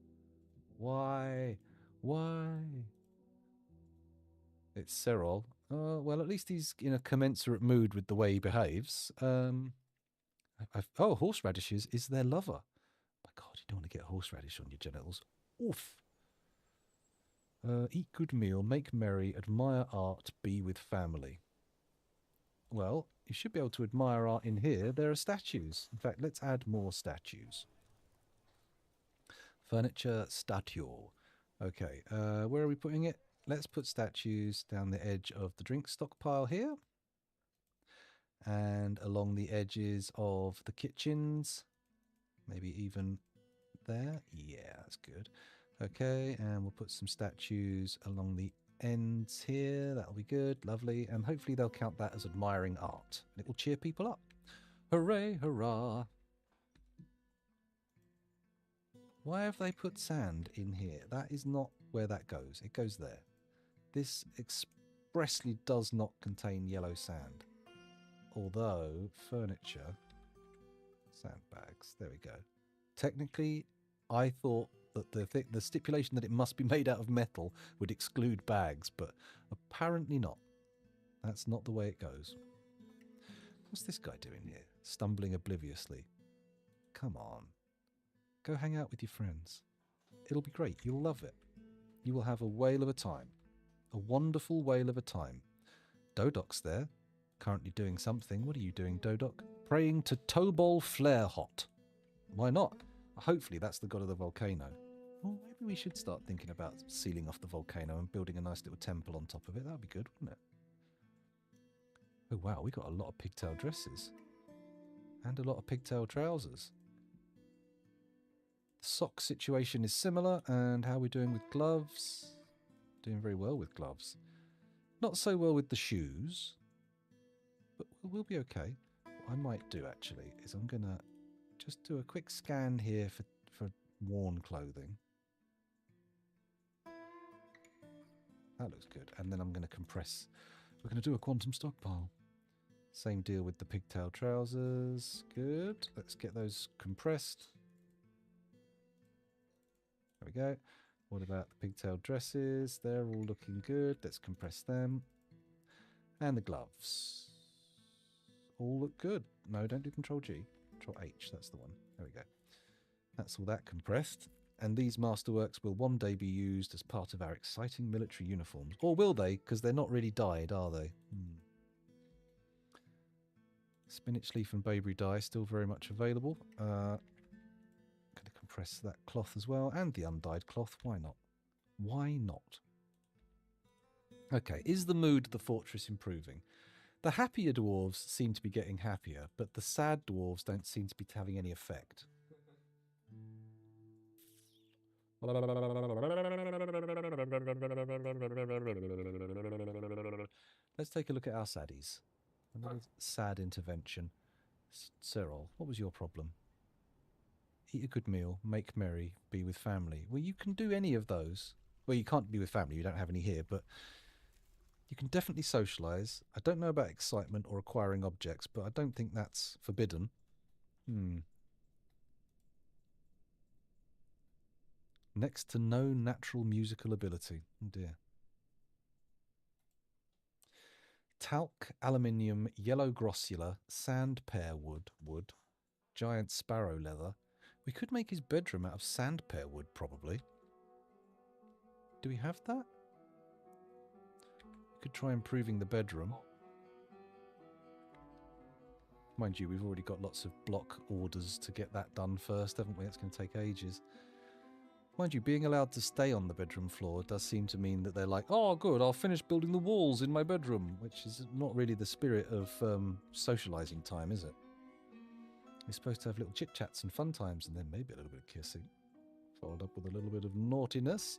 Why? Why? It's Cyril. Well, at least he's in a commensurate mood with the way he behaves. Oh, horseradishes is their lover. My God, you don't want to get horseradish on your genitals. Oof. Eat good meal, make merry, admire art, be with family. Well, you should be able to admire art in here. There are statues. In fact, let's add more statues. Furniture, statue. Okay, where are we putting it? Let's put statues down the edge of the drink stockpile here. And along the edges of the kitchens. Maybe even there. Yeah, that's good. Okay, and we'll put some statues along the ends here. That'll be good. Lovely. And hopefully they'll count that as admiring art. It will cheer people up. Hooray, hurrah. Why have they put sand in here? That is not where that goes. It goes there. This expressly does not contain yellow sand. Although, furniture, sandbags, there we go. Technically, I thought that the stipulation that it must be made out of metal would exclude bags, but apparently not. That's not the way it goes. What's this guy doing here? Stumbling obliviously. Come on. Go hang out with your friends. It'll be great. You'll love it. You will have a whale of a time. A wonderful whale of a time. Dodoc's there. Currently doing something. What are you doing, Dodoc? Praying to Tobol Flarehot. Why not? Hopefully that's the god of the volcano. Well, maybe we should start thinking about sealing off the volcano and building a nice little temple on top of it. That would be good, wouldn't it? Oh wow, we got a lot of pigtail dresses. And a lot of pigtail trousers. The sock situation is similar. And how are we doing with gloves? Doing very well with gloves. Not so well with the shoes. But we'll be okay. What I might do actually is I'm going to just do a quick scan here for worn clothing. That looks good. And then I'm going to compress. We're going to do a quantum stockpile. Same deal with the pigtail trousers. Good. Let's get those compressed. There we go. What about the pigtail dresses? They're all looking good. Let's compress them. And the gloves. All look good. No, don't do Control G. Control H. That's the one. There we go. That's all that compressed. And these masterworks will one day be used as part of our exciting military uniforms. Or will they? Because they're not really dyed, are they? Spinach leaf and bayberry dye still very much available. Going to compress that cloth as well. And the undyed cloth. Why not? Why not? Okay, is the mood of the fortress improving? The happier dwarves seem to be getting happier, but the sad dwarves don't seem to be having any effect. Let's take a look at our saddies. Another sad intervention. Cyril, what was your problem? Eat a good meal, make merry, be with family. Well, you can do any of those. Well, you can't be with family, you don't have any here, but you can definitely socialise. I don't know about excitement or acquiring objects, but I don't think that's forbidden. Next to no natural musical ability. Oh dear. Talc, aluminium, yellow grossula, sand pear wood, giant sparrow leather. We could make his bedroom out of sand pear wood, probably. Do we have that? We could try improving the bedroom. Mind you, we've already got lots of block orders to get that done first, haven't we? It's going to take ages. Mind you, being allowed to stay on the bedroom floor does seem to mean that they're like, oh, good, I'll finish building the walls in my bedroom, which is not really the spirit of socialising time, is it? You're supposed to have little chit-chats and fun times, and then maybe a little bit of kissing, followed up with a little bit of naughtiness,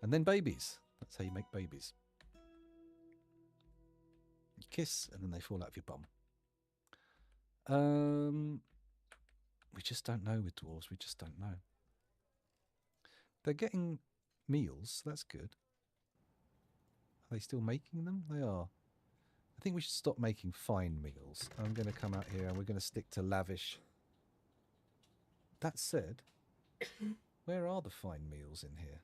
and then babies. That's how you make babies. You kiss, and then they fall out of your bum. We just don't know with dwarves. We just don't know. They're getting meals. That's good. Are they still making them? They are. I think we should stop making fine meals. I'm going to come out here and we're going to stick to lavish. That said, where are the fine meals in here?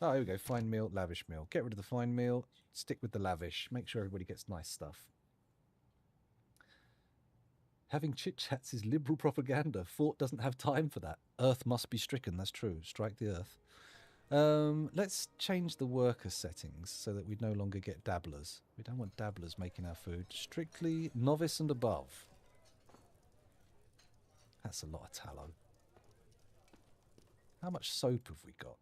Oh, here we go. Fine meal, lavish meal. Get rid of the fine meal. Stick with the lavish. Make sure everybody gets nice stuff. Having chit-chats is liberal propaganda. Fort doesn't have time for that. Earth must be stricken. That's true. Strike the earth. Let's change the worker settings so that we no longer get dabblers. We don't want dabblers making our food. Strictly novice and above. That's a lot of tallow. How much soap have we got?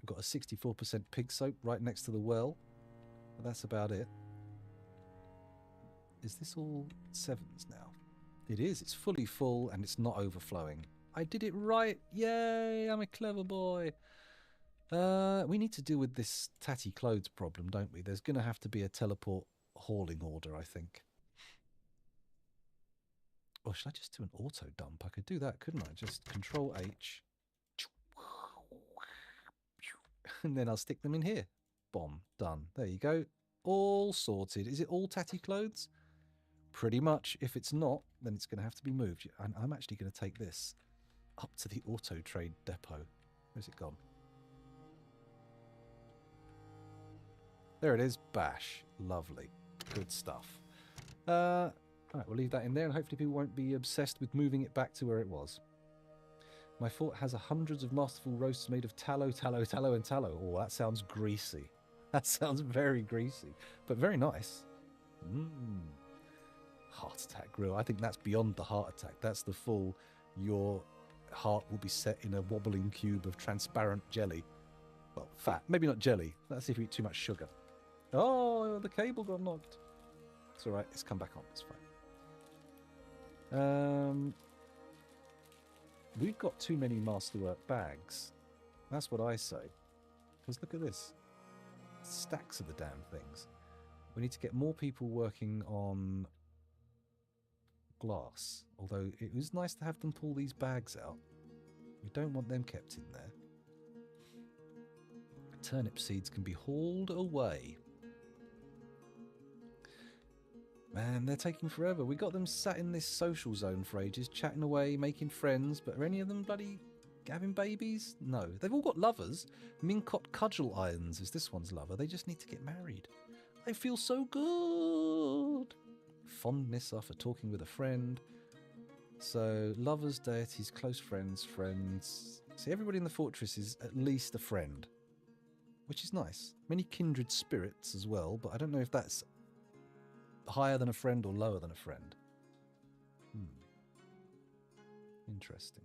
We've got a 64% pig soap right next to the well. But that's about it. Is this all 7s now? It is. It's fully full and it's not overflowing. I did it right. Yay, I'm a clever boy. We need to deal with this tatty clothes problem, don't we? There's going to have to be a teleport hauling order, I think. Or should I just do an auto dump? I could do that, couldn't I? Just Control H. And then I'll stick them in here. Bomb. Done. There you go. All sorted. Is it all tatty clothes? Pretty much. If it's not, then it's going to have to be moved. And I'm actually going to take this up to the auto trade depot. Where's it gone? There it is. Bash. Lovely. Good stuff. All right, we'll leave that in there and hopefully people won't be obsessed with moving it back to where it was. My fort has hundreds of masterful roasts made of tallow, tallow, tallow, and tallow. Oh, that sounds greasy. That sounds very greasy, but very nice. Heart attack grill. I think that's beyond the heart attack. That's the full, your heart will be set in a wobbling cube of transparent jelly. Well, fat. Maybe not jelly. That's if you eat too much sugar. Oh, the cable got knocked. It's alright. It's come back on. It's fine. We've got too many masterwork bags. That's what I say. Because look at this. Stacks of the damn things. We need to get more people working on glass. Although it was nice to have them pull these bags out. We don't want them kept in there. Turnip seeds can be hauled away. Man, they're taking forever. We got them sat in this social zone for ages, chatting away, making friends, but are any of them bloody having babies? No. They've all got lovers. Mincot Cudgel Irons is this one's lover. They just need to get married. I feel so good. Fondness after talking with a friend. So, lovers, deities, close friends, friends. See, everybody in the fortress is at least a friend, which is nice. Many kindred spirits as well, but I don't know if that's higher than a friend or lower than a friend. Interesting.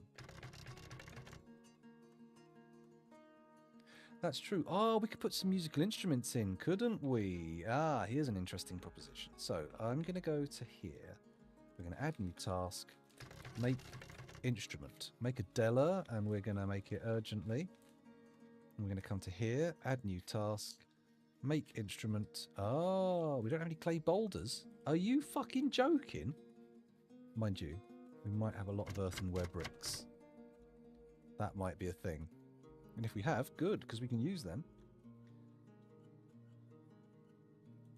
That's true. Oh, we could put some musical instruments in, couldn't we? Ah, here's an interesting proposition. So I'm going to go to here. We're going to add new task. Make instrument. Make a Della, and we're going to make it urgently. And we're going to come to here. Add new task. Make instrument. Oh, we don't have any clay boulders. Are you fucking joking? Mind you, we might have a lot of earthenware bricks. That might be a thing. And if we have, good, because we can use them.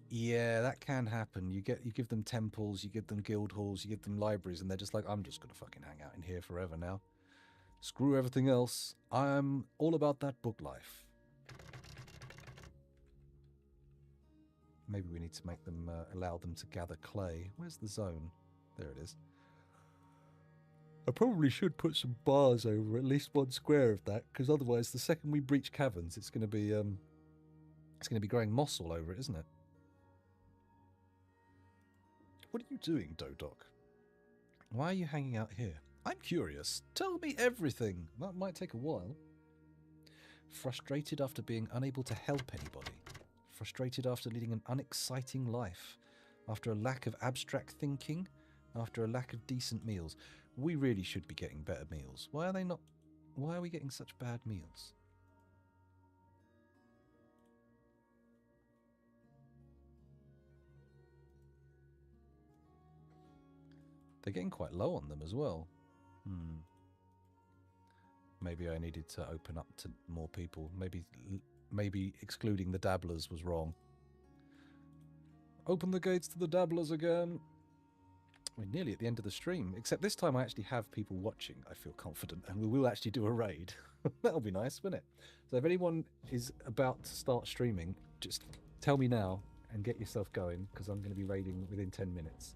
Yeah, that can happen. You give them temples, you give them guild halls, you give them libraries, and they're just like, I'm just going to fucking hang out in here forever now. Screw everything else. I'm all about that book life. Maybe we need to make them, allow them to gather clay. Where's the zone? There it is. I probably should put some bars over at least one square of that, because otherwise, the second we breach caverns, it's going to be growing moss all over it, isn't it? What are you doing, Dodoc? Why are you hanging out here? I'm curious. Tell me everything. That might take a while. Frustrated after being unable to help anybody. Frustrated after leading an unexciting life. After a lack of abstract thinking. After a lack of decent meals. We really should be getting better meals. Why are we getting such bad meals? They're getting quite low on them as well. Maybe I needed to open up to more people. Maybe excluding the dabblers was wrong. Open the gates to the dabblers again. We're nearly at the end of the stream, except this time I actually have people watching, I feel confident, and we will actually do a raid. That'll be nice, wouldn't it? So if anyone is about to start streaming, just tell me now and get yourself going, because I'm going to be raiding within 10 minutes.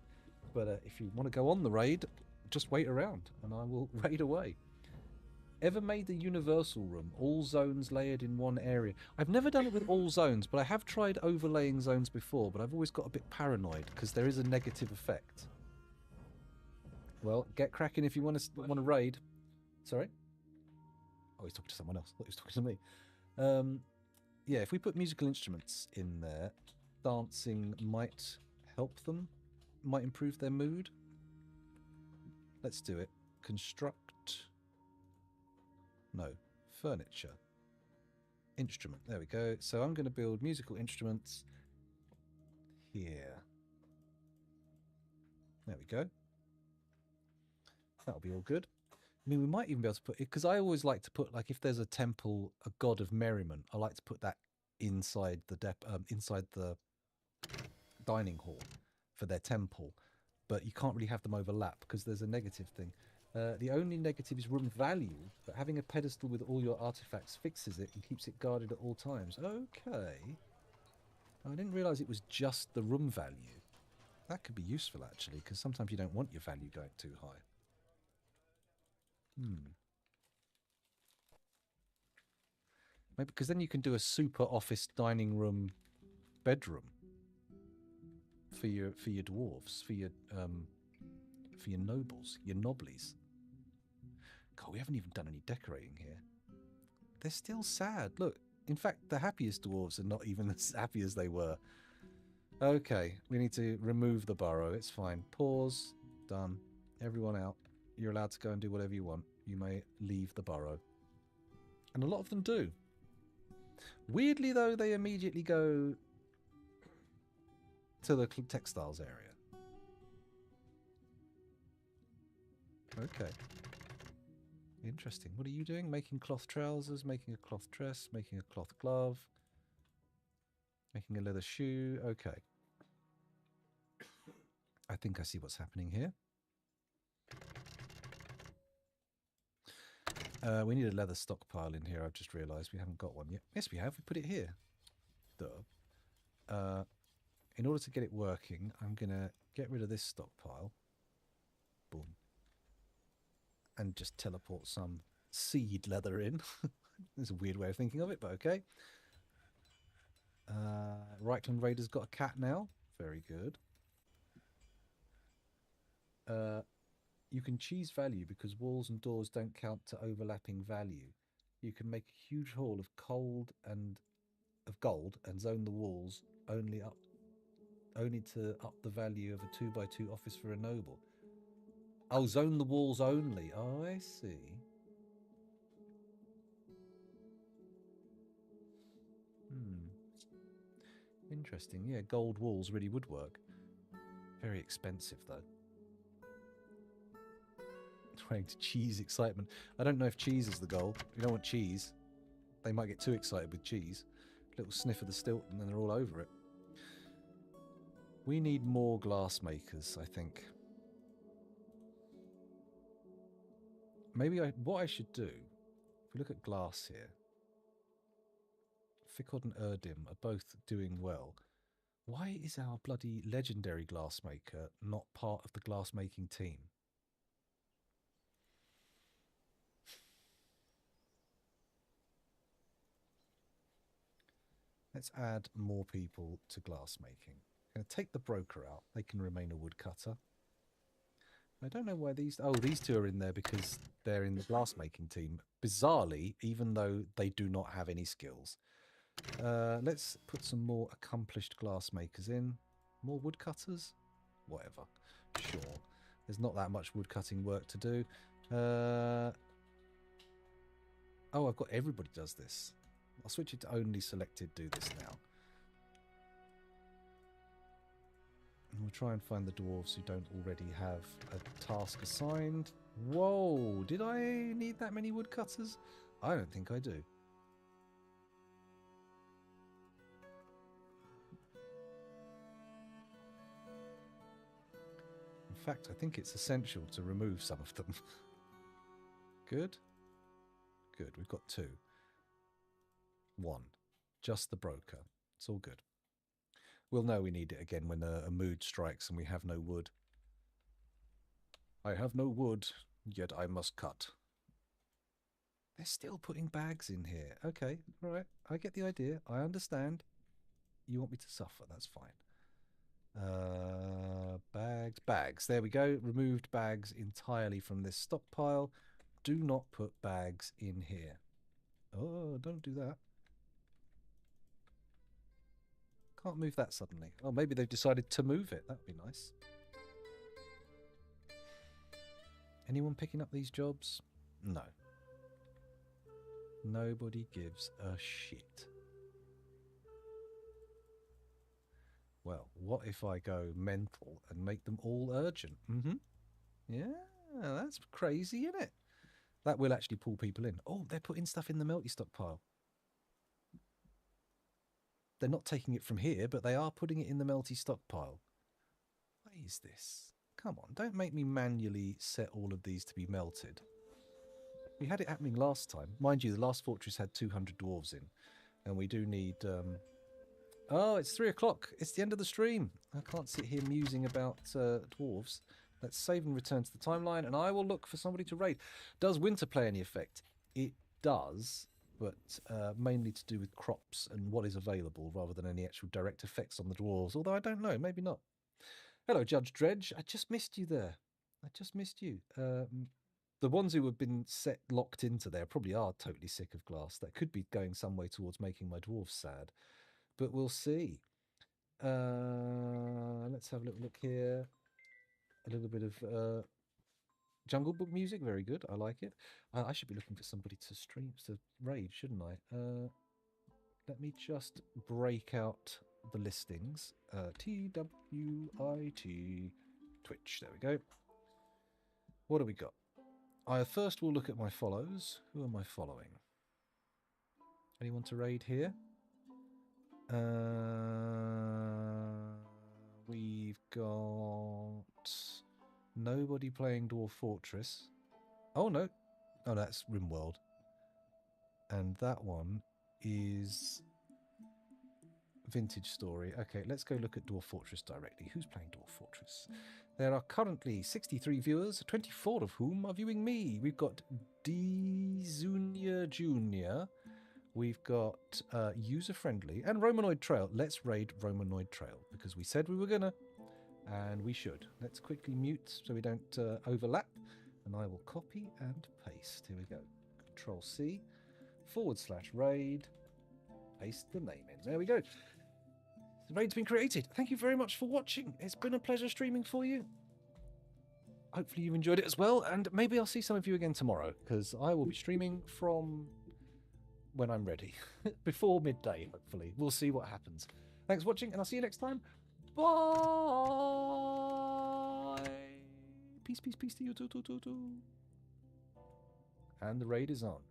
But if you want to go on the raid, just wait around, and I will raid away. Ever made the universal room, all zones layered in one area? I've never done it with all zones, but I have tried overlaying zones before, but I've always got a bit paranoid, because there is a negative effect. Well, get cracking if you want to raid. Sorry? Oh, he's talking to someone else. I thought he was talking to me. Yeah, if we put musical instruments in there, dancing might help them, might improve their mood. Let's do it. Construct. No, furniture. Instrument. There we go. So I'm going to build musical instruments here. There we go. That'll be all good. I mean, we might even be able to put it, because I always like to put, like, if there's a temple, a god of merriment, I like to put that inside the dining hall for their temple. But you can't really have them overlap because there's a negative thing. The only negative is room value, but having a pedestal with all your artifacts fixes it and keeps it guarded at all times. Okay. I didn't realise it was just the room value. That could be useful, actually, because sometimes you don't want your value going too high. Maybe because then you can do a super office dining room bedroom for your dwarves, for your nobles, your noblies. God, we haven't even done any decorating here. They're still sad. Look, In fact, the happiest dwarves are not even as happy as they were. Okay, we need to remove the burrow. It's fine. Pause. Done. Everyone out. You're allowed to go and do whatever you want. You may leave the burrow. And a lot of them do. Weirdly, though, they immediately go to the textiles area. Okay. Interesting. What are you doing? Making cloth trousers, making a cloth dress, making a cloth glove, making a leather shoe. Okay. I think I see what's happening here. We need a leather stockpile in here. I've just realised we haven't got one yet. Yes, we have. We put it here. Duh. In order to get it working, I'm going to get rid of this stockpile. Boom. And just teleport some seed leather in. There's a weird way of thinking of it, but okay. Reichland Raider's got a cat now. Very good. You can cheese value because walls and doors don't count to overlapping value. You can make a huge haul of gold and zone the walls only to up the value of a 2x2 office for a noble. Oh, zone the walls only. Oh, I see. Interesting. Yeah, gold walls really would work. Very expensive, though. Trying to cheese excitement. I don't know if cheese is the goal. You don't want cheese. They might get too excited with cheese. A little sniff of the Stilton and then they're all over it. We need more glass makers, I think. Maybe what I should do, if we look at glass here, Ficod and Erdim are both doing well. Why is our bloody legendary glassmaker not part of the glassmaking team? Let's add more people to glassmaking. I'm going to take the broker out. They can remain a woodcutter. I don't know why these... Oh, these two are in there because they're in the glassmaking team. Bizarrely, even though they do not have any skills. Let's put some more accomplished glassmakers in. More woodcutters? Whatever. Sure. There's not that much woodcutting work to do. Oh, I've got everybody does this. I'll switch it to only selected do this now. And we'll try and find the dwarves who don't already have a task assigned. Whoa, did I need that many woodcutters? I don't think I do. In fact, I think it's essential to remove some of them. Good. Good, we've got 2. 1. Just the broker. It's all good. We'll know we need it again when a mood strikes and we have no wood. I have no wood, yet I must cut. They're still putting bags in here. Okay, right. I get the idea. I understand. You want me to suffer. That's fine. Bags. There we go. Removed bags entirely from this stockpile. Do not put bags in here. Oh, don't do that. Can't move that suddenly. Oh, maybe they've decided to move it. That'd be nice. Anyone picking up these jobs? No. Nobody gives a shit. Well, what if I go mental and make them all urgent? Yeah, that's crazy, isn't it? That will actually pull people in. Oh, they're putting stuff in the melty stockpile. They're not taking it from here, but they are putting it in the melty stockpile. What is this? Come on, don't make me manually set all of these to be melted. We had it happening last time. Mind you, the last fortress had 200 dwarves in. And we do need... Oh, it's 3 o'clock. It's the end of the stream. I can't sit here musing about dwarves. Let's save and return to the timeline, and I will look for somebody to raid. Does winter play any effect? It does, but mainly to do with crops and what is available rather than any actual direct effects on the dwarves. Although I don't know, maybe not. Hello, Judge Dredge. I just missed you there. I just missed you. the ones who have been locked into there probably are totally sick of glass. That could be going some way towards making my dwarves sad, but we'll see. Let's have a little look here. A little bit of Jungle Book music, very good. I like it. I should be looking for somebody to raid, shouldn't I? Let me just break out the listings. TWIT Twitch. There we go. What do we got? I first will look at my follows. Who am I following? Anyone to raid here? We've got nobody playing Dwarf Fortress. Oh no. Oh, that's RimWorld. And that one is Vintage Story. Okay, let's go look at Dwarf Fortress directly. Who's playing Dwarf Fortress? There are currently 63 viewers, 24 of whom are viewing me. We've got Dzunia Jr., we've got User Friendly, and Romanoid Trail. Let's raid Romanoid Trail, because we said we were gonna, and we should. Let's quickly mute so we don't overlap, and I will copy and paste. Here we go. Control C, /raid, paste the name in. There we go. The raid's been created. Thank you very much for watching. It's been a pleasure streaming for you. Hopefully you've enjoyed it as well, and maybe I'll see some of you again tomorrow, because I will be streaming from when I'm ready. Before midday, hopefully. We'll see what happens. Thanks for watching, and I'll see you next time. Bye! Peace, peace, peace to you too. And the raid is on.